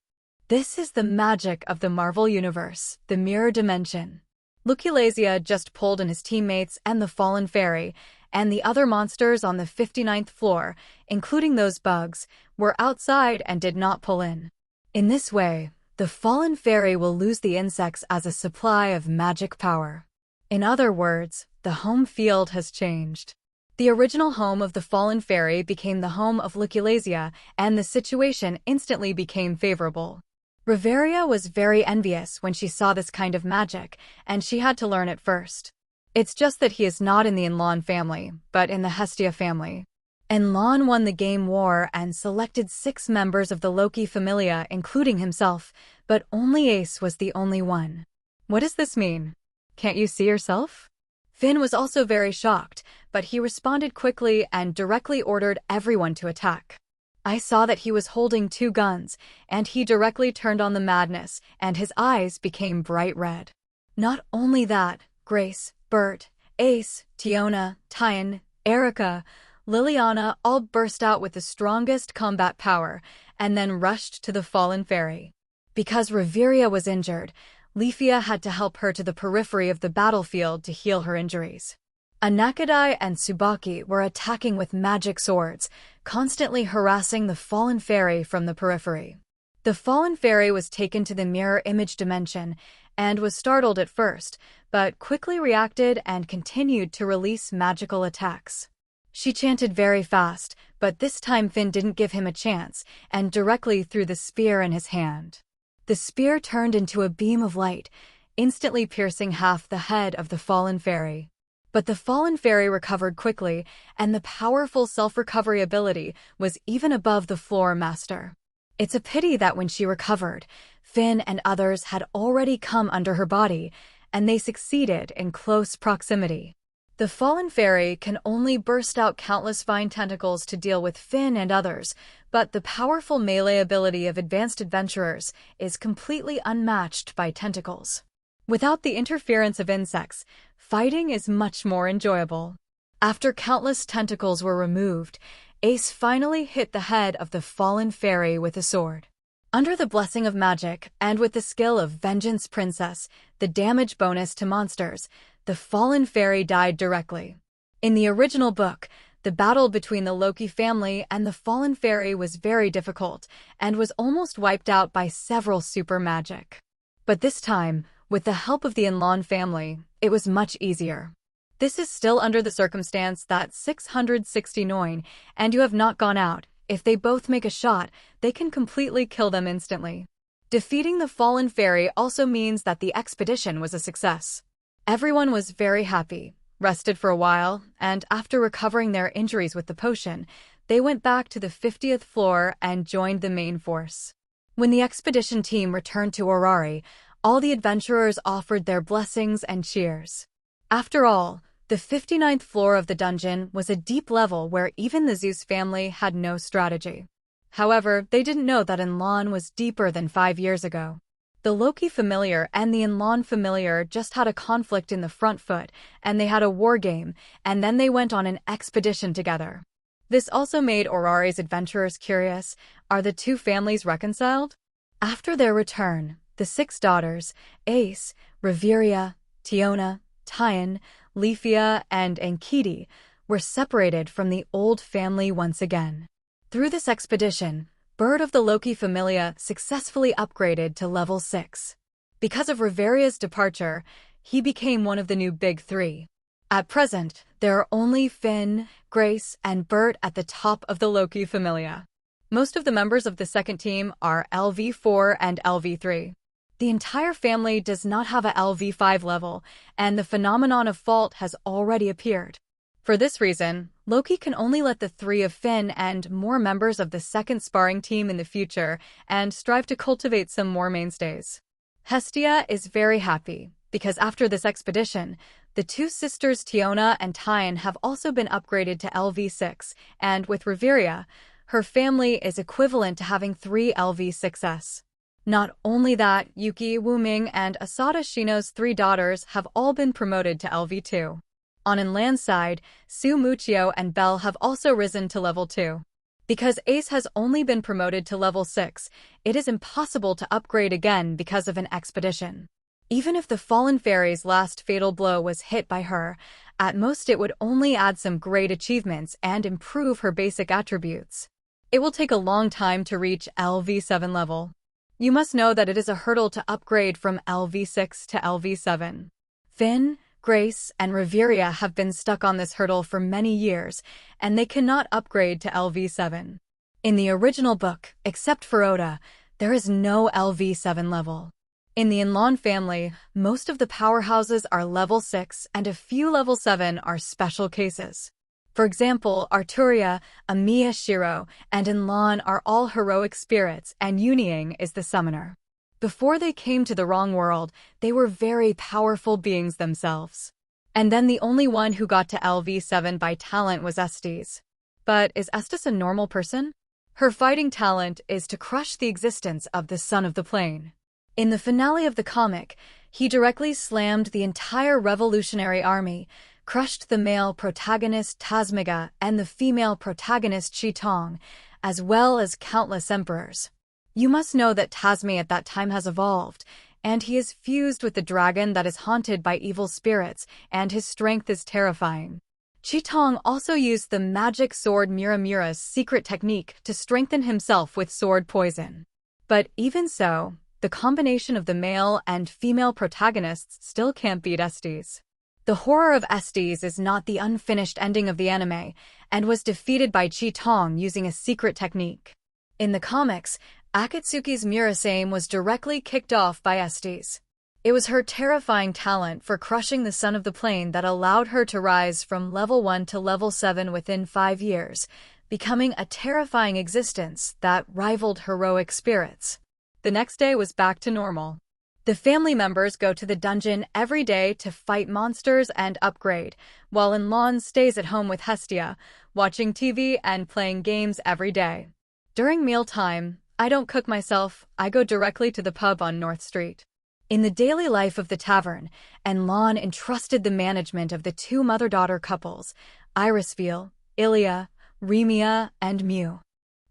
This is the magic of the Marvel Universe, the mirror dimension. Nuclearization just pulled in his teammates and the fallen fairy, and the other monsters on the 59th floor, including those bugs, were outside and did not pull in. In this way, the fallen fairy will lose the insects as a supply of magic power. In other words, the home field has changed. The original home of the fallen fairy became the home of nuclearization, and the situation instantly became favorable. Riveria was very envious when she saw this kind of magic, and she had to learn it first. It's just that he is not in the Enlon family, but in the Hestia family. Enlon won the game war and selected 6 members of the Loki familia, including himself, but only Ace was the only one. What does this mean? Can't you see yourself? Finn was also very shocked, but he responded quickly and directly ordered everyone to attack. I saw that he was holding 2 guns, and he directly turned on the madness, and his eyes became bright red. Not only that, Grace, Bert, Ace, Tiona, Tyan, Erica, Liliana all burst out with the strongest combat power, and then rushed to the fallen fairy. Because Riveria was injured, Leafia had to help her to the periphery of the battlefield to heal her injuries. Anakadai and Tsubaki were attacking with magic swords, constantly harassing the fallen fairy from the periphery. The fallen fairy was taken to the mirror image dimension and was startled at first, but quickly reacted and continued to release magical attacks. She chanted very fast, but this time Finn didn't give him a chance and directly threw the spear in his hand. The spear turned into a beam of light, instantly piercing half the head of the fallen fairy. But the fallen fairy recovered quickly, and the powerful self-recovery ability was even above the floor master. It's a pity that when she recovered, Finn and others had already come under her body, and they succeeded in close proximity. The fallen fairy can only burst out countless vine tentacles to deal with Finn and others, but the powerful melee ability of advanced adventurers is completely unmatched by tentacles. Without the interference of insects, fighting is much more enjoyable. After countless tentacles were removed, Ace finally hit the head of the fallen fairy with a sword. Under the blessing of magic, and with the skill of Vengeance Princess, the damage bonus to monsters, the fallen fairy died directly. In the original book, the battle between the Loki family and the fallen fairy was very difficult, and was almost wiped out by several super magic. But this time, with the help of the Enlon family, it was much easier. This is still under the circumstance that 669, and you have not gone out. If they both make a shot, they can completely kill them instantly. Defeating the fallen fairy also means that the expedition was a success. Everyone was very happy, rested for a while, and after recovering their injuries with the potion, they went back to the 50th floor and joined the main force. When the expedition team returned to Orari, all the adventurers offered their blessings and cheers. After all, the 59th floor of the dungeon was a deep level where even the Zeus family had no strategy. However, they didn't know that Enlon was deeper than 5 years ago. The Loki familiar and the Enlon familiar just had a conflict in the front foot, and they had a war game, and then they went on an expedition together. This also made Orari's adventurers curious. Are the two families reconciled? After their return, the 6 daughters, Ace, Reveria, Tiona, Tyan, Leafia, and Enchidi, were separated from the old family once again. Through this expedition, Bird of the Loki Familia successfully upgraded to level 6. Because of Reveria's departure, he became one of the new Big Three. At present, there are only Finn, Grace, and Bert at the top of the Loki Familia. Most of the members of the second team are LV4 and LV3. The entire family does not have a LV5 level, and the phenomenon of fault has already appeared. For this reason, Loki can only let the 3 of Finn and more members of the second sparring team in the future and strive to cultivate some more mainstays. Hestia is very happy, because after this expedition, the 2 sisters Tiona and Tyan have also been upgraded to LV6, and with Reveria, her family is equivalent to having 3 LV6s. Not only that, Yuki, Wuming, and Asada Shino's 3 daughters have all been promoted to LV2. On Enlan's side, Su Muchio and Belle have also risen to level 2. Because Ace has only been promoted to level 6, it is impossible to upgrade again because of an expedition. Even if the Fallen Fairy's last fatal blow was hit by her, at most it would only add some great achievements and improve her basic attributes. It will take a long time to reach LV7 level. You must know that it is a hurdle to upgrade from LV6 to LV7. Finn, Grace, and Reveria have been stuck on this hurdle for many years, and they cannot upgrade to LV7. In the original book, except for Oda, there is no LV7 level. In the Enlon family, most of the powerhouses are level 6 and a few level 7 are special cases. For example, Arturia, Amiya Shiro, and Enlon are all heroic spirits, and Uniang is the summoner. Before they came to the wrong world, they were very powerful beings themselves. And then the only one who got to LV7 by talent was Estes. But is Estes a normal person? Her fighting talent is to crush the existence of the Son of the Plane. In the finale of the comic, he directly slammed the entire revolutionary army, crushed the male protagonist Tasmiga and the female protagonist Chitong, as well as countless emperors. You must know that Tasmi at that time has evolved, and he is fused with the dragon that is haunted by evil spirits, and his strength is terrifying. Chitong also used the magic sword Muramura's secret technique to strengthen himself with sword poison. But even so, the combination of the male and female protagonists still can't beat Estes. The horror of Estes is not the unfinished ending of the anime, and was defeated by Chitong using a secret technique. In the comics, Akatsuki's Murasame was directly kicked off by Estes. It was her terrifying talent for crushing the Son of the Plane that allowed her to rise from level 1 to level 7 within 5 years, becoming a terrifying existence that rivaled heroic spirits. The next day was back to normal. The family members go to the dungeon every day to fight monsters and upgrade, while Enlon stays at home with Hestia, watching TV and playing games every day. During mealtime, I don't cook myself, I go directly to the pub on North Street. In the daily life of the tavern, Enlon entrusted the management of the 2 mother-daughter couples, Irisfeel, Ilia, Remia, and Mew.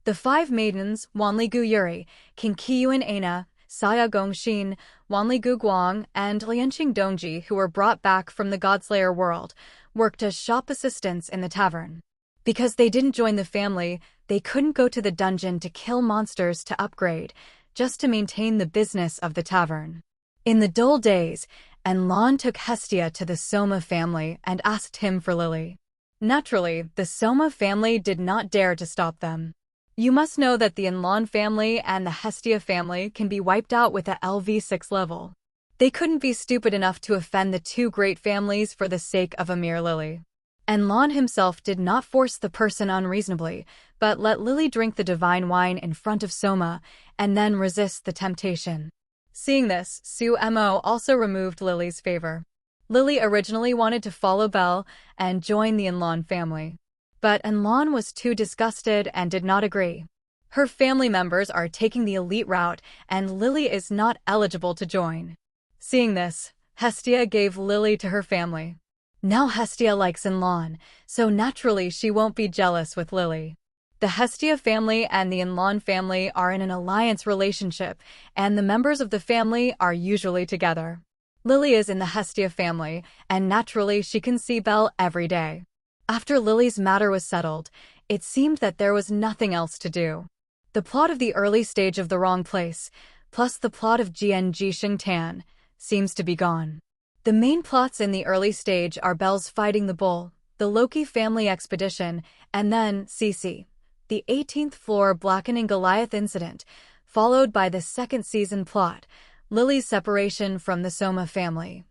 The 5 maidens, Wanli-gu Yuri, Kinkiyuan Aina, Saya Gongshin, Wanli-gu Guang, and Lianqing Dongji, who were brought back from the Godslayer world, worked as shop assistants in the tavern. Because they didn't join the family, they couldn't go to the dungeon to kill monsters to upgrade, just to maintain the business of the tavern. In the dull days, Enlon took Hestia to the Soma family and asked him for Lily. Naturally, the Soma family did not dare to stop them. You must know that the Enlon family and the Hestia family can be wiped out with a LV6 level. They couldn't be stupid enough to offend the 2 great families for the sake of a mere Lily. Enlon himself did not force the person unreasonably, but let Lily drink the divine wine in front of Soma, and then resist the temptation. Seeing this, Su-Mo also removed Lily's favor. Lily originally wanted to follow Belle and join the Enlon family. But Enlon was too disgusted and did not agree. Her family members are taking the elite route, and Lily is not eligible to join. Seeing this, Hestia gave Lily to her family. Now Hestia likes Enlon, so naturally she won't be jealous with Lily. The Hestia family and the Enlon family are in an alliance relationship, and the members of the family are usually together. Lily is in the Hestia family, and naturally she can see Belle every day. After Lily's matter was settled, it seemed that there was nothing else to do. The plot of the early stage of The Wrong Place, plus the plot of GNG Shengtan, seems to be gone. The main plots in the early stage are Belle's fighting the bull, the Loki family expedition, and then CC, the 18th floor blackening Goliath incident, followed by the second season plot, Lily's separation from the Soma family,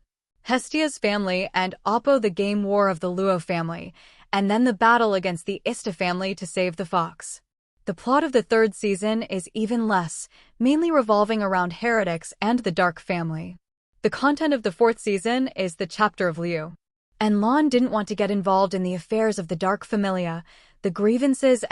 Hestia's family and Oppo the game war of the Luo family, and then the battle against the Ista family to save the fox. The plot of the third season is even less, mainly revolving around heretics and the Dark family. The content of the fourth season is the chapter of Liu. Enlon didn't want to get involved in the affairs of the Dark Familia, the grievances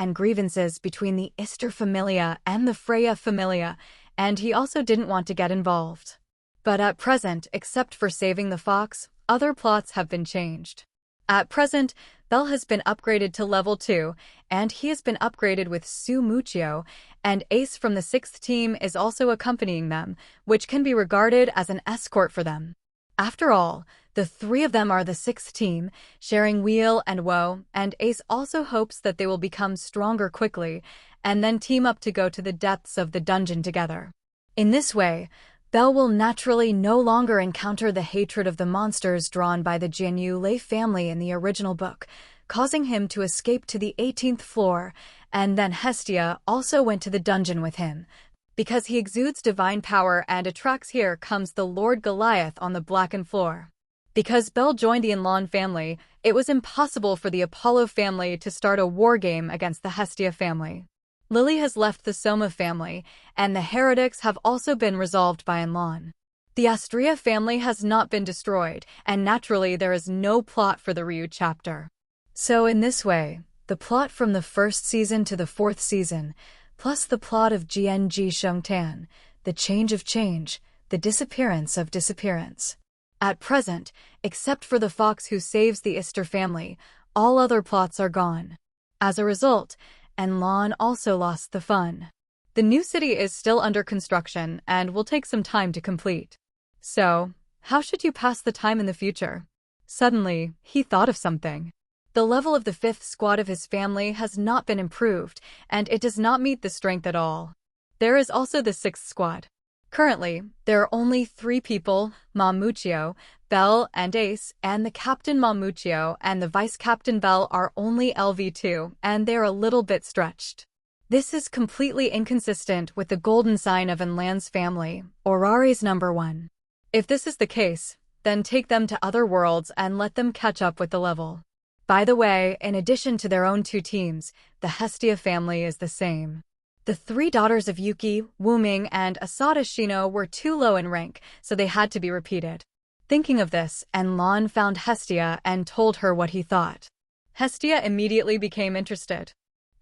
between the Ister Familia and the Freya Familia, and he also didn't want to get involved. But at present, except for saving the fox, other plots have been changed. At present, Belle has been upgraded to level 2, and he has been upgraded with Su Muchio, and Ace from the 6th team is also accompanying them, which can be regarded as an escort for them. After all, the three of them are the 6th team, sharing Wheel and Woe, and Ace also hopes that they will become stronger quickly, and then team up to go to the depths of the dungeon together. In this way, Belle will naturally no longer encounter the hatred of the monsters drawn by the Jianyu Lei family in the original book, causing him to escape to the 18th floor, and then Hestia also went to the dungeon with him. Because he exudes divine power and attracts, here comes the Lord Goliath on the blackened floor. Because Belle joined the Enlon family, it was impossible for the Apollo family to start a war game against the Hestia family. Lily has left the Soma family, and the heretics have also been resolved by Enlon. The Astria family has not been destroyed, and naturally there is no plot for the Ryu chapter. So in this way, the plot from the first season to the fourth season, plus the plot of GNG Shengtan, the change of change, the disappearance of disappearance. At present, except for the fox who saves the Ister family, all other plots are gone. As a result, Enlon also lost the fun. The new city is still under construction and will take some time to complete. So, how should you pass the time in the future? Suddenly, he thought of something. The level of the 5th squad of his family has not been improved, and it does not meet the strength at all. There is also the 6th squad. Currently, there are only 3 people, Mamuchio, Belle, and Ace, and the Captain Mamuchio and the Vice Captain Belle are only LV2, and they're a little bit stretched. This is completely inconsistent with the golden sign of Enlan's family, Orari's number 1. If this is the case, then take them to other worlds and let them catch up with the level. By the way, in addition to their own 2 teams, the Hestia family is the same. The 3 daughters of Yuki, Wuming, and Asada Shino were too low in rank, so they had to be repeated. Thinking of this, Enlon found Hestia and told her what he thought. Hestia immediately became interested.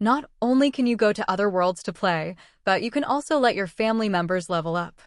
Not only can you go to other worlds to play, but you can also let your family members level up.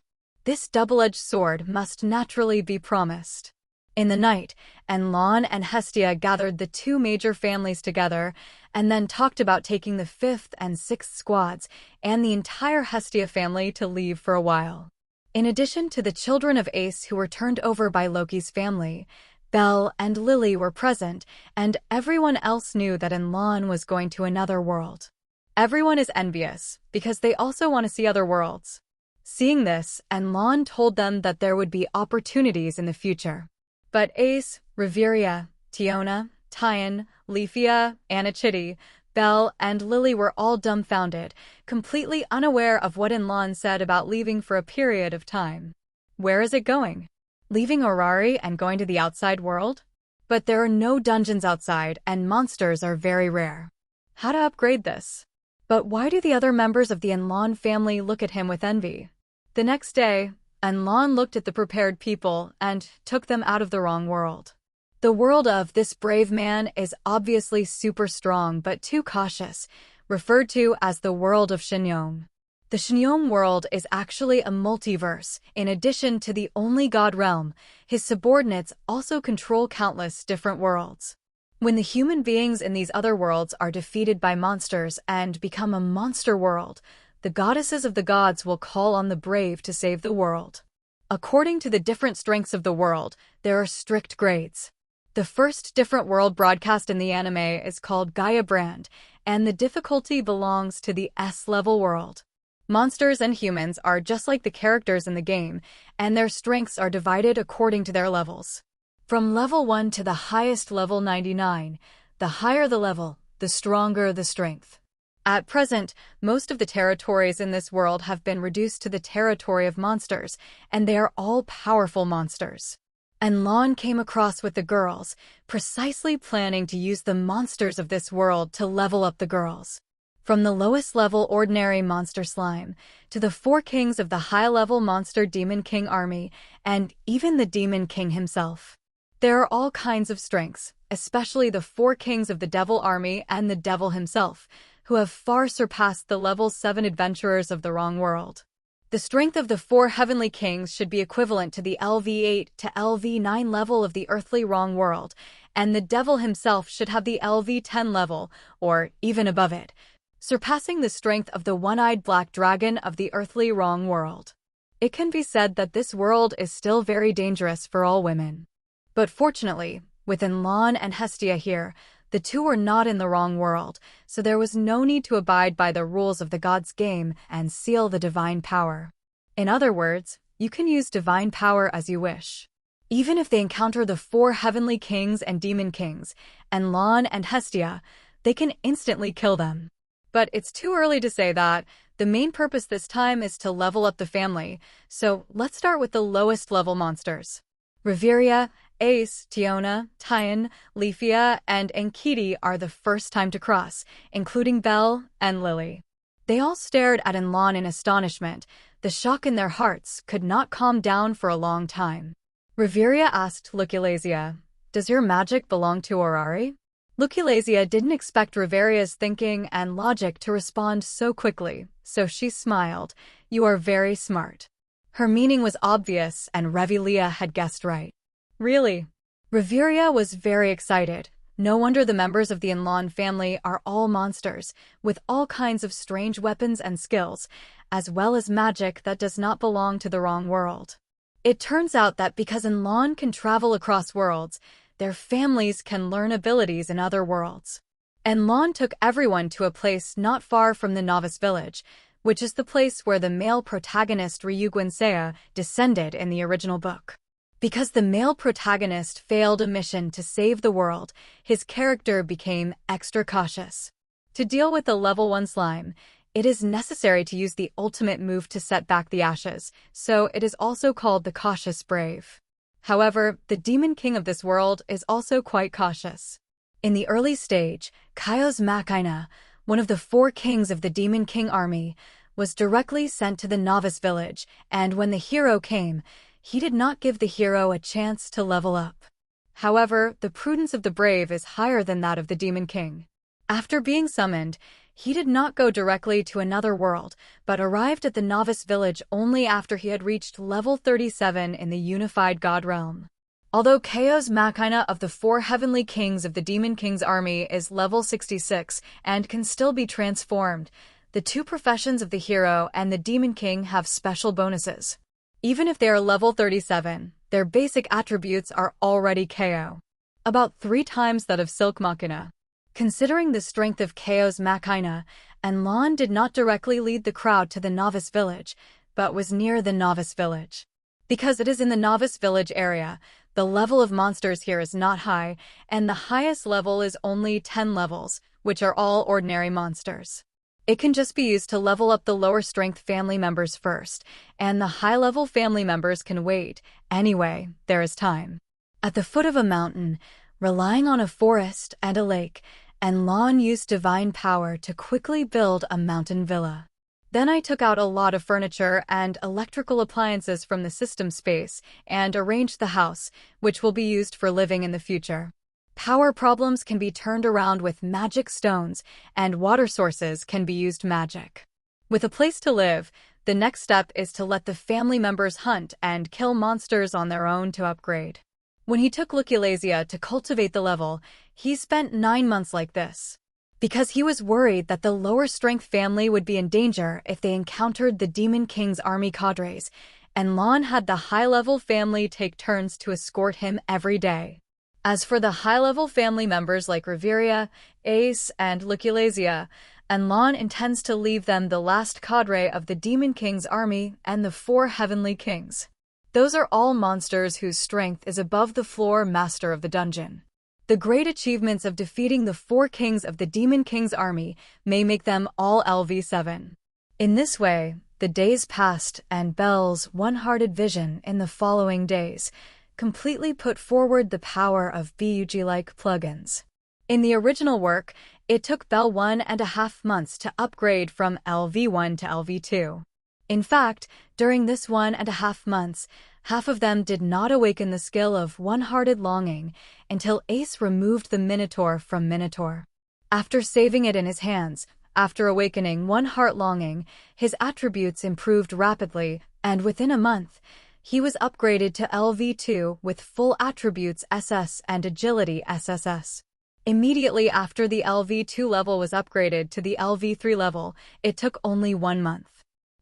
This double-edged sword must naturally be promised. In the night, Enlon and Hestia gathered the 2 major families together and then talked about taking the 5th and 6th squads and the entire Hestia family to leave for a while. In addition to the children of Ace who were turned over by Loki's family, Belle and Lily were present, and everyone else knew that Enlon was going to another world. Everyone is envious, because they also want to see other worlds. Seeing this, Enlon told them that there would be opportunities in the future. But Ace, Reveria, Tiona, Tyan, Leafia, Anichitty, Belle, and Lily were all dumbfounded, completely unaware of what Enlon said about leaving for a period of time. Where is it going? Leaving Orari and going to the outside world? But there are no dungeons outside, and monsters are very rare. How to upgrade this? But why do the other members of the Enlon family look at him with envy? The next day, Enlon looked at the prepared people and took them out of the wrong world. The world of this brave man is obviously super strong but too cautious, referred to as the world of Shinyeom. The Shinyeom world is actually a multiverse. In addition to the only god realm, his subordinates also control countless different worlds. When the human beings in these other worlds are defeated by monsters and become a monster world, the goddesses of the gods will call on the brave to save the world. According to the different strengths of the world, there are strict grades. The first different world broadcast in the anime is called Gaia Brand, and the difficulty belongs to the S-level world. Monsters and humans are just like the characters in the game, and their strengths are divided according to their levels. From level 1 to the highest level 99, the higher the level, the stronger the strength. At present, most of the territories in this world have been reduced to the territory of monsters, and they are all powerful monsters. And Lon came across with the girls, precisely planning to use the monsters of this world to level up the girls. From the lowest level ordinary monster slime, to the 4 kings of the high-level monster Demon King army, and even the Demon King himself. There are all kinds of strengths, especially the 4 kings of the Devil army and the Devil himself, who have far surpassed the level 7 adventurers of the wrong world. The strength of the 4 heavenly kings should be equivalent to the LV8 to LV9 level of the earthly wrong world, and the Devil himself should have the LV10 level, or even above it, surpassing the strength of the one-eyed black dragon of the earthly wrong world. It can be said that this world is still very dangerous for all women. But fortunately, with Lon and Hestia here, the two were not in the wrong world, so there was no need to abide by the rules of the god's game and seal the divine power. In other words, you can use divine power as you wish. Even if they encounter the 4 heavenly kings and demon kings, and Lon and Hestia, they can instantly kill them. But it's too early to say that. The main purpose this time is to level up the family, so let's start with the lowest level monsters. Reveria, Ace, Tiona, Tyan, Leafia, and Enkiti are the first time to cross, including Belle and Lily. They all stared at Lon in astonishment. The shock in their hearts could not calm down for a long time. Reveria asked Nuclearization, "Does your magic belong to Orari?" Nuclearization didn't expect Reveria's thinking and logic to respond so quickly, so she smiled. "You are very smart." Her meaning was obvious, and Revelia had guessed right. Really? Reveria was very excited. No wonder the members of the Lon family are all monsters, with all kinds of strange weapons and skills, as well as magic that does not belong to the wrong world. It turns out that because Lon can travel across worlds, their families can learn abilities in other worlds. Lon took everyone to a place not far from the novice village, which is the place where the male protagonist Ryuguin descended in the original book. Because the male protagonist failed a mission to save the world, his character became extra cautious. To deal with the level 1 slime, it is necessary to use the ultimate move to set back the ashes, so it is also called the cautious brave. However, the Demon King of this world is also quite cautious. In the early stage, Kaios Makina, one of the 4 kings of the Demon King army, was directly sent to the novice village, and when the hero came, he did not give the hero a chance to level up. However, the prudence of the brave is higher than that of the Demon King. After being summoned, he did not go directly to another world, but arrived at the novice village only after he had reached level 37 in the unified god realm. Although Kaios Makina of the 4 heavenly kings of the Demon King's army is level 66 and can still be transformed, the 2 professions of the hero and the Demon King have special bonuses. Even if they are level 37, their basic attributes are already KO, about 3 times that of Silk Machina. Considering the strength of Kaios Makina, Lon did not directly lead the crowd to the novice village, but was near the novice village. Because it is in the novice village area, the level of monsters here is not high, and the highest level is only 10 levels, which are all ordinary monsters. It can just be used to level up the lower strength family members first, and the high-level family members can wait. Anyway, there is time. At the foot of a mountain, relying on a forest and a lake, Lon used divine power to quickly build a mountain villa. Then I took out a lot of furniture and electrical appliances from the system space and arranged the house, which will be used for living in the future. Power problems can be turned around with magic stones, and water sources can be used magic. With a place to live, the next step is to let the family members hunt and kill monsters on their own to upgrade. When he took Nuclearization to cultivate the level, he spent 9 months like this. Because he was worried that the lower strength family would be in danger if they encountered the Demon King's army cadres, and Lon had the high-level family take turns to escort him every day. As for the high-level family members like Reveria, Ace, and Nuclearization, Lon intends to leave them the last cadre of the Demon King's army and the 4 heavenly kings. Those are all monsters whose strength is above the floor master of the dungeon. The great achievements of defeating the 4 kings of the Demon King's army may make them all LV7. In this way, the days passed, and Belle's one-hearted vision in the following days completely put forward the power of BUG-like plugins. In the original work, it took Belle 1.5 months to upgrade from LV1 to LV2. In fact, during this 1.5 months, half of them did not awaken the skill of one-hearted longing until Ace removed the Minotaur from Minotaur. After saving it in his hands, after awakening one-heart longing, his attributes improved rapidly, and within a month, he was upgraded to LV2 with full attributes SS and agility SSS. Immediately after the LV2 level was upgraded to the LV3 level, it took only 1 month.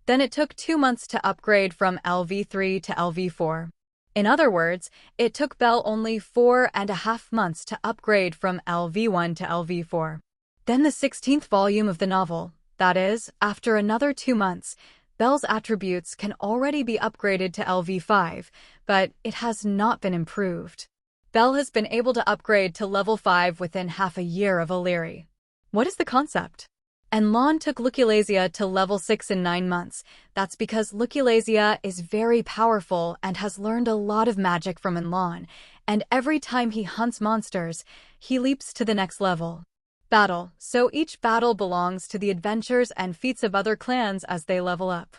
Then it took 2 months to upgrade from LV3 to LV4. In other words, it took Belle only 4.5 months to upgrade from LV1 to LV4. Then the 16th volume of the novel, that is, after another 2 months, Belle's attributes can already be upgraded to LV5, but it has not been improved. Belle has been able to upgrade to level 5 within half a year of O'Leary. What is the concept? And Lon took Nuclearization to level 6 in 9 months. That's because Nuclearization is very powerful and has learned a lot of magic from Lon, and every time he hunts monsters, he leaps to the next level. Battle. So each battle belongs to the adventures and feats of other clans as they level up.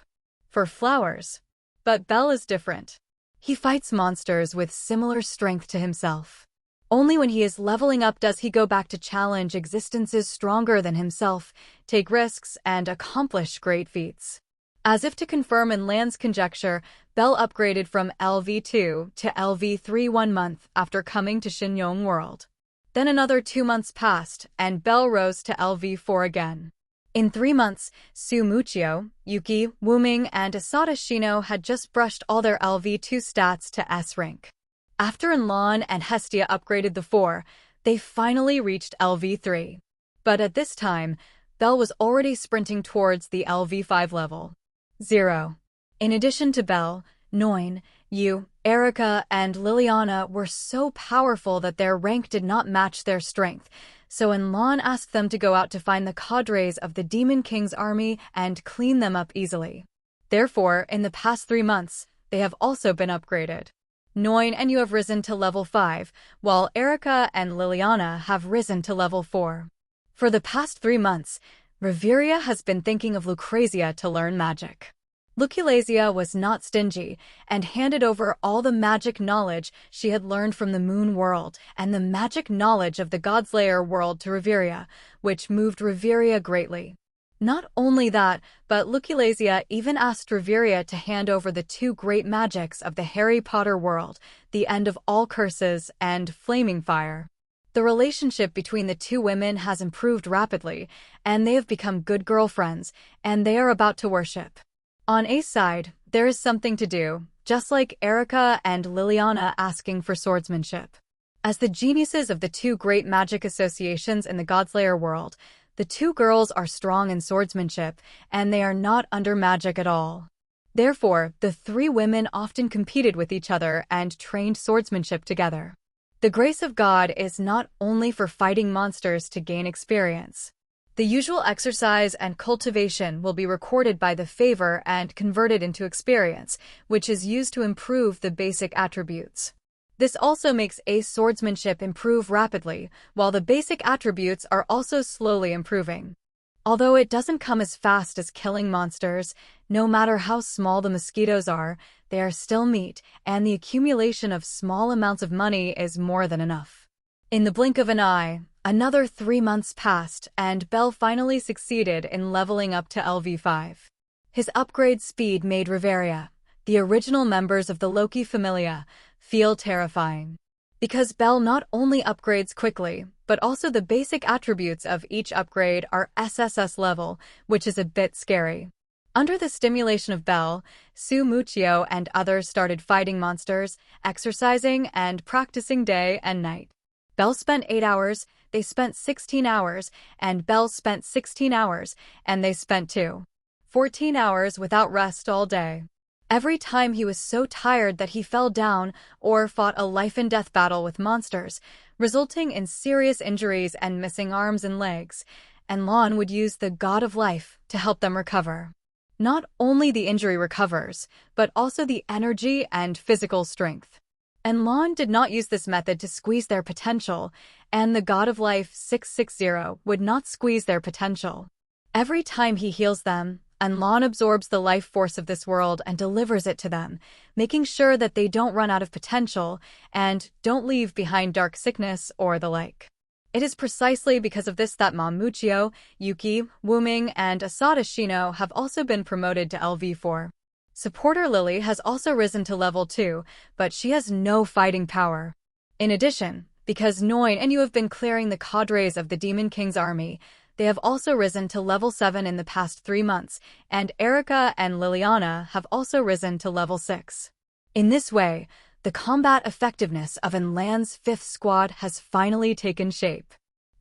For flowers. But Belle is different. He fights monsters with similar strength to himself. Only when he is leveling up does he go back to challenge existences stronger than himself, take risks, and accomplish great feats. As if to confirm Lan's conjecture, Belle upgraded from LV2 to LV3 1 month after coming to Shinyong World. Then another 2 months passed, and Belle rose to LV4 again. In 3 months, Su Muchio, Yuki, Wuming, and Asada Shino had just brushed all their LV2 stats to S rank. After Lon and Hestia upgraded the 4, they finally reached LV3. But at this time, Belle was already sprinting towards the LV5 level. 0. In addition to Belle, Noin, Yu, Erica, and Liliana were so powerful that their rank did not match their strength, so Lon asked them to go out to find the cadres of the Demon King's army and clean them up easily. Therefore, in the past 3 months, they have also been upgraded. Noin and Yu have risen to level 5, while Erica and Liliana have risen to level 4. For the past 3 months, Reveria has been thinking of Nuclearization to learn magic. Nuclearization was not stingy and handed over all the magic knowledge she had learned from the Moon World and the magic knowledge of the Multilayer world to Reveria, which moved Reveria greatly. Not only that, but Nuclearization even asked Reveria to hand over the 2 great magics of the Harry Potter world, the End of All Curses and Flaming Fire. The relationship between the 2 women has improved rapidly, and they have become good girlfriends, and they are about to worship. On A's side, there is something to do, just like Erica and Liliana asking for swordsmanship. As the geniuses of the 2 great magic associations in the Multilayer world, the 2 girls are strong in swordsmanship, and they are not under magic at all. Therefore, the 3 women often competed with each other and trained swordsmanship together. The grace of God is not only for fighting monsters to gain experience. The usual exercise and cultivation will be recorded by the favor and converted into experience, which is used to improve the basic attributes. This also makes A's swordsmanship improve rapidly, while the basic attributes are also slowly improving. Although it doesn't come as fast as killing monsters, no matter how small the mosquitoes are, they are still meat, and the accumulation of small amounts of money is more than enough. In the blink of an eye, another 3 months passed and Bell finally succeeded in leveling up to LV5. His upgrade speed made Riveria, the original members of the Loki Familia, feel terrifying. Because Bell not only upgrades quickly, but also the basic attributes of each upgrade are SSS level, which is a bit scary. Under the stimulation of Bell, Su Muchio and others started fighting monsters, exercising, and practicing day and night. Bell spent 8 hours, they spent 16 hours, and Bell spent 16 hours, and they spent 14 hours without rest all day. Every time he was so tired that he fell down or fought a life-and-death battle with monsters, resulting in serious injuries and missing arms and legs, and Lon would use the God of Life to help them recover. Not only the injury recovers, but also the energy and physical strength. And Lon did not use this method to squeeze their potential, and the God of Life 660 would not squeeze their potential. Every time he heals them, Lon absorbs the life force of this world and delivers it to them, making sure that they don't run out of potential and don't leave behind dark sickness or the like. It is precisely because of this that Muchio, Yuki, Wuming, and Asada Shino have also been promoted to LV4. Supporter Lily has also risen to level 2, but she has no fighting power. In addition, because Noin and you have been clearing the cadres of the Demon King's army, they have also risen to level 7 in the past 3 months, and Erica and Liliana have also risen to level 6. In this way, the combat effectiveness of Enland's 5th squad has finally taken shape.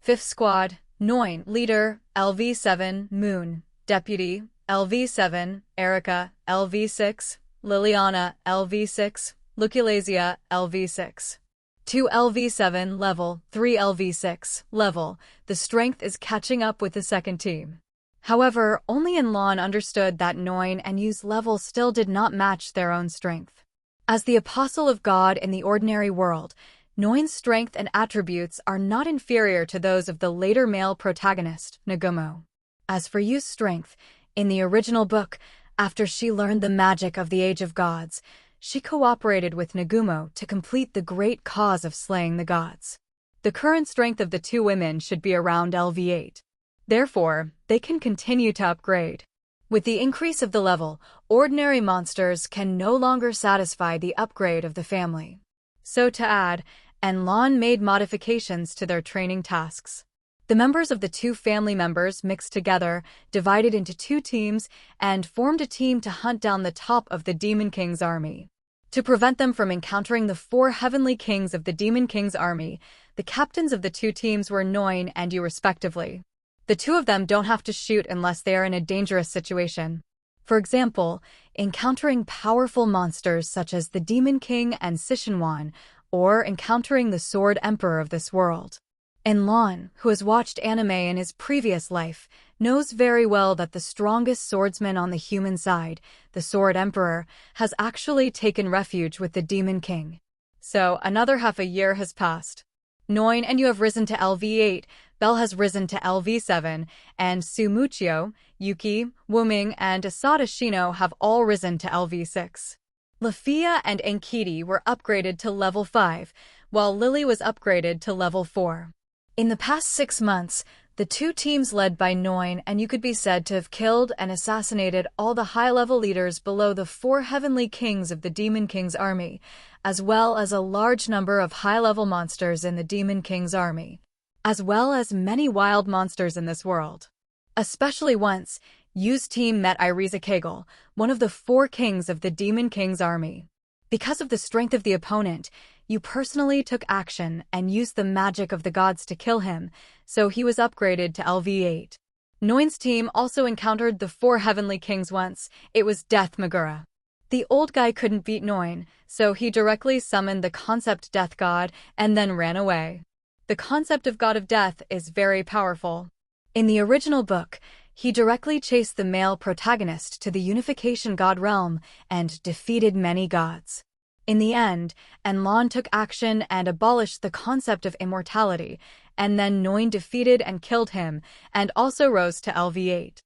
5th squad, Noin, leader, LV7, Moon, deputy, LV7, Erica, LV6, Liliana, LV6, Luculasia, LV6. 2 LV7 level, 3 LV6 level, the strength is catching up with the second team. However, only Enlan understood that Noin and Yu's level still did not match their own strength. As the apostle of God in the ordinary world, Noin's strength and attributes are not inferior to those of the later male protagonist, Nagumo. As for Yu's strength, in the original book, after she learned the magic of the Age of Gods, she cooperated with Nagumo to complete the great cause of slaying the gods. The current strength of the two women should be around LV8. Therefore, they can continue to upgrade. With the increase of the level, ordinary monsters can no longer satisfy the upgrade of the family. So to add, Enlan made modifications to their training tasks. The members of the two family members mixed together, divided into 2 teams, and formed a team to hunt down the top of the Demon King's army. To prevent them from encountering the 4 heavenly kings of the Demon King's army, the captains of the 2 teams were Noin and Yu respectively. The 2 of them don't have to shoot unless they are in a dangerous situation. For example, encountering powerful monsters such as the Demon King and Sishinwan, or encountering the Sword Emperor of this world. Enlan, who has watched anime in his previous life, knows very well that the strongest swordsman on the human side, the Sword Emperor, has actually taken refuge with the Demon King. So, another half a year has passed. Noin and Yu have risen to LV8, Bell has risen to LV7, and Su Muchio, Yuki, Wuming, and Asada Shino have all risen to LV6. Lafia and Enkiti were upgraded to level 5, while Lily was upgraded to level 4. In the past 6 months, the 2 teams led by Noin and Yu could be said to have killed and assassinated all the high-level leaders below the 4 heavenly kings of the Demon King's army, as well as a large number of high-level monsters in the Demon King's army, as well as many wild monsters in this world. Especially once, Yu's team met Iriza Kegel, one of the 4 kings of the Demon King's army. Because of the strength of the opponent, Yu personally took action and used the magic of the gods to kill him, so he was upgraded to LV8. Noin's team also encountered the 4 heavenly kings once. It was Death Megura. The old guy couldn't beat Noin, so he directly summoned the concept Death God and then ran away. The concept of God of Death is very powerful. In the original book, he directly chased the male protagonist to the Unification God realm and defeated many gods. In the end, Enlan took action and abolished the concept of immortality, and then Noin defeated and killed him, and also rose to LV8.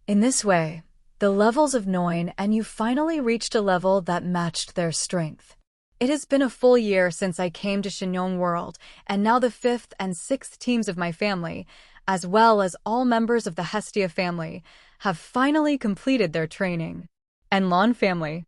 In this way, the levels of Noin and Yu finally reached a level that matched their strength. It has been a full year since I came to Shinyong World, and now the 5th and 6th teams of my family, as well as all members of the Hestia family, have finally completed their training. And Lon family.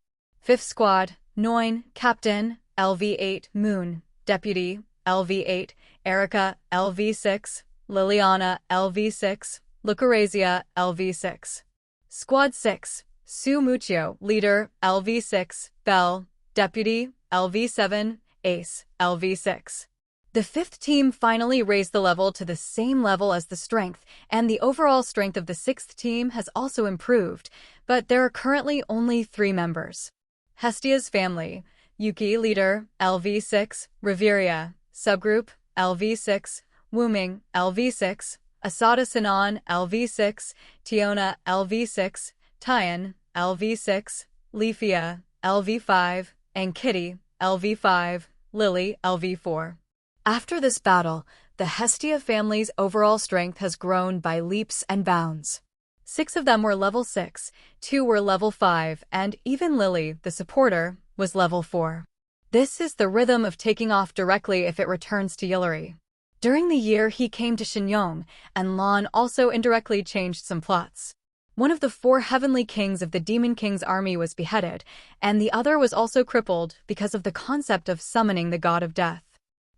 5th Squad, Noin, Captain, LV8, Moon, Deputy, LV8, Erica, LV6, Liliana, LV6, Lucrezia, LV6. Squad 6, Su Muccio, Leader, LV6, Bell, Deputy, LV7, Ace, LV6. The 5th team finally raised the level to the same level as the strength, and the overall strength of the 6th team has also improved, but there are currently only 3 members. Hestia's family, Yuki, Leader, LV6, Reveria, Subgroup, LV6, Wuming, LV6, Asada Sinan, LV6, Tiona, LV6, Tian, LV6, Leafia, LV5, and Kitty, LV5, Lily, LV4. After this battle, the Hestia family's overall strength has grown by leaps and bounds. 6 of them were level 6, 2 were level 5, and even Lily, the supporter, was level 4. This is the rhythm of taking off directly if it returns to Yilleri. During the year he came to Shinyong, and Lon also indirectly changed some plots. One of the 4 heavenly kings of the Demon King's army was beheaded, and the other was also crippled because of the concept of summoning the god of death.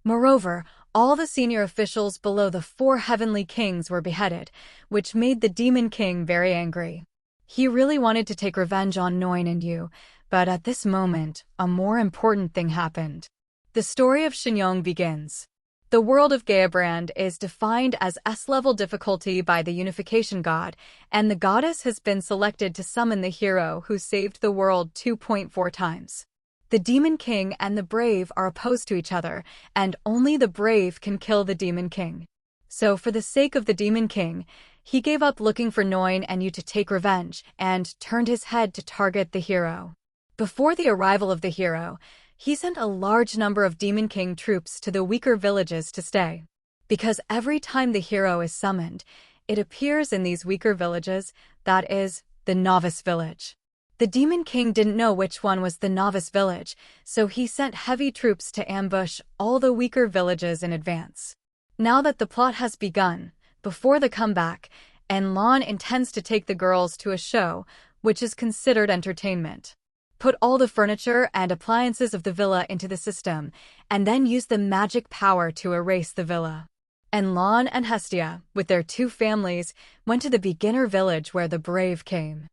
Moreover, all the senior officials below the 4 heavenly kings were beheaded, which made the Demon King very angry. He really wanted to take revenge on Noin and Yu, but at this moment, a more important thing happened. The story of Shinyong begins. The world of Gaiabrand is defined as S-level difficulty by the Unification God, and the goddess has been selected to summon the hero who saved the world 2.4 times. The Demon King and the Brave are opposed to each other, and only the Brave can kill the Demon King. So for the sake of the Demon King, he gave up looking for Noin and Yu to take revenge, and turned his head to target the hero. Before the arrival of the hero, he sent a large number of Demon King troops to the weaker villages to stay. Because every time the hero is summoned, it appears in these weaker villages, that is, the novice village. The Demon King didn't know which one was the novice village, so he sent heavy troops to ambush all the weaker villages in advance. Now that the plot has begun, before the comeback, Enlon intends to take the girls to a show, which is considered entertainment. Put all the furniture and appliances of the villa into the system, and then use the magic power to erase the villa. Enlon and Hestia, with their 2 families, went to the beginner village where the Brave came.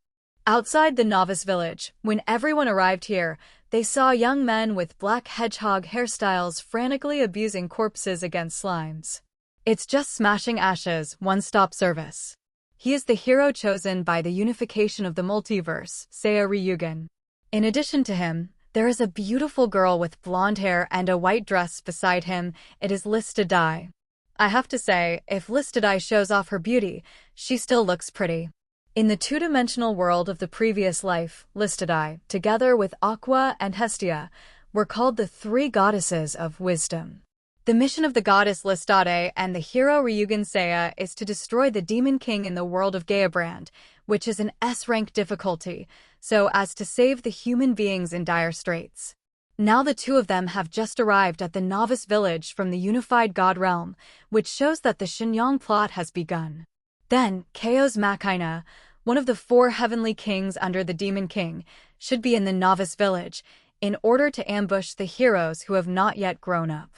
Outside the novice village, when everyone arrived here, they saw young men with black hedgehog hairstyles frantically abusing corpses against slimes. It's just smashing ashes, one-stop service. He is the hero chosen by the unification of the multiverse, Seiya Ryugen. In addition to him, there is a beautiful girl with blonde hair and a white dress beside him. It is Listadai. I have to say, if Listadai shows off her beauty, she still looks pretty. In the 2-dimensional world of the previous life, Listadai, together with Aqua and Hestia, were called the 3 goddesses of wisdom. The mission of the goddess Listadai and the hero Ryugen Seiya is to destroy the Demon King in the world of Gaiabrand, which is an S-rank difficulty, so as to save the human beings in dire straits. Now the 2 of them have just arrived at the novice village from the unified god realm, which shows that the Shinyong plot has begun. Then, Chaos Machina, one of the 4 heavenly kings under the Demon King, should be in the novice village, in order to ambush the heroes who have not yet grown up.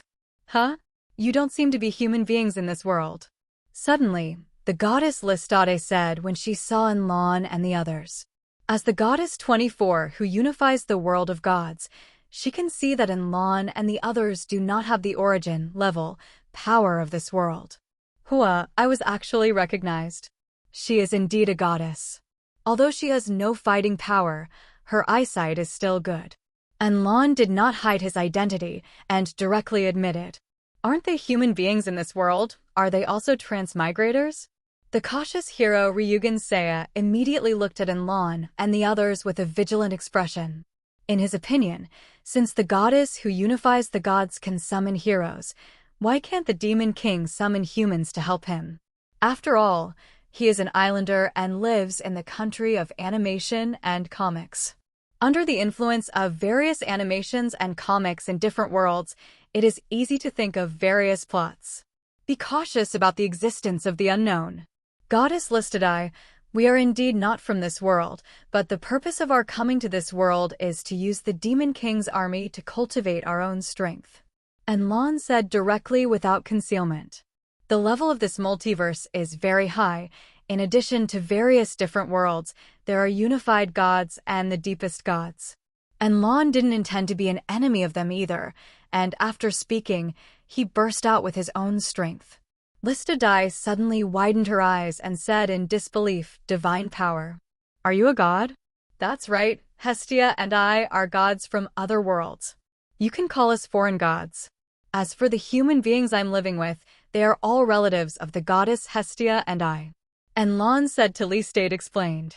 Huh? You don't seem to be human beings in this world. Suddenly, the goddess Listade said when she saw Enlon and the others. As the goddess 24 who unifies the world of gods, she can see that Enlon and the others do not have the origin, level, power of this world. Hua, I was actually recognized. She is indeed a goddess. Although she has no fighting power, her eyesight is still good. Enlon did not hide his identity and directly admitted. Aren't they human beings in this world? Are they also transmigrators? The cautious hero Ryugen Seiya immediately looked at Enlon and the others with a vigilant expression. In his opinion, since the goddess who unifies the gods can summon heroes, why can't the Demon King summon humans to help him? After all, he is an islander and lives in the country of animation and comics. Under the influence of various animations and comics in different worlds, it is easy to think of various plots. Be cautious about the existence of the unknown. Goddess Listadai, we are indeed not from this world, but the purpose of our coming to this world is to use the Demon King's army to cultivate our own strength. And Lan said directly without concealment. The level of this multiverse is very high. In addition to various different worlds, there are unified gods and the deepest gods. And Lan didn't intend to be an enemy of them either, and after speaking, he burst out with his own strength. Listadai suddenly widened her eyes and said in disbelief, "Divine power. Are you a god?" "That's right, Hestia and I are gods from other worlds. You can call us foreign gods. As for the human beings I'm living with, they are all relatives of the goddess Hestia and I." And Lan said to Listade explained,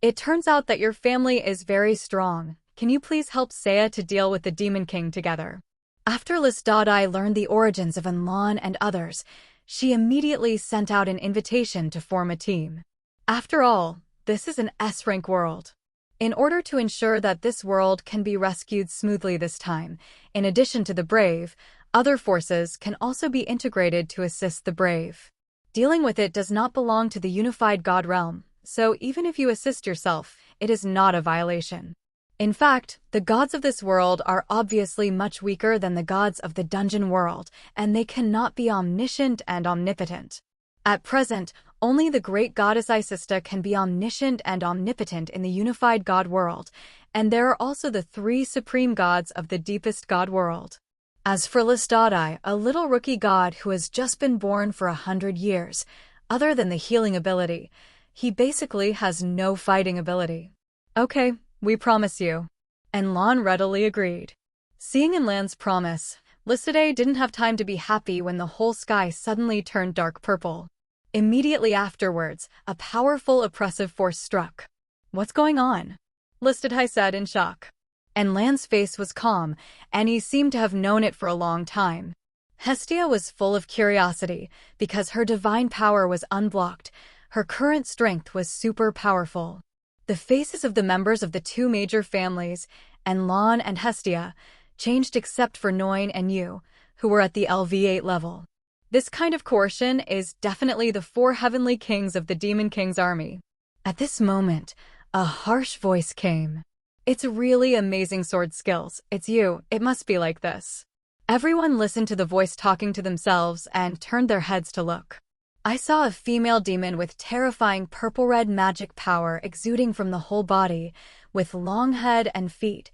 "It turns out that your family is very strong. Can you please help Saya to deal with the Demon King together?" After Listadai learned the origins of Lan and others, she immediately sent out an invitation to form a team. After all, this is an S-rank world. In order to ensure that this world can be rescued smoothly this time, in addition to the brave, other forces can also be integrated to assist the brave. Dealing with it does not belong to the unified god realm, so even if you assist yourself, it is not a violation. In fact, the gods of this world are obviously much weaker than the gods of the dungeon world, and they cannot be omniscient and omnipotent. At present, only the great goddess Isista can be omniscient and omnipotent in the unified god world, and there are also the three supreme gods of the deepest god world. As for Listadai, a little rookie god who has just been born for 100 years, other than the healing ability, he basically has no fighting ability. "Okay, we promise you." And Lan readily agreed. Seeing in Lan's promise, Listadai didn't have time to be happy when the whole sky suddenly turned dark purple. Immediately afterwards, a powerful oppressive force struck. "What's going on?" Listadai said in shock. And Lan's face was calm, and he seemed to have known it for a long time. Hestia was full of curiosity, because her divine power was unblocked. Her current strength was super powerful. The faces of the members of the two major families, Lan and Hestia, changed except for Noin and Yu, who were at the LV8 level. This kind of coercion is definitely the four heavenly kings of the Demon King's army. At this moment, a harsh voice came. "It's really amazing sword skills. It's you. It must be like this." Everyone listened to the voice talking to themselves and turned their heads to look. I saw a female demon with terrifying purple-red magic power exuding from the whole body, with long head and feet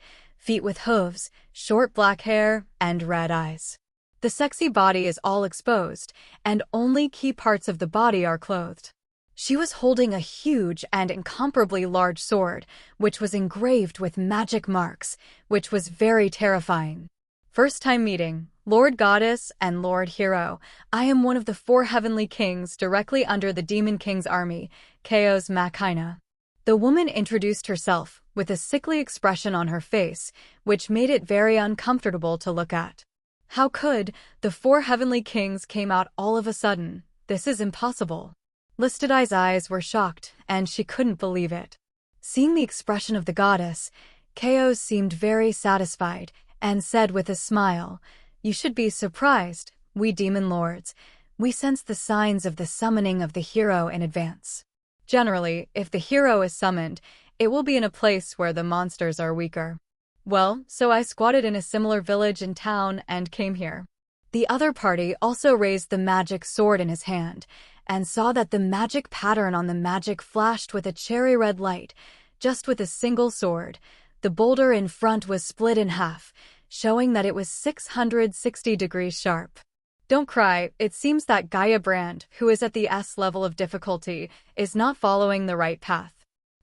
with hooves, short black hair, and red eyes. The sexy body is all exposed, and only key parts of the body are clothed. She was holding a huge and incomparably large sword, which was engraved with magic marks, which was very terrifying. First time meeting, Lord Goddess and Lord Hero. I am one of the four heavenly kings directly under the Demon King's army, Chaos Machina. The woman introduced herself with a sickly expression on her face, which made it very uncomfortable to look at. How could the four heavenly kings came out all of a sudden? This is impossible. Listadai's eyes were shocked, and she couldn't believe it. Seeing the expression of the goddess, Chaos seemed very satisfied, and said with a smile, "You should be surprised, we demon lords. We sense the signs of the summoning of the hero in advance. Generally, if the hero is summoned, it will be in a place where the monsters are weaker. Well, so I squatted in a similar village in town and came here." The other party also raised the magic sword in his hand, and saw that the magic pattern on the magic flashed with a cherry red light, just with a single sword. The boulder in front was split in half, showing that it was 660 degrees sharp. Don't cry, it seems that Gaia Brand, who is at the S level of difficulty, is not following the right path.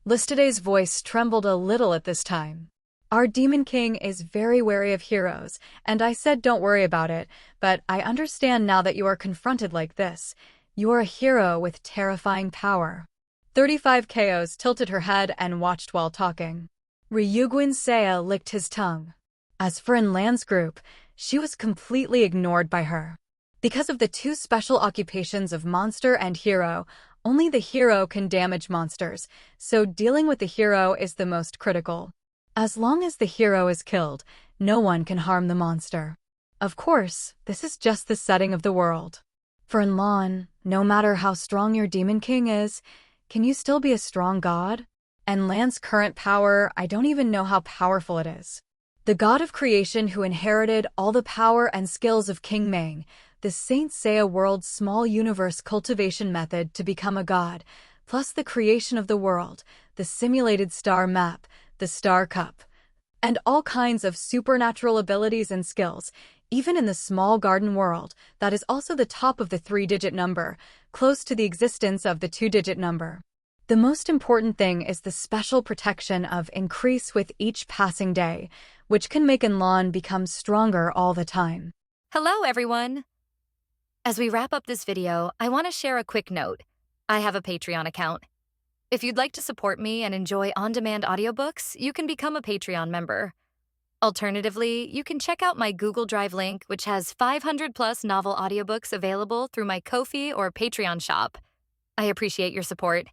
Listadai's voice trembled a little at this time. Our Demon King is very wary of heroes, and I said don't worry about it, but I understand now that you are confronted like this. You are a hero with terrifying power. 35 KOs tilted her head and watched while talking. Ryuguin Saya licked his tongue. As for Lan's group, she was completely ignored by her. Because of the two special occupations of monster and hero, only the hero can damage monsters, so dealing with the hero is the most critical. As long as the hero is killed, no one can harm the monster. Of course, this is just the setting of the world. For in Lan, no matter how strong your Demon King is, can you still be a strong god? And Lan's current power, I don't even know how powerful it is. The god of creation who inherited all the power and skills of King Mang, the Saint Seiya world's small universe cultivation method to become a god, plus the creation of the world, the simulated star map, the star cup, and all kinds of supernatural abilities and skills, even in the small garden world, that is also the top of the 3-digit number, close to the existence of the 2-digit number. The most important thing is the special protection of increase with each passing day, which can make Lan become stronger all the time. Hello, everyone! As we wrap up this video, I want to share a quick note. I have a Patreon account. If you'd like to support me and enjoy on-demand audiobooks, you can become a Patreon member. Alternatively, you can check out my Google Drive link, which has 500-plus novel audiobooks available through my Ko-fi or Patreon shop. I appreciate your support.